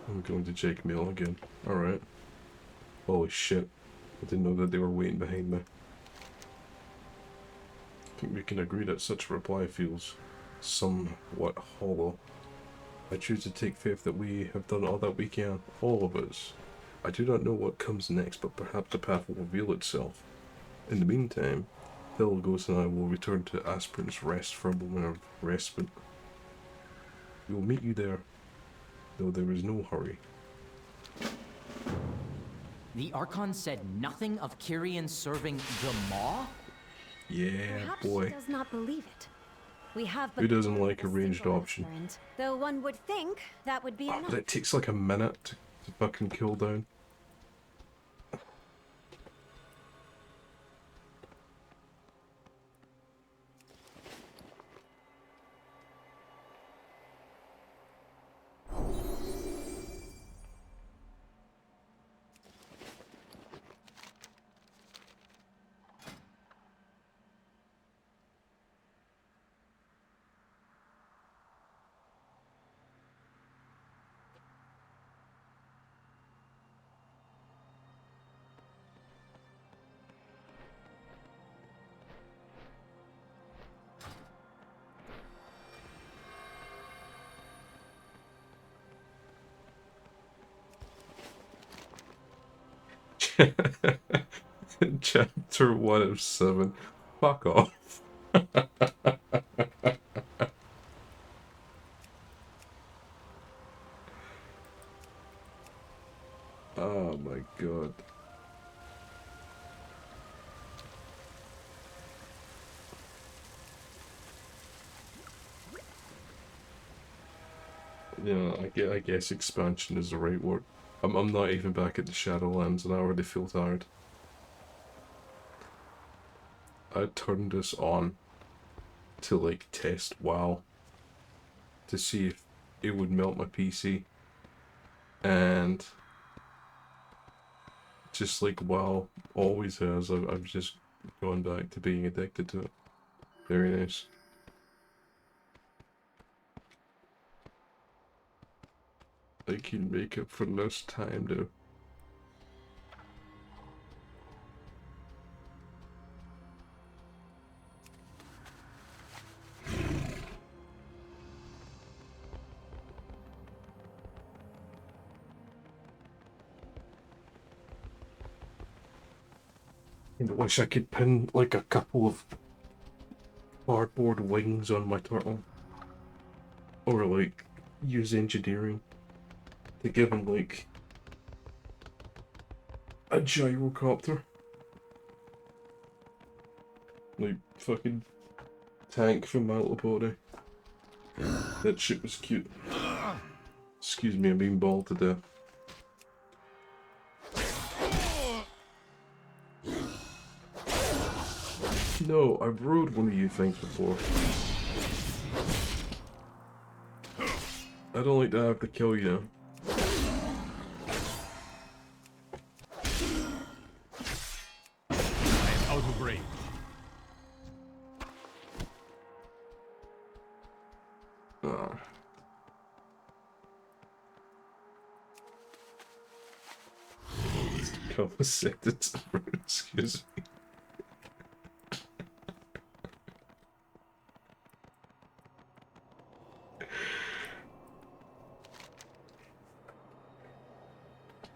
I'm going to Jake Mill again. Alright. Holy shit. I didn't know that they were waiting behind me. I think we can agree that such a reply feels somewhat hollow. I choose to take faith that we have done all that we can, all of us. I do not know what comes next, but perhaps the path will reveal itself. In the meantime, Ghost and I will return to Aspirant's Rest for a moment of respite. We will meet you there, though there is no hurry. The Archon said nothing of Kyrian serving the Maw? Yeah, Perhaps boy. she does not believe it. We have Who doesn't like a ranged option? Though one would think that would be Oh, enough. but it takes like a minute to fucking cool down. Chapter 1 of 7. Fuck off. Oh my god. Yeah, I guess expansion is the right word. I'm not even back at the Shadowlands and I already feel tired. I turned this on to like test WoW to see if it would melt my PC, and just like WoW always has, I've just gone back to being addicted to it. Very nice. I can make up for lost time though. I wish I could pin like a couple of cardboard wings on my turtle. Or like use engineering to give him like a gyrocopter. Like fucking Tank from My Little Pony. That shit was cute. Excuse me, I'm being bald to death. No, I've rode one of you things before. I don't like to have to kill you now. I am out of range. Ah. Excuse me.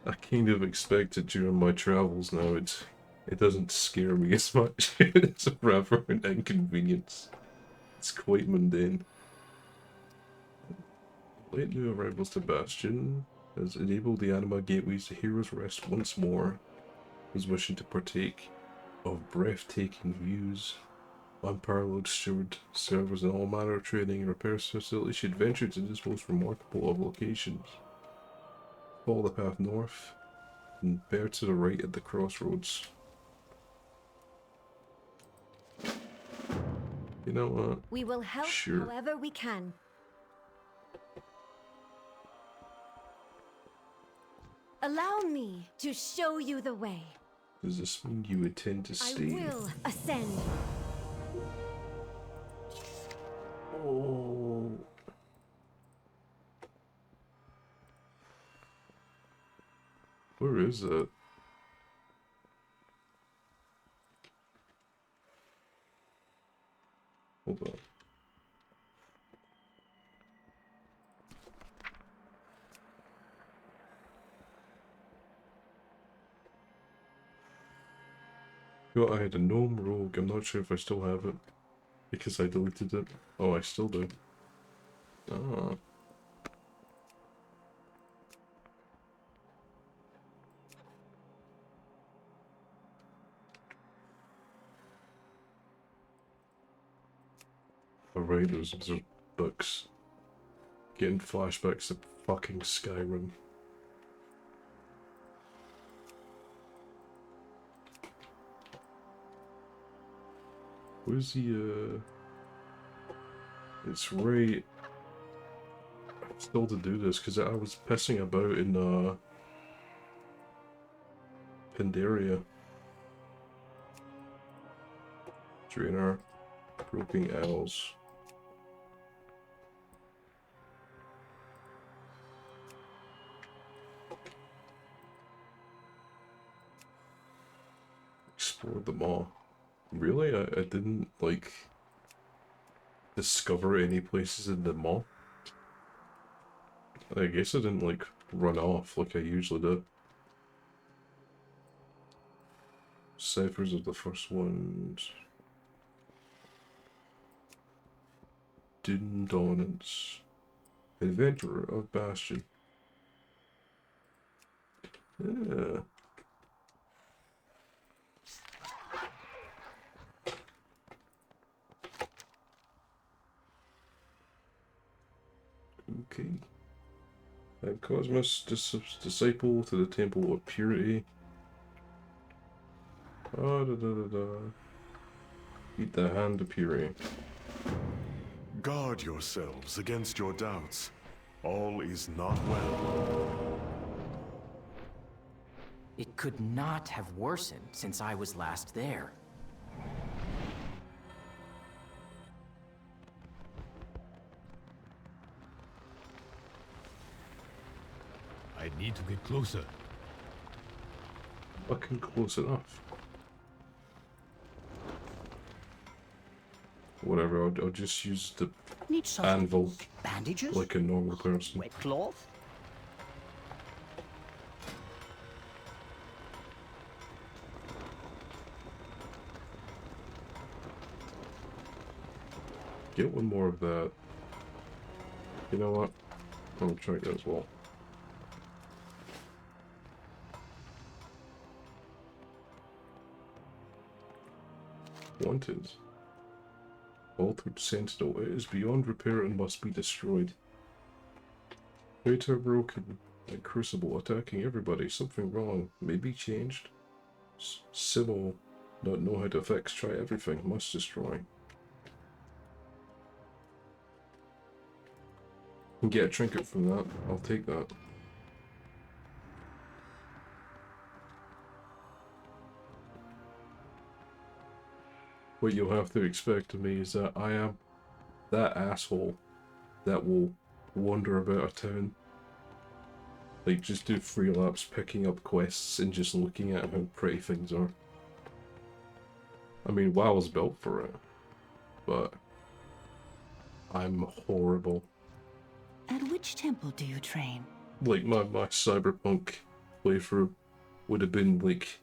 I kind of expect it during my travels now. It doesn't scare me as much. It's rather an inconvenience. It's quite mundane. Late new arrivals to Bastion has enabled the anima gateways to Heroes Rest once more. Who's wishing to partake of breathtaking views, unparalleled steward servers, and all manner of training and repair facilities should venture to this most remarkable of locations. Follow the path north and bear to the right at the crossroads. You know what? We will help however we can. Allow me to show you the way. Does this mean you intend to stay? I will ascend. Oh. Where is it? Hold on. Yo, I had a gnome rogue. I'm not sure if I still have it. Because I deleted it. Oh, I still do. Ah. Alright, those books. Getting flashbacks to fucking Skyrim. Where's the, It's right... Still to do this, because I was pissing about in, Pandaria. Draenor. Groping Owls. Explored them all. Really? I didn't, like, discover any places in the mall. I guess I didn't, like, run off like I usually do. Ciphers of the first ones. Din Dominance. Adventurer of Bastion. Yeah. Okay. And Cosmos, disciple to the Temple of Purity. Eat the Hand of Purity. Guard yourselves against your doubts. All is not well. It could not have worsened since I was last there. I need to get closer. Fucking close enough. Whatever, I'll just use the Need some anvil bandages? like a normal person. Wet cloth? Get one more of that. You know what? I'll try that as well. Wanted. Altered Sentinel. It is beyond repair and must be destroyed. Data broken. A crucible attacking everybody. Something wrong. Maybe changed. Sybil. Not know how to fix. Try everything. Must destroy. Can get a trinket from that. I'll take that. What you'll have to expect of me is that I am that asshole that will wander about a town. Like, just do free laps picking up quests and just looking at how pretty things are. I mean, WoW was built for it, but I'm horrible. At which temple do you train? Like, my cyberpunk playthrough would have been like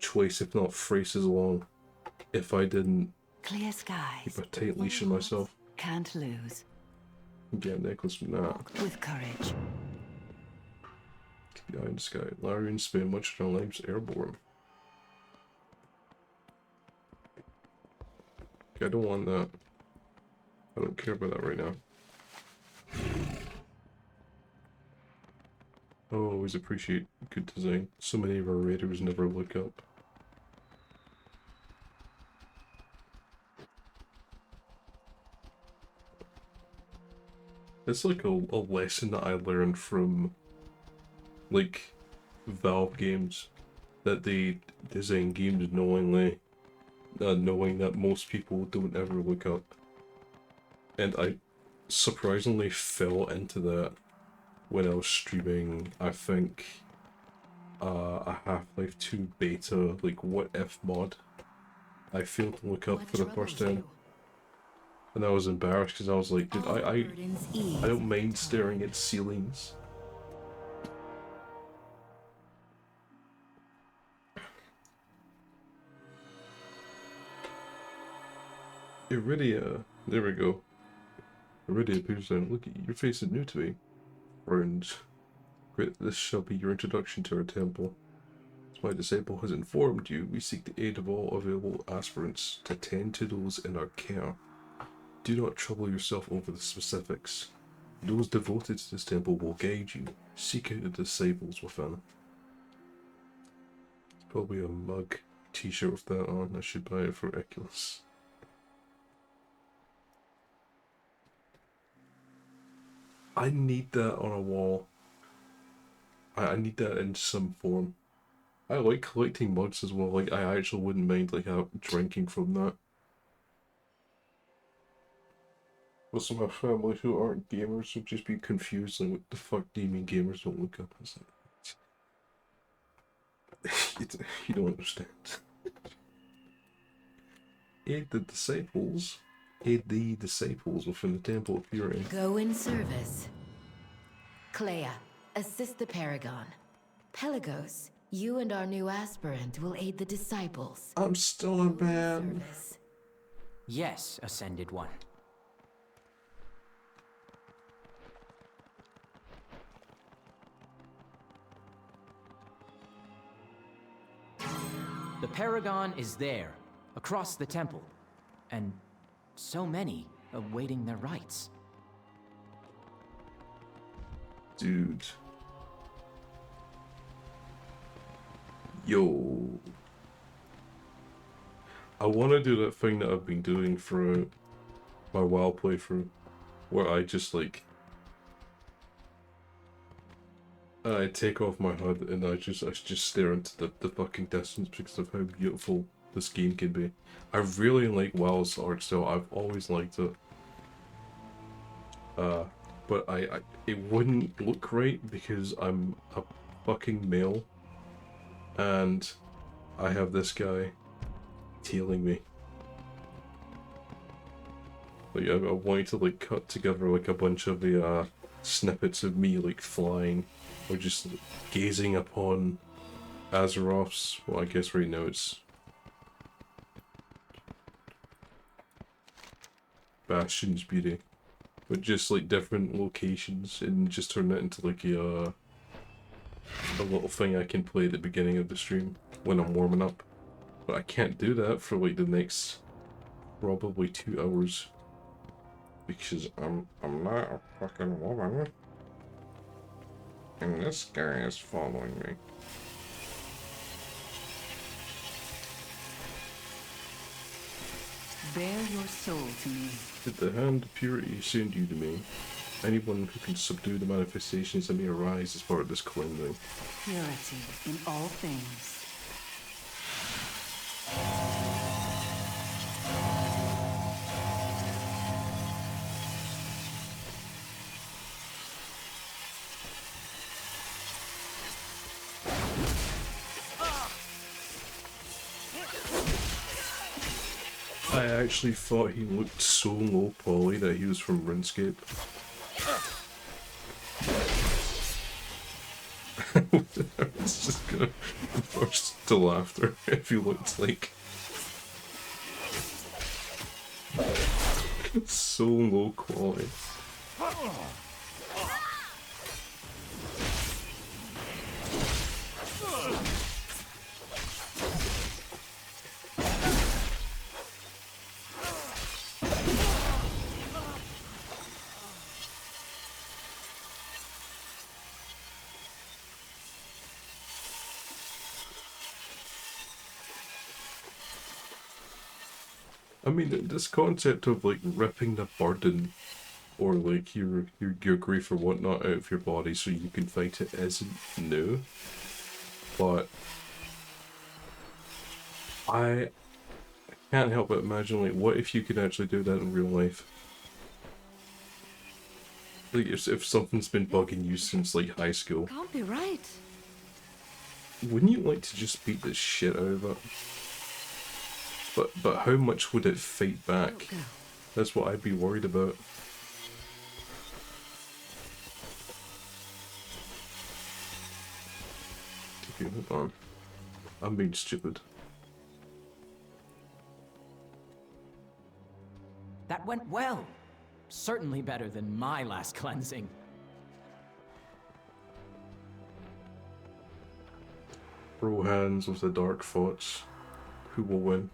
twice if not thrice as long if I didn't Clear skies. keep a tight leash on myself. Can't lose. Get a necklace from that. With courage. Keep the eye in the sky. Larians spend much of their lives airborne. Okay, I don't want that. I don't care about that right now. I always appreciate good design. So many of our raiders never look up. It's like a lesson that I learned from, like, Valve games, that they design games knowingly, knowing that most people don't ever look up. And I surprisingly fell into that when I was streaming, I think, a Half-Life 2 beta, like, what if mod. I failed to look up for the first time. And I was embarrassed because I was like, dude, I don't mind staring at ceilings. Iridia, there we go. Iridia appears down. Look, your face is new to me. Friends. Great, this shall be your introduction to our temple. As my disciple has informed you, we seek the aid of all available aspirants to tend to those in our care. Do not trouble yourself over the specifics. Those devoted to this temple will guide you. Seek out the disciples within. Probably a mug t-shirt with that on. I should buy it for Eculus. I need that on a wall. I need that in some form. I like collecting mugs as well. Like, I actually wouldn't mind like drinking from that. But some of my family who aren't gamers would just be confused, like, what the fuck do you mean gamers don't look up? It's like, you don't understand. Aid the disciples. Aid the disciples within the temple of purity. Go in service. Clea, assist the Paragon. Pelagos, you and our new aspirant will aid the disciples. I'm still a man. Yes, Ascended One. The Paragon is there, across the temple, and so many awaiting their rights. Dude. Yo. I want to do that thing that I've been doing for my WoW playthrough, where I just like I take off my hood and I just stare into the fucking distance because of how beautiful this game can be. I really like WoW's art style. I've always liked it. But it wouldn't look right because I'm a fucking male and I have this guy tailing me. Like I wanted to like cut together like a bunch of the snippets of me like flying or just like, gazing upon Azeroth's, well I guess right now it's Bastion's beauty, but just like different locations and just turn it into like a little thing I can play at the beginning of the stream when I'm warming up. But I can't do that for like the next probably 2 hours because I'm not a fucking woman. And this guy is following me. Bear your soul to me. Did the hand of purity send you to me? Anyone who can subdue the manifestations that may arise as part of this cleansing. Purity in all things. I actually thought he looked so low poly that he was from RuneScape. I was just gonna burst to laughter if he looked like so low quality. I mean, this concept of like ripping the burden or like your grief or whatnot out of your body so you can fight it isn't new, but I can't help but imagine like what if you could actually do that in real life? Like if something's been bugging you since like high school, Can't be right. wouldn't you like to just beat the shit out of it? But how much would it fight back? That's what I'd be worried about. Okay, hold on. I'm being stupid. That went well. Certainly better than my last cleansing. Throw hands with the dark thoughts. Who will win?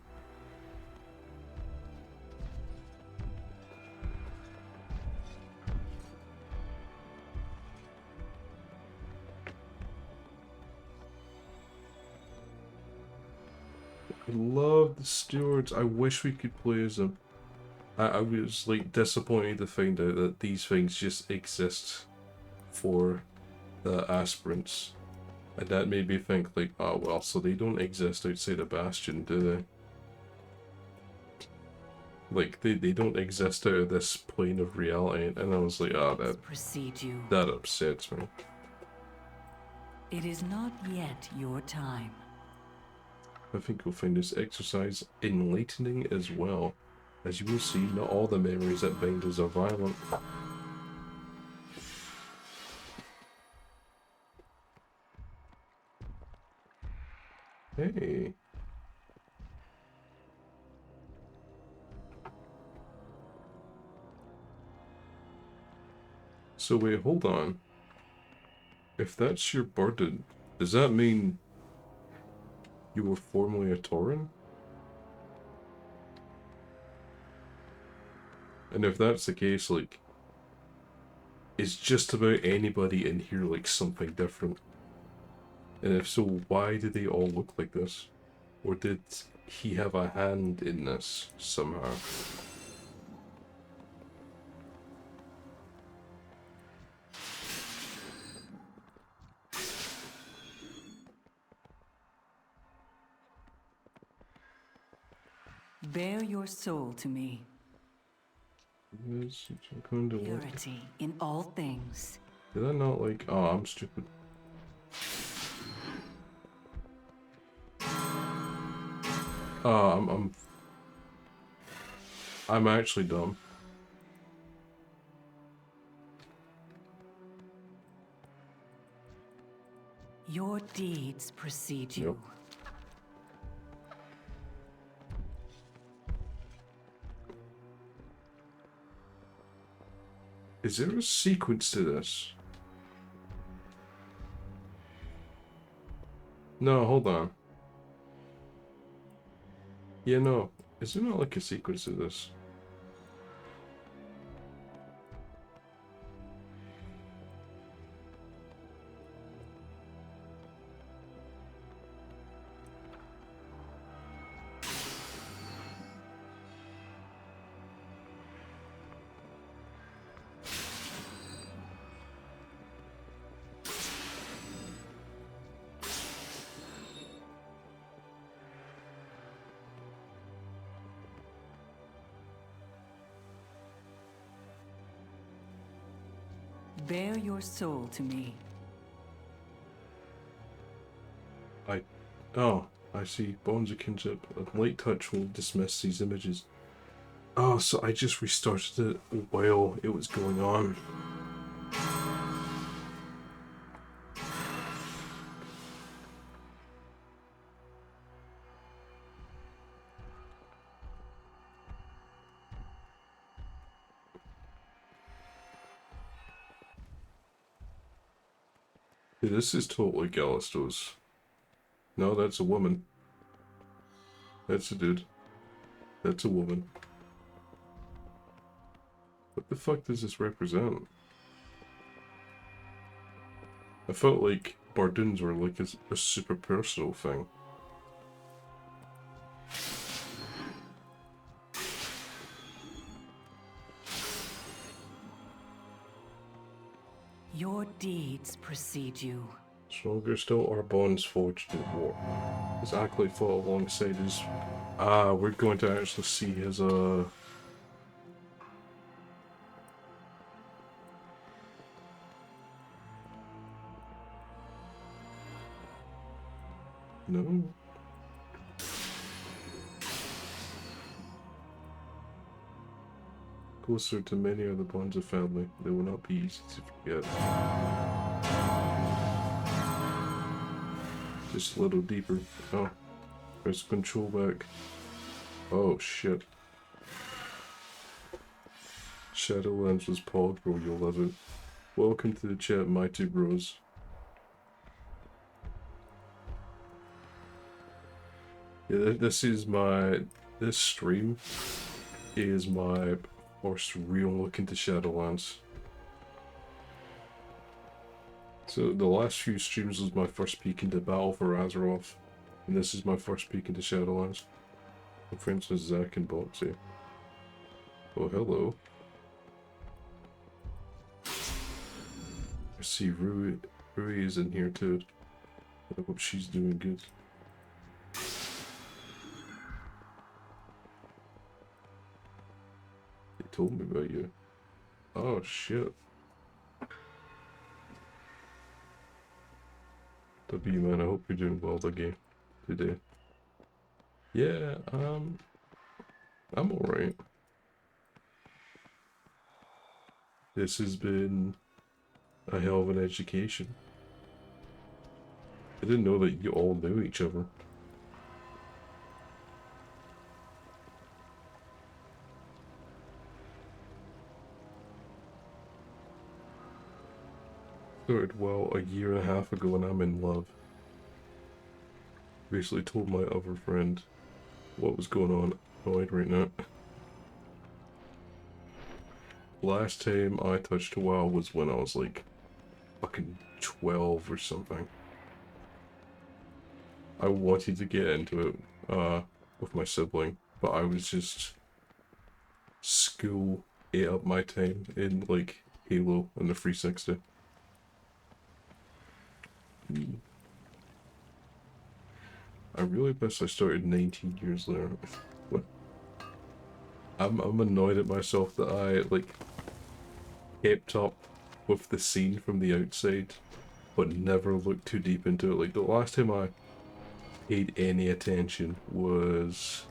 I love the stewards. I wish we could play as them. I was like disappointed to find out that these things just exist for the aspirants. And that made me think like, oh well, so they don't exist outside of Bastion, do they? Like they don't exist out of this plane of reality, and I was like, oh that upsets me. It is not yet your time. I think you'll find this exercise enlightening as well. As you will see, not all the memories that bind us are violent. Hey. So wait, hold on. If that's your burden, does that mean you were formerly a Tauren? And if that's the case, like, is just about anybody in here like something different? And if so, why do they all look like this? Or did he have a hand in this somehow? Bear your soul to me. Purity in all things. Did I not like? Oh, I'm stupid. I'm actually dumb. Your deeds precede you. Yep. Is there a sequence to this? No, hold on. Yeah, no. Is there not like a sequence to this? Bear your soul to me. Oh, I see. Bones of kinship. A light touch will dismiss these images. Oh, so I just restarted it while it was going on. Dude, this is totally Gallistos. No, that's a woman. That's a dude. That's a woman. What the fuck does this represent? I felt like Bardoons were like a super personal thing. Your deeds precede you. Stronger still, our bonds forged in war. His acolyte fought alongside his... we're going to actually see his, No. Closer to many are the bonds of family. They will not be easy to forget. Just a little deeper. Oh. Press control back. Oh shit. Shadowlands was Paul, bro, you'll love it. Welcome to the chat, mighty bros. Yeah, this stream is my first real look into Shadowlands. So the last few streams was my first peek into Battle for Azeroth, and this is my first peek into Shadowlands. My friends with Zach and Boxy. Oh, hello. I see Rui is in here too. I hope she's doing good. They told me about you. Oh shit. W man, I hope you're doing well today. Yeah, I'm alright. This has been a hell of an education. I didn't know that you all knew each other. Started well a year and a half ago and I'm in love. Basically told my other friend what was going on right now. Last time I touched a WoW was when I was like fucking 12 or something. I wanted to get into it with my sibling, but I was just... School ate up my time in like Halo and the 360. I really wish I started 19 years later. I'm annoyed at myself that I like kept up with the scene from the outside, but never looked too deep into it. Like the last time I paid any attention was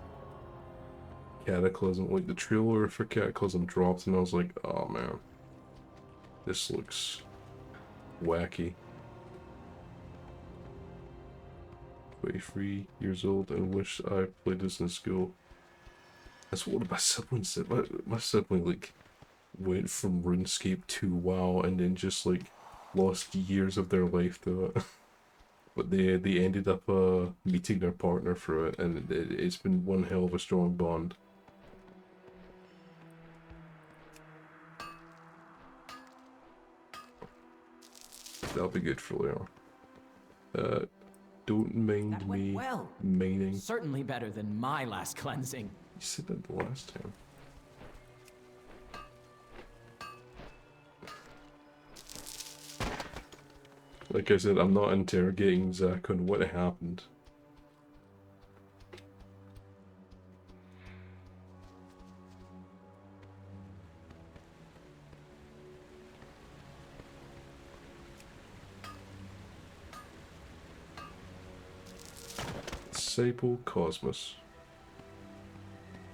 Cataclysm. Like the trailer for Cataclysm dropped, and I was like, oh man, this looks wacky. 23 years old and wish I played this in school. That's what my sibling said. My sibling like went from RuneScape to WoW and then just like lost years of their life to it. But they ended up meeting their partner through it, and it's been one hell of a strong bond. That'll be good for later. Don't mind me well. mining. Certainly better than my last cleansing. You said that the last time. Like I said, I'm not interrogating Zach on what happened. Sable Cosmos.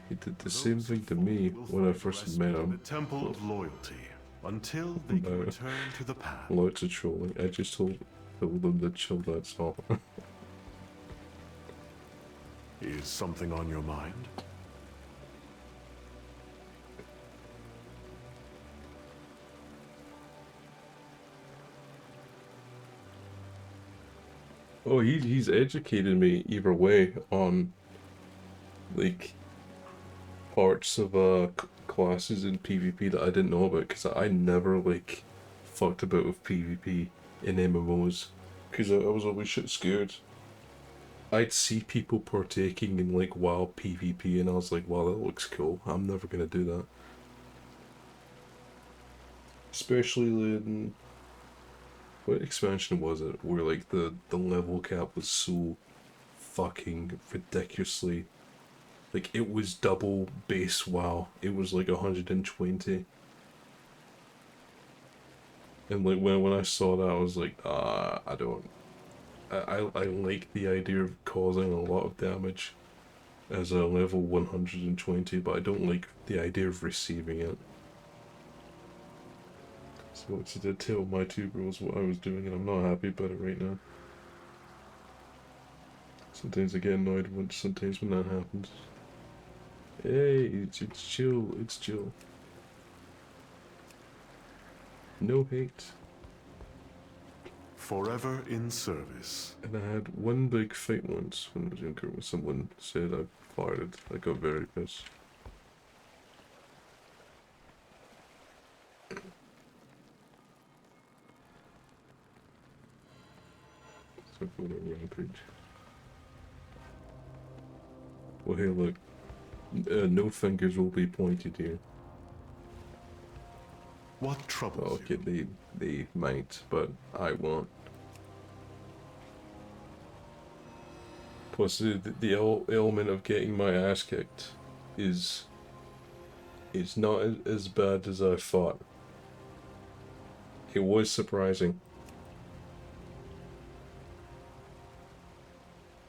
He did the same thing to me when I first met him. The Temple of Loyalty, until they can return to the path. Loads of trolling. I just told them to chill, that's all. Is something on your mind? Oh, he's educated me either way on like parts of classes in PvP that I didn't know about, because I never like fucked about with PvP in MMOs because I was always shit scared. I'd see people partaking in like WoW PvP and I was like, wow, that looks cool. I'm never gonna do that. Especially in what expansion was it where like the level cap was so fucking ridiculously, like it was double base WoW. It was like 120. And like when I saw that I was like, I don't I like the idea of causing a lot of damage as a level 120, but I don't like the idea of receiving it. So I did tell my two bros what I was doing, and I'm not happy about it right now. Sometimes I get annoyed sometimes when that happens. Hey, it's chill, it's chill. No hate. Forever in service. And I had one big fight once when I was younger when someone said I farted. I got very pissed. So go to rampage. Well, hey, look. No fingers will be pointed here. What troubles you? Okay, they might, but I won't. Plus, the element of getting my ass kicked is not as bad as I thought. It was surprising.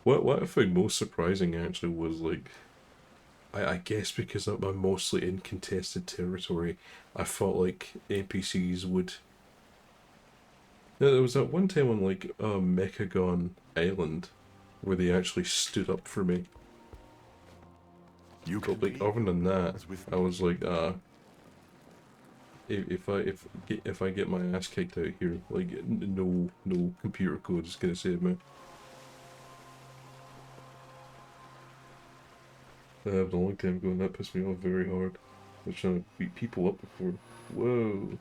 What I found most surprising actually was like, I guess because I'm mostly in contested territory, I felt like NPCs would. Now, there was that one time on like Mechagon Island where they actually stood up for me. But like other than that, I was like, if I get my ass kicked out here, like no computer code is gonna save me. That happened a long time ago and that pissed me off very hard. I was trying to beat people up before. Whoa.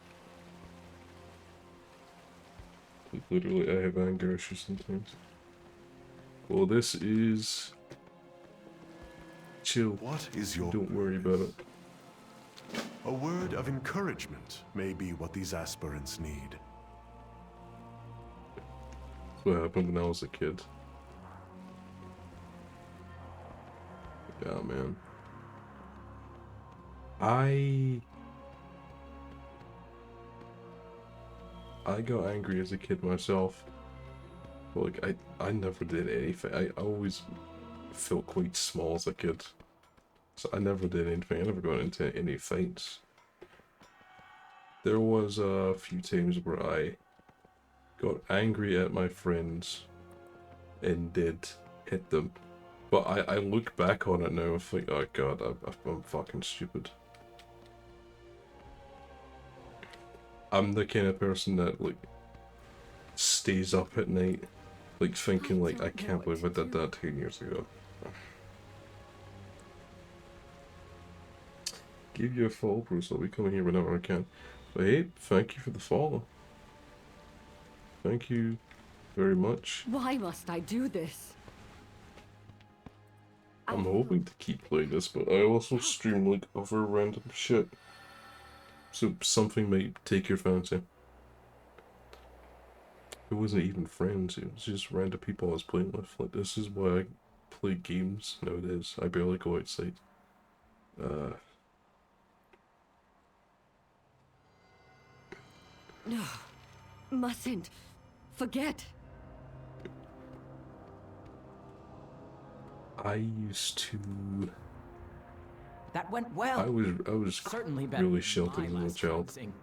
Like, literally, I have anger issues sometimes. Well, this is... chill. What is your... Don't worry about it. A word of encouragement may be what these aspirants need. That's what happened when I was a kid. Yeah, man. I got angry as a kid myself. But like I never did anything. I always felt quite small as a kid. So I never did anything. I never got into any fights. There was a few times where I got angry at my friends and did hit them. But I look back on it now and think, oh god, I'm fucking stupid. I'm the kind of person that, like, stays up at night, like, thinking, like, I can't believe I did that 10 years ago. Give you a follow, Bruce. I'll be coming here whenever I can. But hey, thank you for the follow. Thank you very much. Why must I do this? I'm hoping to keep playing this, but I also stream, like, other random shit. So something might take your fancy. It wasn't even friends, it was just random people I was playing with. Like, this is why I play games nowadays. I barely go outside. No, mustn't forget. I used to... That went well. I was certainly better really than sheltered my as a last child. dancing.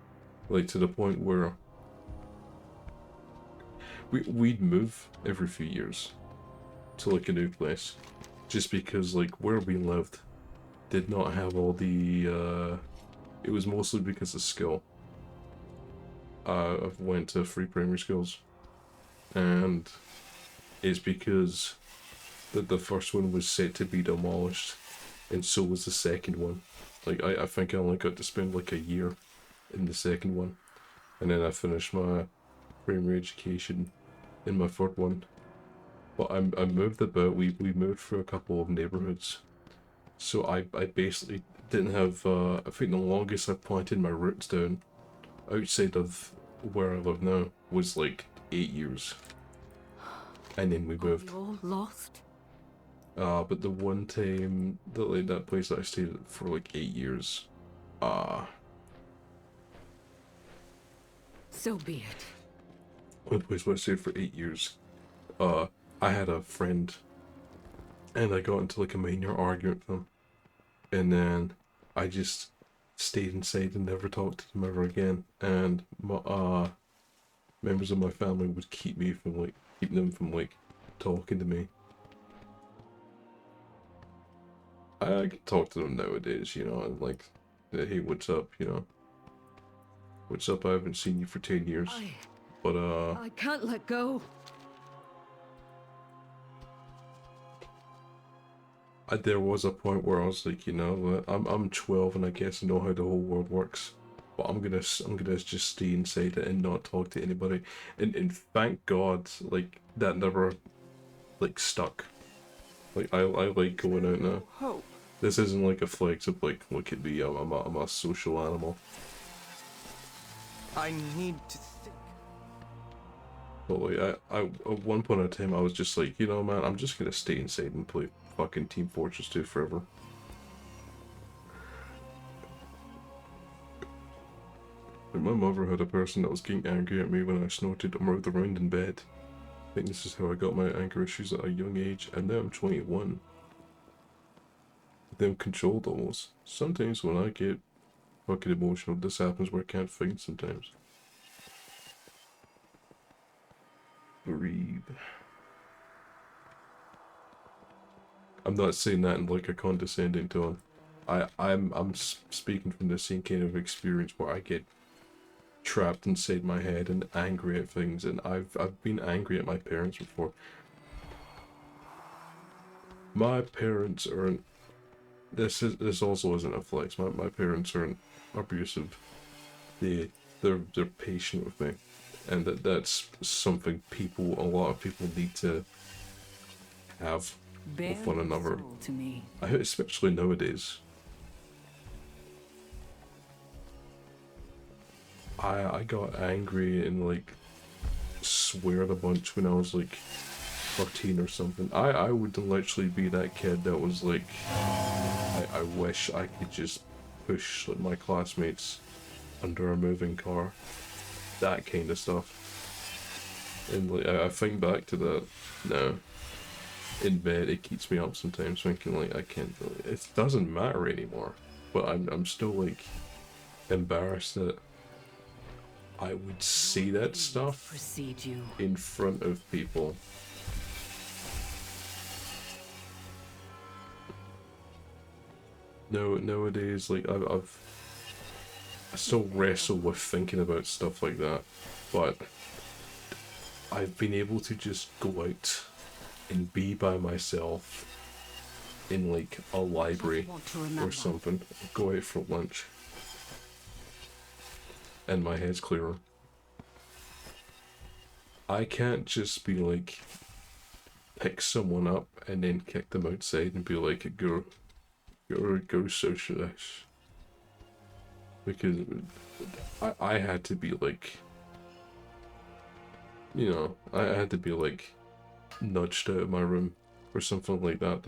Like, to the point where we'd move every few years to, like, a new place. Just because, like, where we lived did not have all the, it was mostly because of skill. I went to 3 primary schools, and it's because the first one was set to be demolished, and so was the second one. Like, I think I only got to spend like a year in the second one, and then I finished my primary education in my third one. But I moved about. We moved through a couple of neighborhoods, so I basically didn't have. I think the longest I planted my roots down outside of where I live now was like 8 years, and then we moved. All lost. But the one time that place that I stayed at for like 8 years, So be it. one place where I stayed for 8 years, I had a friend, and I got into like a minor argument with him, and then I just stayed inside and never talked to them ever again, and my, members of my family would keep them from like talking to me. I can talk to them nowadays, you know, and like, hey, what's up, you know? What's up? I haven't seen you for 10 years. But, I can't let go. there was a point where I was like, you know, I'm 12 and I guess I know how the whole world works. But I'm gonna just stay inside it and not talk to anybody. And thank God, like, that never, like, stuck. Like, I like going out now. Hope. This isn't like a flex of like, look at me, I'm a social animal. I need to think. But like, I at one point in time, I was just like, you know, man, I'm just gonna stay inside and play fucking Team Fortress 2 forever. Like, my mother had a person that was getting angry at me when I snorted or moved around in bed. I think this is how I got my anger issues at a young age, and now I'm 21. Them controlled almost. Sometimes when I get fucking emotional, this happens where I can't think sometimes. Breathe. I'm not saying that in like a condescending tone. I'm speaking from the same kind of experience where I get trapped inside my head and angry at things, and I've been angry at my parents before. My parents aren't. This also isn't a flex. My parents aren't abusive. They're patient with me, and that's something a lot of people need to have with one another. To me. Especially nowadays. I got angry and like sweared a bunch when I was like 13 or something. I would literally be that kid that was like, I wish I could just push like my classmates under a moving car, that kind of stuff. And like I think back to that now. In bed, it keeps me up sometimes, thinking like I can't. It doesn't matter anymore, but I'm still like embarrassed that I would see that stuff in front of people. No, nowadays, like I still wrestle with thinking about stuff like that, but I've been able to just go out and be by myself in like a library or something, go out for lunch, and my head's clearer. I can't just be like, pick someone up and then kick them outside and be like, go socialize. Because I had to be like, you know, I had to be like nudged out of my room or something like that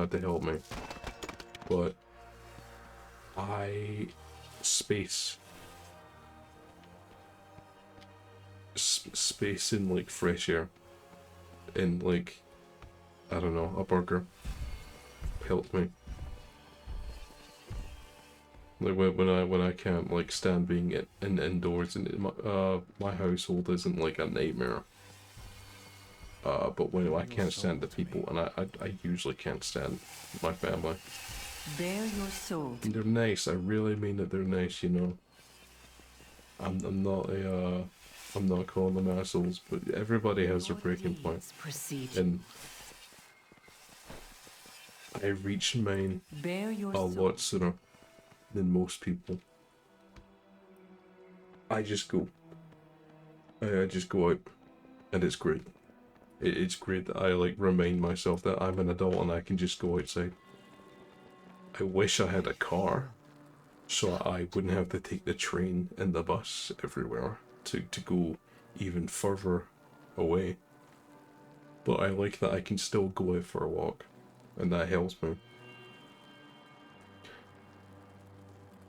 to help me. But space in like fresh air and like, I don't know, a burger helped me. Like when I can't like stand being indoors, and my household isn't like a nightmare. But when I can't stand the people, and I usually can't stand my family. Bare your soul. And they're nice. I really mean that they're nice. You know. I'm not calling them assholes, but everybody has their breaking point. And I reach mine a lot sooner than most people. I just go. I just go out, and it's great. It's great that I like remind myself that I'm an adult and I can just go outside. I wish I had a car, so I wouldn't have to take the train and the bus everywhere to go even further away. But I like that I can still go out for a walk, and that helps me.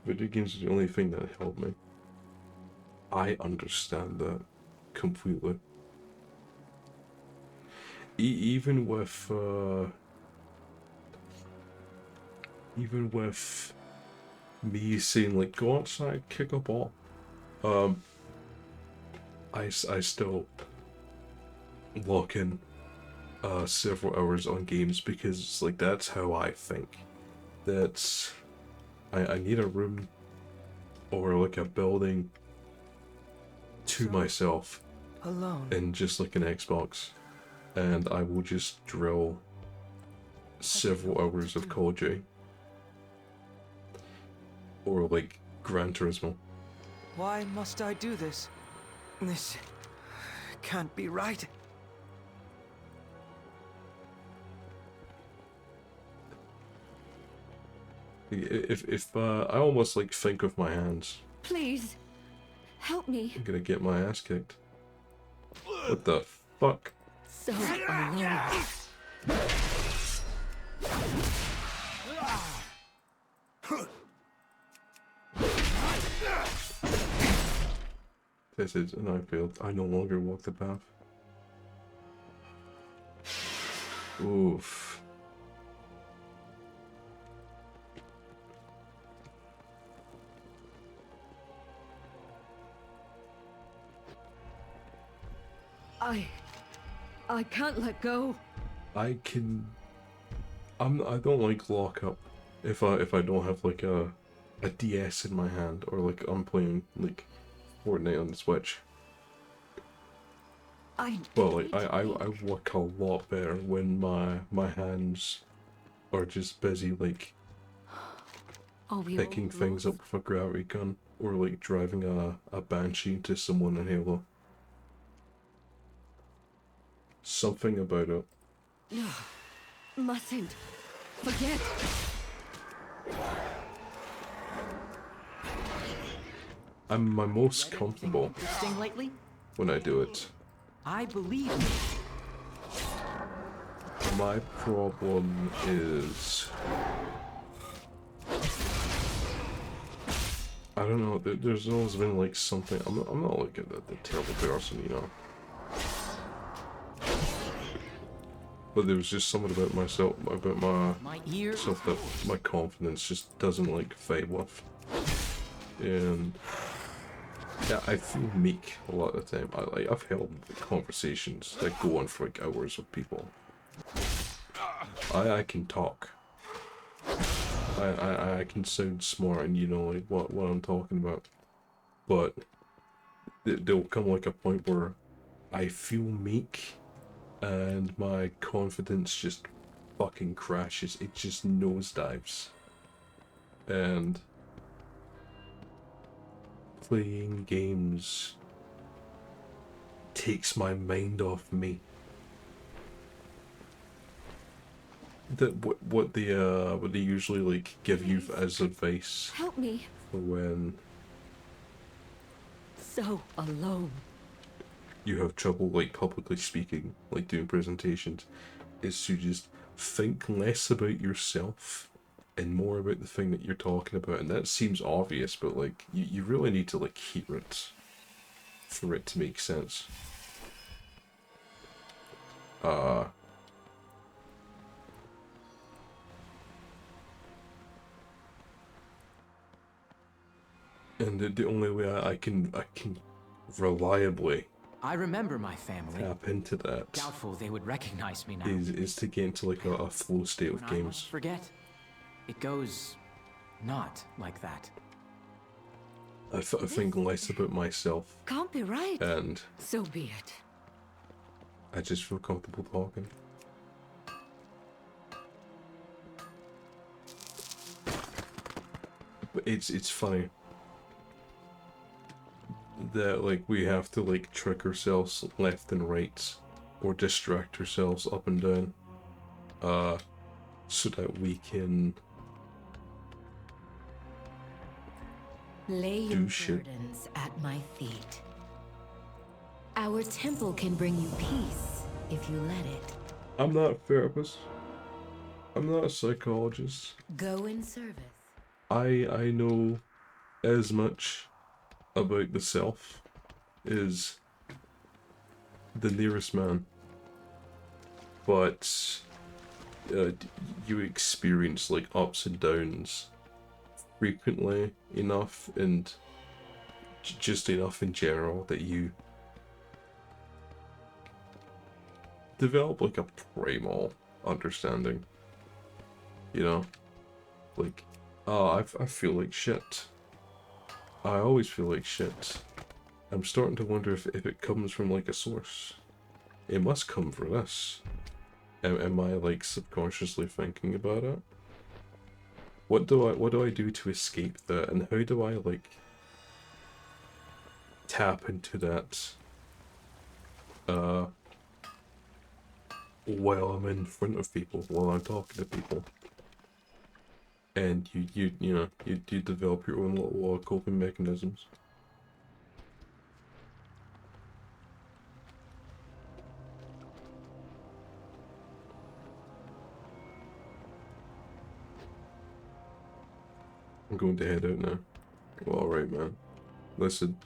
Video games are the only thing that helped me. I understand that completely. Even with me saying like go outside, kick a ball, I still lock in several hours on games because it's like that's how I think. That's I need a room or like a building to myself alone and just like an Xbox. And I will just drill several hours of Call of Duty. Or like Gran Turismo. Why must I do this? This can't be right. If I almost like think with my hands. Please, help me. I'm gonna get my ass kicked. What the fuck? So alone. This is an I failed. I no longer walk the path. Oof. I can't let go. I don't like lockup if I don't have like a DS in my hand or like I'm playing like Fortnite on the Switch. But like I work a lot better when my hands are just busy like picking things up with a gravity gun or like driving a Banshee into someone in Halo. Something about it. No, mustn't forget. I'm my most comfortable when I do it. I believe you. My problem is I don't know, there's always been like something, I'm not like the terrible person, you know. But there was just something about myself, about myself that my confidence just doesn't like vibe with. And yeah, I feel meek a lot of the time. I've held conversations that go on for like hours with people. I can talk. I can sound smart and you know like what I'm talking about. But there'll come like a point where I feel meek and my confidence just fucking crashes. It just nosedives. And playing games takes my mind off me. What they usually like give you as advice Help me. for when So alone. you have trouble like publicly speaking, like doing presentations, is to just think less about yourself and more about the thing that you're talking about. And that seems obvious, but like you really need to like hear it for it to make sense. And the only way I can reliably I remember my family. tap into that Doubtful they would recognize me now. is to get into like a flow state of When games. I must forget, it goes not like that. I think less about myself, Can't be right. and So be it. I just feel comfortable talking. But it's funny that like we have to like trick ourselves left and right, or distract ourselves up and down, so that we can Lay your burdens at my feet. Our temple can bring you peace if you let it. I'm not a therapist. I'm not a psychologist. Go in service. I know as much about the self as the nearest man, but you experience like ups and downs frequently enough and just enough in general that you develop like a primal understanding, you know, like, oh, I feel like shit. I always feel like shit. I'm starting to wonder if it comes from like a source. It must come from this. Am I like subconsciously thinking about it? What do I do to escape that, and how do I like tap into that while I'm in front of people, while I'm talking to people? And you know, you develop your own little coping mechanisms. I'm going to head out now. Well, alright, man. Listen.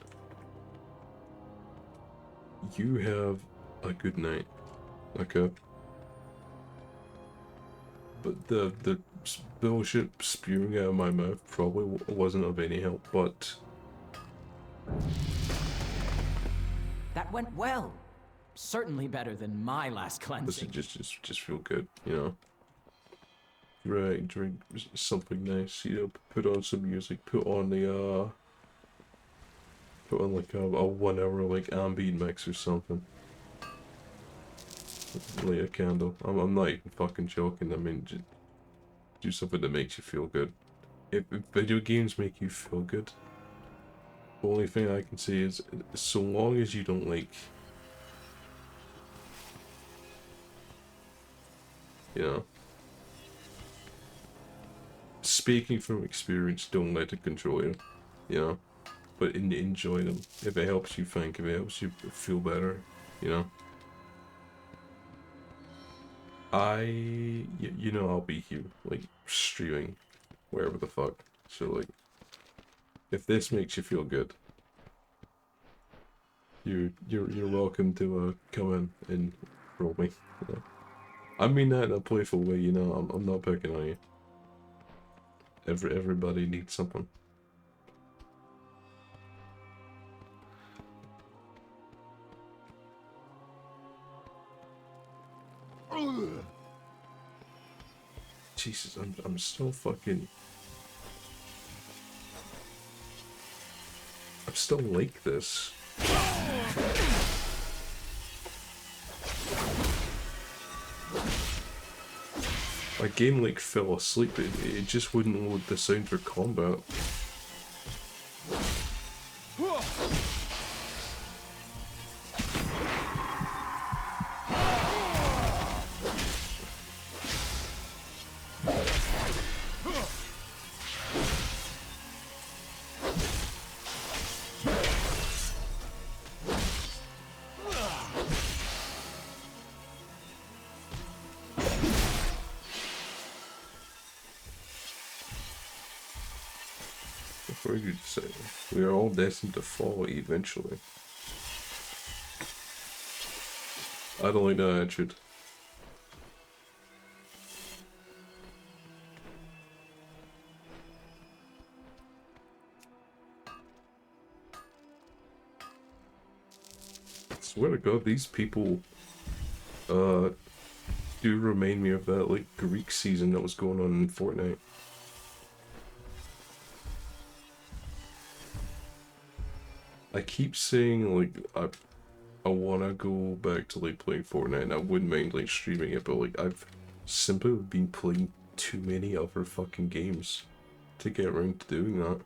You have a good night. Okay? But the bullshit spewing out of my mouth probably wasn't of any help, but That went well. Certainly better than my last cleansing. listen, just feel good, you know? Right, drink something nice, you know, put on some music, put on like a 1 hour like ambient mix or something. Light a candle. I'm not even fucking joking. I mean, just do something that makes you feel good. If video games make you feel good, the only thing I can say is, so long as you don't like, you know, speaking from experience, don't let it control you, you know, but enjoy them. If it helps you think, if it helps you feel better, you know. You know, I'll be here, like, streaming, wherever the fuck, so, like, If this makes you feel good, you're welcome to come in and roll me. You know? I mean that in a playful way, you know. I'm not picking on you. Everybody needs something. Jesus, I'm still fucking. I'm still like this. My game like fell asleep. It just wouldn't load the sound for combat. What did you say? We are all destined to fall eventually. I don't like that attitude. I swear to God, these people do remind me of that like Greek season that was going on in Fortnite. I keep saying like I wanna go back to like playing Fortnite and I wouldn't mind like streaming it, but like I've simply been playing too many other fucking games to get around to doing that.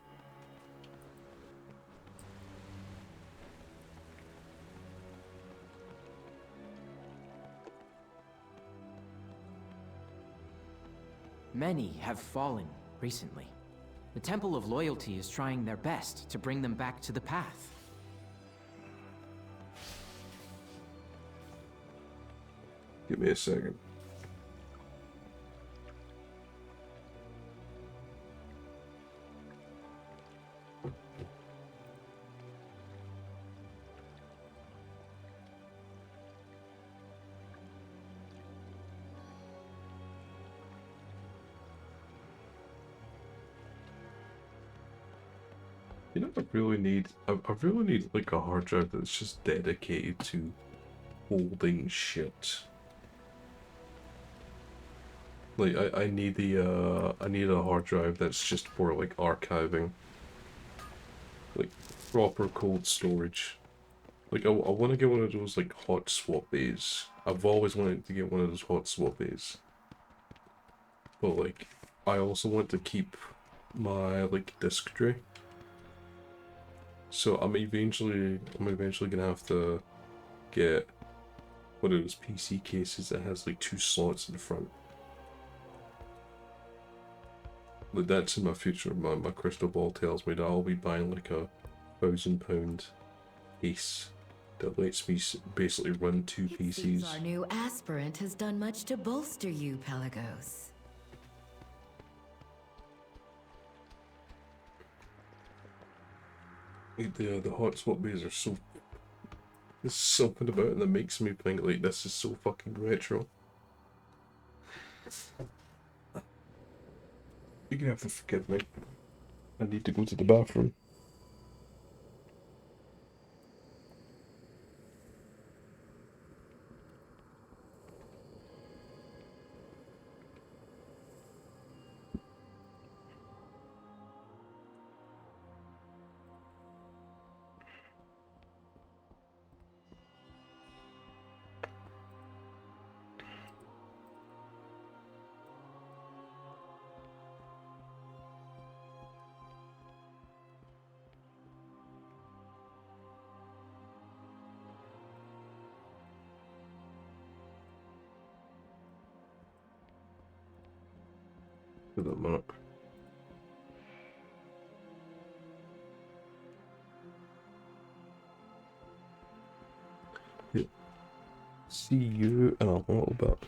Many have fallen recently. The Temple of Loyalty is trying their best to bring them back to the path. Give me a second. You know, I really need like a hard drive that's just dedicated to holding shit. Like I need I need a hard drive that's just for like archiving. Like proper cold storage. Like I want to get one of those like hot swap bays. I've always wanted to get one of those hot swap bays. But like I also want to keep my like disk tray. So I'm eventually gonna have to get one of those PC cases that has like 2 slots in the front. Like that's in my future. My crystal ball tells me that I'll be buying like a £1,000 case that lets me basically run 2 PCs. Our new aspirant has done much to bolster you, Pelagos. The hot swap bays are so... There's something about it that makes me think like this is so fucking retro. You're gonna have to forgive me. I need to go to the bathroom. To the map. Yeah. See you in a little bit.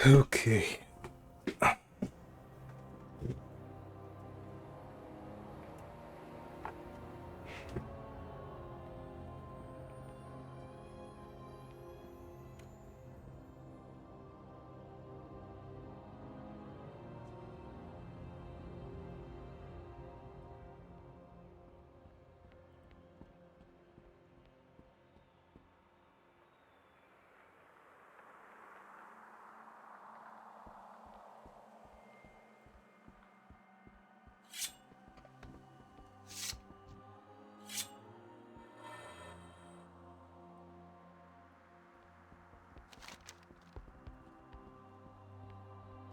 Okay.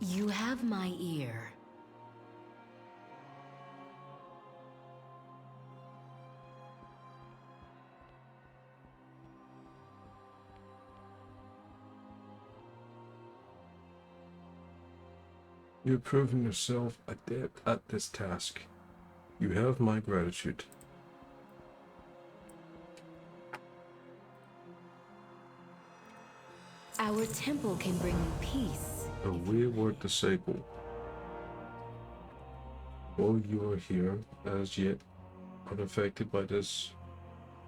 You have my ear. You've proven yourself adept at this task. You have my gratitude. Our temple can bring you peace. A wayward disciple. While you are here, as yet unaffected by this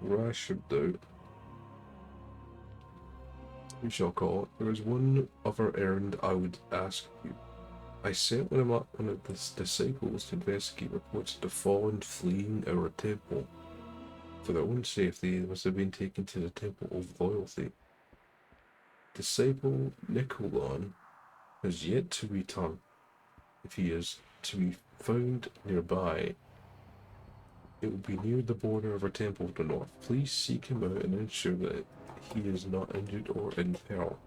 rash of doubt, we shall call it, there is one other errand I would ask you. I sent one of the disciples to investigate reports of the fallen fleeing our temple. For their own safety, they must have been taken to the Temple of Loyalty. Disciple Nicolon has yet to return. If he is to be found nearby, it will be near the border of our temple to the north. Please seek him out and ensure that he is not injured or in peril.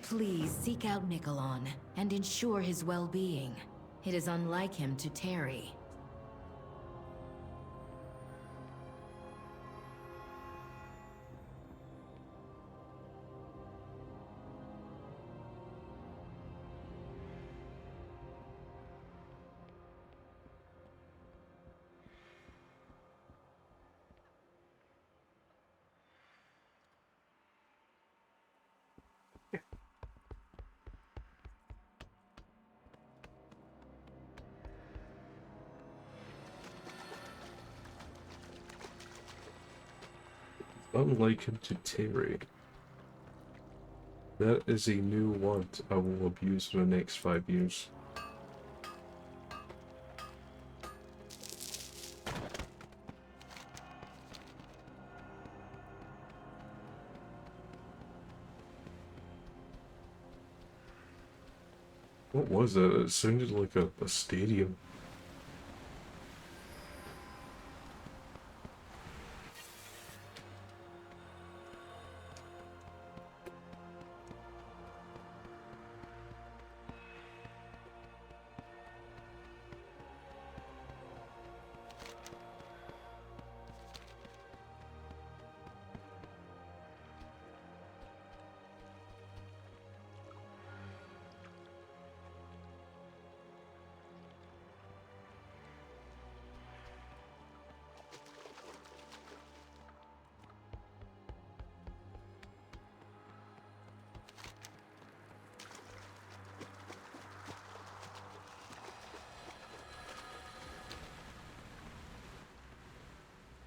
Please seek out Nicolon and ensure his well-being. It is unlike him to tarry. Unlike him to tarry. That is a new want I will abuse for the next 5 years. What was that? It sounded like a stadium.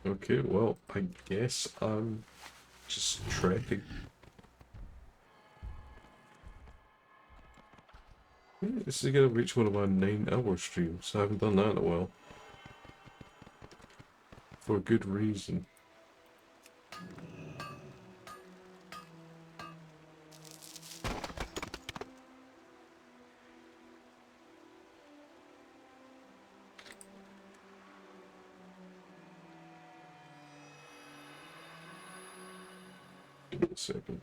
Okay, well, I guess I'm just trekking. Yeah, this is gonna reach one of my 9-hour streams. I haven't done that in a while. For good reason. Give me a second.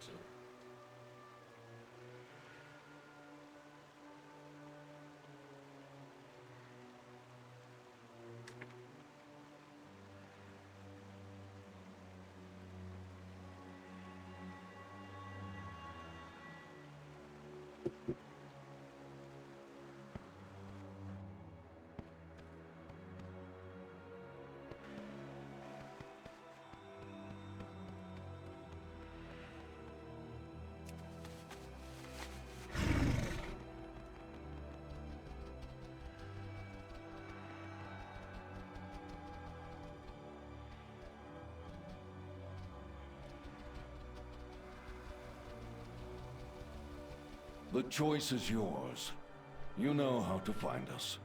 The choice is yours. You know how to find us.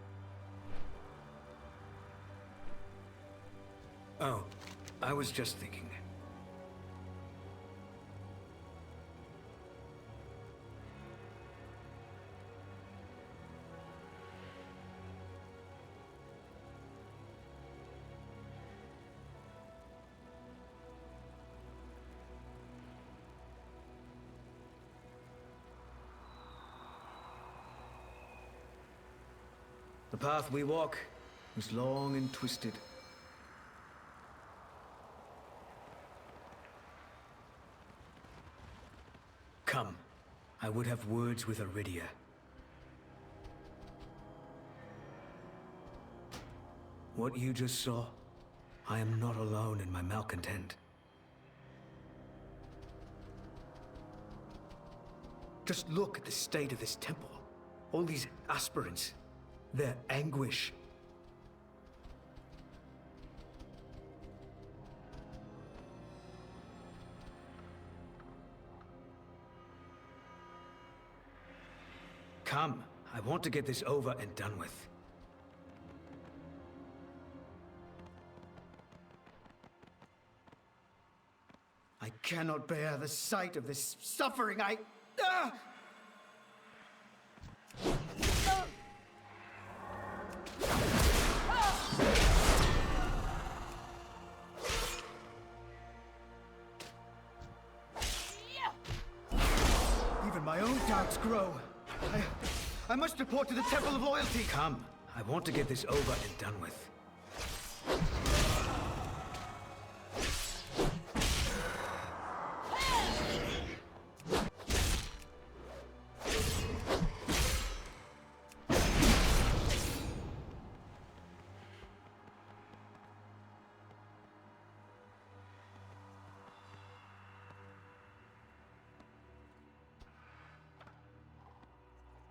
Oh, I was just thinking. The path we walk is long and twisted. Come, I would have words with Iridia. What you just saw, I am not alone in my malcontent. Just look at the state of this temple. All these aspirants, their anguish. Come, I want to get this over and done with. I cannot bear the sight of this suffering. Even my own doubts grow. I must report to the Temple of Loyalty. Come, I want to get this over and done with.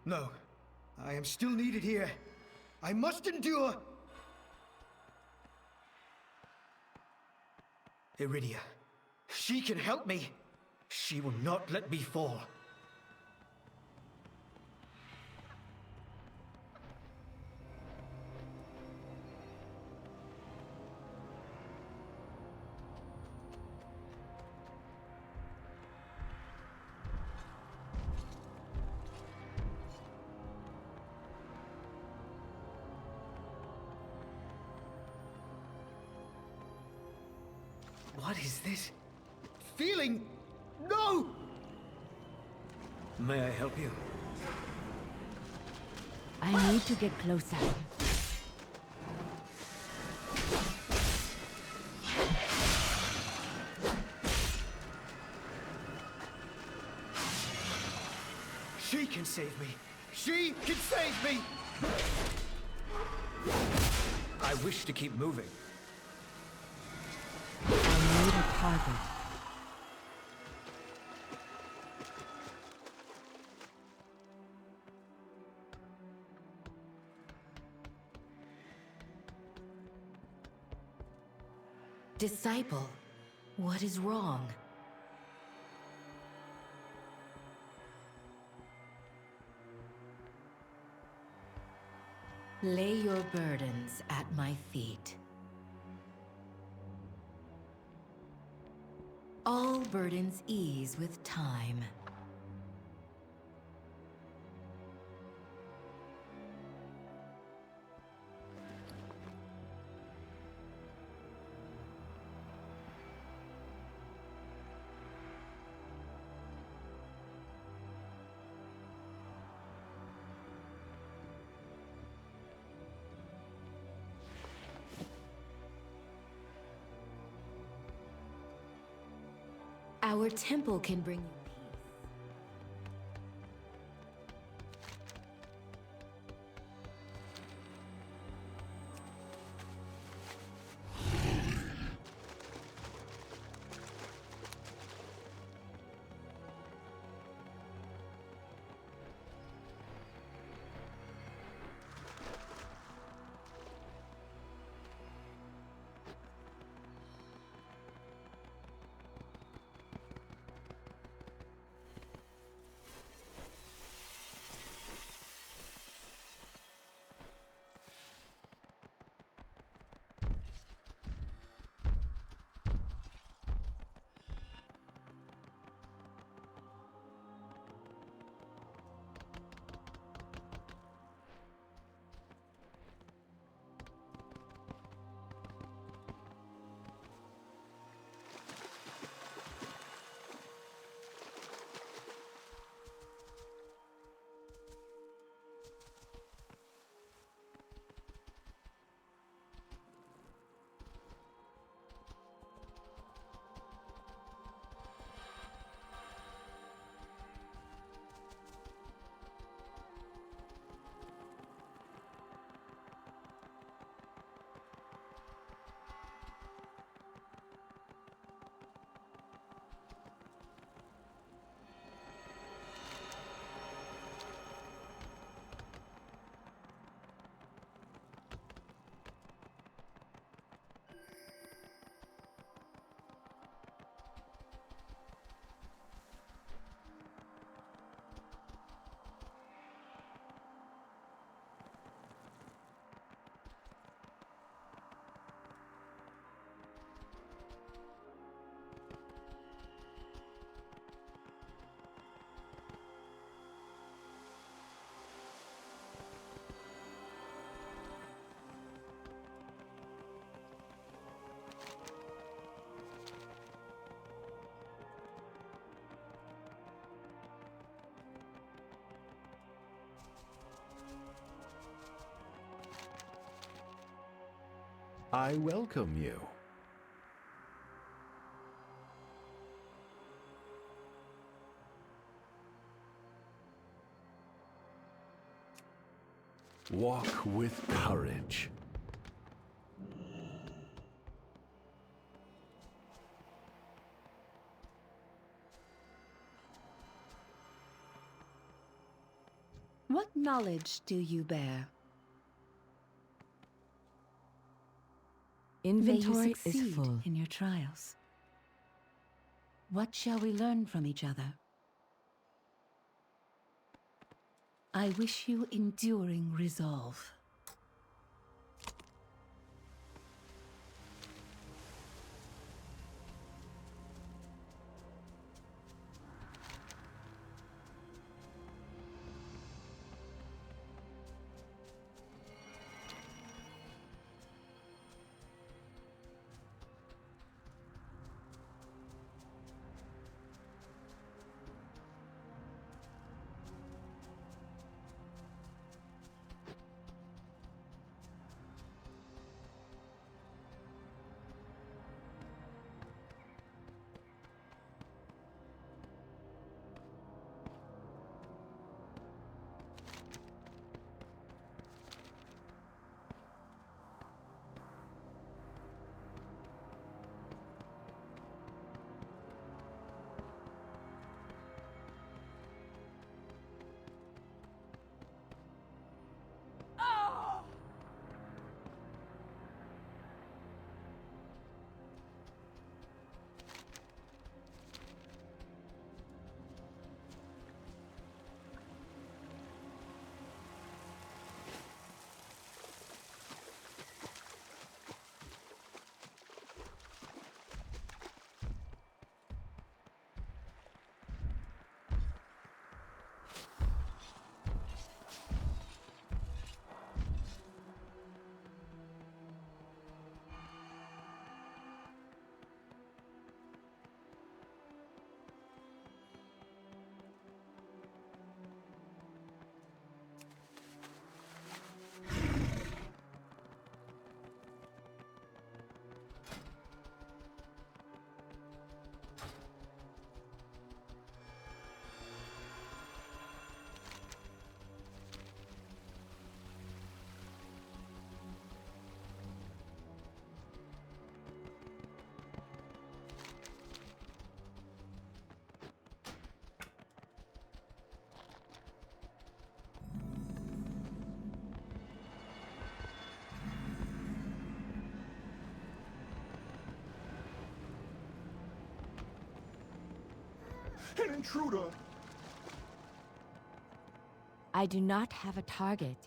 No, I am still needed here. I must endure. Iridia, she can help me. She will not let me fall. What is this? Feeling? No! May I help you? I need to get closer. She can save me. She can save me! I wish to keep moving. I need a target. Disciple, what is wrong? Lay your burdens at my feet. All burdens ease with time. Our temple can bring you peace. I welcome you. Walk with courage. What knowledge do you bear? Inventory May you is succeed full. in your trials. What shall we learn from each other? I wish you enduring resolve. An intruder! I do not have a target.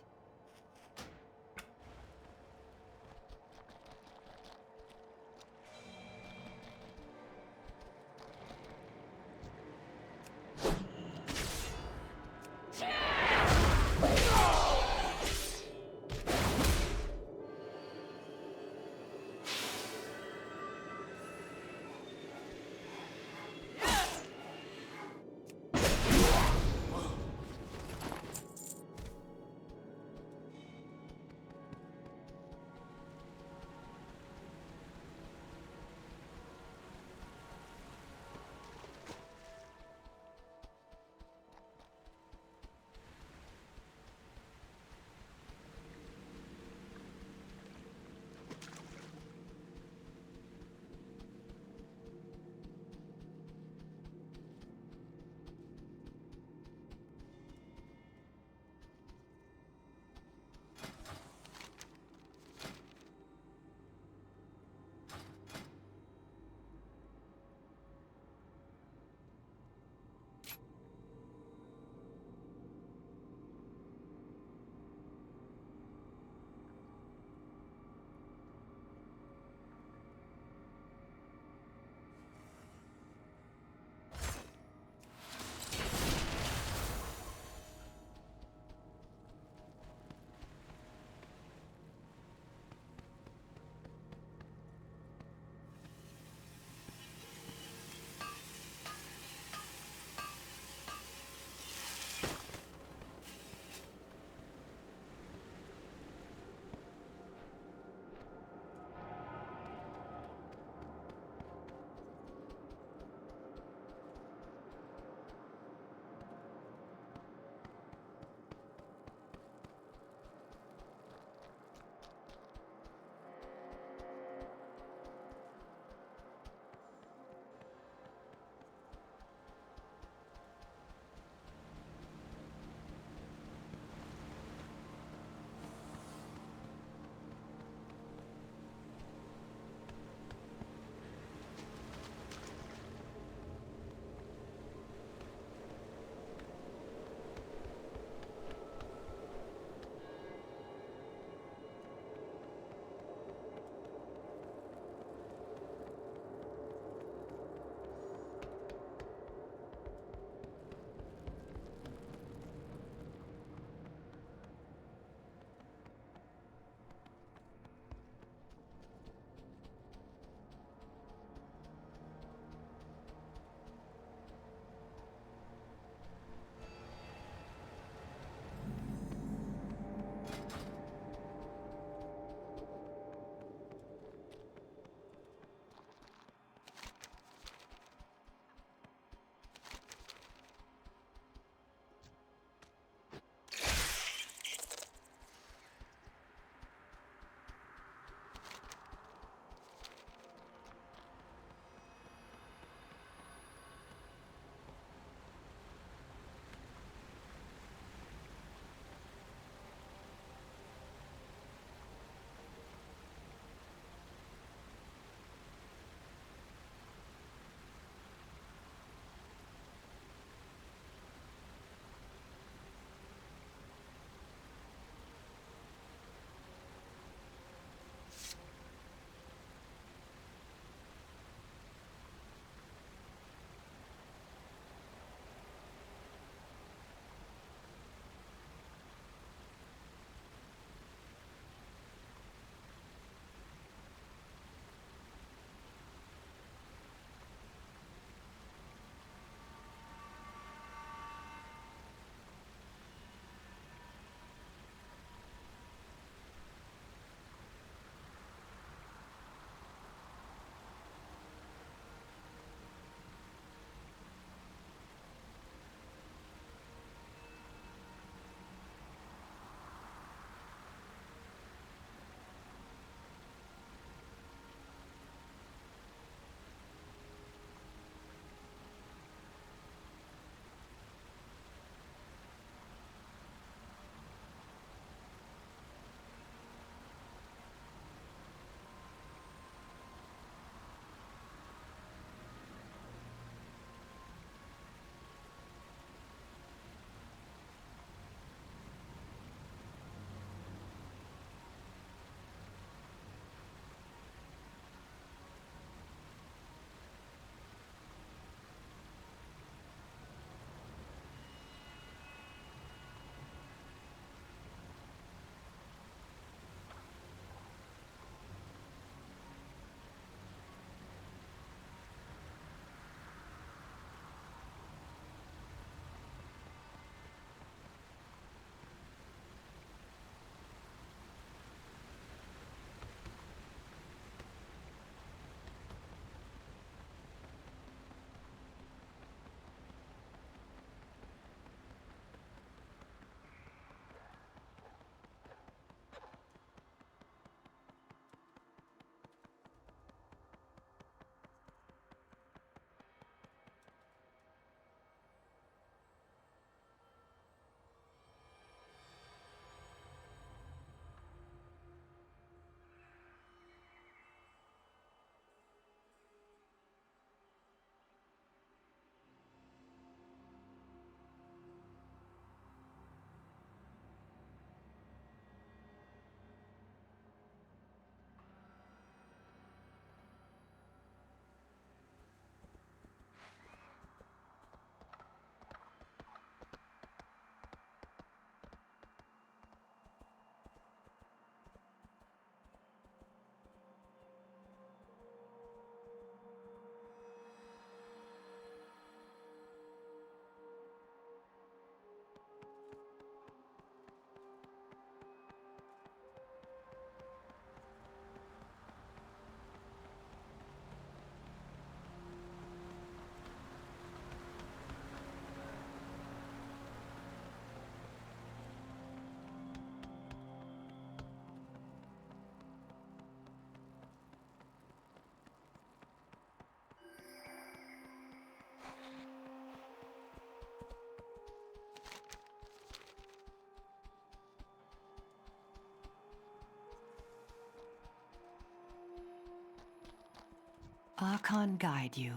Archon guide you.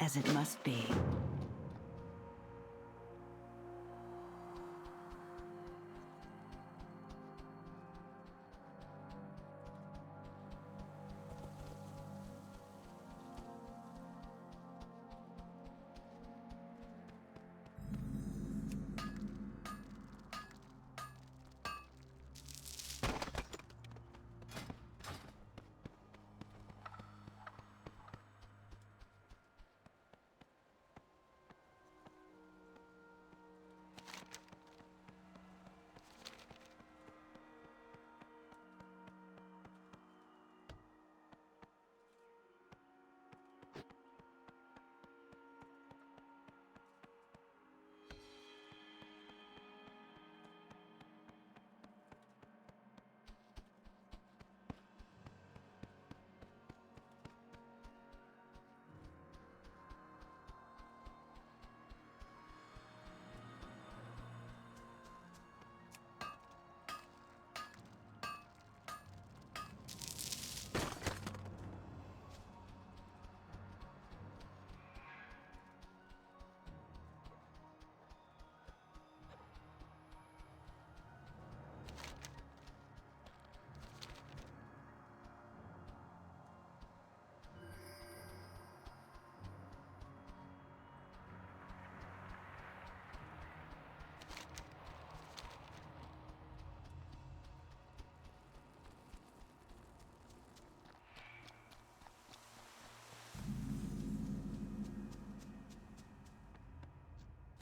As it must be.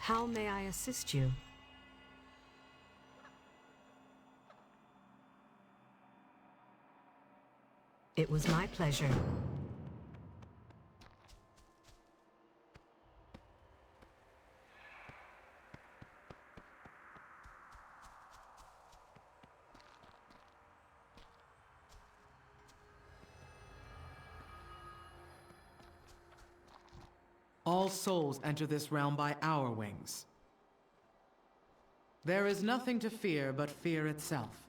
How may I assist you? It was my pleasure. All souls enter this realm by our wings. There is nothing to fear but fear itself.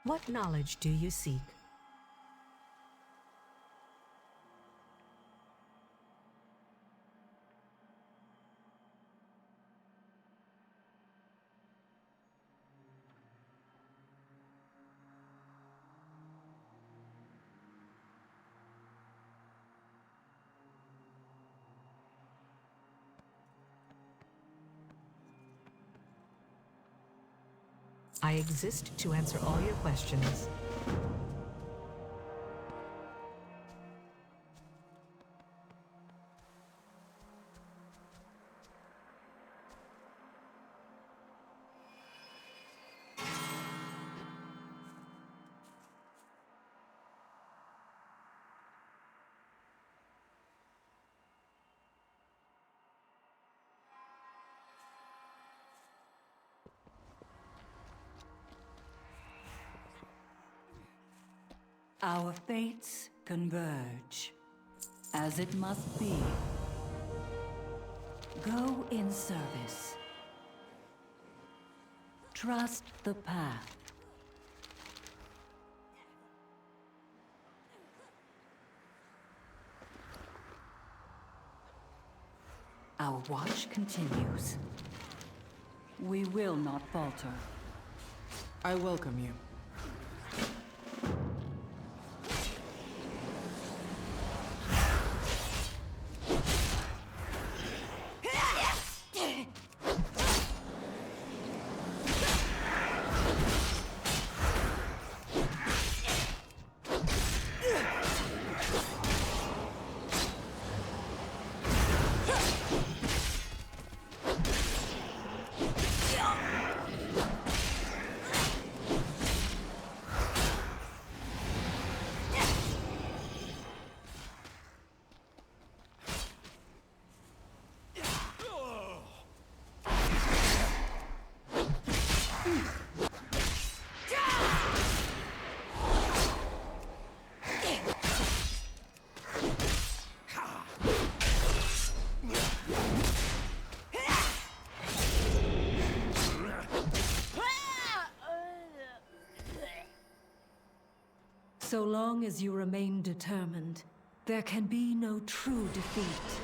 What knowledge do you seek? I exist to answer all your questions. Our fates converge, as it must be. Go in service. Trust the path. Our watch continues. We will not falter. I welcome you. So long as you remain determined, there can be no true defeat.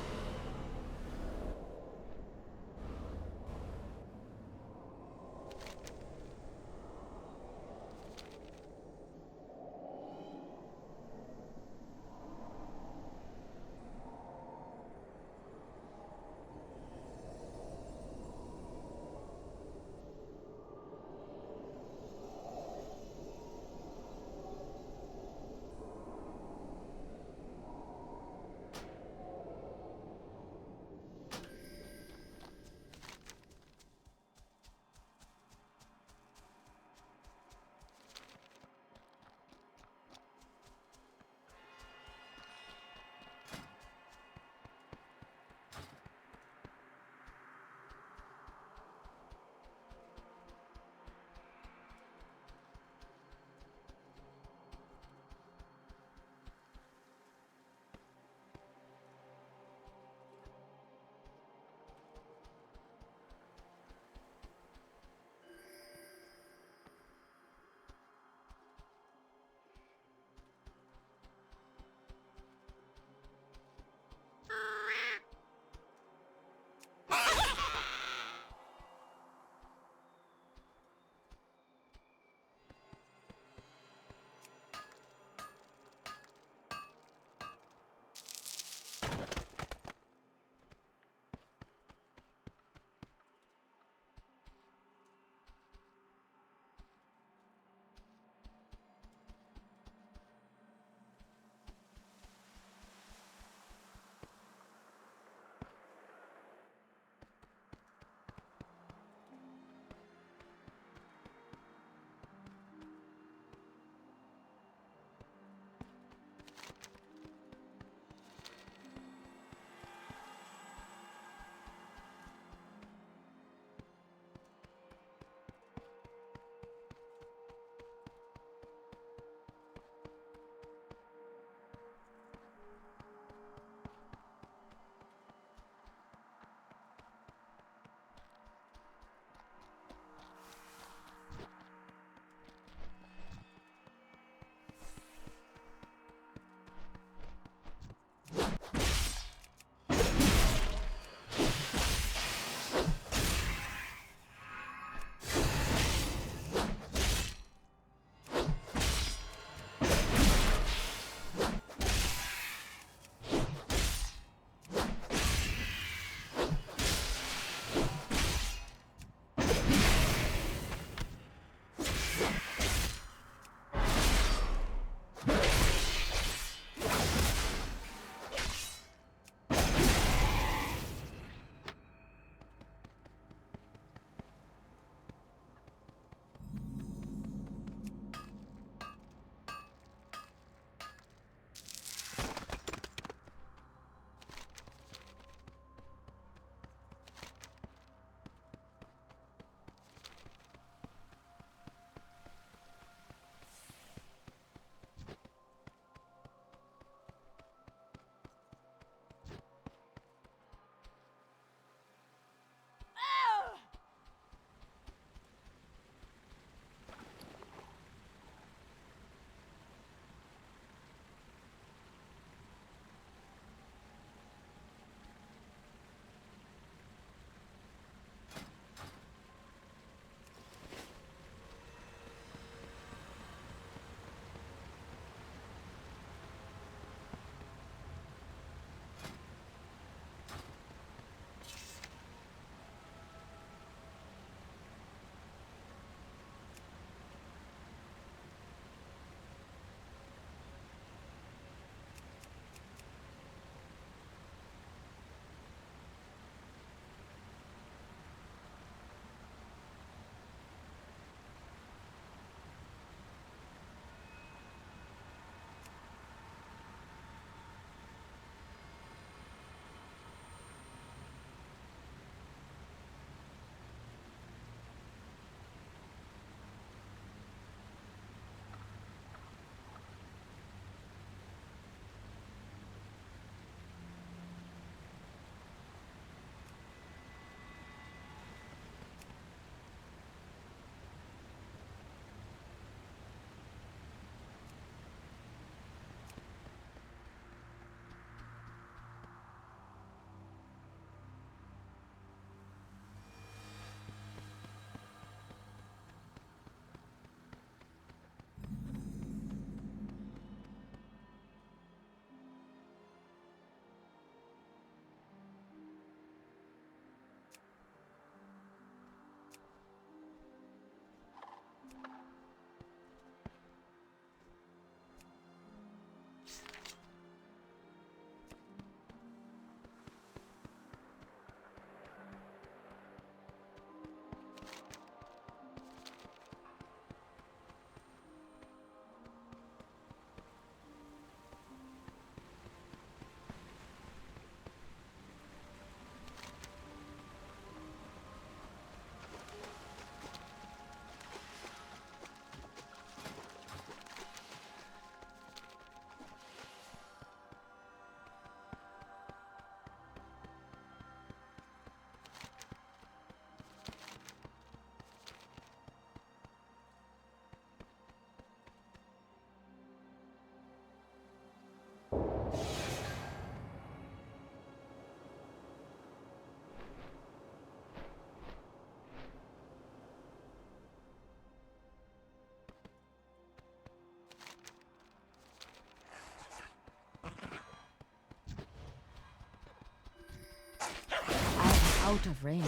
out of range.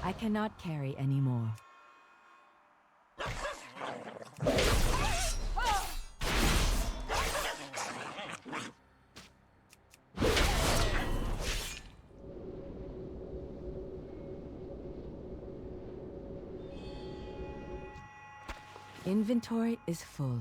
I cannot carry anymore. Inventory is full.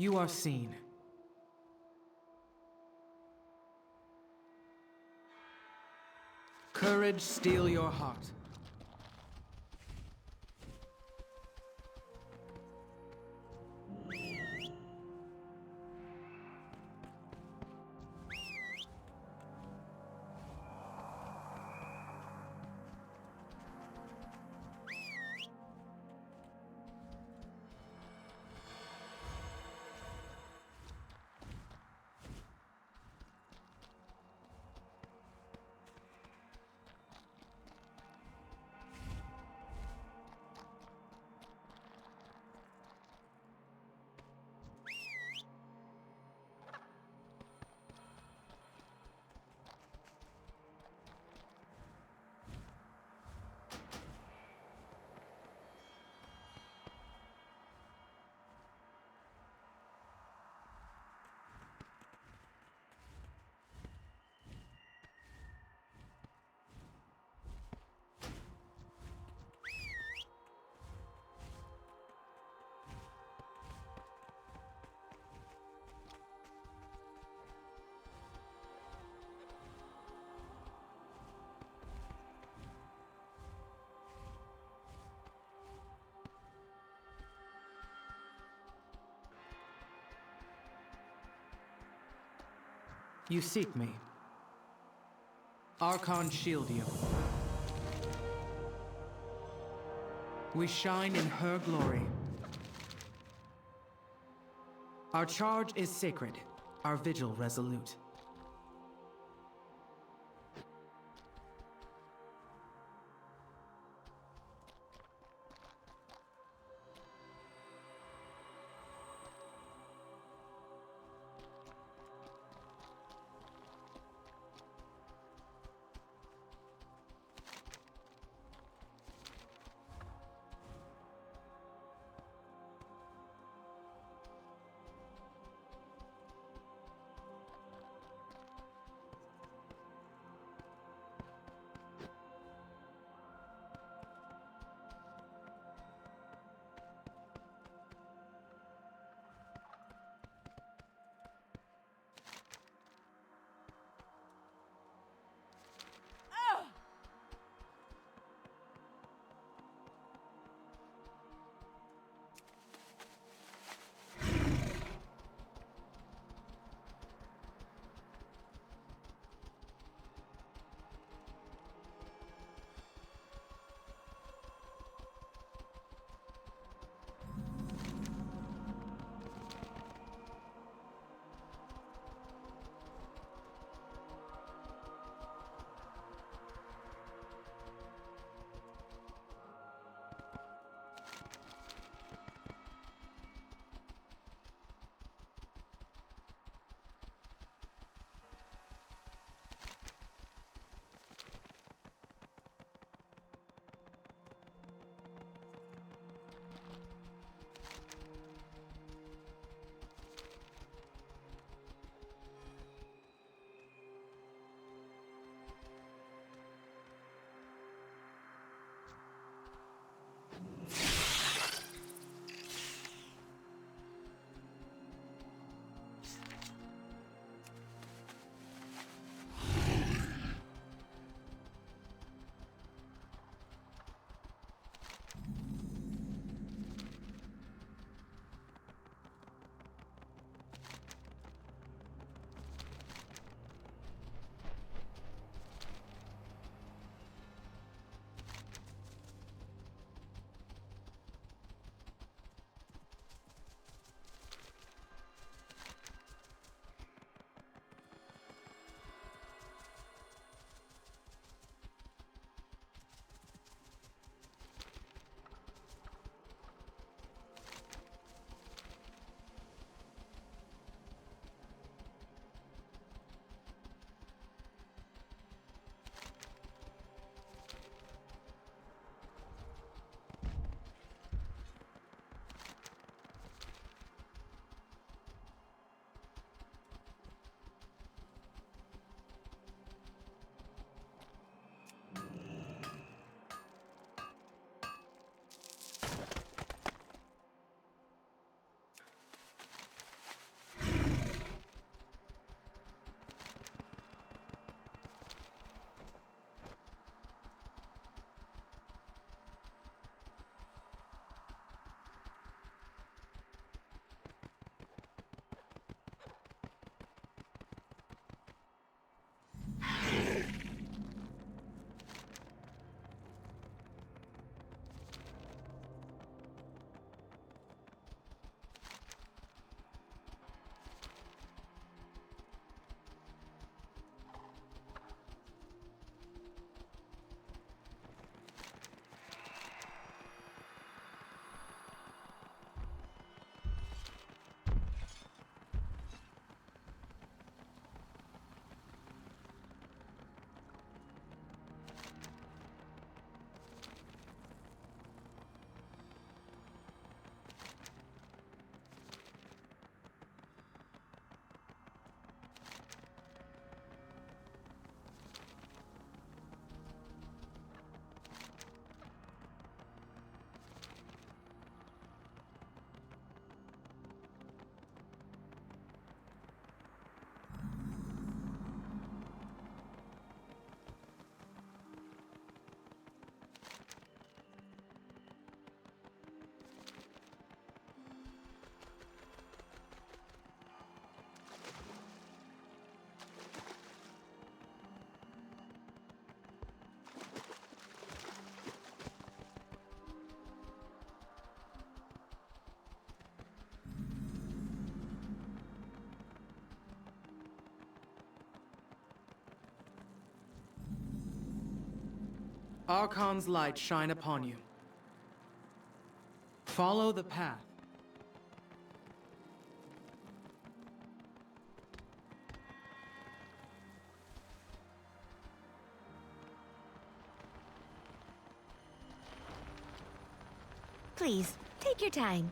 You are seen. Courage steel your heart. You seek me. Archon shield you. We shine in her glory. Our charge is sacred, our vigil resolute. Archon's light shine upon you. Follow the path. Please, take your time.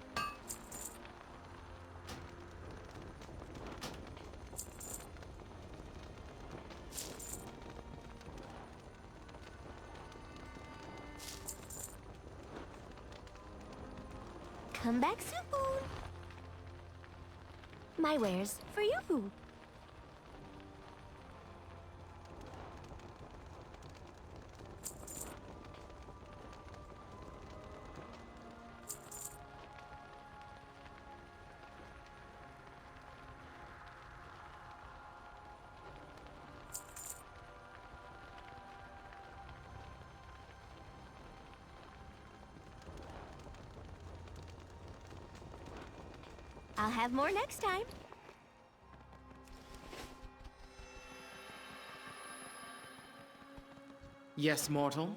Come back soon. My wares for you. I'll have more next time. Yes, mortal.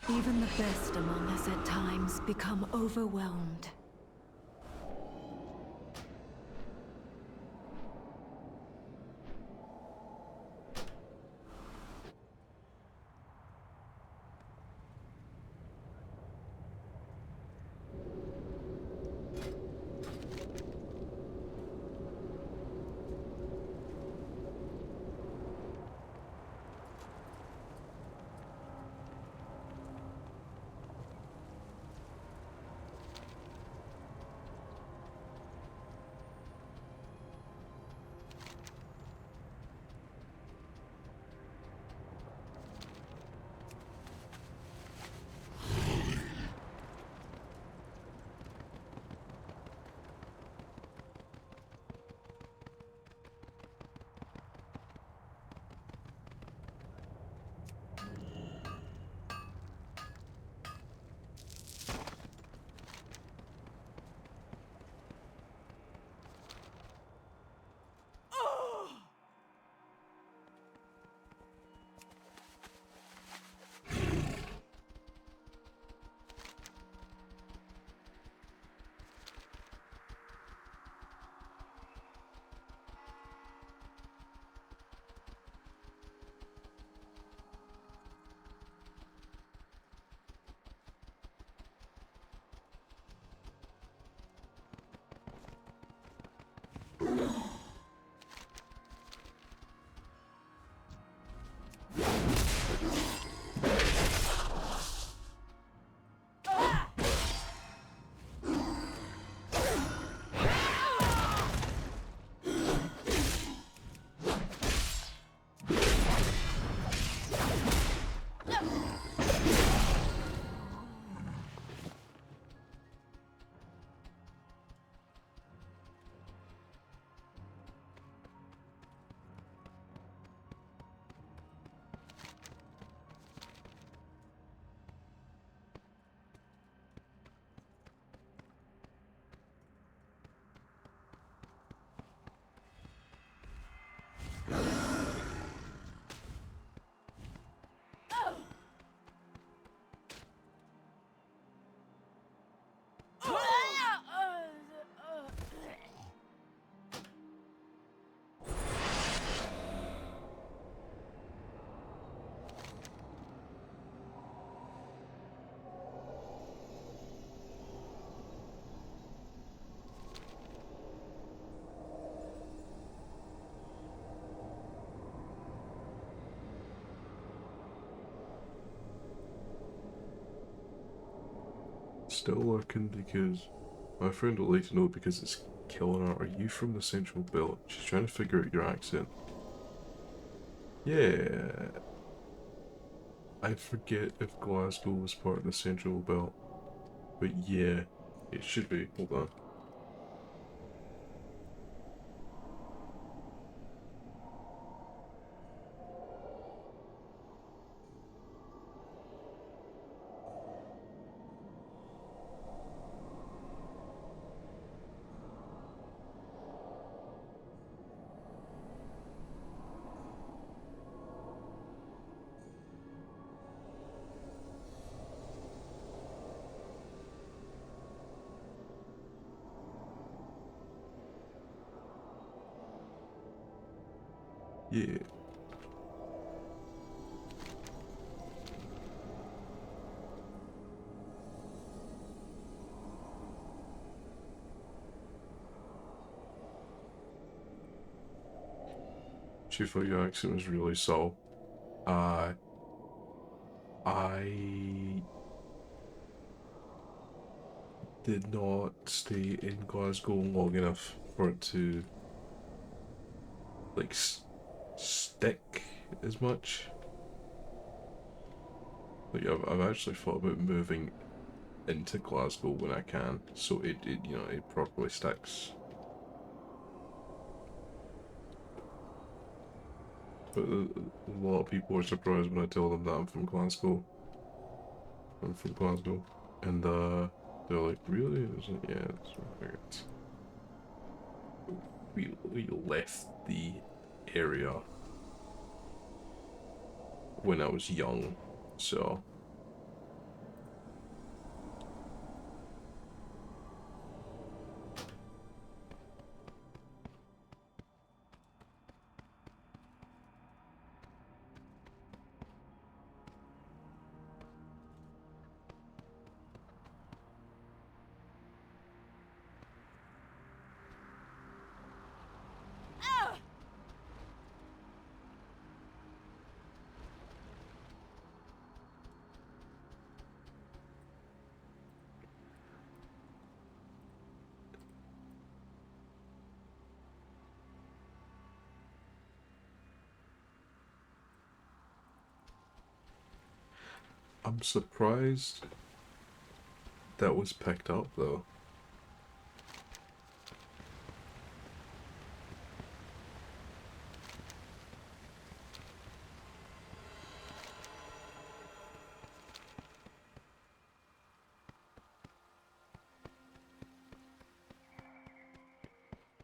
Even the best among us at times become overwhelmed. Still lurking because my friend would like to know because it's killing her. Are you from the Central Belt? She's trying to figure out your accent. Yeah. I forget if Glasgow was part of the Central Belt. But yeah, it should be. Hold on. Yeah. She thought your accent was really subtle. I did not stay in Glasgow long enough for it to like stick as much. Like I've actually thought about moving into Glasgow when I can, so it you know it properly sticks. But a lot of people are surprised when I tell them that I'm from Glasgow. I'm from Glasgow, and they're like, "Really?" I was like, "Yeah, it's we left the area when I was young, so I'm surprised that was picked up though.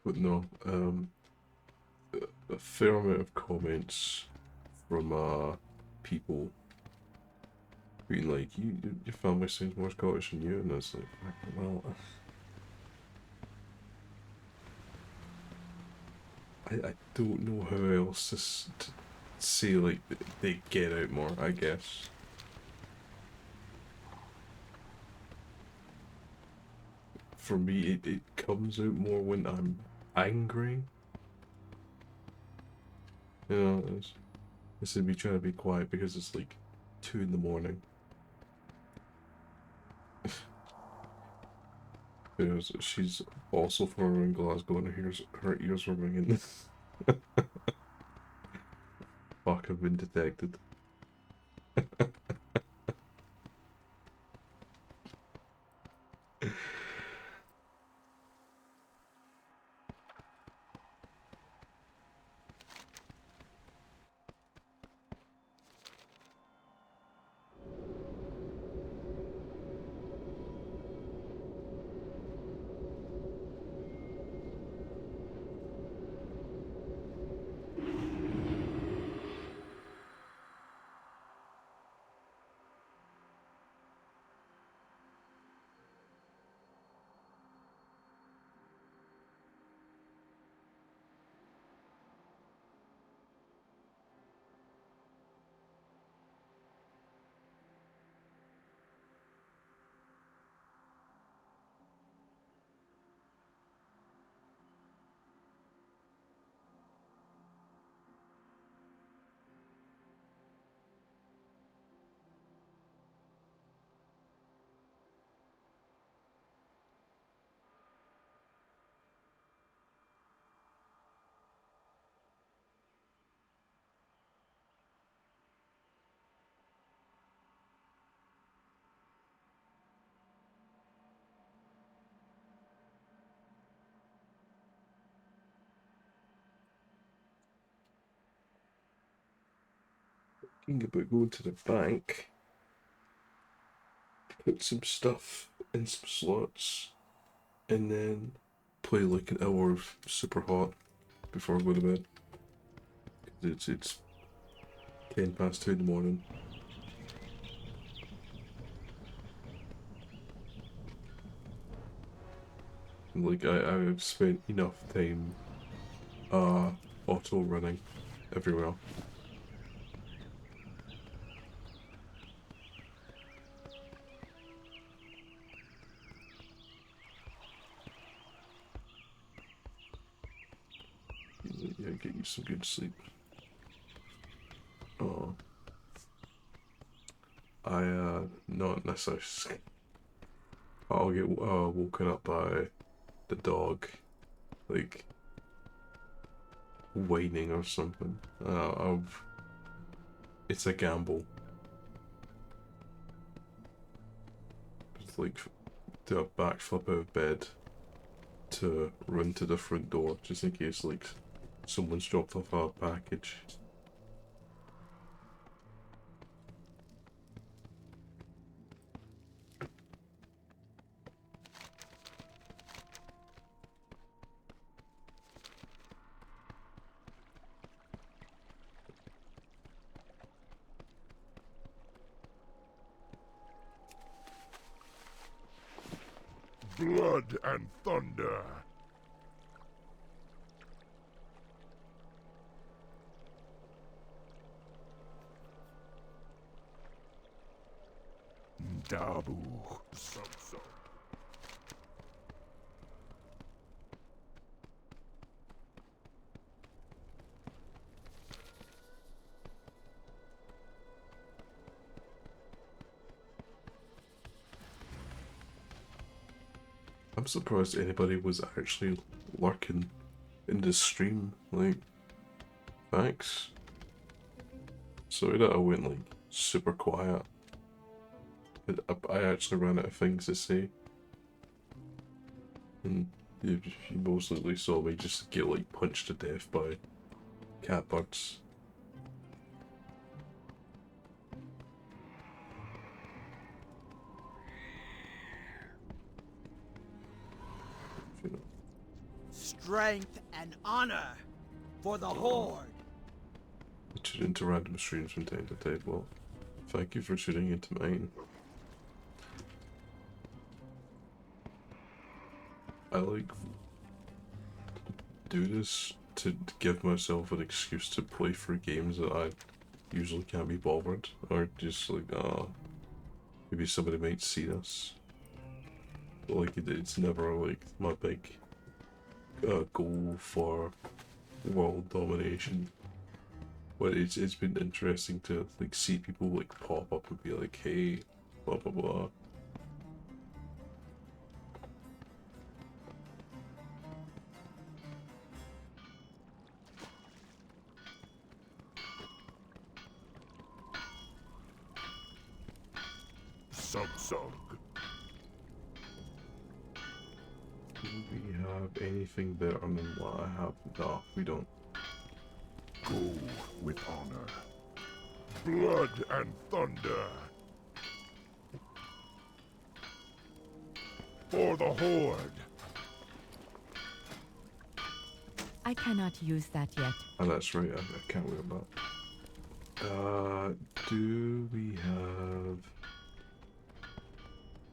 But no, a fair amount of comments from people being like, your family seems more Scottish than you, and it's like, well, I don't know how else to say, like, they get out more, I guess. For me, it comes out more when I'm angry. You know, this would be trying to be quiet because it's like 2 in the morning. Because she's also from in Glasgow and her ears were ringing. Fuck, I've been detected. Thinking about going to the bank, put some stuff in some slots, and then play like an hour of super hot before I go to bed. It's 10 past 2 in the morning. Like I've spent enough time auto running everywhere. Yeah, get you some good sleep. Oh, not necessarily. I'll get woken up by the dog, like whining or something. It's a gamble. It's like do a backflip out of bed to run to the front door just in case like someone's dropped off a package. Blood and thunder. Dabu. So. I'm surprised anybody was actually lurking in the stream, like, thanks. Sorry that I went like super quiet. I actually ran out of things to say. And you most likely saw me just get like punched to death by catbirds. Strength and honor for the Horde. Tune into random streams from time to time. Well, thank you for tuning into mine. I like do this to give myself an excuse to play through games that I usually can't be bothered, or just like maybe somebody might see this. But like it's never like my big goal for world domination. But it's been interesting to like see people like pop up and be like, hey, blah blah blah. Sug. Do we have anything better than what I have? No, we don't. Go with honor. Blood and thunder. For the Horde. I cannot use that yet. Oh, that's right. I can't worry about. Do we have?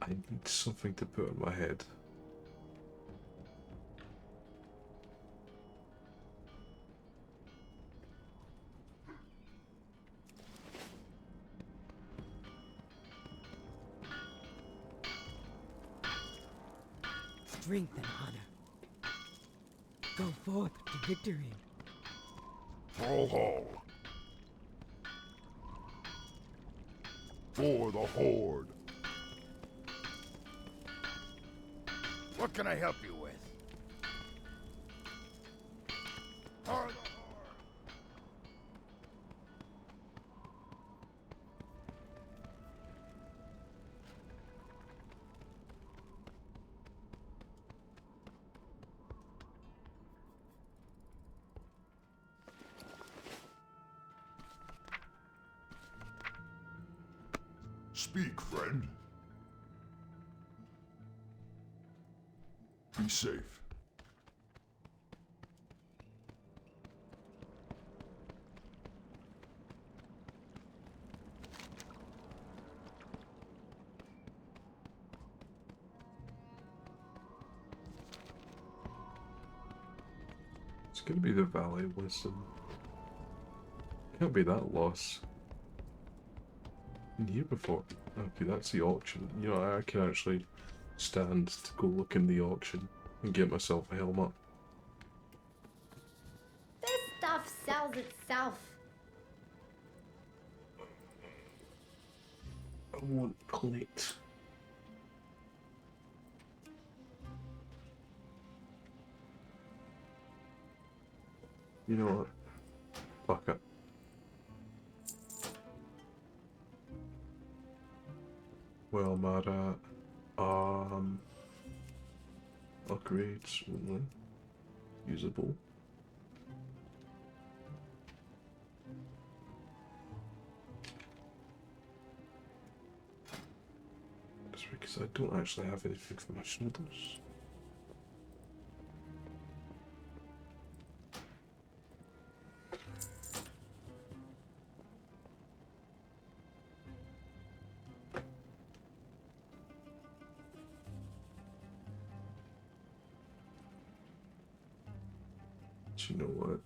I need something to put on my head. Strength and honor. Go forth to victory. Hall. For the Horde. What can I help you with? For the Speak, friend. Be safe. It's gonna be the Valley of Wisdom. Can't be that loss. Been here before. Okay, that's the auction. You know, I can actually stand to go look in the auction and get myself a helmet. This stuff sells itself. I want plate. You know what? Fuck it. Well, Mara, upgrades only. Usable. That's because I don't actually have anything for my shoulders. You know what?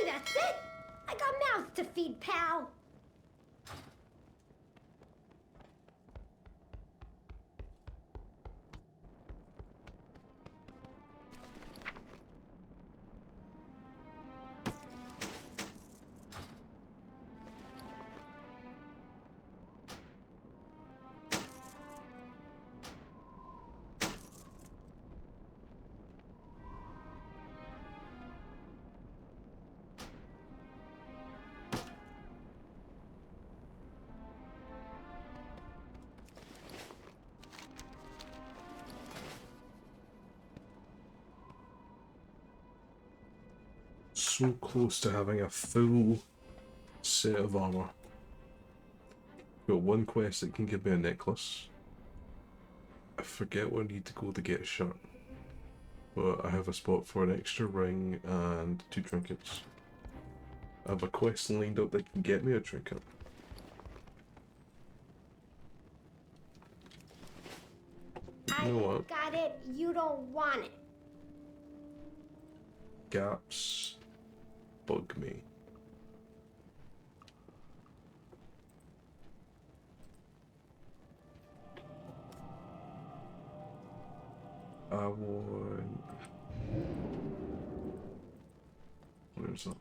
Hey, that's it! I got mouths to feed, pal! So close to having a full set of armor. Got one quest that can give me a necklace. I forget where I need to go to get a shirt, but I have a spot for an extra ring and 2 trinkets. I have a quest lined up that can get me a trinket. You know what? Got it, you don't want it. Gaps bug me. I want... Where's that?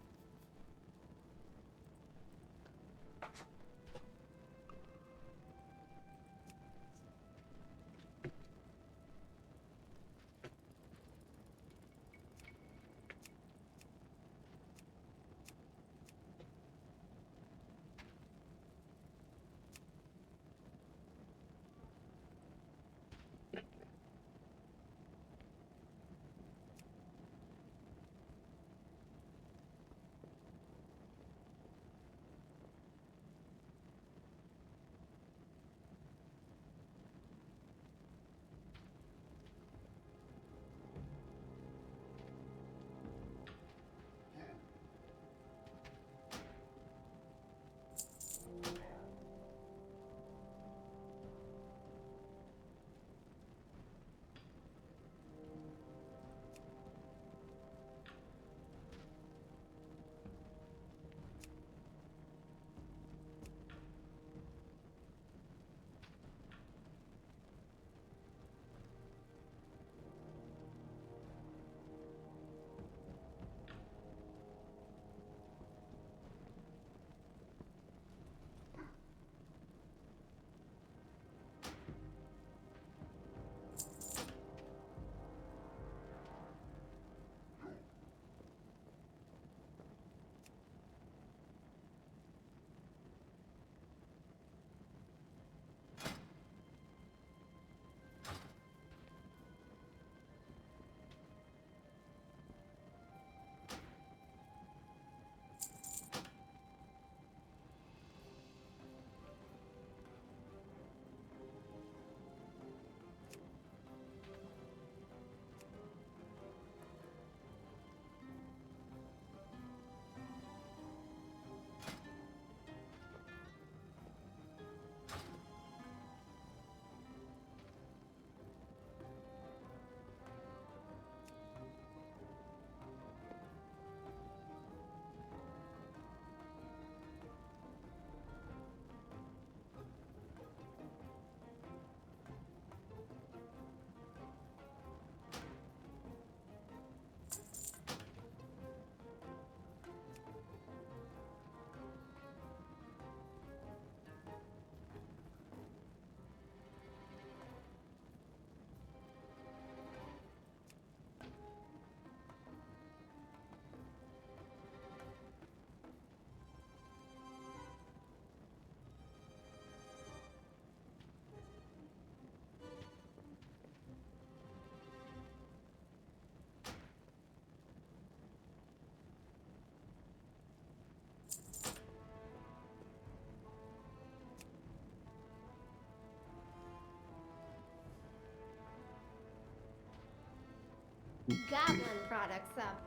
Goblin products up.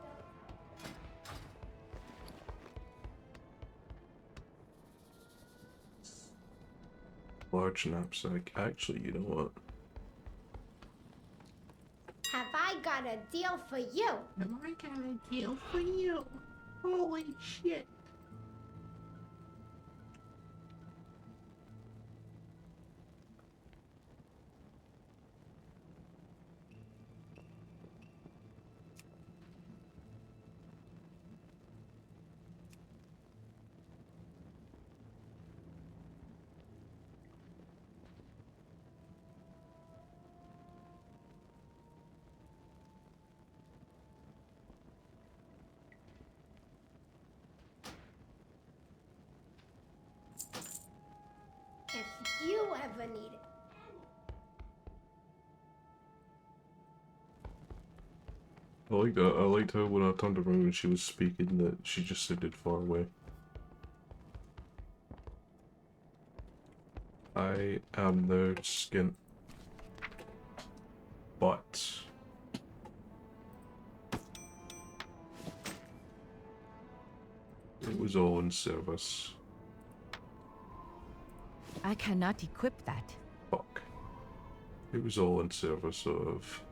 Large knapsack. Actually, you know what? Have I got a deal for you? Have I got a deal for you? Holy shit. If you ever need it. I like that. I liked how when I turned around and she was speaking that she just sounded far away. I am now skint. But it was all in service. I cannot equip that. Fuck. It was all in service of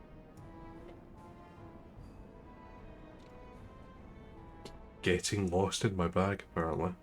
getting lost in my bag, apparently.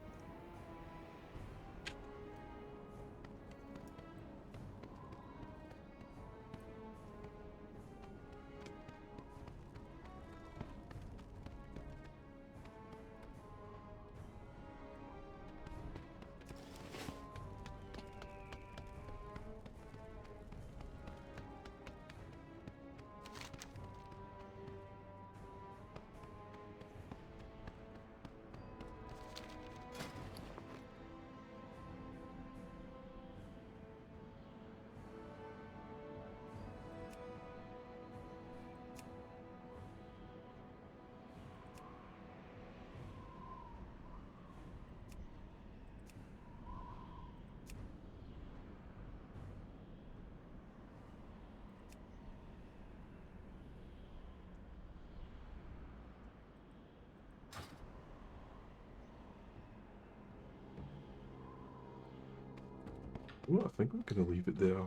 Well, I think I'm gonna leave it there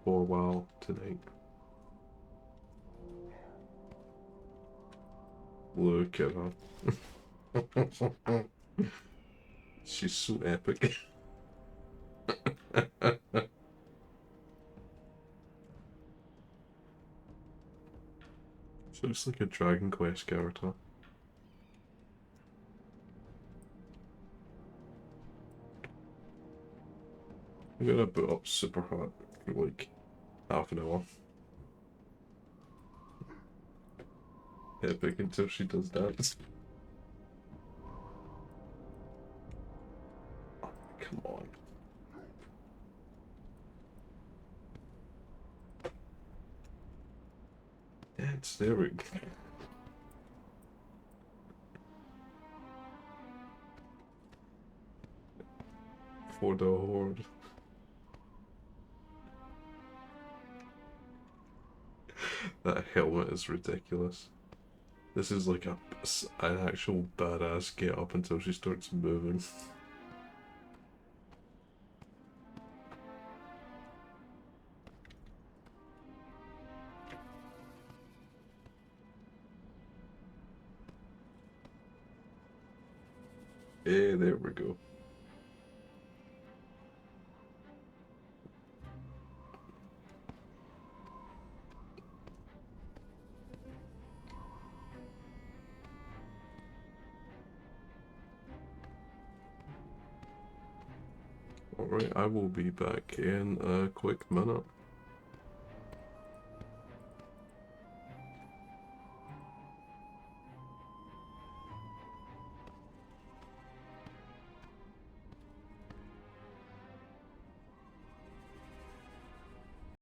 for a while tonight. Look at her. She's so epic. She looks like a Dragon Quest character. I'm gonna boot up Super Hot for like half an hour. Epic until she does dance. Oh, come on. Dance, there we go. For the horde. That helmet is ridiculous. This is like an actual badass get up until she starts moving. Hey, there we go. Alright, I will be back in a quick minute.